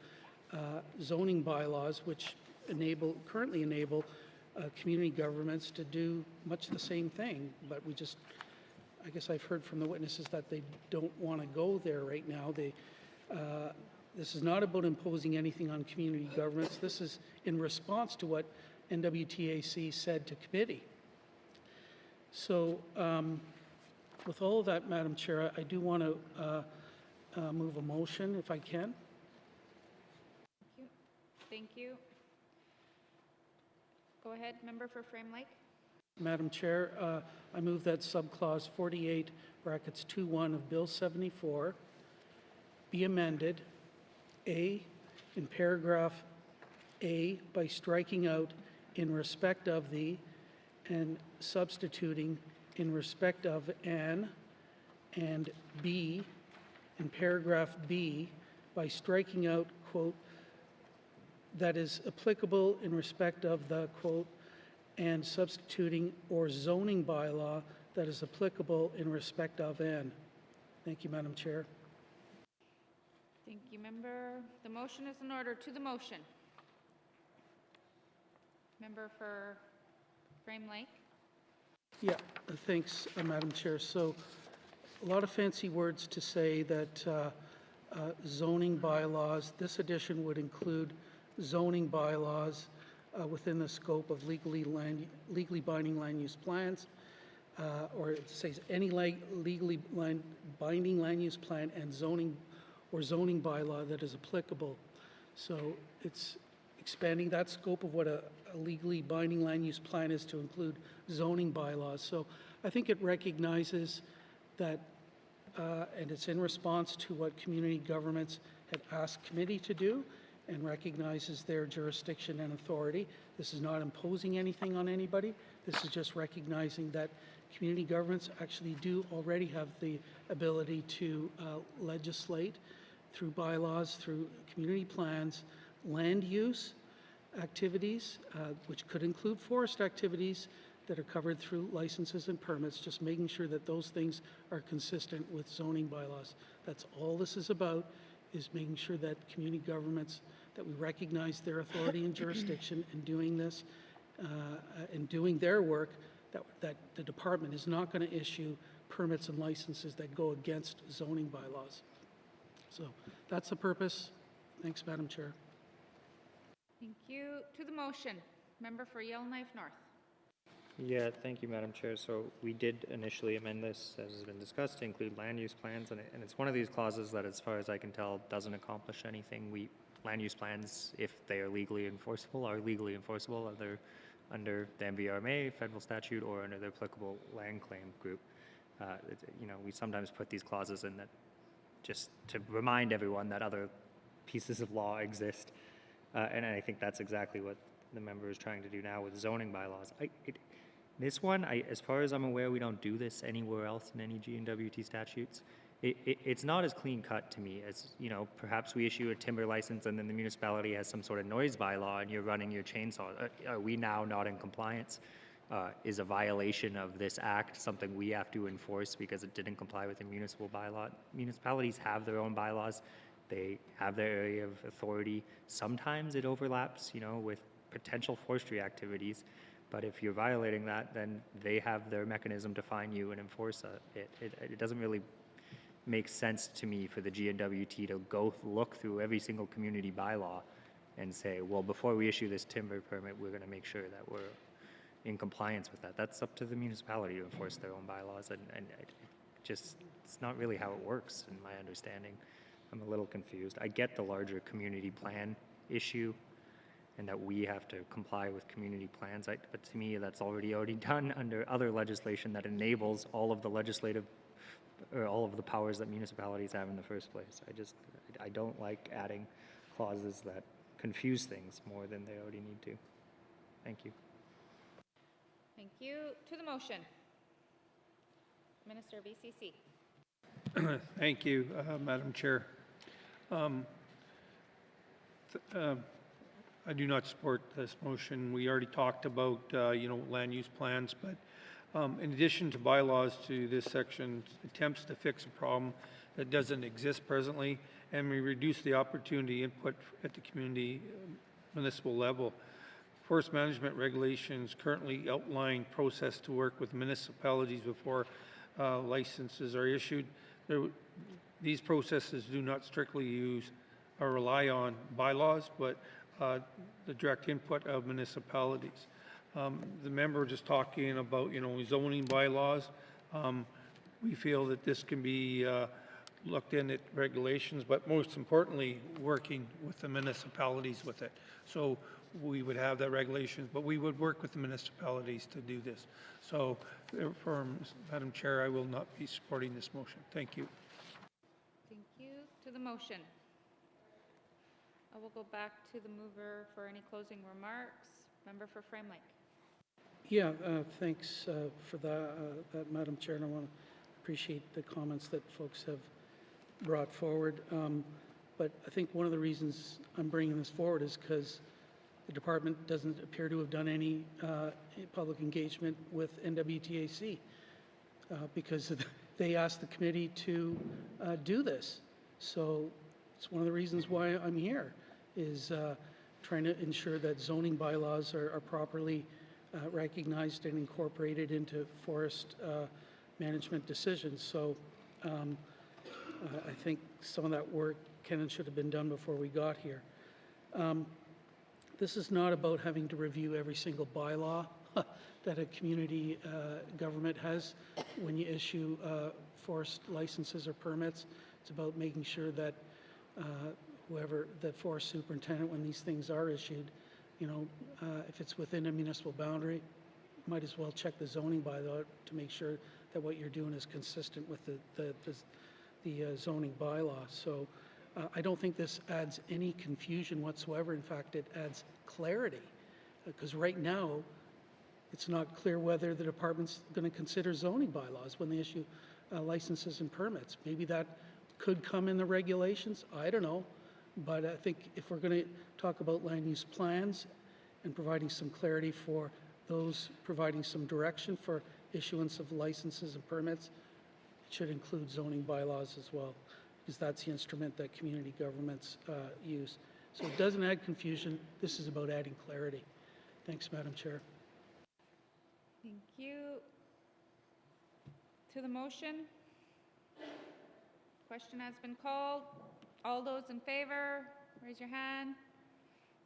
zoning bylaws, which currently enable community governments to do much the same thing. But we just, I guess I've heard from the witnesses that they don't want to go there right now. This is not about imposing anything on community governments. This is in response to what NWTAC said to committee. So with all of that, Madam Chair, I do want to move a motion, if I can. Thank you. Go ahead, member for Frame Lake. Madam Chair, I move that subclause 48 brackets 2.1 of Bill 74 be amended, A, in paragraph A, by striking out "in respect of the" and substituting "in respect of an," and B, in paragraph B, by striking out, quote, "that is applicable in respect of the," quote, and substituting "or zoning bylaw that is applicable in respect of an." Thank you, Madam Chair. Thank you, member. The motion is in order. To the motion. Member for Frame Lake. Yeah, thanks, Madam Chair. So a lot of fancy words to say that zoning bylaws. This addition would include zoning bylaws within the scope of legally binding land use plans, or it says any legally binding land use plan and zoning bylaw that is applicable. So it's expanding that scope of what a legally binding land use plan is to include zoning bylaws. So I think it recognizes that, and it's in response to what community governments had asked committee to do, and recognizes their jurisdiction and authority. This is not imposing anything on anybody. This is just recognizing that community governments actually do already have the ability to legislate through bylaws, through community plans, land use activities, which could include forest activities that are covered through licenses and permits, just making sure that those things are consistent with zoning bylaws. That's all this is about, is making sure that community governments, that we recognize their authority and jurisdiction in doing this, and doing their work, that the department is not going to issue permits and licenses that go against zoning bylaws. So that's the purpose. Thanks, Madam Chair. Thank you. To the motion, member for Yellowknife North. Yeah, thank you, Madam Chair. So we did initially amend this, as has been discussed, to include land use plans, and it's one of these clauses that, as far as I can tell, doesn't accomplish anything. Land use plans, if they are legally enforceable, are legally enforceable under the MVRMA, federal statute, or under the applicable land claim group. We sometimes put these clauses in that just to remind everyone that other pieces of law exist, and I think that's exactly what the member is trying to do now with zoning bylaws. This one, as far as I'm aware, we don't do this anywhere else in any GNWT statutes. It's not as clean cut to me as, perhaps we issue a timber license and then the municipality has some sort of noise bylaw and you're running your chainsaw. Are we now not in compliance? Is a violation of this act something we have to enforce because it didn't comply with the municipal bylaw? Municipalities have their own bylaws. They have their area of authority. Sometimes it overlaps, with potential forestry activities. But if you're violating that, then they have their mechanism to fine you and enforce it. It doesn't really make sense to me for the GNWT to go look through every single community bylaw and say, well, before we issue this timber permit, we're going to make sure that we're in compliance with that. That's up to the municipality to enforce their own bylaws, and it's not really how it works, in my understanding. I'm a little confused. I get the larger community plan issue, and that we have to comply with community plans. But to me, that's already done under other legislation that enables all of the legislative, or all of the powers that municipalities have in the first place. I don't like adding clauses that confuse things more than they already need to. Thank you. Thank you. To the motion, Minister of BCC. Thank you, Madam Chair. I do not support this motion. We already talked about, land use plans, but in addition to bylaws to this section, attempts to fix a problem that doesn't exist presently, and we reduce the opportunity input at the community municipal level. Forest management regulations currently outline process to work with municipalities before licenses are issued. These processes do not strictly use or rely on bylaws, but the direct input of municipalities. The member just talking about, zoning bylaws. We feel that this can be looked in at regulations, but most importantly, working with the municipalities with it. So we would have that regulations, but we would work with the municipalities to do this. So therefore, Madam Chair, I will not be supporting this motion. Thank you. Thank you. To the motion. I will go back to the mover for any closing remarks. Member for Frame Lake. Yeah, thanks for that, Madam Chair, and I want to appreciate the comments that folks have brought forward. But I think one of the reasons I'm bringing this forward is because the department doesn't appear to have done any public engagement with NWTAC because they asked the committee to do this. So it's one of the reasons why I'm here, is trying to ensure that zoning bylaws are properly recognized and incorporated into forest management decisions. So I think some of that work can and should have been done before we got here. This is not about having to review every single bylaw that a community government has when you issue forest licenses or permits. It's about making sure that whoever, the forest superintendent, when these things are issued, you know, if it's within a municipal boundary, might as well check the zoning bylaw to make sure that what you're doing is consistent with the zoning bylaw. So I don't think this adds any confusion whatsoever. In fact, it adds clarity, because right now it's not clear whether the department's going to consider zoning bylaws when they issue licenses and permits. Maybe that could come in the regulations. I don't know. But I think if we're going to talk about land use plans and providing some clarity for those, providing some direction for issuance of licenses and permits, it should include zoning bylaws as well, because that's the instrument that community governments use. So it doesn't add confusion. This is about adding clarity. Thanks, Madam Chair. Thank you. To the motion? Question has been called. All those in favor, raise your hand.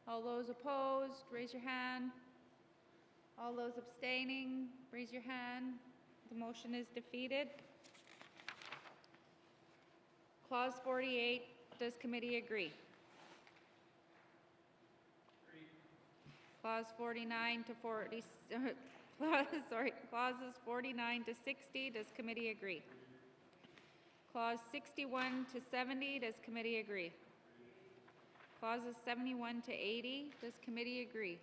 All those opposed, raise your hand. All those abstaining, raise your hand. The motion is defeated. Clause 48, does committee agree? Clause 49 to 40, clauses 49 to 60, does committee agree? Clause 61 to 70, does committee agree? Clauses 71 to 80, does committee agree?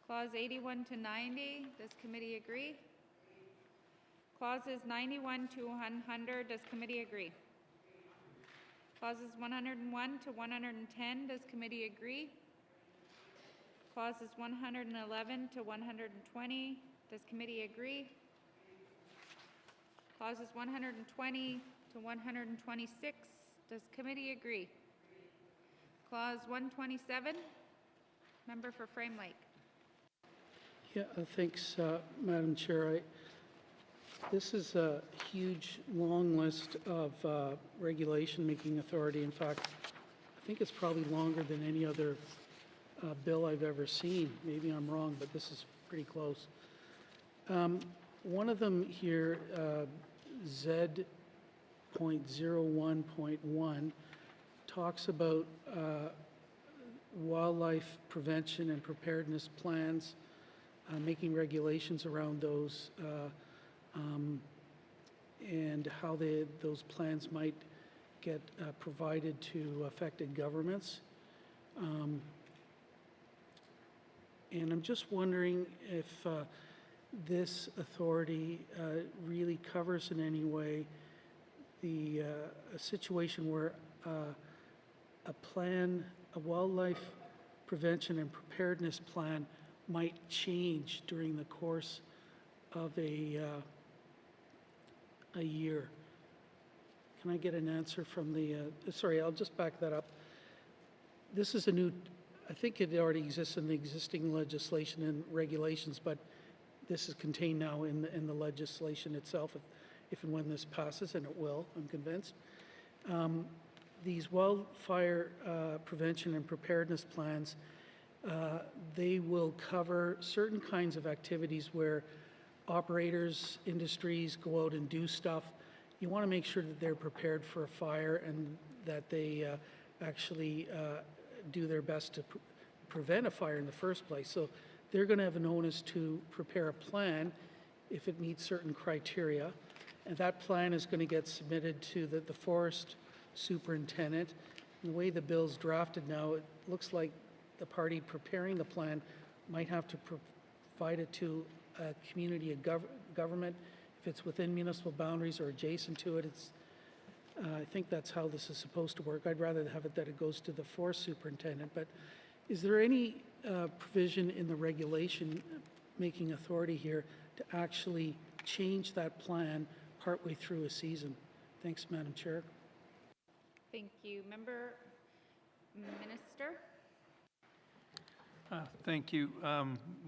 Clause 81 to 90, does committee agree? Clauses 91 to 100, does committee agree? Clauses 101 to 110, does committee agree? Clauses 111 to 120, does committee agree? Clauses 120 to 126, does committee agree? Clause 127, member for Frame Lake. Yeah, thanks, Madam Chair. This is a huge, long list of regulation-making authority. In fact, I think it's probably longer than any other bill I've ever seen. Maybe I'm wrong, but this is pretty close. One of them here, Z.01.1, talks about wildlife prevention and preparedness plans, making regulations around those, and how those plans might get provided to affected governments. And I'm just wondering if this authority really covers in any way a situation where a plan, a wildlife prevention and preparedness plan might change during the course of a year. Can I get an answer from the, sorry, I'll just back that up. This is a new, I think it already exists in the existing legislation and regulations, but this is contained now in the legislation itself, if and when this passes, and it will, I'm convinced. These wildfire prevention and preparedness plans, they will cover certain kinds of activities where operators, industries go out and do stuff. You want to make sure that they're prepared for a fire and that they actually do their best to prevent a fire in the first place. So they're going to have an onus to prepare a plan if it meets certain criteria. And that plan is going to get submitted to the forest superintendent. And the way the bill's drafted now, it looks like the party preparing the plan might have to provide it to a community of government. If it's within municipal boundaries or adjacent to it, I think that's how this is supposed to work. I'd rather have it that it goes to the forest superintendent. But is there any provision in the regulation making authority here to actually change that plan partway through a season? Thanks, Madam Chair. Thank you. Member Minister. Thank you.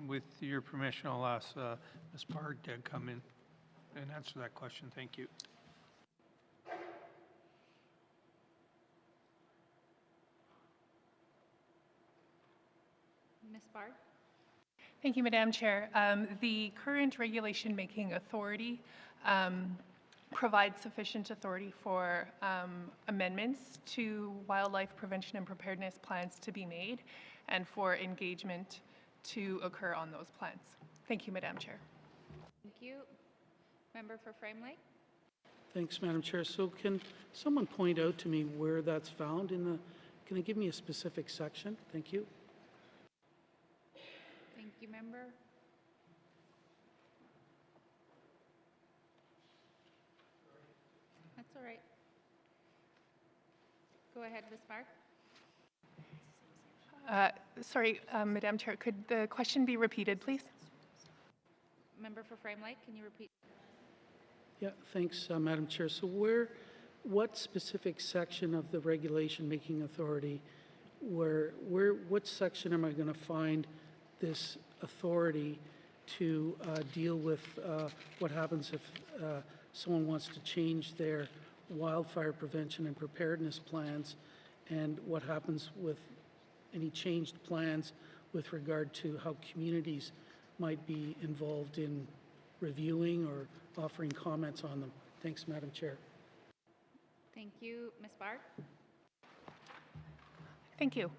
With your permission, I'll ask Ms. Bard to come in and answer that question. Thank you. Ms. Bard? Thank you, Madam Chair. The current regulation-making authority provides sufficient authority for amendments to wildlife prevention and preparedness plans to be made and for engagement to occur on those plans. Thank you, Madam Chair. Thank you. Member for Frame Lake? Thanks, Madam Chair. So can someone point out to me where that's found in the, can they give me a specific section? Thank you. Thank you, Member. That's all right. Go ahead, Ms. Bard. Sorry, Madam Chair, could the question be repeated, please? Member for Frame Lake, can you repeat? Yeah, thanks, Madam Chair. So what specific section of the regulation making authority, what section am I going to find this authority to deal with what happens if someone wants to change their wildfire prevention and preparedness plans, and what happens with any changed plans with regard to how communities might be involved in reviewing or offering comments on them? Thanks, Madam Chair. Thank you, Ms. Bard. Thank you.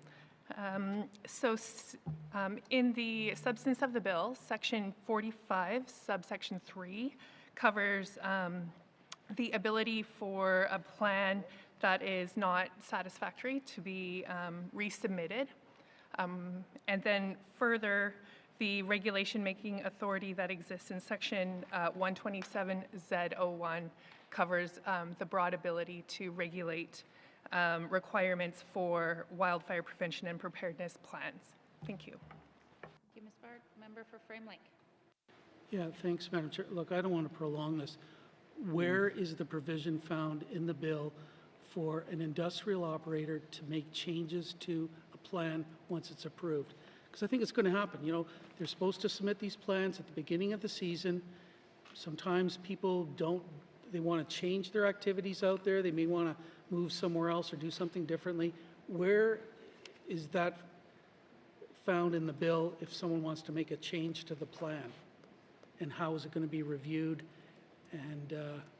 In the substance of the bill, Section 45, subsection 3, covers the ability for a plan that is not satisfactory to be resubmitted. And then further, the regulation-making authority that exists in Section 127Z01 covers the broad ability to regulate requirements for wildfire prevention and preparedness plans. Thank you. Thank you, Ms. Bard. Member for Frame Lake. Yeah, thanks, Madam Chair. Look, I don't want to prolong this. Where is the provision found in the bill for an industrial operator to make changes to a plan once it's approved? Because I think it's going to happen. You know, they're supposed to submit these plans at the beginning of the season. Sometimes people don't, they want to change their activities out there. They may want to move somewhere else or do something differently. Where is that found in the bill if someone wants to make a change to the plan? And how is it going to be reviewed, and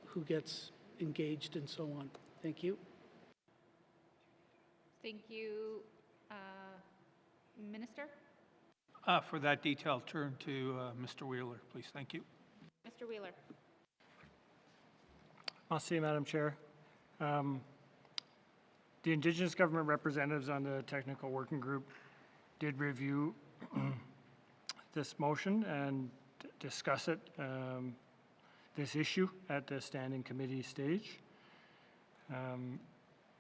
who gets engaged and so on? Thank you. Thank you. Minister? For that detail, turn to Mr. Wheeler, please. Thank you. Mr. Wheeler. Merci, Madam Chair. The Indigenous government representatives on the technical working group did review this motion and discuss it, this issue at the standing committee stage.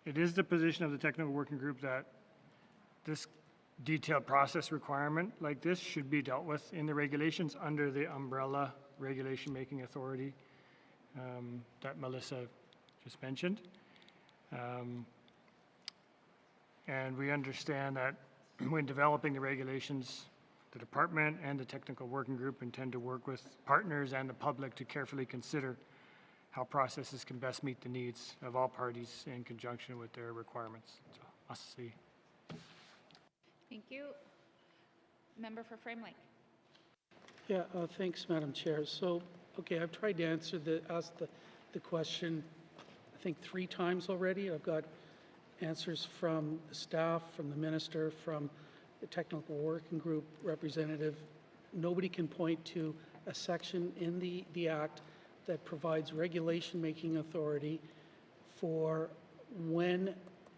It is the position of the technical working group that this detailed process requirement like this should be dealt with in the regulations under the umbrella regulation making authority that Melissa just mentioned. And we understand that when developing the regulations, the department and the technical working group intend to work with partners and the public to carefully consider how processes can best meet the needs of all parties in conjunction with their requirements. So, merci. Thank you. Member for Frame Lake. Yeah, thanks, Madam Chair. So, okay, I've tried to ask the question, I think 3 times already. I've got answers from the staff, from the minister, from the technical working group representative. Nobody can point to a section in the Act that provides regulation-making authority for when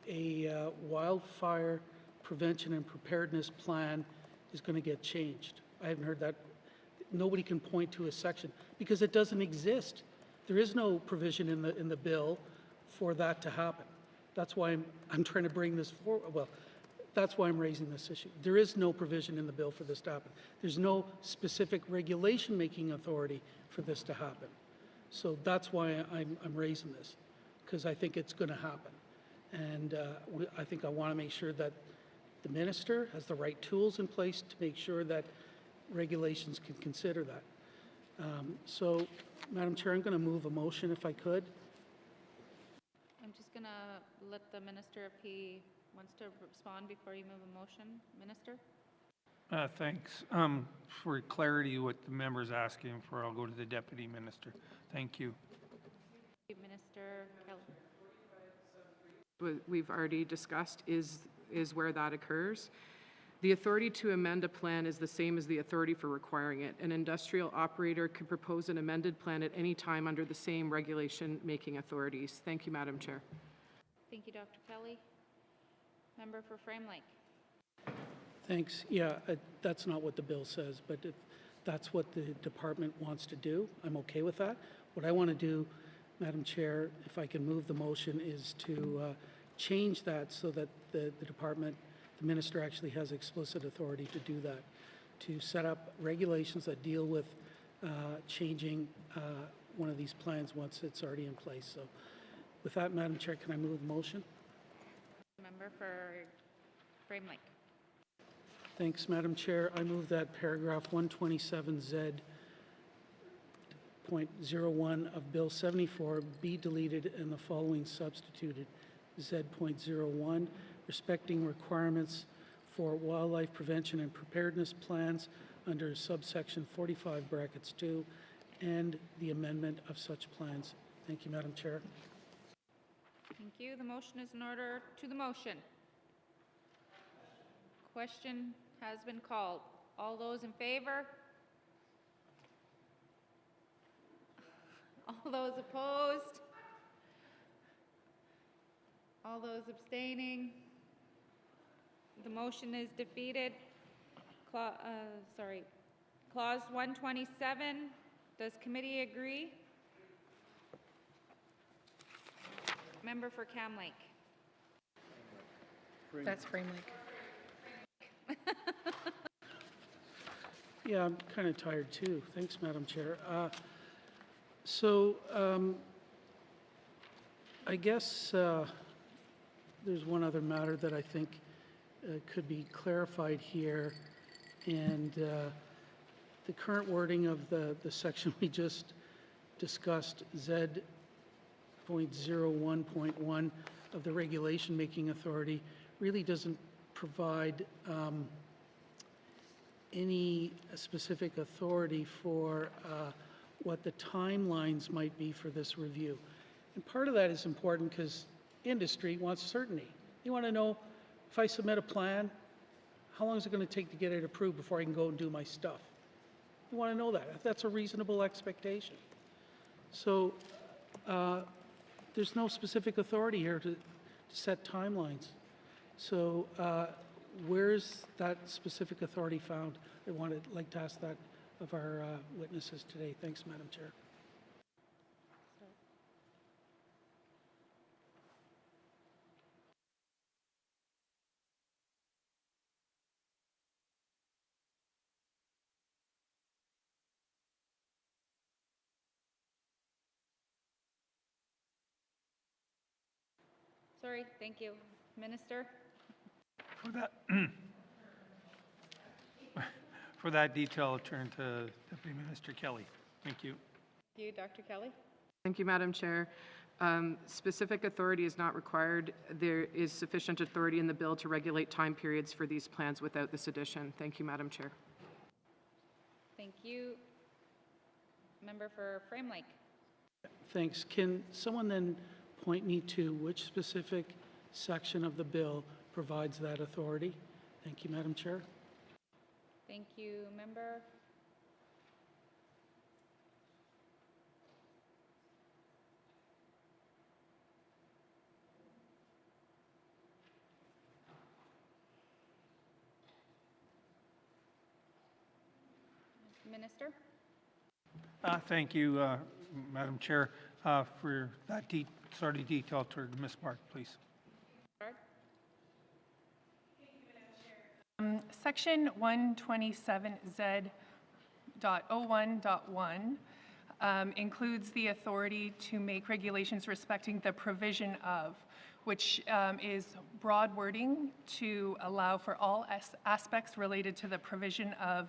a wildfire prevention and preparedness plan is going to get changed. I haven't heard that. Nobody can point to a section because it doesn't exist. There is no provision in the bill for that to happen. That's why I'm trying to bring this forward. Well, that's why I'm raising this issue. There is no provision in the bill for this to happen. There's no specific regulation-making authority for this to happen. So that's why I'm raising this, because I think it's going to happen. And I think I want to make sure that the minister has the right tools in place to make sure that regulations can consider that. So, Madam Chair, I'm going to move a motion if I could. I'm just going to let the minister, if he wants to respond before you move a motion. Minister? Thanks. For clarity, what the member's asking for, I'll go to the Deputy Minister. Thank you. Minister Kelly. We've already discussed is where that occurs. The authority to amend a plan is the same as the authority for requiring it. An industrial operator could propose an amended plan at any time under the same regulation-making authorities. Thank you, Madam Chair. Thank you, Dr. Kelly. Member for Frame Lake. Thanks. Yeah, that's not what the bill says, but if that's what the department wants to do, I'm okay with that. What I want to do, Madam Chair, if I can move the motion, is to change that so that the department, the minister actually has explicit authority to do that, to set up regulations that deal with changing one of these plans once it's already in place. So with that, Madam Chair, can I move the motion? Member for Frame Lake. Thanks, Madam Chair. I move that paragraph 127Z.01 of Bill 74 be deleted and the following substituted. Z.01, respecting requirements for wildlife prevention and preparedness plans under subsection 45(2) and the amendment of such plans. Thank you, Madam Chair. Thank you. The motion is in order to the motion. Question has been called. All those in favor? All those opposed? All those abstaining? The motion is defeated. Clause 127. Does committee agree? Member for Cam Lake. That's Frame Lake. Yeah, I'm kind of tired too. Thanks, Madam Chair. I guess there's one other matter that I think could be clarified here, and the current wording of the section we just discussed, Z.01.1 of the Regulation Making Authority, really doesn't provide any specific authority for what the timelines might be for this review. And part of that is important because industry wants certainty. You want to know, if I submit a plan, how long is it going to take to get it approved before I can go and do my stuff? You want to know that. That's a reasonable expectation. So there's no specific authority here to set timelines. So where's that specific authority found? I'd like to ask that of our witnesses today. Thanks, Madam Chair. Sorry, thank you. Minister? For that detail, I'll turn to Deputy Minister Kelly. Thank you. Thank you, Dr. Kelly. Thank you, Madam Chair. Specific authority is not required. There is sufficient authority in the bill to regulate time periods for these plans without this addition. Thank you, Madam Chair. Thank you. Member for Frame Lake. Thanks. Can someone then point me to which specific section of the bill provides that authority? Thank you, Madam Chair. Thank you, Member. Minister? Thank you, Madam Chair, for that sort of detail toward Ms. Mark, please. Section 127Z.01.1 includes the authority to make regulations respecting the provision of, which is broad wording to allow for all aspects related to the provision of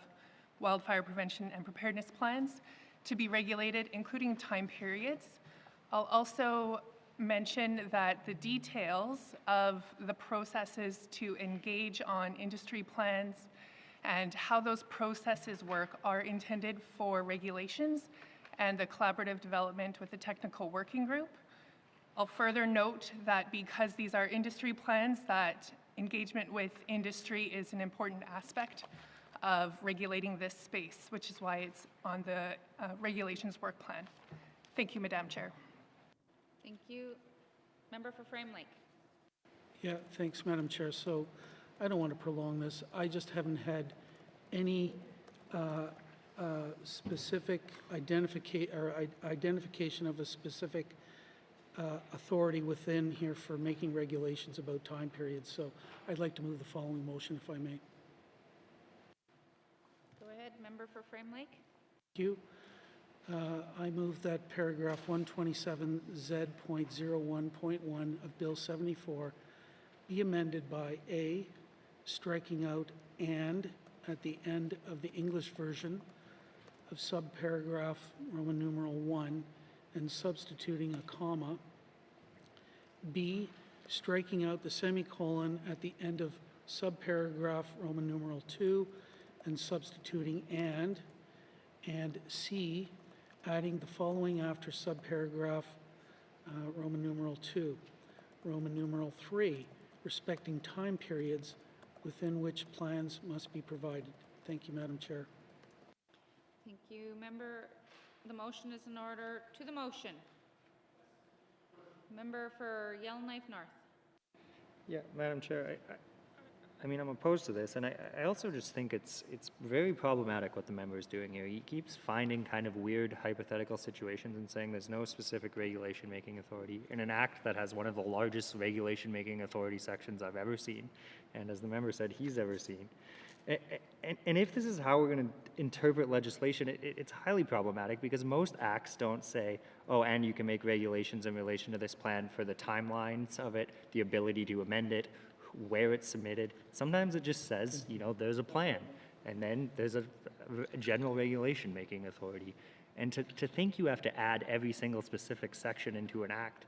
wildfire prevention and preparedness plans to be regulated, including time periods. I'll also mention that the details of the processes to engage on industry plans and how those processes work are intended for regulations and the collaborative development with the technical working group. I'll further note that because these are industry plans, that engagement with industry is an important aspect of regulating this space, which is why it's on the regulations work plan. Thank you, Madam Chair. Thank you. Member for Frame Lake. Yeah, thanks, Madam Chair. So I don't want to prolong this. I just haven't had any specific identification of a specific authority within here for making regulations about time periods. So I'd like to move the following motion, if I may. Go ahead, member for Frame Lake. Thank you. I move that paragraph 127Z.01.1 of Bill 74 be amended by A, striking out "and" at the end of the English version of subparagraph Roman numeral 1 and substituting a comma. B, striking out the semicolon at the end of subparagraph Roman numeral 2 and substituting "and." And C, adding the following after subparagraph Roman numeral 2. Roman numeral 3, respecting time periods within which plans must be provided. Thank you, Madam Chair. Thank you. Member, the motion is in order. To the motion. Member for Yellowknife North. Yeah, Madam Chair, I mean, I'm opposed to this, and I also just think it's very problematic what the member is doing here. He keeps finding kind of weird hypothetical situations and saying there's no specific regulation-making authority in an act that has one of the largest regulation-making authority sections I've ever seen, and as the member said, he's ever seen. And if this is how we're going to interpret legislation, it's highly problematic because most acts don't say, oh, and you can make regulations in relation to this plan for the timelines of it, the ability to amend it, where it's submitted. Sometimes it just says, you know, there's a plan, and then there's a general regulation making authority. And to think you have to add every single specific section into an act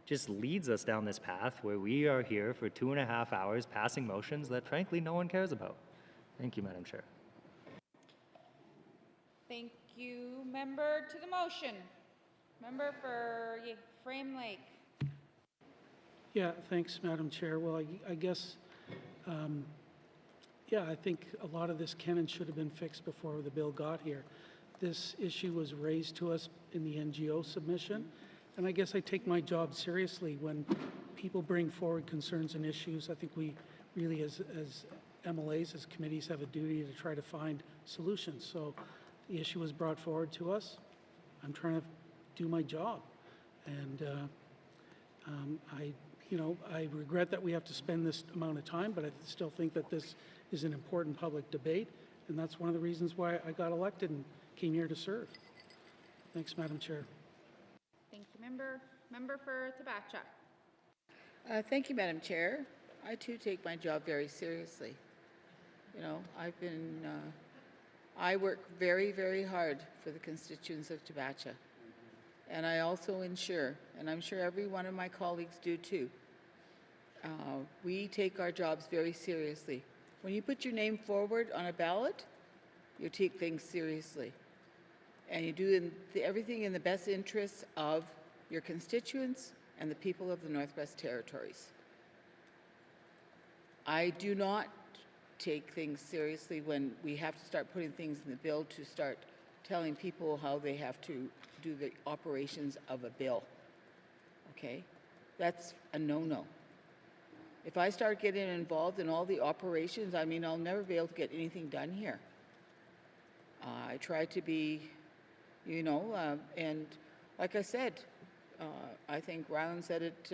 just leads us down this path where we are here for 2.5 hours passing motions that frankly no one cares about. Thank you, Madam Chair. Thank you. Member to the motion. Member for Frame Lake. Yeah, thanks, Madam Chair. Well, I guess, yeah, I think a lot of this can and should have been fixed before the bill got here. This issue was raised to us in the NGO submission, and I guess I take my job seriously when people bring forward concerns and issues. I think we really, as MLAs, as committees, have a duty to try to find solutions. So the issue was brought forward to us. I'm trying to do my job, and I regret that we have to spend this amount of time, but I still think that this is an important public debate, and that's one of the reasons why I got elected and came here to serve. Thanks, Madam Chair. Thank you, member. Member for Tabacha. Thank you, Madam Chair. I too take my job very seriously. You know, I work very, very hard for the constituents of Tabacha. And I also ensure, and I'm sure every one of my colleagues do too, we take our jobs very seriously. When you put your name forward on a ballot, you take things seriously. And you do everything in the best interests of your constituents and the people of the Northwest Territories. I do not take things seriously when we have to start putting things in the bill to start telling people how they have to do the operations of a bill. Okay? That's a no-no. If I start getting involved in all the operations, I mean, I'll never be able to get anything done here. I try to be, you know, and like I said, I think Rylan said it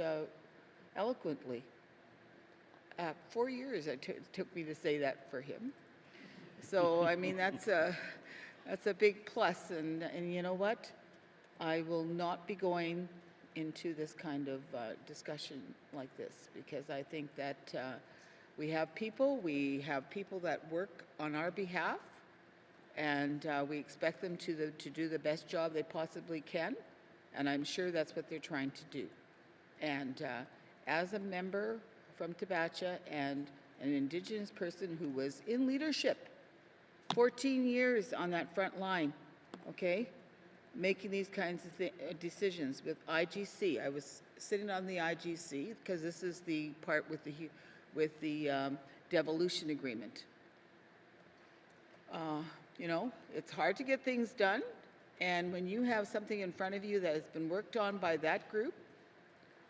eloquently. 4 years it took me to say that for him. So, I mean, that's a big plus, and you know what? I will not be going into this kind of discussion like this because I think that we have people that work on our behalf, and we expect them to do the best job they possibly can, and I'm sure that's what they're trying to do. And as a member from Tabacha and an Indigenous person who was in leadership 14 years on that front line, okay? Making these kinds of decisions with IGC. I was sitting on the IGC because this is the part with the devolution agreement. You know, it's hard to get things done, and when you have something in front of you that has been worked on by that group,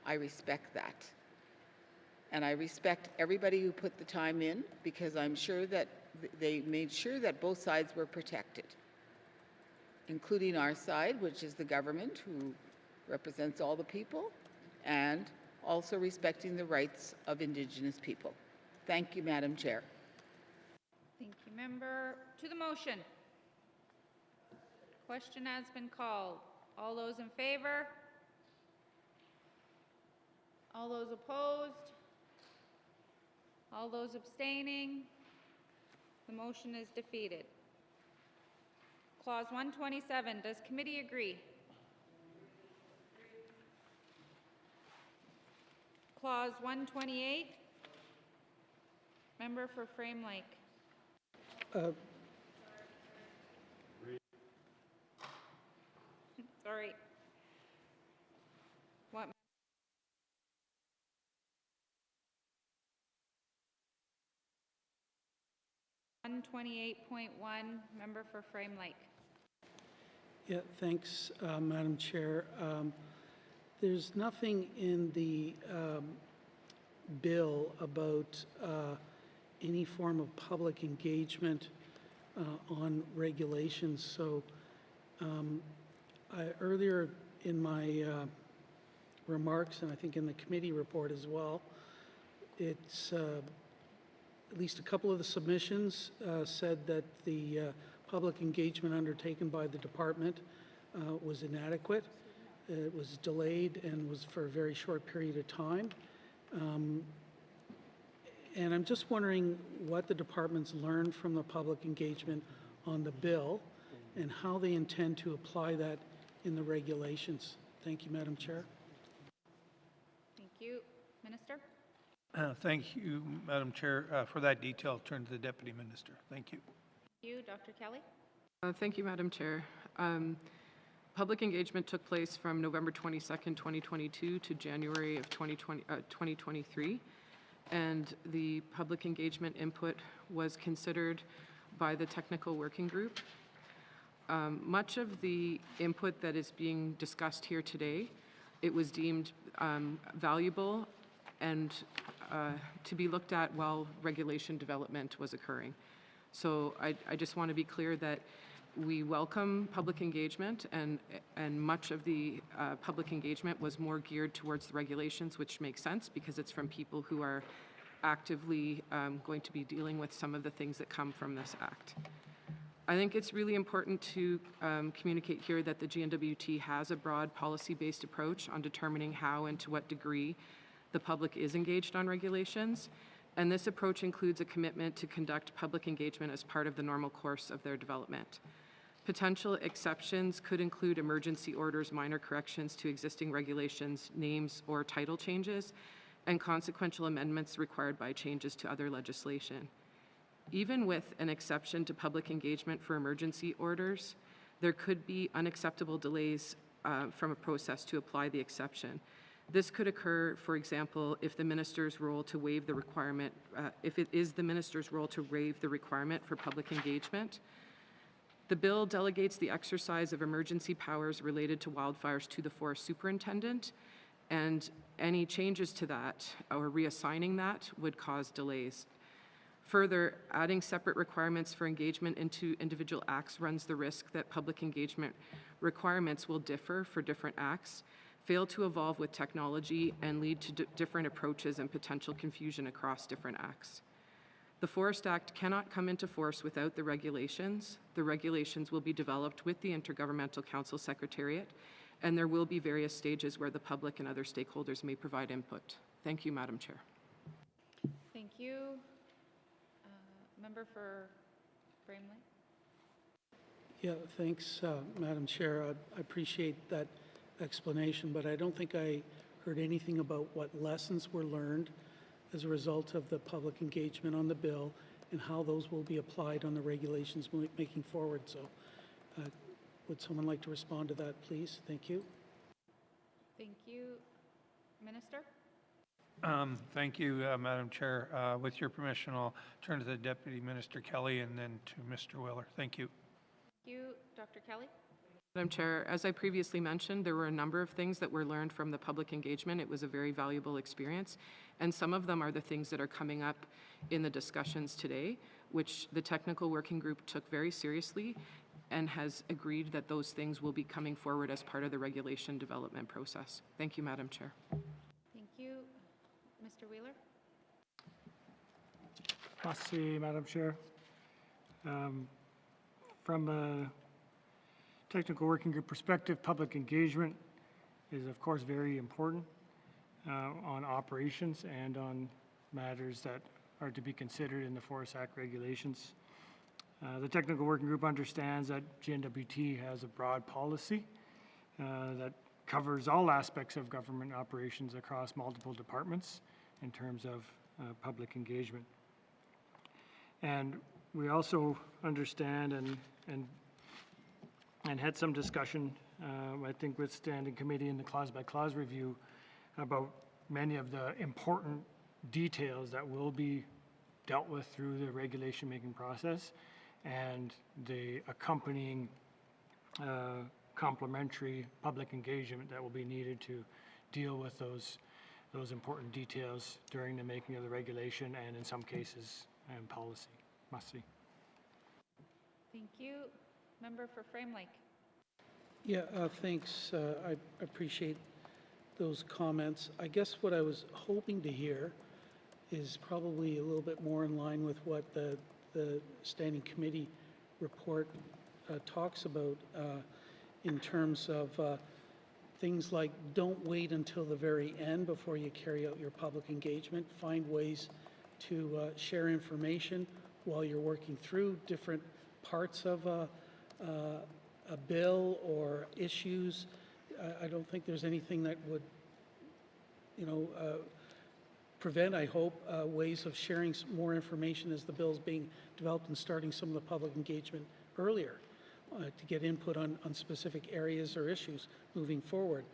I respect that. And I respect everybody who put the time in, because I'm sure that they made sure that both sides were protected, including our side, which is the government, who represents all the people, and also respecting the rights of Indigenous people. Thank you, Madam Chair. Thank you, member. To the motion. Question has been called. All those in favor? All those opposed? All those abstaining? The motion is defeated. Clause 127, does committee agree? Clause 128, member for Frame Lake. Sorry. What? 128.1, member for Frame Lake. Yeah, thanks, Madam Chair. There's nothing in the bill about any form of public engagement on regulations. So earlier in my remarks, and I think in the committee report as well, it's at least a couple of the submissions said that the public engagement undertaken by the department was inadequate. It was delayed and was for a very short period of time. And I'm just wondering what the department's learned from the public engagement on the bill and how they intend to apply that in the regulations. Thank you, Madam Chair. Thank you. Minister? Thank you, Madam Chair. For that detail, I'll turn to the Deputy Minister. Thank you. Thank you. Dr. Kelly? Thank you, Madam Chair. Public engagement took place from November 22nd, 2022 to January of 2023, and the public engagement input was considered by the technical working group. Much of the input that is being discussed here today, it was deemed valuable and to be looked at while regulation development was occurring. So I just want to be clear that we welcome public engagement, and much of the public engagement was more geared towards the regulations, which makes sense because it's from people who are actively going to be dealing with some of the things that come from this act. I think it's really important to communicate here that the GNWT has a broad policy-based approach on determining how and to what degree the public is engaged on regulations, and this approach includes a commitment to conduct public engagement as part of the normal course of their development. Potential exceptions could include emergency orders, minor corrections to existing regulations, names or title changes, and consequential amendments required by changes to other legislation. Even with an exception to public engagement for emergency orders, there could be unacceptable delays from a process to apply the exception. This could occur, for example, if the minister's role to waive the requirement, if it is the minister's role to waive the requirement for public engagement. The bill delegates the exercise of emergency powers related to wildfires to the forest superintendent, and any changes to that or reassigning that would cause delays. Further, adding separate requirements for engagement into individual acts runs the risk that public engagement requirements will differ for different acts, fail to evolve with technology, and lead to different approaches and potential confusion across different acts. The Forest Act cannot come into force without the regulations. The regulations will be developed with the Intergovernmental Council Secretariat, and there will be various stages where the public and other stakeholders may provide input. Thank you, Madam Chair. Thank you. Member for Frame Lake? Yeah, thanks, Madam Chair. I appreciate that explanation, but I don't think I heard anything about what lessons were learned as a result of the public engagement on the bill and how those will be applied on the regulations making forward. So would someone like to respond to that, please? Thank you. Thank you. Minister? Thank you, Madam Chair. With your permission, I'll turn to the Deputy Minister Kelly and then to Mr. Willer. Thank you. Thank you. Dr. Kelly? Madam Chair, as I previously mentioned, there were a number of things that were learned from the public engagement. It was a very valuable experience, and some of them are the things that are coming up in the discussions today, which the technical working group took very seriously and has agreed that those things will be coming forward as part of the regulation development process. Thank you, Madam Chair. Thank you. Mr. Wheeler? Merci, Madam Chair. From a technical working group perspective, public engagement is of course very important on operations and on matters that are to be considered in the Forest Act regulations. The technical working group understands that GNWT has a broad policy that covers all aspects of government operations across multiple departments in terms of public engagement. And we also understand and had some discussion, I think with standing committee in the clause-by-clause review about many of the important details that will be dealt with through the regulation-making process and the accompanying complementary public engagement that will be needed to deal with those important details during the making of the regulation and in some cases policy. Merci. Thank you. Member for Frame Lake. Yeah, thanks. I appreciate those comments. I guess what I was hoping to hear is probably a little bit more in line with what the Standing Committee report talks about in terms of things like don't wait until the very end before you carry out your public engagement. Find ways to share information while you're working through different parts of a bill or issues. I don't think there's anything that would, prevent, I hope, ways of sharing more information as the bill's being developed and starting some of the public engagement earlier to get input on specific areas or issues moving forward.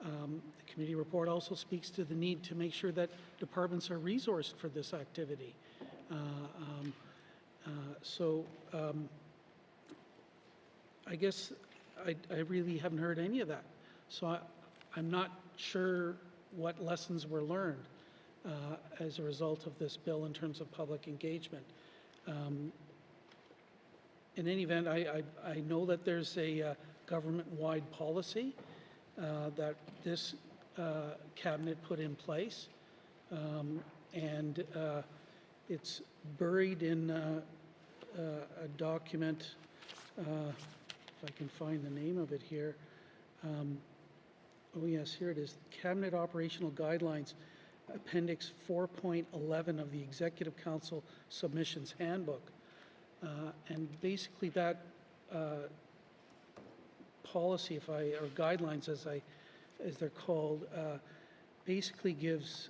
The committee report also speaks to the need to make sure that departments are resourced for this activity. I guess I really haven't heard any of that. So I'm not sure what lessons were learned as a result of this bill in terms of public engagement. In any event, I know that there's a government-wide policy that this cabinet put in place, and it's buried in a document, if I can find the name of it here. Oh yes, here it is, Cabinet Operational Guidelines, Appendix 4.11 of the Executive Council Submissions Handbook. And basically that policy, or guidelines as they're called, basically gives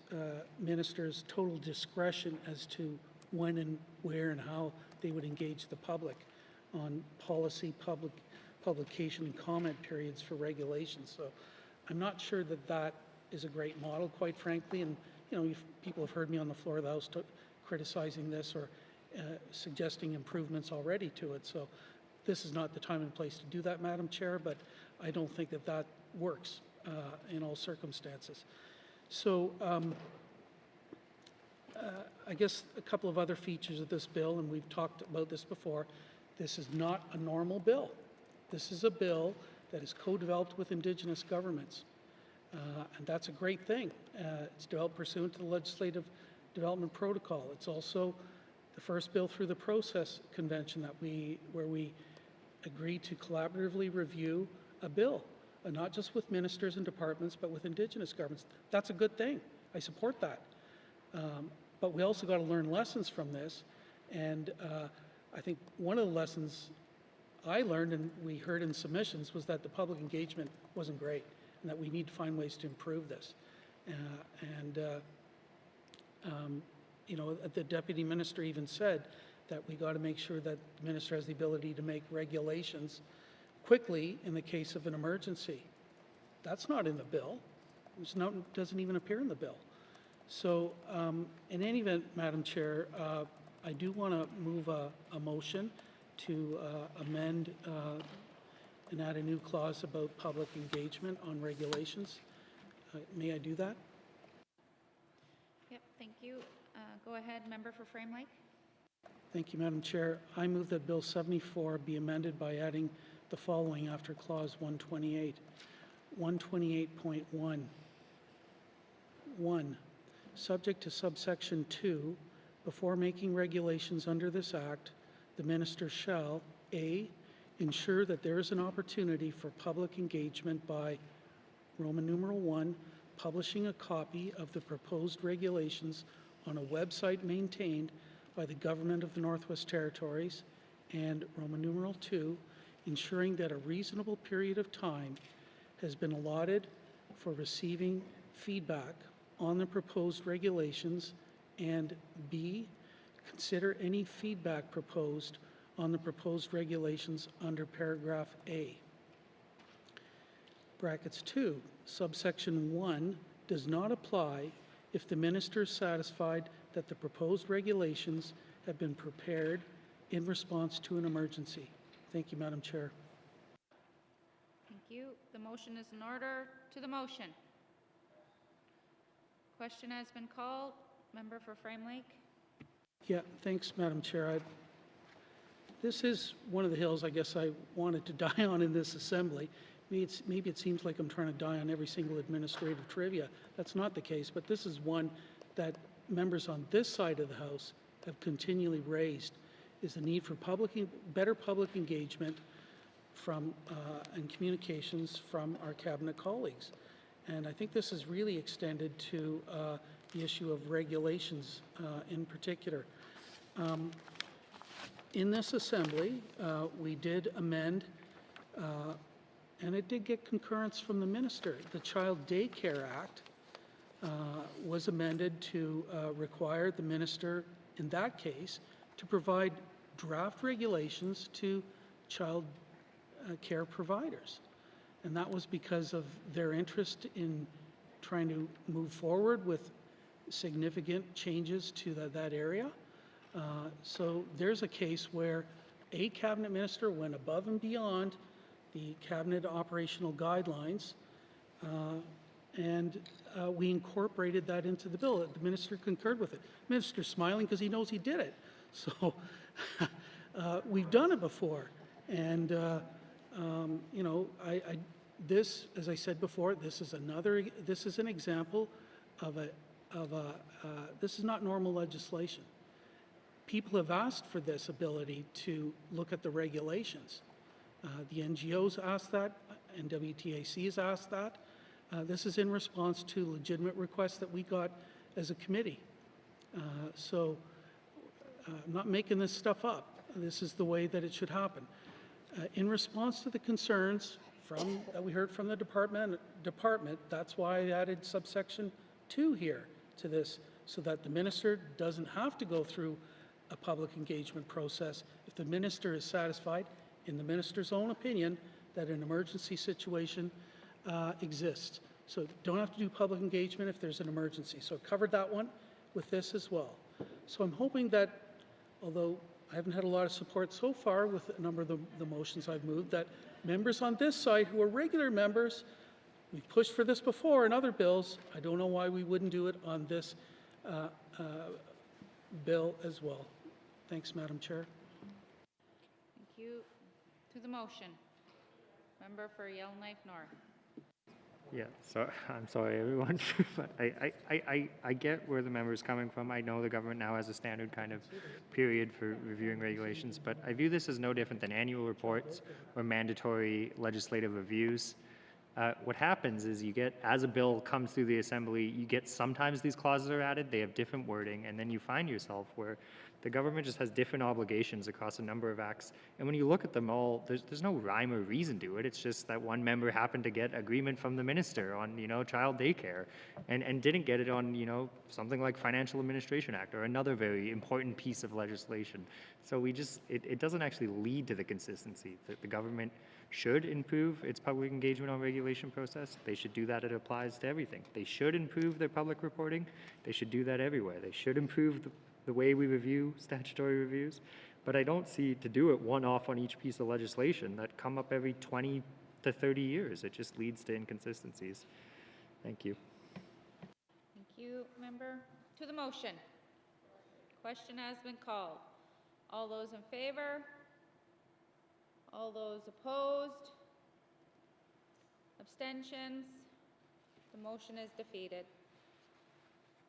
ministers total discretion as to when and where and how they would engage the public on policy, publication and comment periods for regulations. So I'm not sure that that is a great model, quite frankly, and people have heard me on the floor of the House criticizing this or suggesting improvements already to it. So this is not the time and place to do that, Madam Chair, but I don't think that that works in all circumstances. So I guess a couple of other features of this bill, and we've talked about this before, this is not a normal bill. This is a bill that is co-developed with Indigenous governments, and that's a great thing. It's developed pursuant to the Legislative Development Protocol. It's also the first bill through the process convention where we agreed to collaboratively review a bill, not just with ministers and departments, but with Indigenous governments. That's a good thing. I support that. But we also got to learn lessons from this, and I think one of the lessons I learned and we heard in submissions was that the public engagement wasn't great and that we need to find ways to improve this. the deputy minister even said that we got to make sure that the minister has the ability to make regulations quickly in the case of an emergency. That's not in the bill. Doesn't even appear in the bill. So in any event, Madam Chair, I do want to move a motion to amend and add a new clause about public engagement on regulations. May I do that? Yep, thank you. Go ahead, member for Frame Lake. Thank you, Madam Chair. I move that Bill 74 be amended by adding the following after Clause 128. 128.1. 1. Subject to subsection 2, before making regulations under this Act, the Minister shall, A, ensure that there is an opportunity for public engagement by Roman numeral 1, publishing a copy of the proposed regulations on a website maintained by the Government of the Northwest Territories, and Roman numeral 2, ensuring that a reasonable period of time has been allotted for receiving feedback on the proposed regulations, and B, consider any feedback proposed on the proposed regulations under paragraph A. Brackets 2, subsection 1 does not apply if the minister is satisfied that the proposed regulations have been prepared in response to an emergency. Thank you, Madam Chair. Thank you. The motion is in order. To the motion. Question has been called. Member for Frame Lake. Yeah, thanks, Madam Chair. This is one of the hills I guess I wanted to die on in this assembly. Maybe it seems like I'm trying to die on every single administrative trivia. That's not the case, but this is one that members on this side of the House have continually raised, is the need for better public engagement from and communications from our cabinet colleagues. And I think this is really extended to the issue of regulations in particular. In this assembly, we did amend, and it did get concurrence from the minister. The Child Daycare Act was amended to require the minister, in that case, to provide draft regulations to child care providers. And that was because of their interest in trying to move forward with significant changes to that area. So there's a case where a cabinet minister went above and beyond the cabinet operational guidelines, and we incorporated that into the bill. The minister concurred with it. The minister's smiling because he knows he did it. So we've done it before. And, you know, this, as I said before, this is an example of this is not normal legislation. People have asked for this ability to look at the regulations. The NGOs asked that, and WTAC has asked that. This is in response to legitimate requests that we got as a committee. So I'm not making this stuff up. This is the way that it should happen. In response to the concerns that we heard from the department, that's why I added subsection 2 here to this, so that the minister doesn't have to go through a public engagement process if the minister is satisfied, in the minister's own opinion, that an emergency situation exists. So don't have to do public engagement if there's an emergency. So I covered that one with this as well. So I'm hoping that, although I haven't had a lot of support so far with a number of the motions I've moved, that members on this side who are regular members, we've pushed for this before in other bills. I don't know why we wouldn't do it on this bill as well. Thanks, Madam Chair. Thank you. To the motion. Member for Yellowknife North. Yeah, so I'm sorry, everyone, but I get where the member is coming from. I know the government now has a standard kind of period for reviewing regulations, but I view this as no different than annual reports or mandatory legislative reviews. What happens is you get, as a bill comes through the assembly, you get sometimes these clauses are added, they have different wording, and then you find yourself where The government just has different obligations across a number of acts. And when you look at them all, there's no rhyme or reason to it. It's just that one member happened to get agreement from the minister on, child daycare and didn't get it on, something like Financial Administration Act or another very important piece of legislation. So it doesn't actually lead to the consistency. The government should improve its public engagement on regulation process. They should do that. It applies to everything. They should improve their public reporting. They should do that everywhere. They should improve the way we review statutory reviews. But I don't see to do it one-off on each piece of legislation that come up every 20 to 30 years. It just leads to inconsistencies. Thank you. Thank you, member. To the motion. Question has been called. All those in favor? All those opposed? Abstentions? The motion is defeated.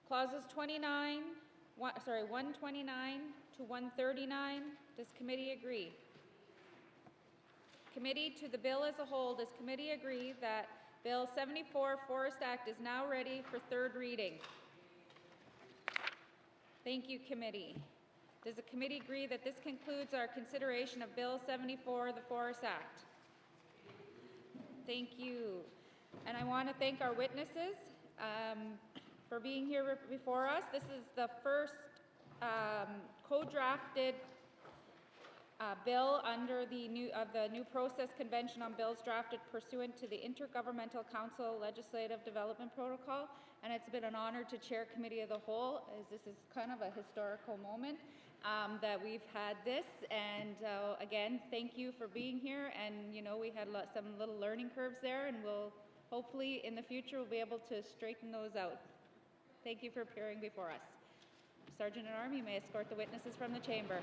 Clauses 129 to 139. Does committee agree? Committee, to the bill as a whole, does committee agree that Bill 74 Forest Act is now ready for third reading? Thank you, committee. Does the committee agree that this concludes our consideration of Bill 74, the Forest Act? Thank you. And I want to thank our witnesses for being here before us. This is the first co-drafted bill under the new process convention on bills drafted pursuant to the Intergovernmental Council Legislative Development Protocol, and it's been an honor to chair Committee of the Whole, as this is kind of a historical moment that we've had this. And again, thank you for being here. And we had some little learning curves there, and we'll hopefully in the future we'll be able to straighten those out. Thank you for appearing before us. Sergeant at Arms, you may escort the witnesses from the chamber.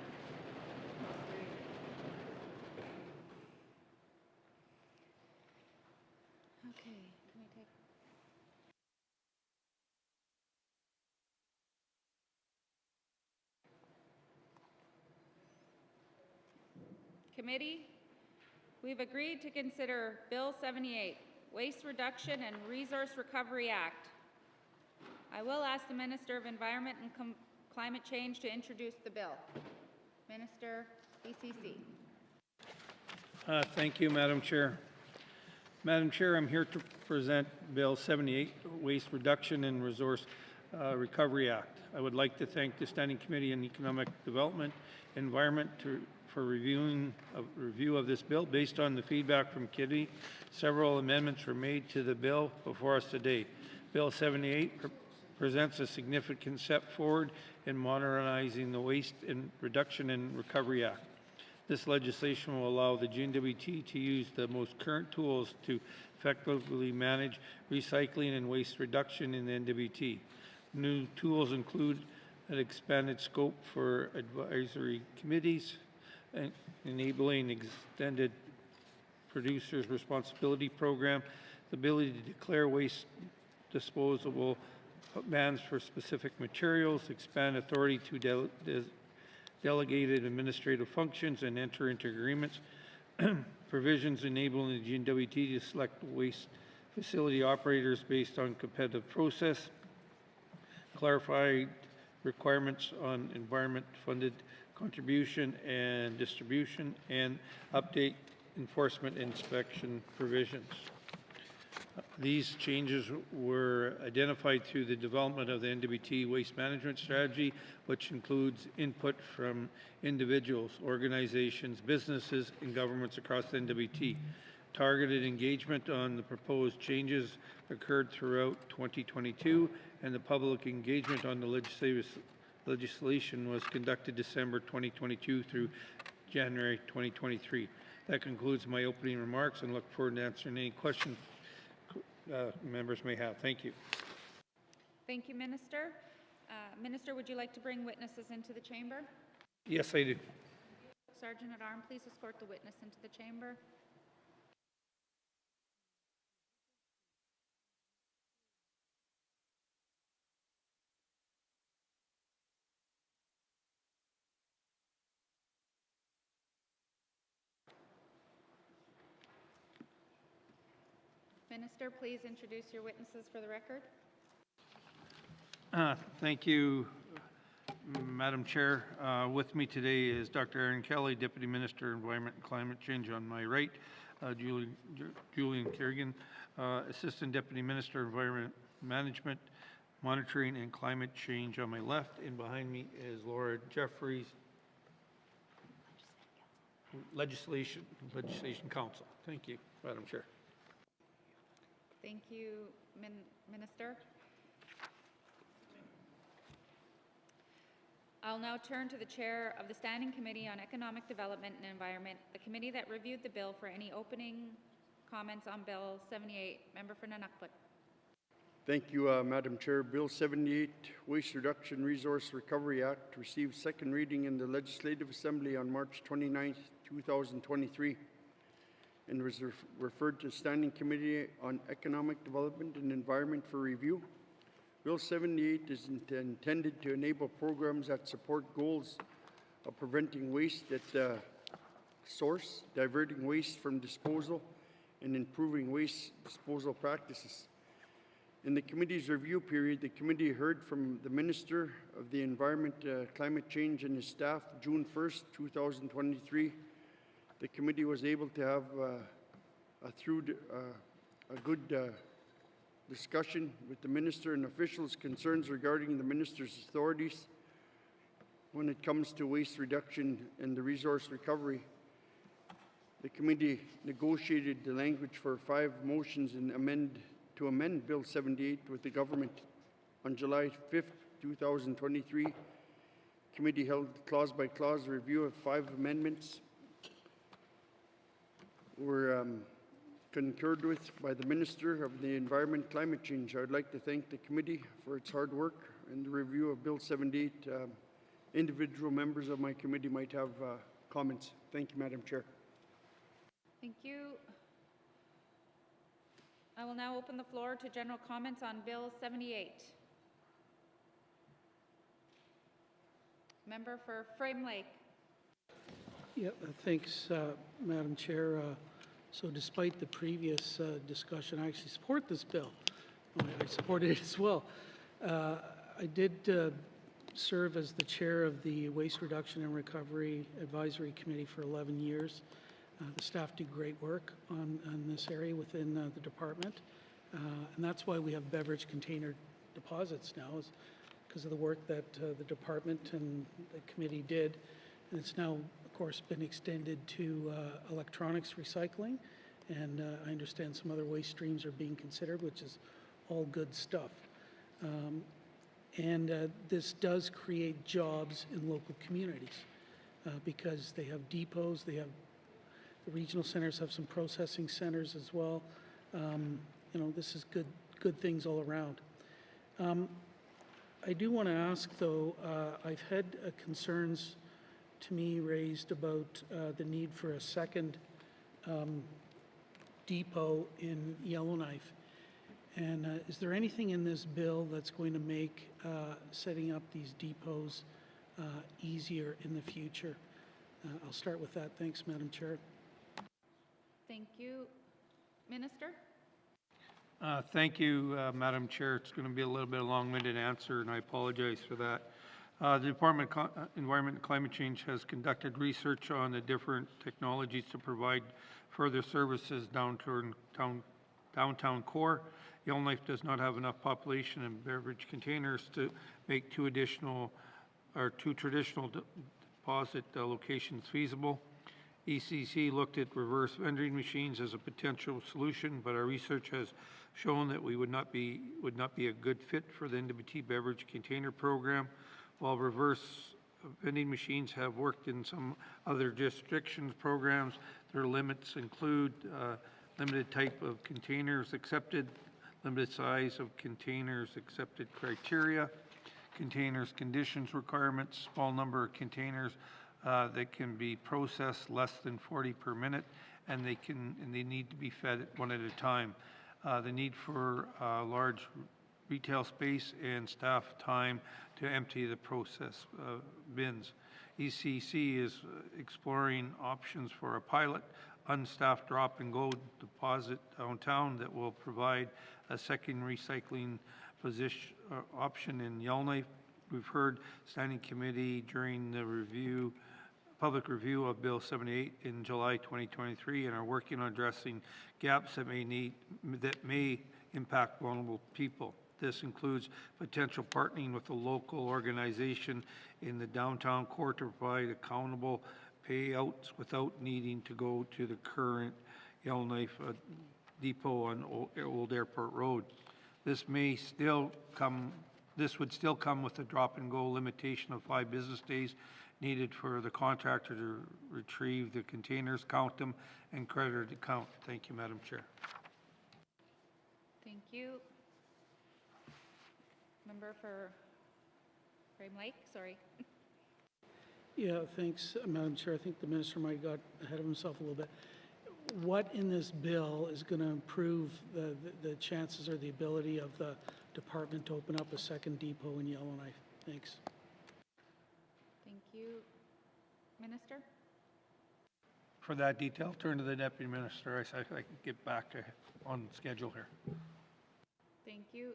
Okay, can we take... Committee, we've agreed to consider Bill 78, Waste Reduction and Resource Recovery Act. I will ask the Minister of Environment and Climate Change to introduce the bill. Minister, BCC. Thank you, Madam Chair. Madam Chair, I'm here to present Bill 78, Waste Reduction and Resource Recovery Act. I would like to thank the Standing Committee on Economic Development, Environment for reviewing a review of this bill. Based on the feedback from committee, several amendments were made to the bill before us today. Bill 78 presents a significant step forward in modernizing the Waste and Reduction and Recovery Act. This legislation will allow the GNWT to use the most current tools to effectively manage recycling and waste reduction in the NWT. New tools include an expanded scope for advisory committees, enabling extended producer's responsibility program, the ability to declare waste disposable bans for specific materials, expand authority to delegated administrative functions and enter into agreements, provisions enabling the GNWT to select waste facility operators based on competitive process, clarified requirements on environment-funded contribution and distribution, and update enforcement inspection provisions. These changes were identified through the development of the NWT waste management strategy, which includes input from individuals, organizations, businesses, and governments across the NWT. Targeted engagement on the proposed changes occurred throughout 2022, and the public engagement on the legislation was conducted December 2022 through January 2023. That concludes my opening remarks, and look forward to answering any questions members may have. Thank you. Thank you, Minister. Minister, would you like to bring witnesses into the chamber? Yes, I do. Sergeant at Arms, please escort the witness into the chamber. Minister, please introduce your witnesses for the record. Thank you, Madam Chair, with me today is Dr. Aaron Kelly, Deputy Minister, Environment and Climate Change on my right, Julian Kerrigan, Assistant Deputy Minister, Environment Management, Monitoring and Climate Change on my left, and behind me is Laura Jeffries, Legislation Council. Thank you, Madam Chair. Thank you, Minister. I'll now turn to the Chair of the Standing Committee on Economic Development and Environment, the committee that reviewed the bill, for any opening comments on Bill 78. Member for Nunavut. Thank you, Madam Chair. Bill 78, Waste Reduction Resource Recovery Act, received second reading in the Legislative Assembly on March 29, 2023, and was referred to Standing Committee on Economic Development and Environment for review. Bill 78 is intended to enable programs that support goals of preventing waste at the source, diverting waste from disposal, and improving waste disposal practices. In the committee's review period, the committee heard from the Minister of the Environment, Climate Change and his staff June 1st, 2023. The committee was able to have a good discussion with the Minister and officials' concerns regarding the Minister's authorities when it comes to waste reduction and the resource recovery. The committee negotiated the language for 5 motions to amend Bill 78 with the government. On July 5th, 2023, committee held clause-by-clause review of 5 amendments were concurred with by the Minister of the Environment Climate Change. I would like to thank the committee for its hard work and the review of Bill 78. Individual members of my committee might have comments. Thank you, Madam Chair. Thank you. I will now open the floor to general comments on Bill 78. Member for Frame Lake. Yeah, thanks, Madam Chair. So despite the previous discussion, I actually support this bill. I supported it as well. I did serve as the chair of the Waste Reduction and Recovery Advisory Committee for 11 years. The staff do great work on this area within the department. And that's why we have beverage container deposits now, is because of the work that the department and the committee did. And it's now, of course, been extended to electronics recycling. And I understand some other waste streams are being considered, which is all good stuff. This does create jobs in local communities because they have depots, the regional centers have some processing centers as well. You know, this is good things all around. I do want to ask, though, I've had concerns to me raised about the need for a second depot in Yellowknife. And is there anything in this bill that's going to make setting up these depots easier in the future? I'll start with that. Thanks, Madam Chair. Thank you. Minister? Thank you, Madam Chair. It's going to be a little bit of a long-winded answer, and I apologize for that. The Department of Environment and Climate Change has conducted research on the different technologies to provide further services downtown core. Yellowknife does not have enough population and beverage containers to make two traditional deposit locations feasible. ECC looked at reverse vending machines as a potential solution, but our research has shown that we would not be a good fit for the NWT beverage container program. While reverse vending machines have worked in some other jurisdictions programs, their limits include limited type of containers accepted, limited size of containers accepted criteria, containers conditions requirements, small number of containers that can be processed less than 40 per minute, and they need to be fed one at a time. The need for large retail space and staff time to empty the process bins. ECC is exploring options for a pilot unstaffed drop and go deposit downtown that will provide a second recycling option in Yellowknife. we've heard Standing Committee during the public review of Bill 78 in July 2023 and are working on addressing gaps that may impact vulnerable people. This includes potential partnering with a local organization in the downtown core to provide accountable payouts without needing to go to the current Yellowknife depot on Old Airport Road. This would still come with a drop-and-go limitation of 5 business days needed for the contractor to retrieve the containers, count them, and creditor to count. Thank you, Madam Chair. Thank you. Member for Frame Lake, sorry. Yeah, thanks, Madam Chair. I think the minister might have got ahead of himself a little bit. What in this bill is going to improve the chances or the ability of the department to open up a second depot in Yellowknife? Thanks. Thank you. Minister? For that detail, turn to the Deputy Minister. I can get back on schedule here. Thank you.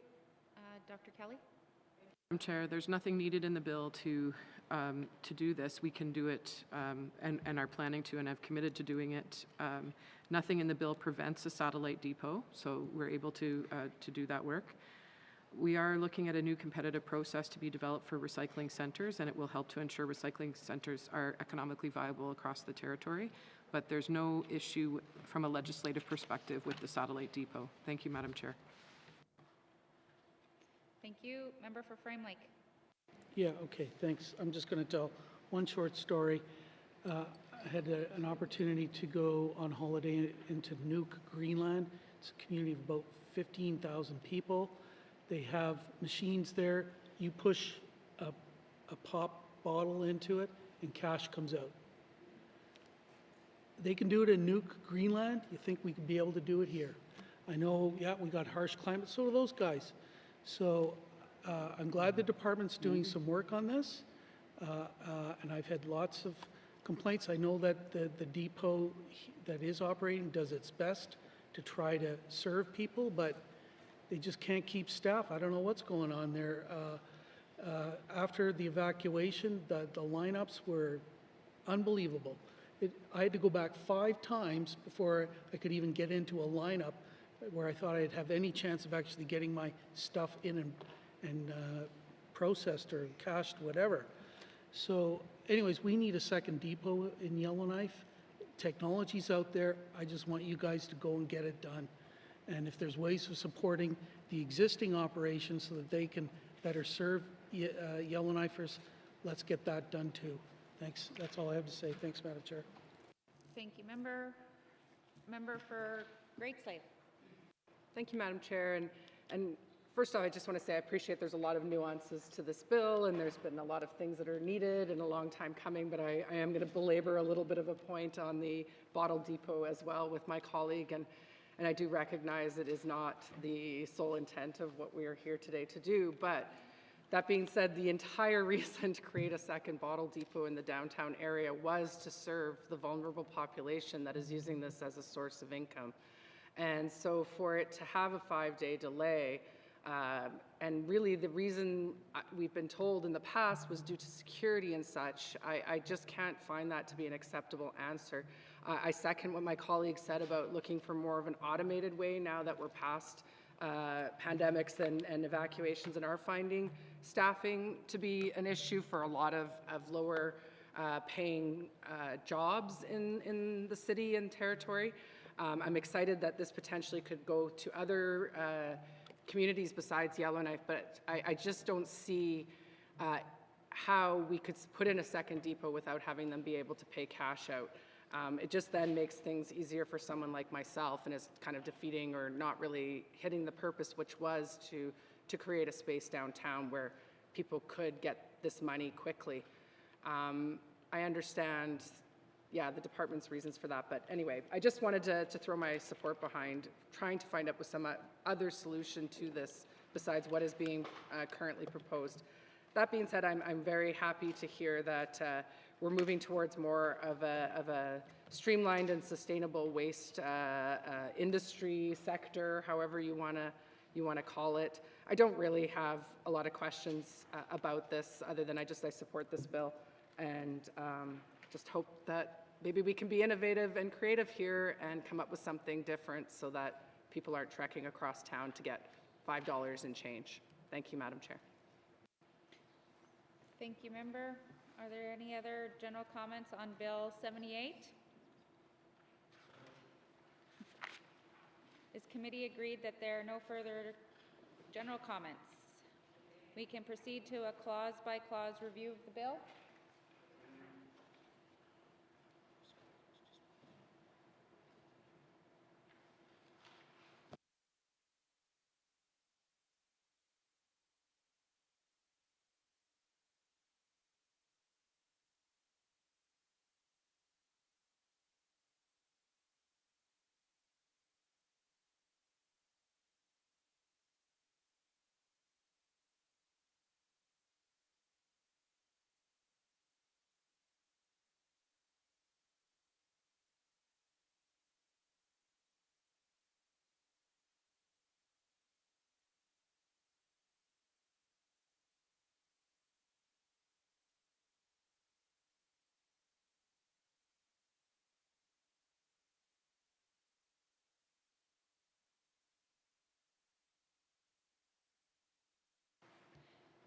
Dr. Kelly? Madam Chair, there's nothing needed in the bill to do this. We can do it and are planning to and have committed to doing it. Nothing in the bill prevents a satellite depot, so we're able to do that work. We are looking at a new competitive process to be developed for recycling centres, and it will help to ensure recycling centres are economically viable across the territory, but there's no issue from a legislative perspective with the satellite depot. Thank you, Madam Chair. Thank you. Member for Frame Lake. Yeah, okay, thanks. I'm just going to tell one short story. I had an opportunity to go on holiday into Nuuk, Greenland. It's a community of about 15,000 people. They have machines there. You push a pop bottle into it and cash comes out. They can do it in Nuuk, Greenland. You think we could be able to do it here? I know, yeah, we got harsh climate, so do those guys. So I'm glad the department's doing some work on this, and I've had lots of complaints. I know that the depot that is operating does its best to try to serve people, but they just can't keep staff. I don't know what's going on there. After the evacuation, the lineups were unbelievable. I had to go back 5 times before I could even get into a lineup where I thought I'd have any chance of actually getting my stuff in and processed or cached, whatever. So anyways, we need a second depot in Yellowknife. Technology's out there. I just want you guys to go and get it done. And if there's ways of supporting the existing operations so that they can better serve Yellowknifers, let's get that done too. Thanks. That's all I have to say. Thanks, Madam Chair. Thank you. Member for Great Slave. Thank you, Madam Chair. And first off, I just want to say I appreciate there's a lot of nuances to this bill, and there's been a lot of things that are needed and a long time coming, but I am going to belabor a little bit of a point on the bottle depot as well with my colleague, and I do recognize it is not the sole intent of what we are here today to do, but that being said, the entire reason to create a second bottle depot in the downtown area was to serve the vulnerable population that is using this as a source of income. And so for it to have a 5-day delay, and really the reason we've been told in the past was due to security and such, I just can't find that to be an acceptable answer. I second what my colleague said about looking for more of an automated way now that we're past pandemics and evacuations, and are finding staffing to be an issue for a lot of lower paying jobs in the city and territory. I'm excited that this potentially could go to other communities besides Yellowknife, but I just don't see how we could put in a second depot without having them be able to pay cash out. It just then makes things easier for someone like myself, and is kind of defeating or not really hitting the purpose, which was to create a space downtown where people could get this money quickly. I understand, yeah, the department's reasons for that, but anyway, I just wanted to throw my support behind trying to find out with some other solution to this besides what is being currently proposed. That being said, I'm very happy to hear that we're moving towards more of a streamlined and sustainable waste industry sector, however you want to you want to call it. I don't really have a lot of questions about this other than I support this bill and just hope that maybe we can be innovative and creative here and come up with something different so that people aren't trekking across town to get $5 in change. Thank you, Madam Chair. Thank you, member. Are there any other general comments on Bill 78? Is committee agreed that there are no further general comments? We can proceed to a clause-by-clause review of the bill.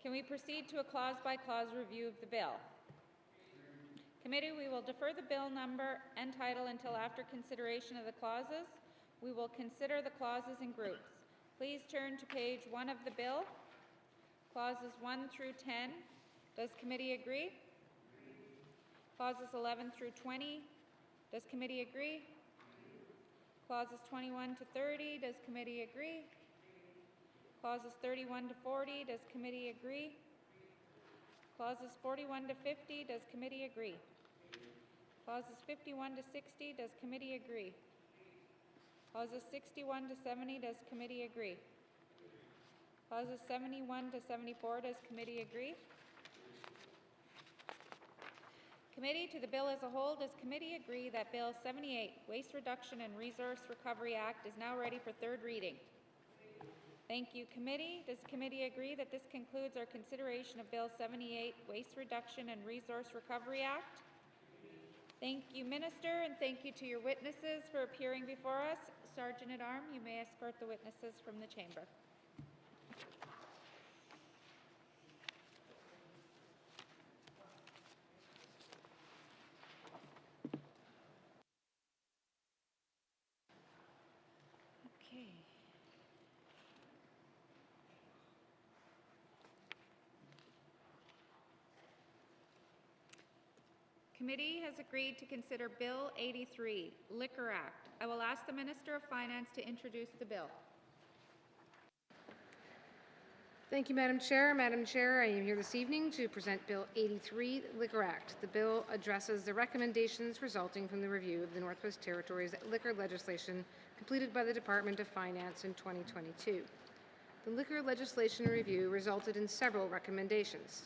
Can we proceed to a clause-by-clause review of the bill? Committee, we will defer the bill number and title until after consideration of the clauses. We will consider the clauses in groups. Please turn to page 1 of the bill. Clauses 1 through 10. Does committee agree? Clauses 11 through 20. Does committee agree? Clauses 21 to 30. Does committee agree? Clauses 31 to 40, does committee agree? Clauses 41 to 50, does committee agree? Clauses 51 to 60, does committee agree? Clauses 61 to 70, does committee agree? Clauses 71 to 74, does committee agree? Committee, to the bill as a whole, does committee agree that Bill 78, Waste Reduction and Resource Recovery Act, is now ready for third reading? Thank you, committee. Does committee agree that this concludes our consideration of Bill 78, Waste Reduction and Resource Recovery Act? Thank you, Minister, and thank you to your witnesses for appearing before us. Sergeant-at-Arms, you may escort the witnesses from the chamber. Okay. Committee has agreed to consider Bill 83, Liquor Act. I will ask the Minister of Finance to introduce the bill. Thank you, Madam Chair. Madam Chair, I am here this evening to present Bill 83, Liquor Act. The bill addresses the recommendations resulting from the review of the Northwest Territories liquor legislation completed by the Department of Finance in 2022. The liquor legislation review resulted in several recommendations.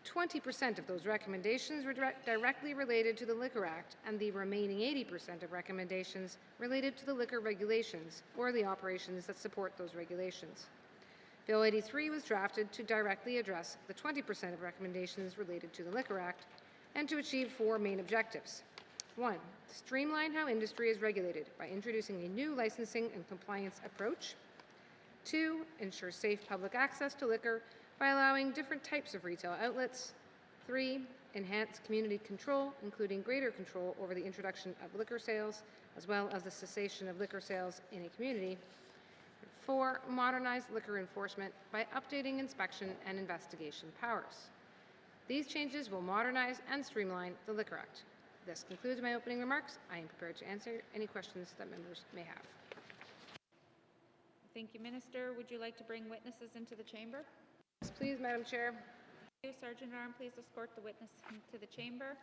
20% of those recommendations were directly related to the Liquor Act, and the remaining 80% of recommendations related to the liquor regulations or the operations that support those regulations. Bill 83 was drafted to directly address the 20% of recommendations related to the Liquor Act and to achieve 4 main objectives. 1. Streamline how industry is regulated by introducing a new licensing and compliance approach. 2. Ensure safe public access to liquor by allowing different types of retail outlets. 3. Enhance community control, including greater control over the introduction of liquor sales, as well as the cessation of liquor sales in a community. 4. Modernize liquor enforcement by updating inspection and investigation powers. These changes will modernize and streamline the Liquor Act. This concludes my opening remarks. I am prepared to answer any questions that members may have. Thank you, Minister. Would you like to bring witnesses into the chamber? Yes, please, Madam Chair. Sergeant-at-Arms, please escort the witness into the chamber.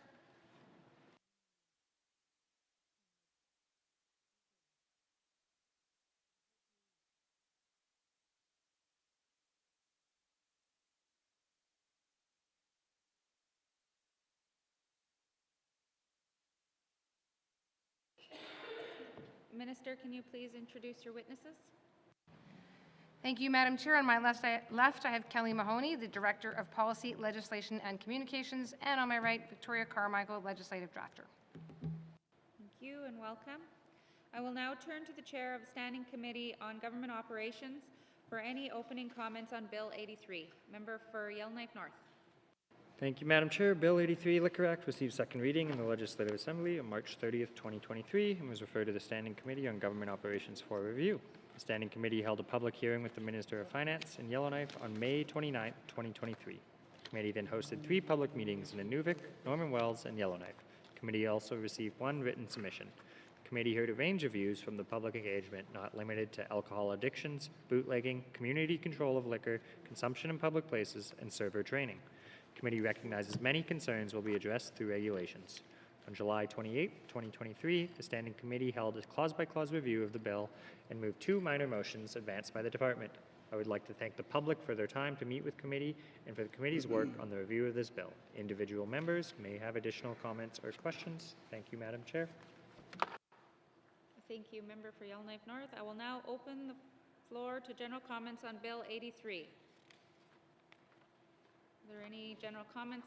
Minister, can you please introduce your witnesses? Thank you, Madam Chair. On my left, I have Kelly Mahoney, the Director of Policy, Legislation and Communications, and on my right, Victoria Carmichael, Legislative Drafter. Thank you and welcome. I will now turn to the Chair of Standing Committee on Government Operations for any opening comments on Bill 83. Member for Yellowknife North. Thank you, Madam Chair. Bill 83 Liquor Act received second reading in the Legislative Assembly on March 30th, 2023, and was referred to the Standing Committee on Government Operations for review. The Standing Committee held a public hearing with the Minister of Finance in Yellowknife on May 29th, 2023. The committee then hosted 3 public meetings in Inuvik, Norman Wells, and Yellowknife. The committee also received 1 written submission. The committee heard a range of views from the public engagement not limited to alcohol addictions, bootlegging, community control of liquor, consumption in public places, and server training. The committee recognizes many concerns will be addressed through regulations. On July 28, 2023, the Standing Committee held a clause-by-clause review of the bill and moved 2 minor motions advanced by the department. I would like to thank the public for their time to meet with committee and for the committee's work on the review of this bill. Individual members may have additional comments or questions. Thank you, Madam Chair. Thank you, Member for Yellowknife North. I will now open the floor to general comments on Bill 83. Are there any general comments?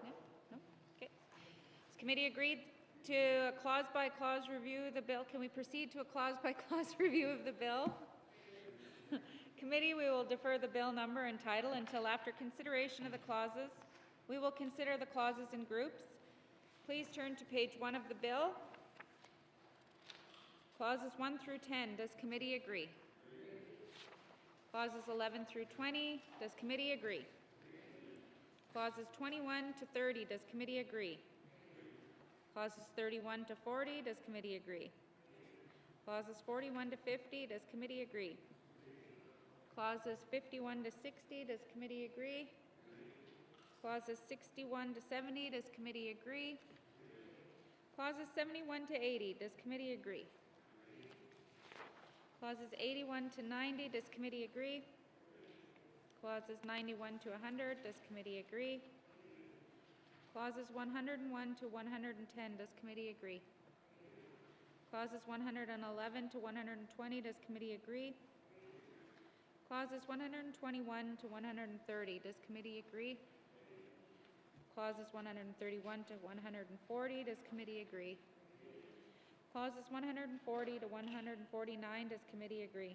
No? No? Okay. Has committee agreed to a clause-by-clause review of the bill? Can we proceed to a clause-by-clause review of the bill? Committee, we will defer the bill number and title until after consideration of the clauses. We will consider the clauses in groups. Please turn to page 1 of the bill. Clauses 1 through 10, does committee agree? Clauses 11 through 20, does committee agree? Clauses 21 to 30, does committee agree? Clauses 31 to 40, does committee agree? Clauses 41 to 50, does committee agree? Clauses 51 to 60, does committee agree? Clauses 61 to 70, does committee agree? Clauses 71 to 80, does committee agree? Clauses 81 to 90, does committee agree? Clauses 91 to 100, does committee agree? Clauses 101 to 110, does committee agree? Clauses 111 to 120, does committee agree? Clauses 121 to 130, does committee agree? Clauses 131 to 140, does committee agree? Clauses 140 to 149, does committee agree?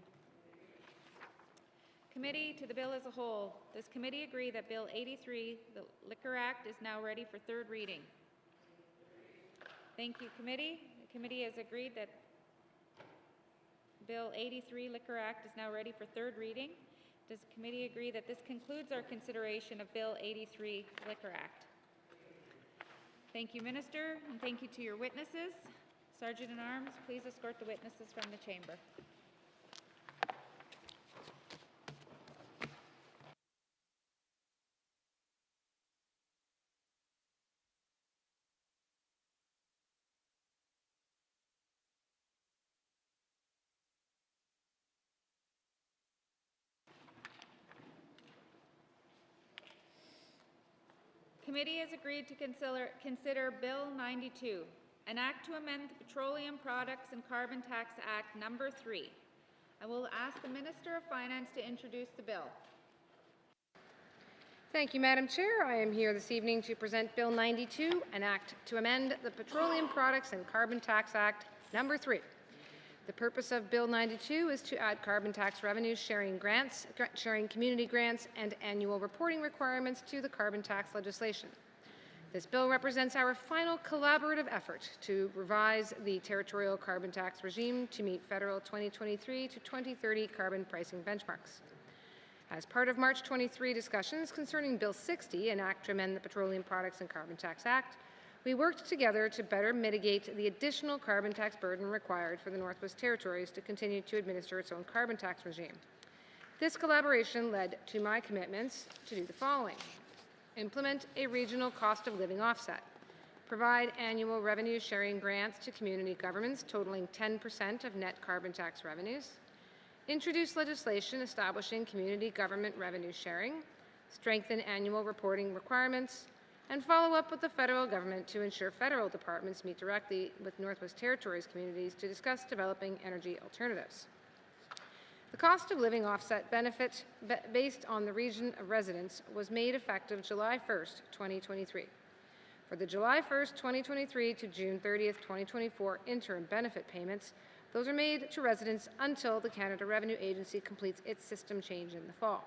Committee, to the bill as a whole, does committee agree that Bill 83, the Liquor Act, is now ready for 3rd reading? Thank you, committee. The committee has agreed that Bill 83, Liquor Act, is now ready for 3rd reading. Does the committee agree that this concludes our consideration of Bill 83, Liquor Act? Thank you, Minister, and thank you to your witnesses. Sergeant-at-Arms, please escort the witnesses from the chamber. Committee has agreed to consider Bill 92, an act to amend the Petroleum Products and Carbon Tax Act number 3. I will ask the Minister of Finance to introduce the bill. Thank you, Madam Chair. I am here this evening to present Bill 92, an act to amend the Petroleum Products and Carbon Tax Act number 3. The purpose of Bill 92 is to add carbon tax revenues sharing grants, sharing community grants, and annual reporting requirements to the carbon tax legislation. This bill represents our final collaborative effort to revise the territorial carbon tax regime to meet federal 2023 to 2030 carbon pricing benchmarks. As part of March 23 discussions concerning Bill 60, an act to amend the Petroleum Products and Carbon Tax Act, we worked together to better mitigate the additional carbon tax burden required for the Northwest Territories to continue to administer its own carbon tax regime. This collaboration led to my commitments to do the following: implement a regional cost of living offset, provide annual revenue sharing grants to community governments totaling 10% of net carbon tax revenues, introduce legislation establishing community government revenue sharing, strengthen annual reporting requirements, and follow up with the federal government to ensure federal departments meet directly with Northwest Territories communities to discuss developing energy alternatives. The cost of living offset benefit based on the region of residence was made effective July 1st, 2023. For the July 1st, 2023 to June 30th, 2024 interim benefit payments, those are made to residents until the Canada Revenue Agency completes its system change in the fall.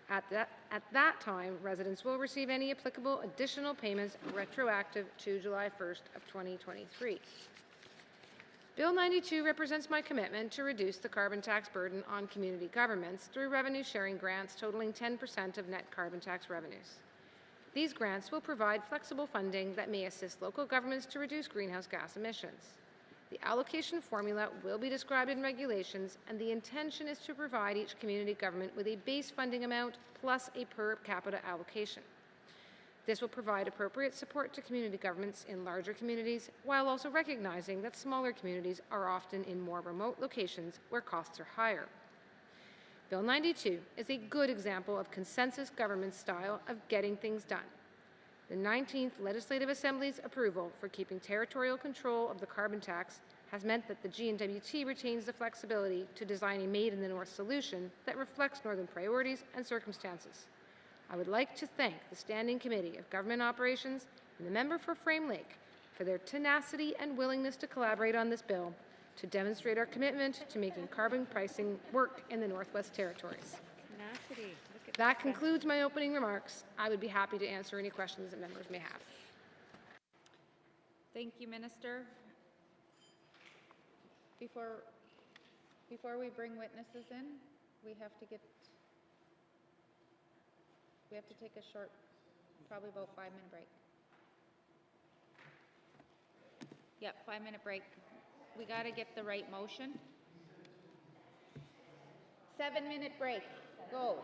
At that time, residents will receive any applicable additional payments retroactive to July 1st of 2023. Bill 92 represents my commitment to reduce the carbon tax burden on community governments through revenue sharing grants totaling 10% of net carbon tax revenues. These grants will provide flexible funding that may assist local governments to reduce greenhouse gas emissions. The allocation formula will be described in regulations, and the intention is to provide each community government with a base funding amount plus a per capita allocation. This will provide appropriate support to community governments in larger communities, while also recognizing that smaller communities are often in more remote locations where costs are higher. Bill 92 is a good example of consensus government style of getting things done. The 19th Legislative Assembly's approval for keeping territorial control of the carbon tax has meant that the GNWT retains the flexibility to design a made-in-the-North solution that reflects Northern priorities and circumstances. I would like to thank the Standing Committee of Government Operations and the member for Frame Lake for their tenacity and willingness to collaborate on this bill to demonstrate our commitment to making carbon pricing work in the Northwest Territories. Tenacity. That concludes my opening remarks. I would be happy to answer any questions that members may have. Thank you, Minister. Before we bring witnesses in, we have to take a short, probably about 5-minute break. Yep, 5-minute break. We got to get the right motion. 7-minute break. Go.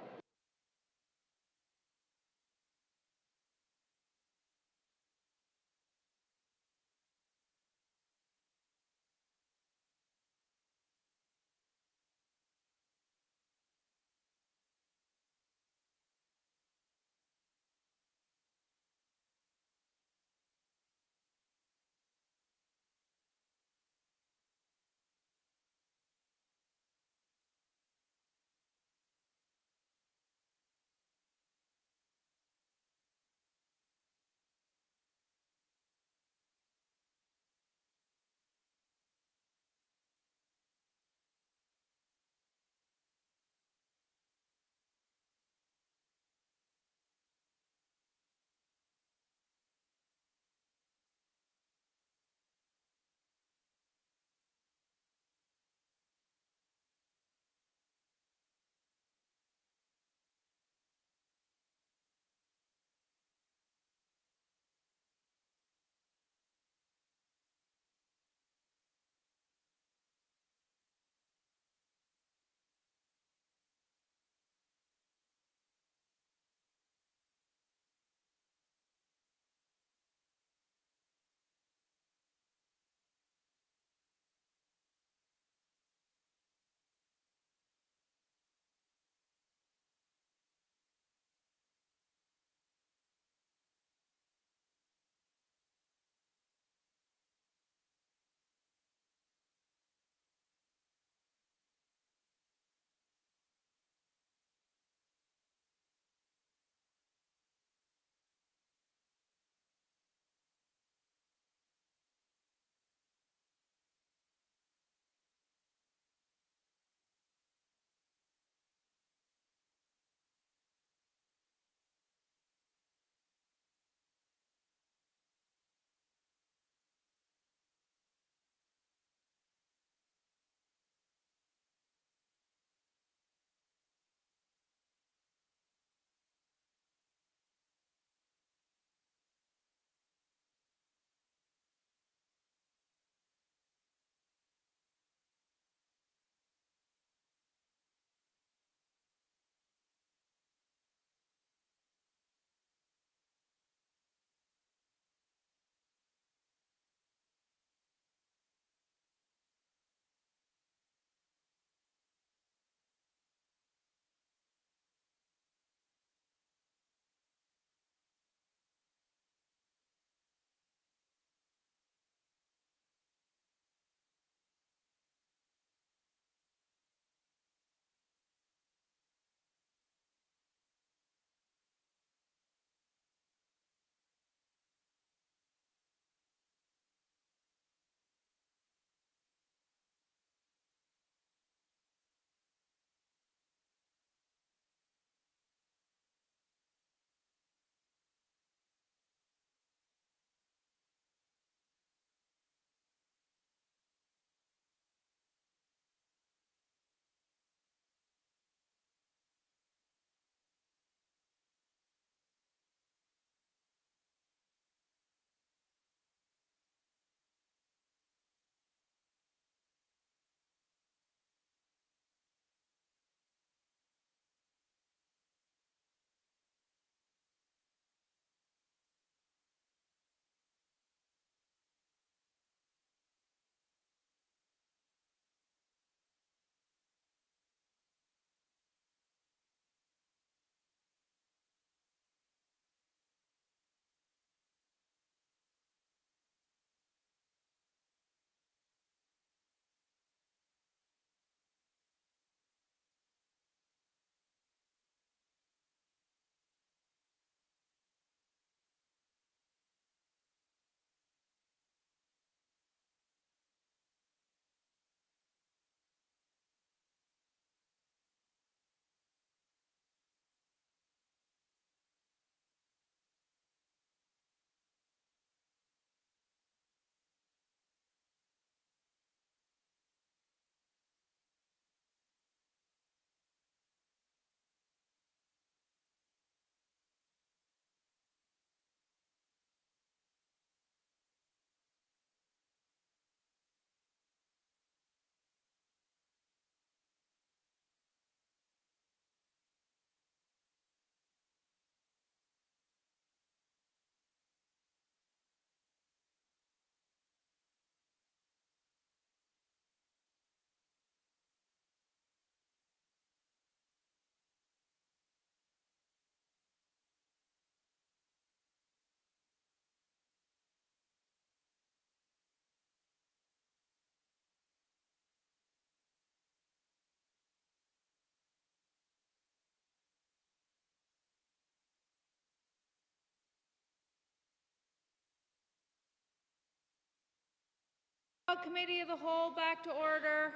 Committee of the Whole back to order.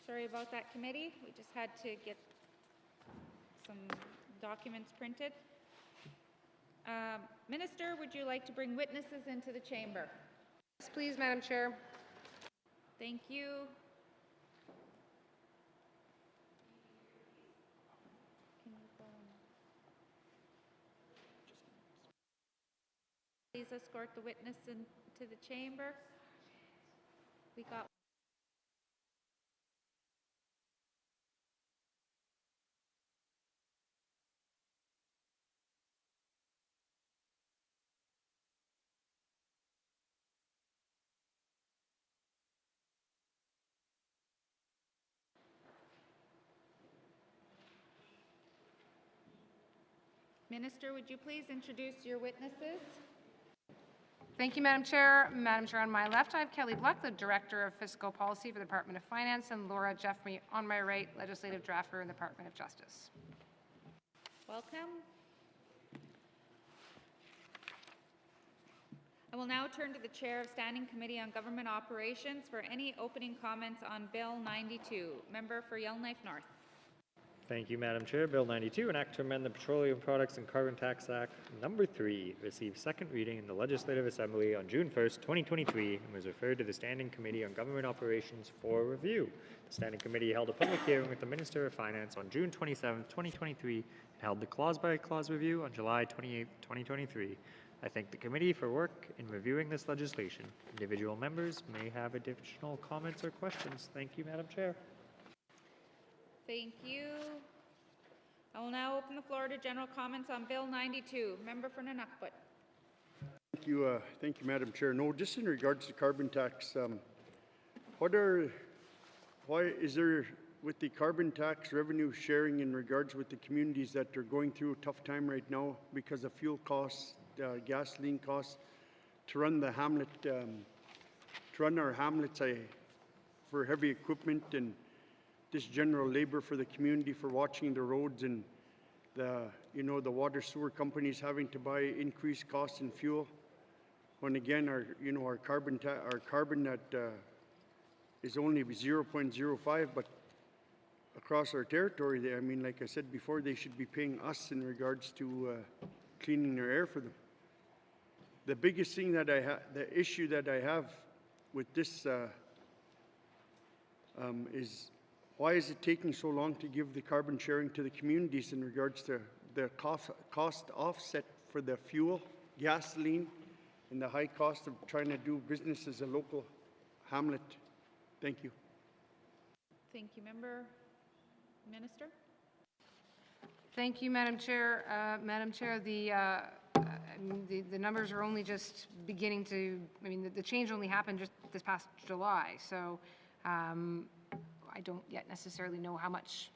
Sorry about that, committee. We just had to get some documents printed. Minister, would you like to bring witnesses into the chamber? Yes, please, Madam Chair. Thank you. Please escort the witness into the chamber. We got Minister, would you please introduce your witnesses? Thank you, Madam Chair. Madam Chair, on my left, I have Kelly Bluck, the Director of Fiscal Policy for the Department of Finance, and Laura Jeffrey on my right, Legislative Drafter in the Department of Justice. Welcome. I will now turn to the Chair of Standing Committee on Government Operations for any opening comments on Bill 92. Member for Yellowknife North. Thank you, Madam Chair. Bill 92, an act to amend the Petroleum Products and Carbon Tax Act number 3, received second reading in the Legislative Assembly on June 1st, 2023, and was referred to the Standing Committee on Government Operations for review. The Standing Committee held a public hearing with the Minister of Finance on June 27th, 2023, and held the clause-by-clause review on July 28th, 2023. I thank the committee for work in reviewing this legislation. Individual members may have additional comments or questions. Thank you, Madam Chair. Thank you. I will now open the floor to general comments on Bill 92. Member for Nunavut. Thank you, Madam Chair. No, just in regards to carbon tax, why is there, with the carbon tax revenue sharing in regards with the communities that are going through a tough time right now because of fuel costs, gasoline costs, to run the hamlet, to run our hamlets for heavy equipment and this general labor for the community for watching the roads, and the water sewer companies having to buy increased costs in fuel, when again our carbon that is only 0.05, but across our territory, I mean, like I said before, they should be paying us in regards to cleaning their air for them. The biggest thing that the issue that I have with this is, why is it taking so long to give the carbon sharing to the communities in regards to the cost offset for the fuel, gasoline, and the high cost of trying to do business as a local hamlet? Thank you. Thank you, Member. Minister. Thank you, Madam Chair. Madam Chair, the numbers are only just beginning to, the change only happened just this past July, so I don't yet necessarily know how much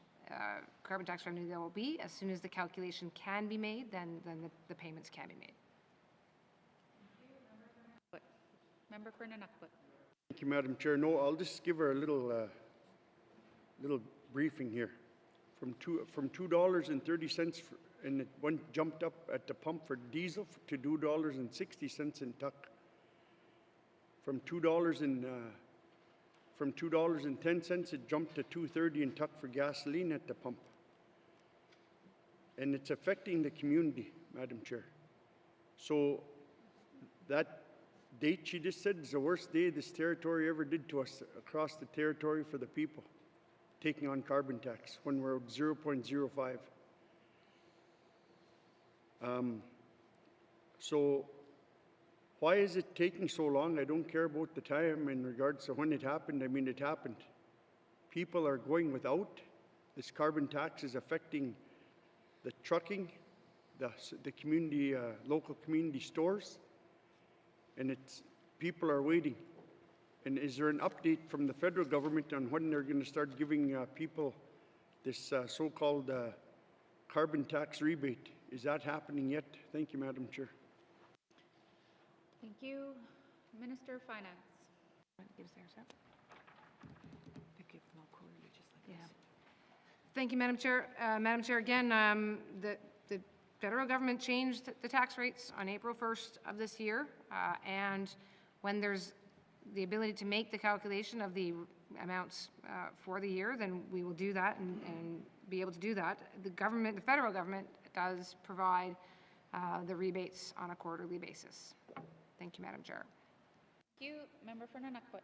carbon tax revenue there will be. As soon as the calculation can be made, then the payments can be made. Member for Nunavut. Thank you, Madam Chair. No, I'll just give her a little briefing here. From $2.30 and it jumped up at the pump for diesel to $2.60 in tuck. From $2.10 it jumped to $2.30 in tuck for gasoline at the pump. And it's affecting the community, Madam Chair. So that date she just said is the worst day this territory ever did to us across the territory for the people taking on carbon tax when we're at 0.05. So why is it taking so long? I don't care about the time in regards to when it happened. I mean, it happened. People are going without. This carbon tax is affecting the trucking, the community, local community stores, and people are waiting. And is there an update from the federal government on when they're going to start giving people this so-called carbon tax rebate? Is that happening yet? Thank you, Madam Chair. Thank you. Minister of Finance. Thank you, Madam Chair. Madam Chair, again, the federal government changed the tax rates on April 1st of this year, and when there's the ability to make the calculation of the amounts for the year, then we will do that and be able to do that. The government, the federal government, does provide the rebates on a quarterly basis. Thank you, Madam Chair. Thank you. Member for Nunavut.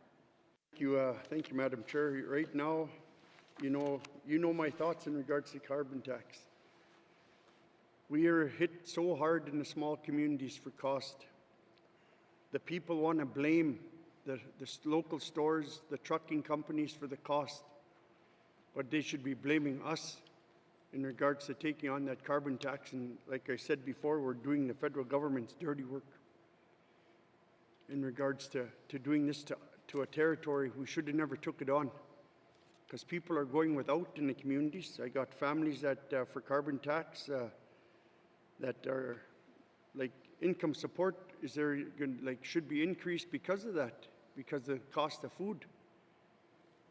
Thank you, Madam Chair. Right now, you know my thoughts in regards to carbon tax. We are hit so hard in the small communities for cost. The people want to blame the local stores, the trucking companies for the cost, but they should be blaming us in regards to taking on that carbon tax. And like I said before, we're doing the federal government's dirty work in regards to doing this to a territory we should have never took it on, because people are going without in the communities. I got families that for carbon tax that are like income support should be increased because of that, because the cost of food.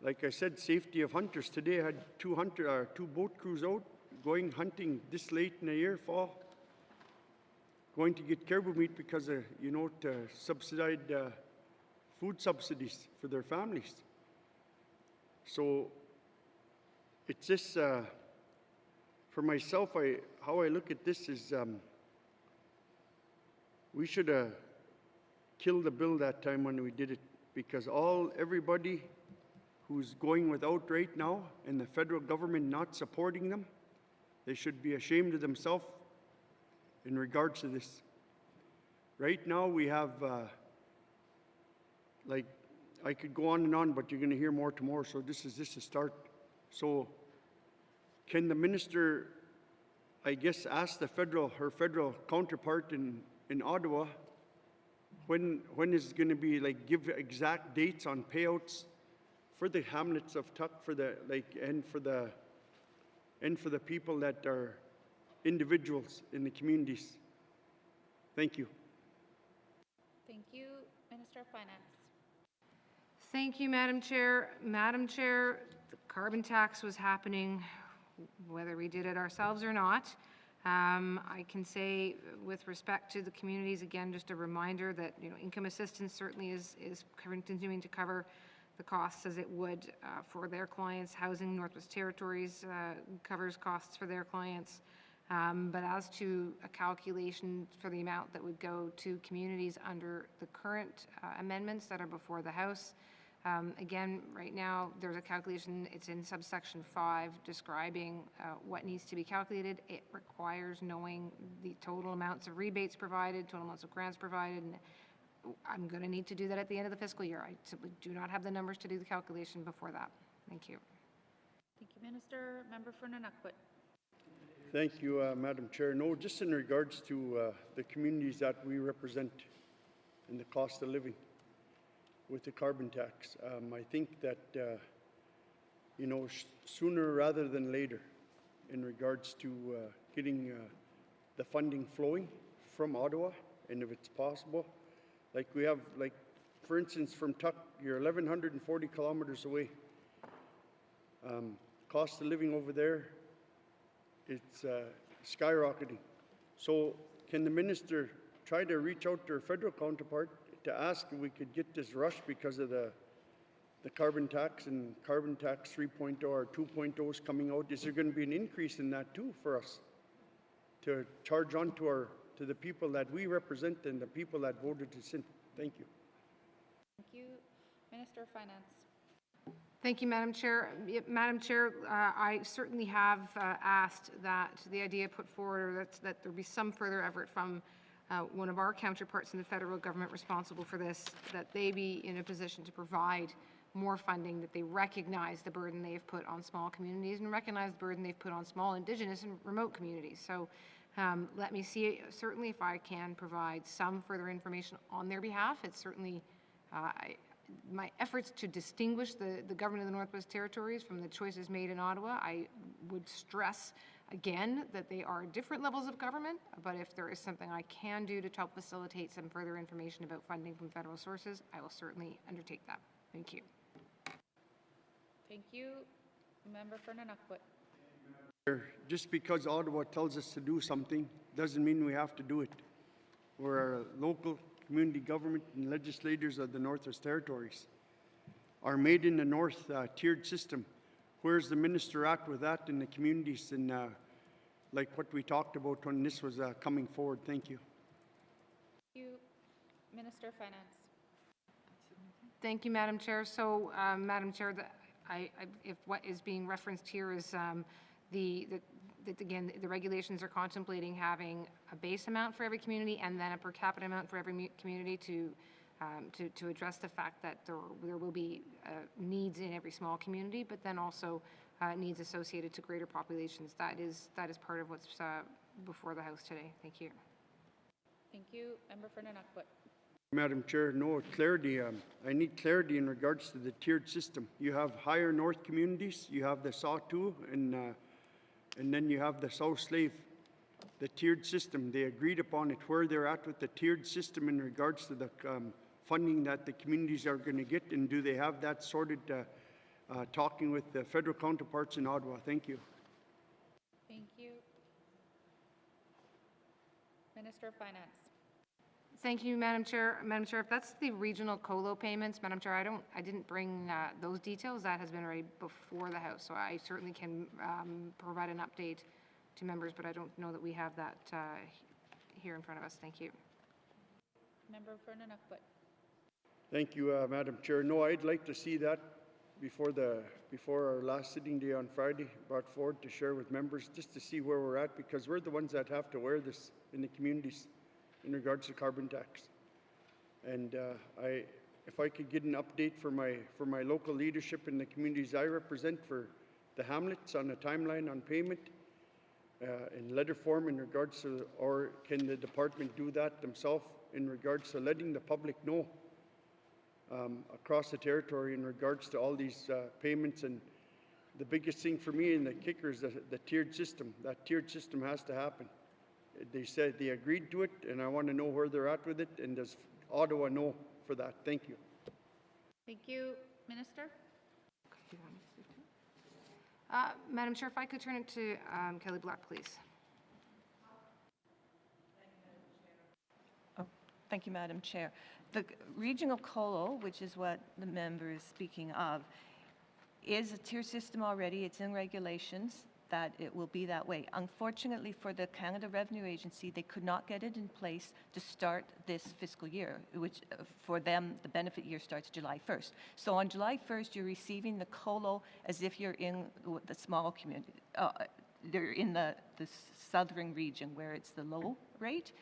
Like I said, safety of hunters. Today I had two boat crews out going hunting this late in the year, fall, going to get caribou meat because of, to subsidize food subsidies for their families. So it's just, for myself, how I look at this is we should have killed the bill that time when we did it, because everybody who's going without right now and the federal government not supporting them, they should be ashamed of themselves in regards to this. Right now we have, I could go on and on, but you're going to hear more tomorrow, so this is just a start. So can the minister, I guess, ask her federal counterpart in Ottawa, when is it going to be, give exact dates on payouts for the hamlets of Tuck, and for the people that are individuals in the communities? Thank you. Thank you. Minister of Finance. Thank you, Madam Chair. Madam Chair, the carbon tax was happening whether we did it ourselves or not. I can say with respect to the communities, again, just a reminder that income assistance certainly is continuing to cover the costs as it would for their clients. Housing Northwest Territories covers costs for their clients. But as to a calculation for the amount that would go to communities under the current amendments that are before the House, again, right now there's a calculation, it's in subsection 5, describing what needs to be calculated. It requires knowing the total amounts of rebates provided, total amounts of grants provided, and I'm going to need to do that at the end of the fiscal year. I simply do not have the numbers to do the calculation before that. Thank you. Thank you, Minister. Member for Nunavut. Thank you, Madam Chair. No, just in regards to the communities that we represent and the cost of living with the carbon tax, I think that, sooner rather than later, in regards to getting the funding flowing from Ottawa, and if it's possible, we have, for instance, from Tuck, you're 1,140 kilometers away. Cost of living over there, it's skyrocketing. So can the minister try to reach out to her federal counterpart to ask if we could get this rush because of the carbon tax and carbon tax 3.0 or 2.0 is coming out? Is there going to be an increase in that too for us to charge on to the people that we represent and the people that voted us in? Thank you. Thank you. Minister of Finance. Thank you, Madam Chair. Madam Chair, I certainly have asked that the idea put forward, or that there be some further effort from one of our counterparts in the federal government responsible for this, that they be in a position to provide more funding, that they recognize the burden they have put on small communities and recognize the burden they've put on small Indigenous and remote communities. So let me see, certainly if I can provide some further information on their behalf. It's certainly my efforts to distinguish the government of the Northwest Territories from the choices made in Ottawa. I would stress again that they are different levels of government, but if there is something I can do to help facilitate some further information about funding from federal sources, I will certainly undertake that. Thank you. Thank you. Member for Nunavut. Just because Ottawa tells us to do something doesn't mean we have to do it. We're a local community government and legislators of the Northwest Territories. Our Made in the North tiered system, where's the minister at with that in the communities and like what we talked about when this was coming forward? Thank you. Thank you. Minister of Finance. Thank you, Madam Chair. So, Madam Chair, if what is being referenced here is again, the regulations are contemplating having a base amount for every community and then a per capita amount for every community to address the fact that there will be needs in every small community, but then also needs associated to greater populations. That is part of what's before the House today. Thank you. Thank you. Member for Nunavut. Madam Chair, no clarity. I need clarity in regards to the tiered system. You have higher north communities, you have the Sawtooth, and then you have the South Slavey. The tiered system, they agreed upon it, where they're at with the tiered system in regards to the funding that the communities are going to get, and do they have that sorted, talking with the federal counterparts in Ottawa? Thank you. Thank you. Minister of Finance. Thank you, Madam Chair. Madam Chair, if that's the regional COLO payments, Madam Chair, I didn't bring those details. That has been already before the House, so I certainly can provide an update to members, but I don't know that we have that here in front of us. Thank you. Member for Nunavut. Thank you, Madam Chair. No, I'd like to see that before our last sitting day on Friday brought forward to share with members, just to see where we're at, because we're the ones that have to wear this in the communities in regards to carbon tax. And if I could get an update for my local leadership in the communities I represent, for the hamlets, on a timeline on payment in letter form in regards to, or can the department do that themselves in regards to letting the public know across the territory in regards to all these payments. And the biggest thing for me and the kicker is the tiered system. That tiered system has to happen. They said they agreed to it, and I want to know where they're at with it, and does Ottawa know for that? Thank you. Thank you. Minister? Madam Chair, if I could turn it to Kelly Black, please. Thank you, Madam Chair. The regional COLO, which is what the member is speaking of, is a tier system already. It's in regulations that it will be that way. Unfortunately for the Canada Revenue Agency, they could not get it in place to start this fiscal year, which for them, the benefit year starts July 1st. So on July 1st, you're receiving the COLO as if you're in the small community. They're in the southern region where it's the low rate.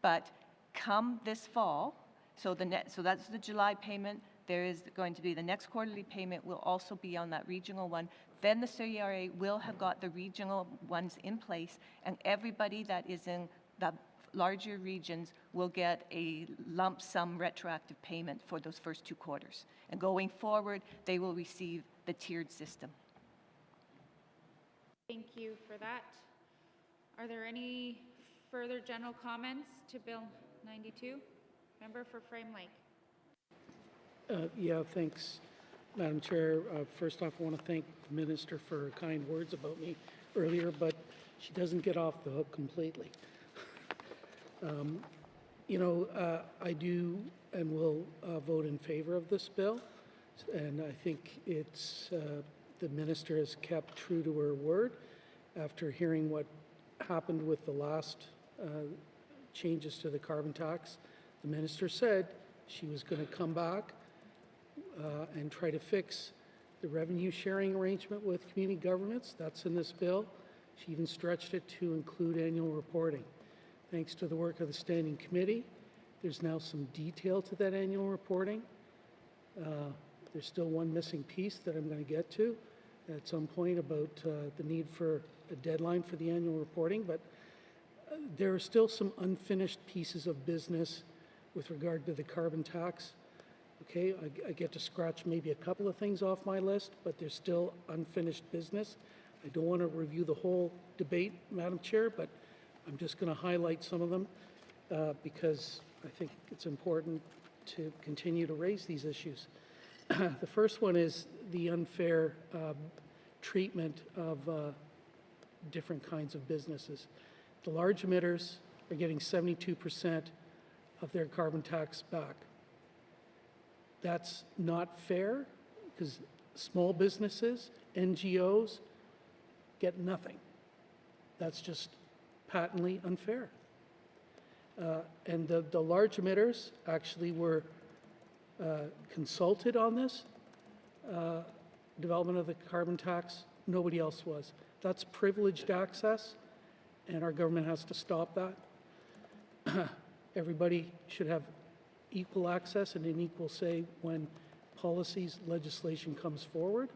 But come this fall, so that's the July payment. There is going to be the next quarterly payment will also be on that regional one. Then the CRA will have got the regional ones in place, and everybody that is in the larger regions will get a lump sum retroactive payment for those first 2 quarters. And going forward, they will receive the tiered system. Thank you for that. Are there any further general comments to Bill 92? Member for Frame Lake. Yeah, thanks, Madam Chair. First off, I want to thank the Minister for her kind words about me earlier, but she doesn't get off the hook completely. I do and will vote in favor of this bill, and I think it's the Minister has kept true to her word after hearing what happened with the last changes to the carbon tax. The Minister said she was going to come back and try to fix the revenue sharing arrangement with community governments. That's in this bill. She even stretched it to include annual reporting. Thanks to the work of the Standing Committee, there's now some detail to that annual reporting. There's still one missing piece that I'm going to get to at some point about the need for a deadline for the annual reporting, but there are still some unfinished pieces of business with regard to the carbon tax. Okay, I get to scratch maybe a couple of things off my list, but there's still unfinished business. I don't want to review the whole debate, Madam Chair, but I'm just going to highlight some of them because I think it's important to continue to raise these issues. The first one is the unfair treatment of different kinds of businesses. The large emitters are getting 72% of their carbon tax back. That's not fair because small businesses, NGOs, get nothing. That's just patently unfair. And the large emitters actually were consulted on this development of the carbon tax. Nobody else was. That's privileged access, and our government has to stop that. Everybody should have equal access and an equal say when policies, legislation comes forward,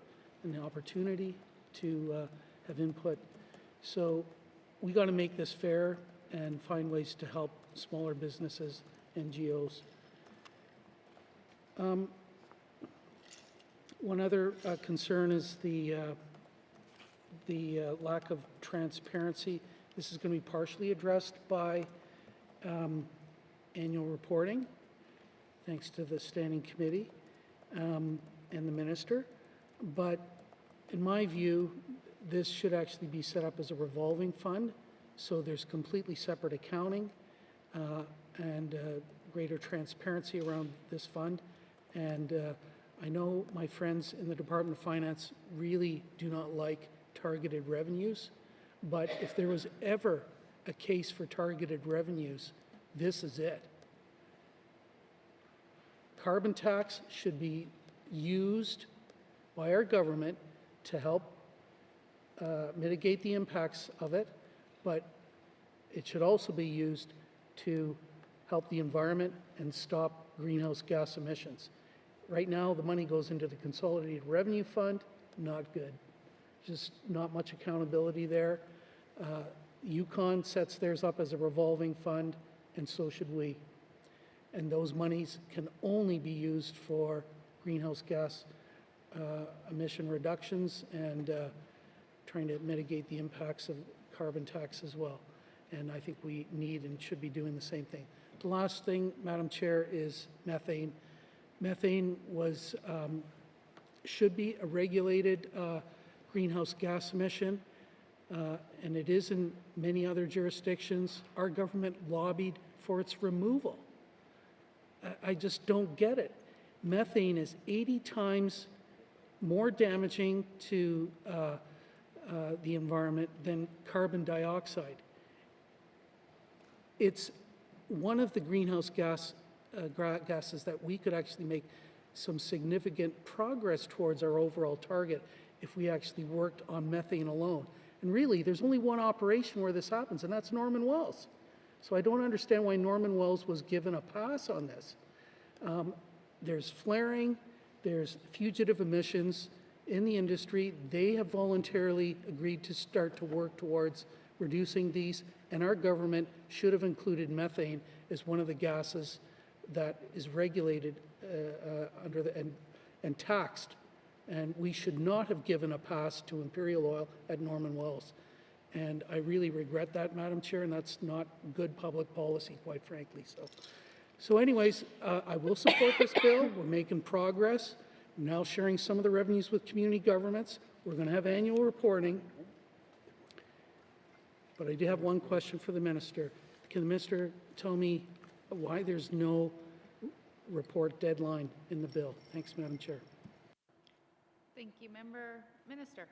and the opportunity to have input. So we got to make this fair and find ways to help smaller businesses, NGOs. One other concern is the lack of transparency. This is going to be partially addressed by annual reporting, thanks to the standing committee and the minister. But in my view, this should actually be set up as a revolving fund, so there's completely separate accounting and greater transparency around this fund. And I know my friends in the Department of Finance really do not like targeted revenues, but if there was ever a case for targeted revenues, this is it. Carbon tax should be used by our government to help mitigate the impacts of it, but it should also be used to help the environment and stop greenhouse gas emissions. Right now, the money goes into the Consolidated Revenue Fund, not good. Just not much accountability there. Yukon sets theirs up as a revolving fund, and so should we. And those monies can only be used for greenhouse gas emission reductions and trying to mitigate the impacts of carbon tax as well. And I think we need and should be doing the same thing. The last thing, Madam Chair, is methane. Methane was, should be a regulated greenhouse gas emission, and it is in many other jurisdictions. Our government lobbied for its removal. I just don't get it. Methane is 80 times more damaging to the environment than carbon dioxide. It's one of the greenhouse gases that we could actually make some significant progress towards our overall target if we actually worked on methane alone. And really, there's only one operation where this happens, and that's Norman Wells. So I don't understand why Norman Wells was given a pass on this. There's flaring, there's fugitive emissions in the industry. They have voluntarily agreed to start to work towards reducing these, and our government should have included methane as one of the gases that is regulated under the and taxed. And we should not have given a pass to Imperial Oil at Norman Wells. And I really regret that, Madam Chair, and that's not good public policy, quite frankly. So anyways, I will support this bill. We're making progress. We're now sharing some of the revenues with community governments. We're going to have annual reporting. But I do have one question for the minister. Can the minister tell me why there's no report deadline in the bill? Thanks, Madam Chair. Thank you, Minister.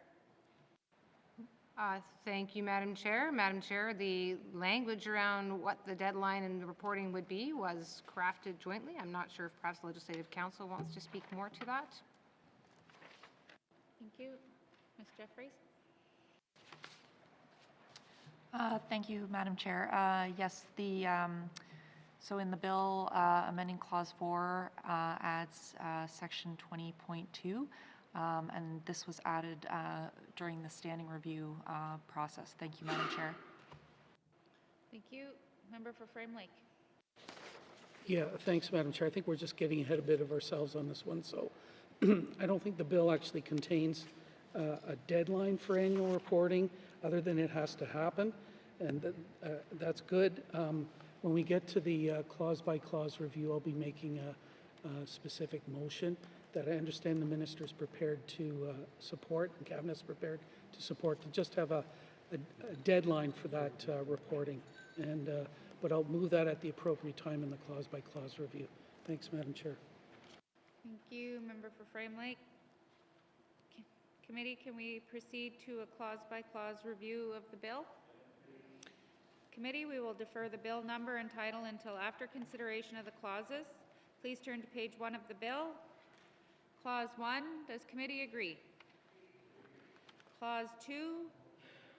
Thank you, Madam Chair. Madam Chair, the language around what the deadline and the reporting would be was crafted jointly. I'm not sure if perhaps the Legislative Council wants to speak more to that. Thank you. Ms. Jeffries? Thank you, Madam Chair. Yes, so in the bill, amending Clause 4 adds Section 20.2, and this was added during the standing review process. Thank you, Madam Chair. Thank you. Member for Frame Lake. Yeah, thanks, Madam Chair. I think we're just getting ahead a bit of ourselves on this one. So I don't think the bill actually contains a deadline for annual reporting other than it has to happen. And that's good. When we get to the clause-by-clause review, I'll be making a specific motion that I understand the minister's prepared to support and Cabinet's prepared to support, to just have a a deadline for that reporting. And, but I'll move that at the appropriate time in the clause-by-clause review. Thanks, Madam Chair. Thank you. Member for Frame Lake. Committee, can we proceed to a clause-by-clause review of the bill? Committee, we will defer the bill number and title until after consideration of the clauses. Please turn to page 1 of the bill. Clause 1, does committee agree? Clause 2,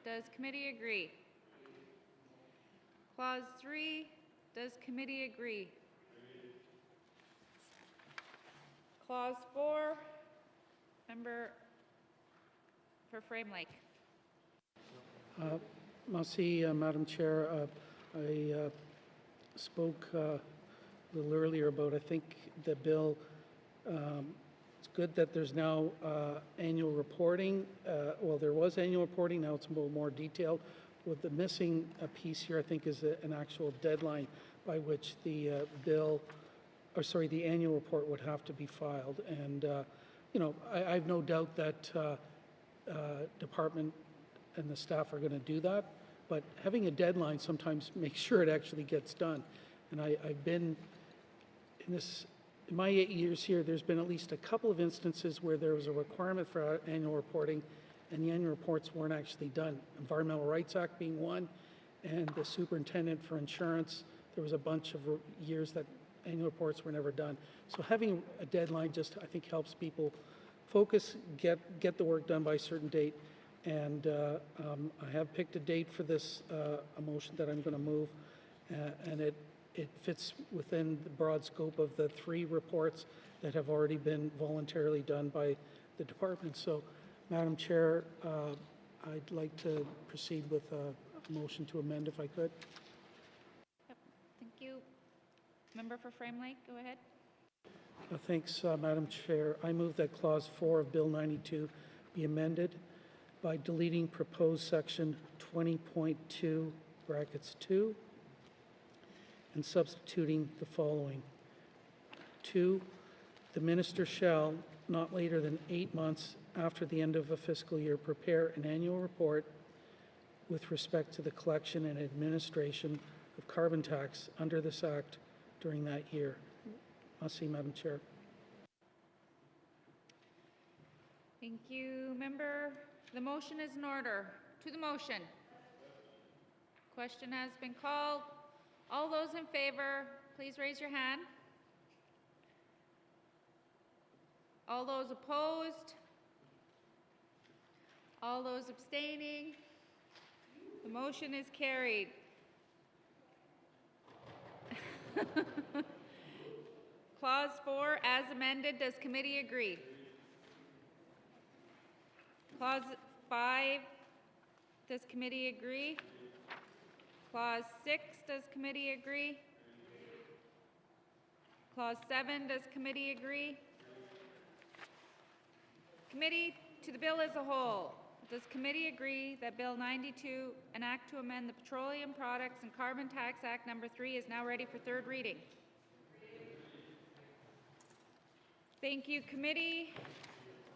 does committee agree? Clause 3, does committee agree? Clause 4, member for Frame Lake. Merci, Madam Chair. I spoke a little earlier about, I think, the bill. It's good that there's now annual reporting. Well, there was annual reporting, now it's a little more detailed. What the missing piece here, I think, is an actual deadline by which the the annual report would have to be filed. And, you know, I have no doubt that department and the staff are going to do that, but having a deadline sometimes makes sure it actually gets done. And I've been in my 8 years here, there's been at least a couple of instances where there was a requirement for annual reporting and the annual reports weren't actually done. Environmental Rights Act being one, and the superintendent for insurance, there was a bunch of years that annual reports were never done. So having a deadline just, I think, helps people focus, get the work done by a certain date. And I have picked a date for this a motion that I'm going to move, and it fits within the broad scope of the 3 reports that have already been voluntarily done by the department. So, Madam Chair, I'd like to proceed with a motion to amend if I could. Yep. Thank you. Member for Frame Lake, go ahead. Thanks, Madam Chair. I move that Clause 4 of Bill 92 be amended by deleting proposed section 20.2 brackets 2 and substituting the following. 2, the minister shall, not later than 8 months after the end of a fiscal year, prepare an annual report with respect to the collection and administration of carbon tax under this act during that year. Merci, Madam Chair. Thank you, member. The motion is in order. To the motion. Question has been called. All those in favor, please raise your hand. All those opposed? All those abstaining? The motion is carried. Clause 4, as amended, does committee agree? Clause 5, does committee agree? Clause 6, does committee agree? Clause 7, does committee agree? Committee, to the bill as a whole, does committee agree that Bill 92, an act to amend the Petroleum Products and Carbon Tax Act No. 3 is now ready for 3rd reading? Thank you, committee.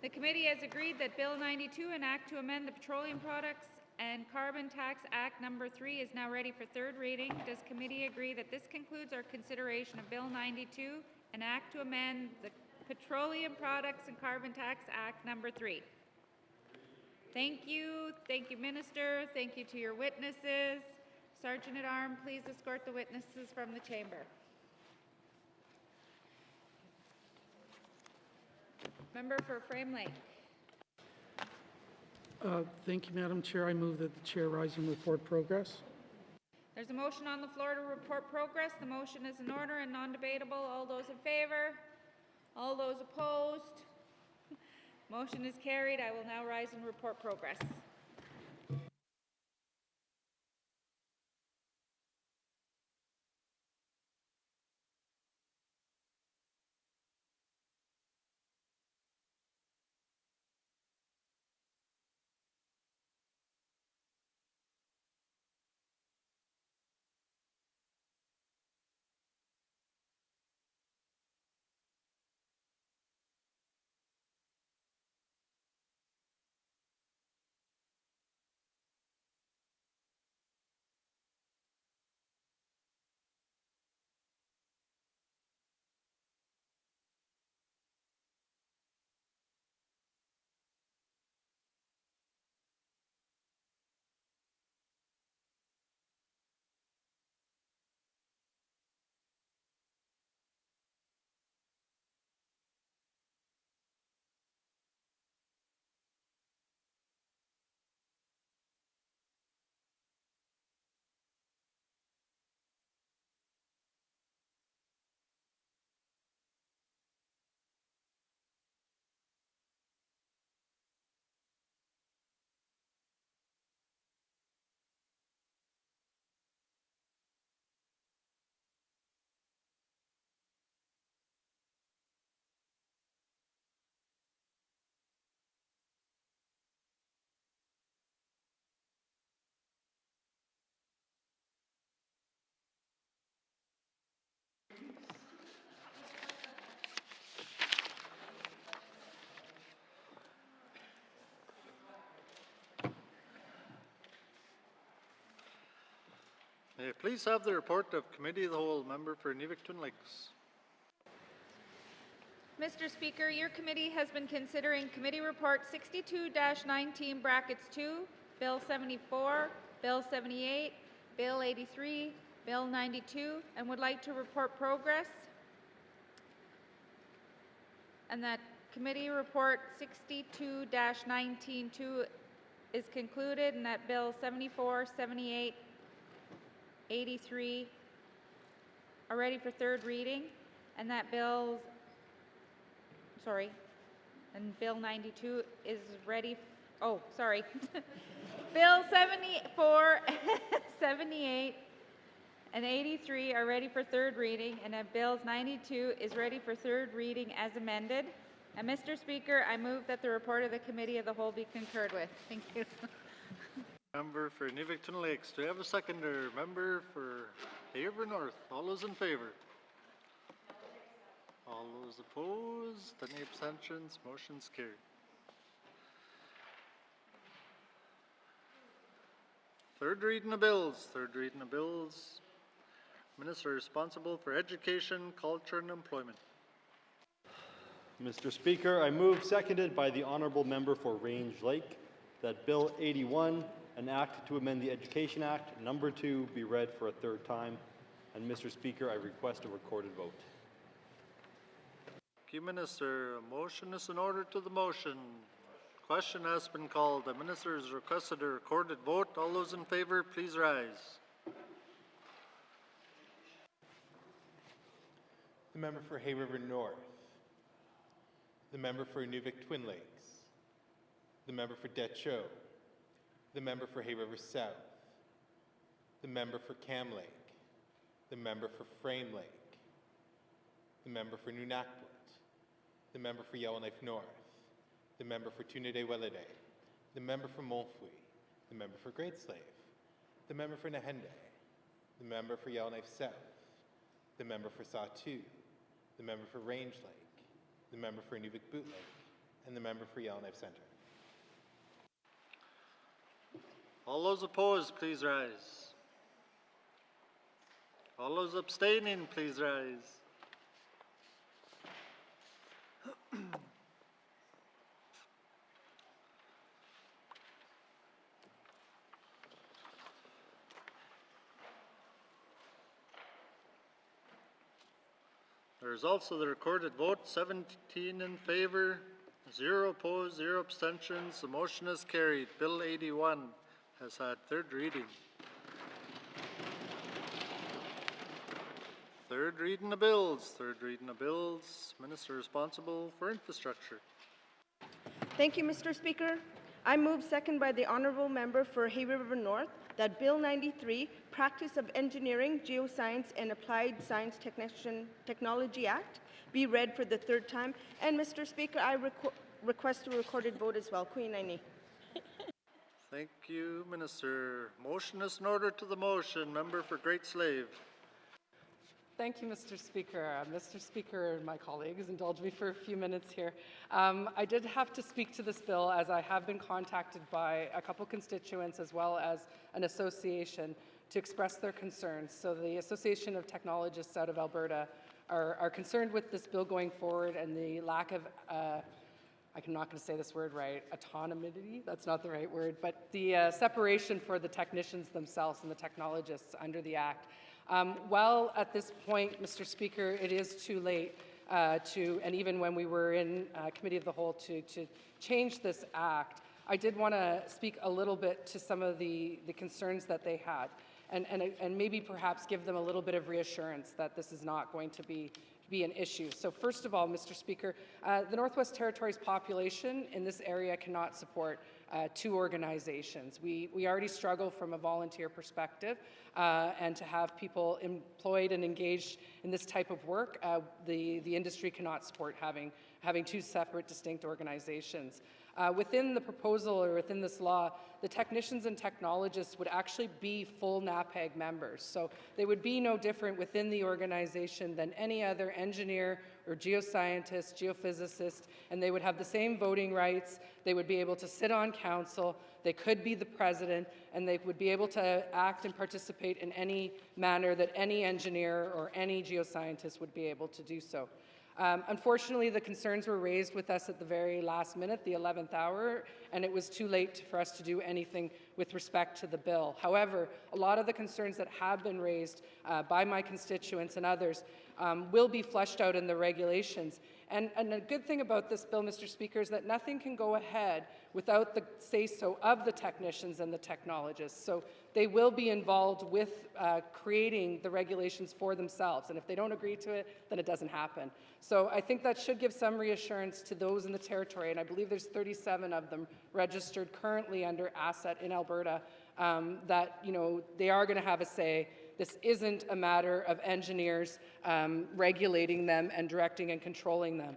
The committee has agreed that Bill 92, an act to amend the Petroleum Products and Carbon Tax Act No. 3 is now ready for 3rd reading. Does committee agree that this concludes our consideration of Bill 92, an act to amend the Petroleum Products and Carbon Tax Act No. 3? Thank you. Thank you, Minister. Thank you to your witnesses. Sergeant at Arms, please escort the witnesses from the chamber. Member for Frame Lake. Thank you, Madam Chair. I move that the chair rise and report progress. There's a motion on the floor to report progress. The motion is in order and non-debatable. All those in favor? All those opposed? Motion is carried. I will now rise and report progress. please have the report of Committee of the Whole. Member for Inuvik Twin Lakes. Mr. Speaker, your committee has been considering Committee Report 62-19 brackets 2, Bill 74, Bill 78, Bill 83, Bill 92, and would like to report progress. And that Committee Report 62-19-2 is concluded, and that Bill 74, 78, 83 are ready for third reading, and that Bill 92 is ready. Bill 74, 78, and 83 are ready for third reading, and that Bill 92 is ready for third reading as amended. And Mr. Speaker, I move that the report of the Committee of the Whole be concurred with. Thank you. Member for Inuvik Twin Lakes. Do we have a seconder? Member for Hay River North. All those in favor? All those opposed? Any abstentions? Motion's carried. Third reading of bills. Third reading of bills. Minister responsible for Education, Culture and Employment. Mr. Speaker, I move, seconded by the Honourable Member for Range Lake, that Bill 81, an act to amend the Education Act, number 2, be read for a third time. And Mr. Speaker, I request a recorded vote. Thank you, Minister. A motion is in order to the motion. Question has been called. The Minister has requested a recorded vote. All those in favor, please rise. The member for Hay River North. The member for Inuvik Twin Lakes. The member for Decho. The member for Hay River South. The member for Cam Lake. The member for Frame Lake. The member for Nunakput. The member for Yellowknife North. The member for Tunide-Welide. The member for Montfouille. The member for Great Slave. The member for Nahende. The member for Yellowknife South. The member for Sawtoo. The member for Range Lake. The member for Inuvik Boot Lake, and the member for Yellowknife Center. All those opposed, please rise. All those abstaining, please rise. The results of the recorded vote, 17 in favor, 0 opposed, 0 abstentions. The motion is carried. Bill 81 has had third reading. Third reading of bills. Third reading of bills. Minister responsible for infrastructure. Thank you, Mr. Speaker. I move, second by the Honourable Member for Hay River North, that Bill 93, Practice of Engineering, Geoscience and Applied Science Technology Act, be read for the third time. And Mr. Speaker, I request a recorded vote as well. Queen Aini. Thank you, Minister. Motion is in order to the motion. Member for Great Slave. Thank you, Mr. Speaker. Mr. Speaker and my colleagues, indulge me for a few minutes here. I did have to speak to this bill as I have been contacted by a couple constituents as well as an association to express their concerns. So the Association of Technologists out of Alberta are concerned with this bill going forward and the lack of, I'm not going to say this word right, autonomy, that's not the right word, but the separation for the technicians themselves and the technologists under the Act. While at this point, Mr. Speaker, it is too late and even when we were in Committee of the Whole to change this Act, I did want to speak a little bit to some of the concerns that they had and maybe perhaps give them a little bit of reassurance that this is not going to be an issue. So first of all, Mr. Speaker, the Northwest Territories population in this area cannot support 2 organizations. We already struggle from a volunteer perspective, and to have people employed and engaged in this type of work, the industry cannot support having 2 separate, distinct organizations. Within the proposal or within this law, the technicians and technologists would actually be full NAPAG members. So they would be no different within the organization than any other engineer or geoscientist, geophysicist, and they would have the same voting rights. They would be able to sit on council. They could be the president, and they would be able to act and participate in any manner that any engineer or any geoscientist would be able to do so. Unfortunately, the concerns were raised with us at the very last minute, the 11th hour, and it was too late for us to do anything with respect to the bill. However, a lot of the concerns that have been raised by my constituents and others will be fleshed out in the regulations. And a good thing about this bill, Mr. Speaker, is that nothing can go ahead without the say-so of the technicians and the technologists. So they will be involved with creating the regulations for themselves. And if they don't agree to it, then it doesn't happen. So I think that should give some reassurance to those in the territory, and I believe there's 37 of them registered currently under asset in Alberta, that they are going to have a say. This isn't a matter of engineers regulating them and directing and controlling them.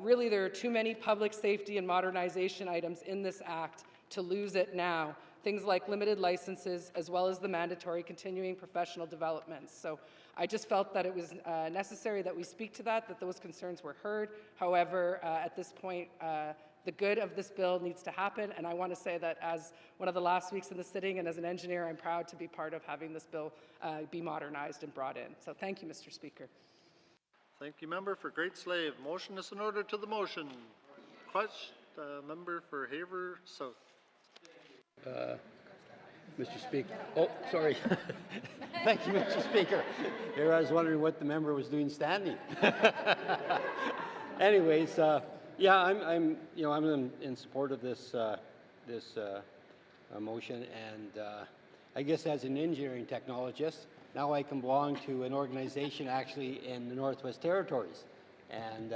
Really, there are too many public safety and modernization items in this act to lose it now. Things like limited licenses, as well as the mandatory continuing professional developments. So I just felt that it was necessary that we speak to that those concerns were heard. However, at this point, the good of this bill needs to happen, and I want to say that as one of the last weeks in the sitting and as an engineer, I'm proud to be part of having this bill be modernized and brought in. So thank you, Mr. Speaker. Thank you, member for Great Slave. Motion is in order to the motion. Question, member for Haver South. Mr. Speaker. Oh, sorry. Thank you, Mr. Speaker. Here I was wondering what the member was doing standing. Anyways, yeah, I'm in support of this motion, and I guess as an engineering technologist, now I can belong to an organization actually in the Northwest Territories, and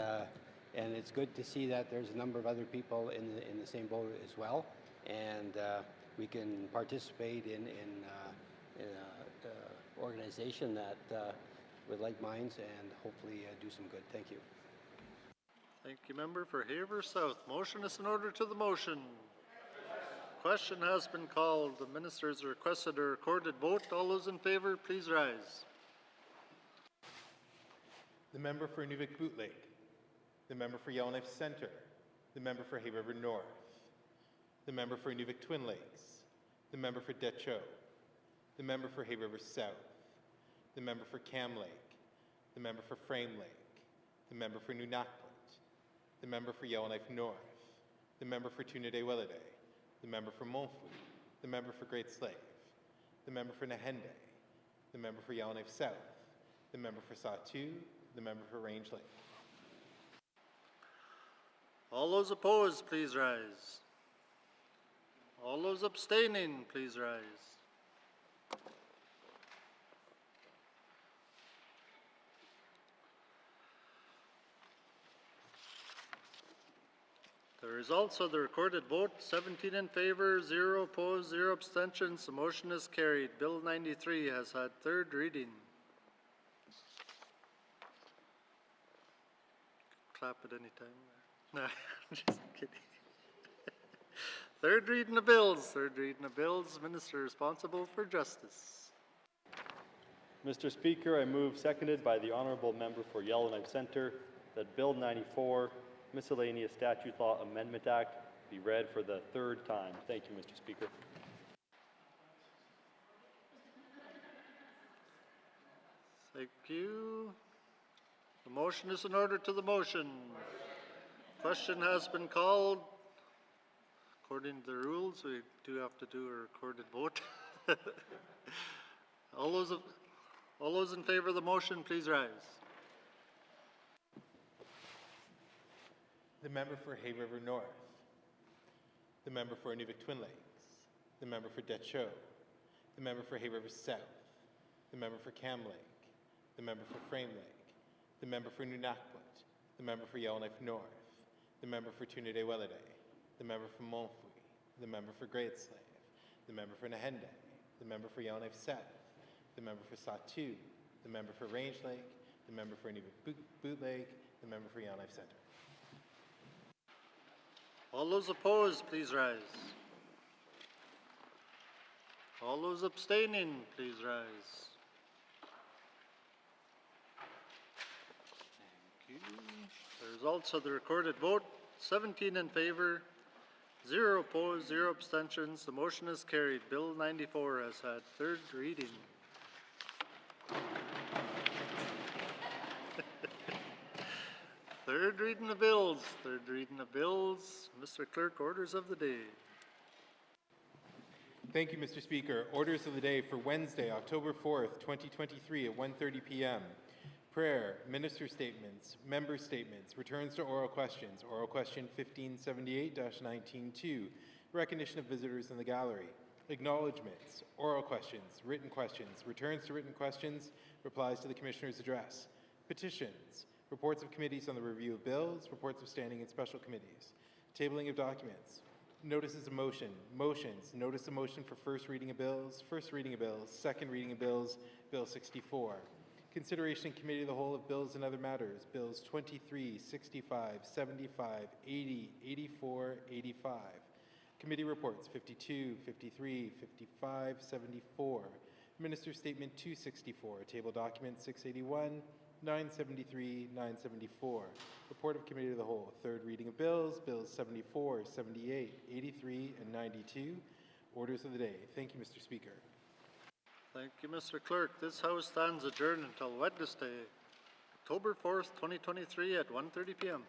it's good to see that there's a number of other people in the same boat as well, and we can participate in an organization that with like minds and hopefully do some good. Thank you. Thank you, member for Haver South. Motion is in order to the motion. Question has been called. The minister has requested a recorded vote. All those in favor, please rise. The member for Nuvik-Boot Lake. The member for Yellowknife Centre. The member for Hay River North. The member for Nuvik Twin Lakes. The member for Dene Zhatıé. The member for Hay River South. The member for Cam Lake. The member for Frame Lake. The member for Nunakput. The member for Yellowknife North. The member for Tunadé-Willowday. The member for Montfouille. The member for Great Slave. The member for Nahende. The member for Yellowknife South. The member for Sahtu. The member for Range Lake. All those opposed, please rise. All those abstaining, please rise. The results of the recorded vote, 17 in favor, 0 opposed, 0 abstentions. The motion is carried. Bill 93 has had third reading. Clap at any time. No, I'm just kidding. Third reading of bills. Third reading of bills. Minister responsible for justice. Mr. Speaker, I move, seconded by the honourable member for Yellowknife Centre, that Bill 94, Miscellaneous Statute Law Amendment Act, be read for the third time. Thank you, Mr. Speaker. Thank you. The motion is in order to the motion. Question has been called. According to the rules, we do have to do a recorded vote. All those in favor of the motion, please rise. The member for Hay River North. The member for Nuvik Twin Lakes. The member for Dene Zhatıé. The member for Hay River South. The member for Cam Lake. The member for Frame Lake. The member for Nunakput. The member for Yellowknife North. The member for Tunadé-Willowday. The member for Montfouille. The member for Great Slave. The member for Nahende. The member for Yellowknife South. The member for Sahtu. The member for Range Lake. The member for Nuvik-Boot Lake. The member for Yellowknife Centre. All those opposed, please rise. All those abstaining, please rise. Thank you. The results of the recorded vote, 17 in favor, 0 opposed, 0 abstentions. The motion is carried. Bill 94 has had third reading. Third reading of bills. Third reading of bills. Mr. Clerk, orders of the day. Thank you, Mr. Speaker. Orders of the day for Wednesday, October 4th, 2023 at 1:30 p.m. Prayer, minister statements, member statements, returns to oral questions, oral question 1578-19-2, recognition of visitors in the gallery, acknowledgements, oral questions, returns to written questions, replies to the Commissioner's address, petitions, reports of committees on the review of bills, reports of standing and special committees, tabling of documents, notices of motion, motions, notice of motion for first reading of bills, second reading of bills, Bill 64. Consideration in Committee of the Whole of bills and other matters, Bills 23, 65, 75, 80, 84, 85. Committee reports 52, 53, 55, 74. Minister Statement 264, Table Document 681, 973, 974. Report of Committee of the Whole. Third reading of bills, Bills 74, 78, 83, and 92. Orders of the day. Thank you, Mr. Speaker. Thank you, Mr. Clerk. This House stands adjourned until Wednesday, October 4th, 2023 at 1:30 p.m.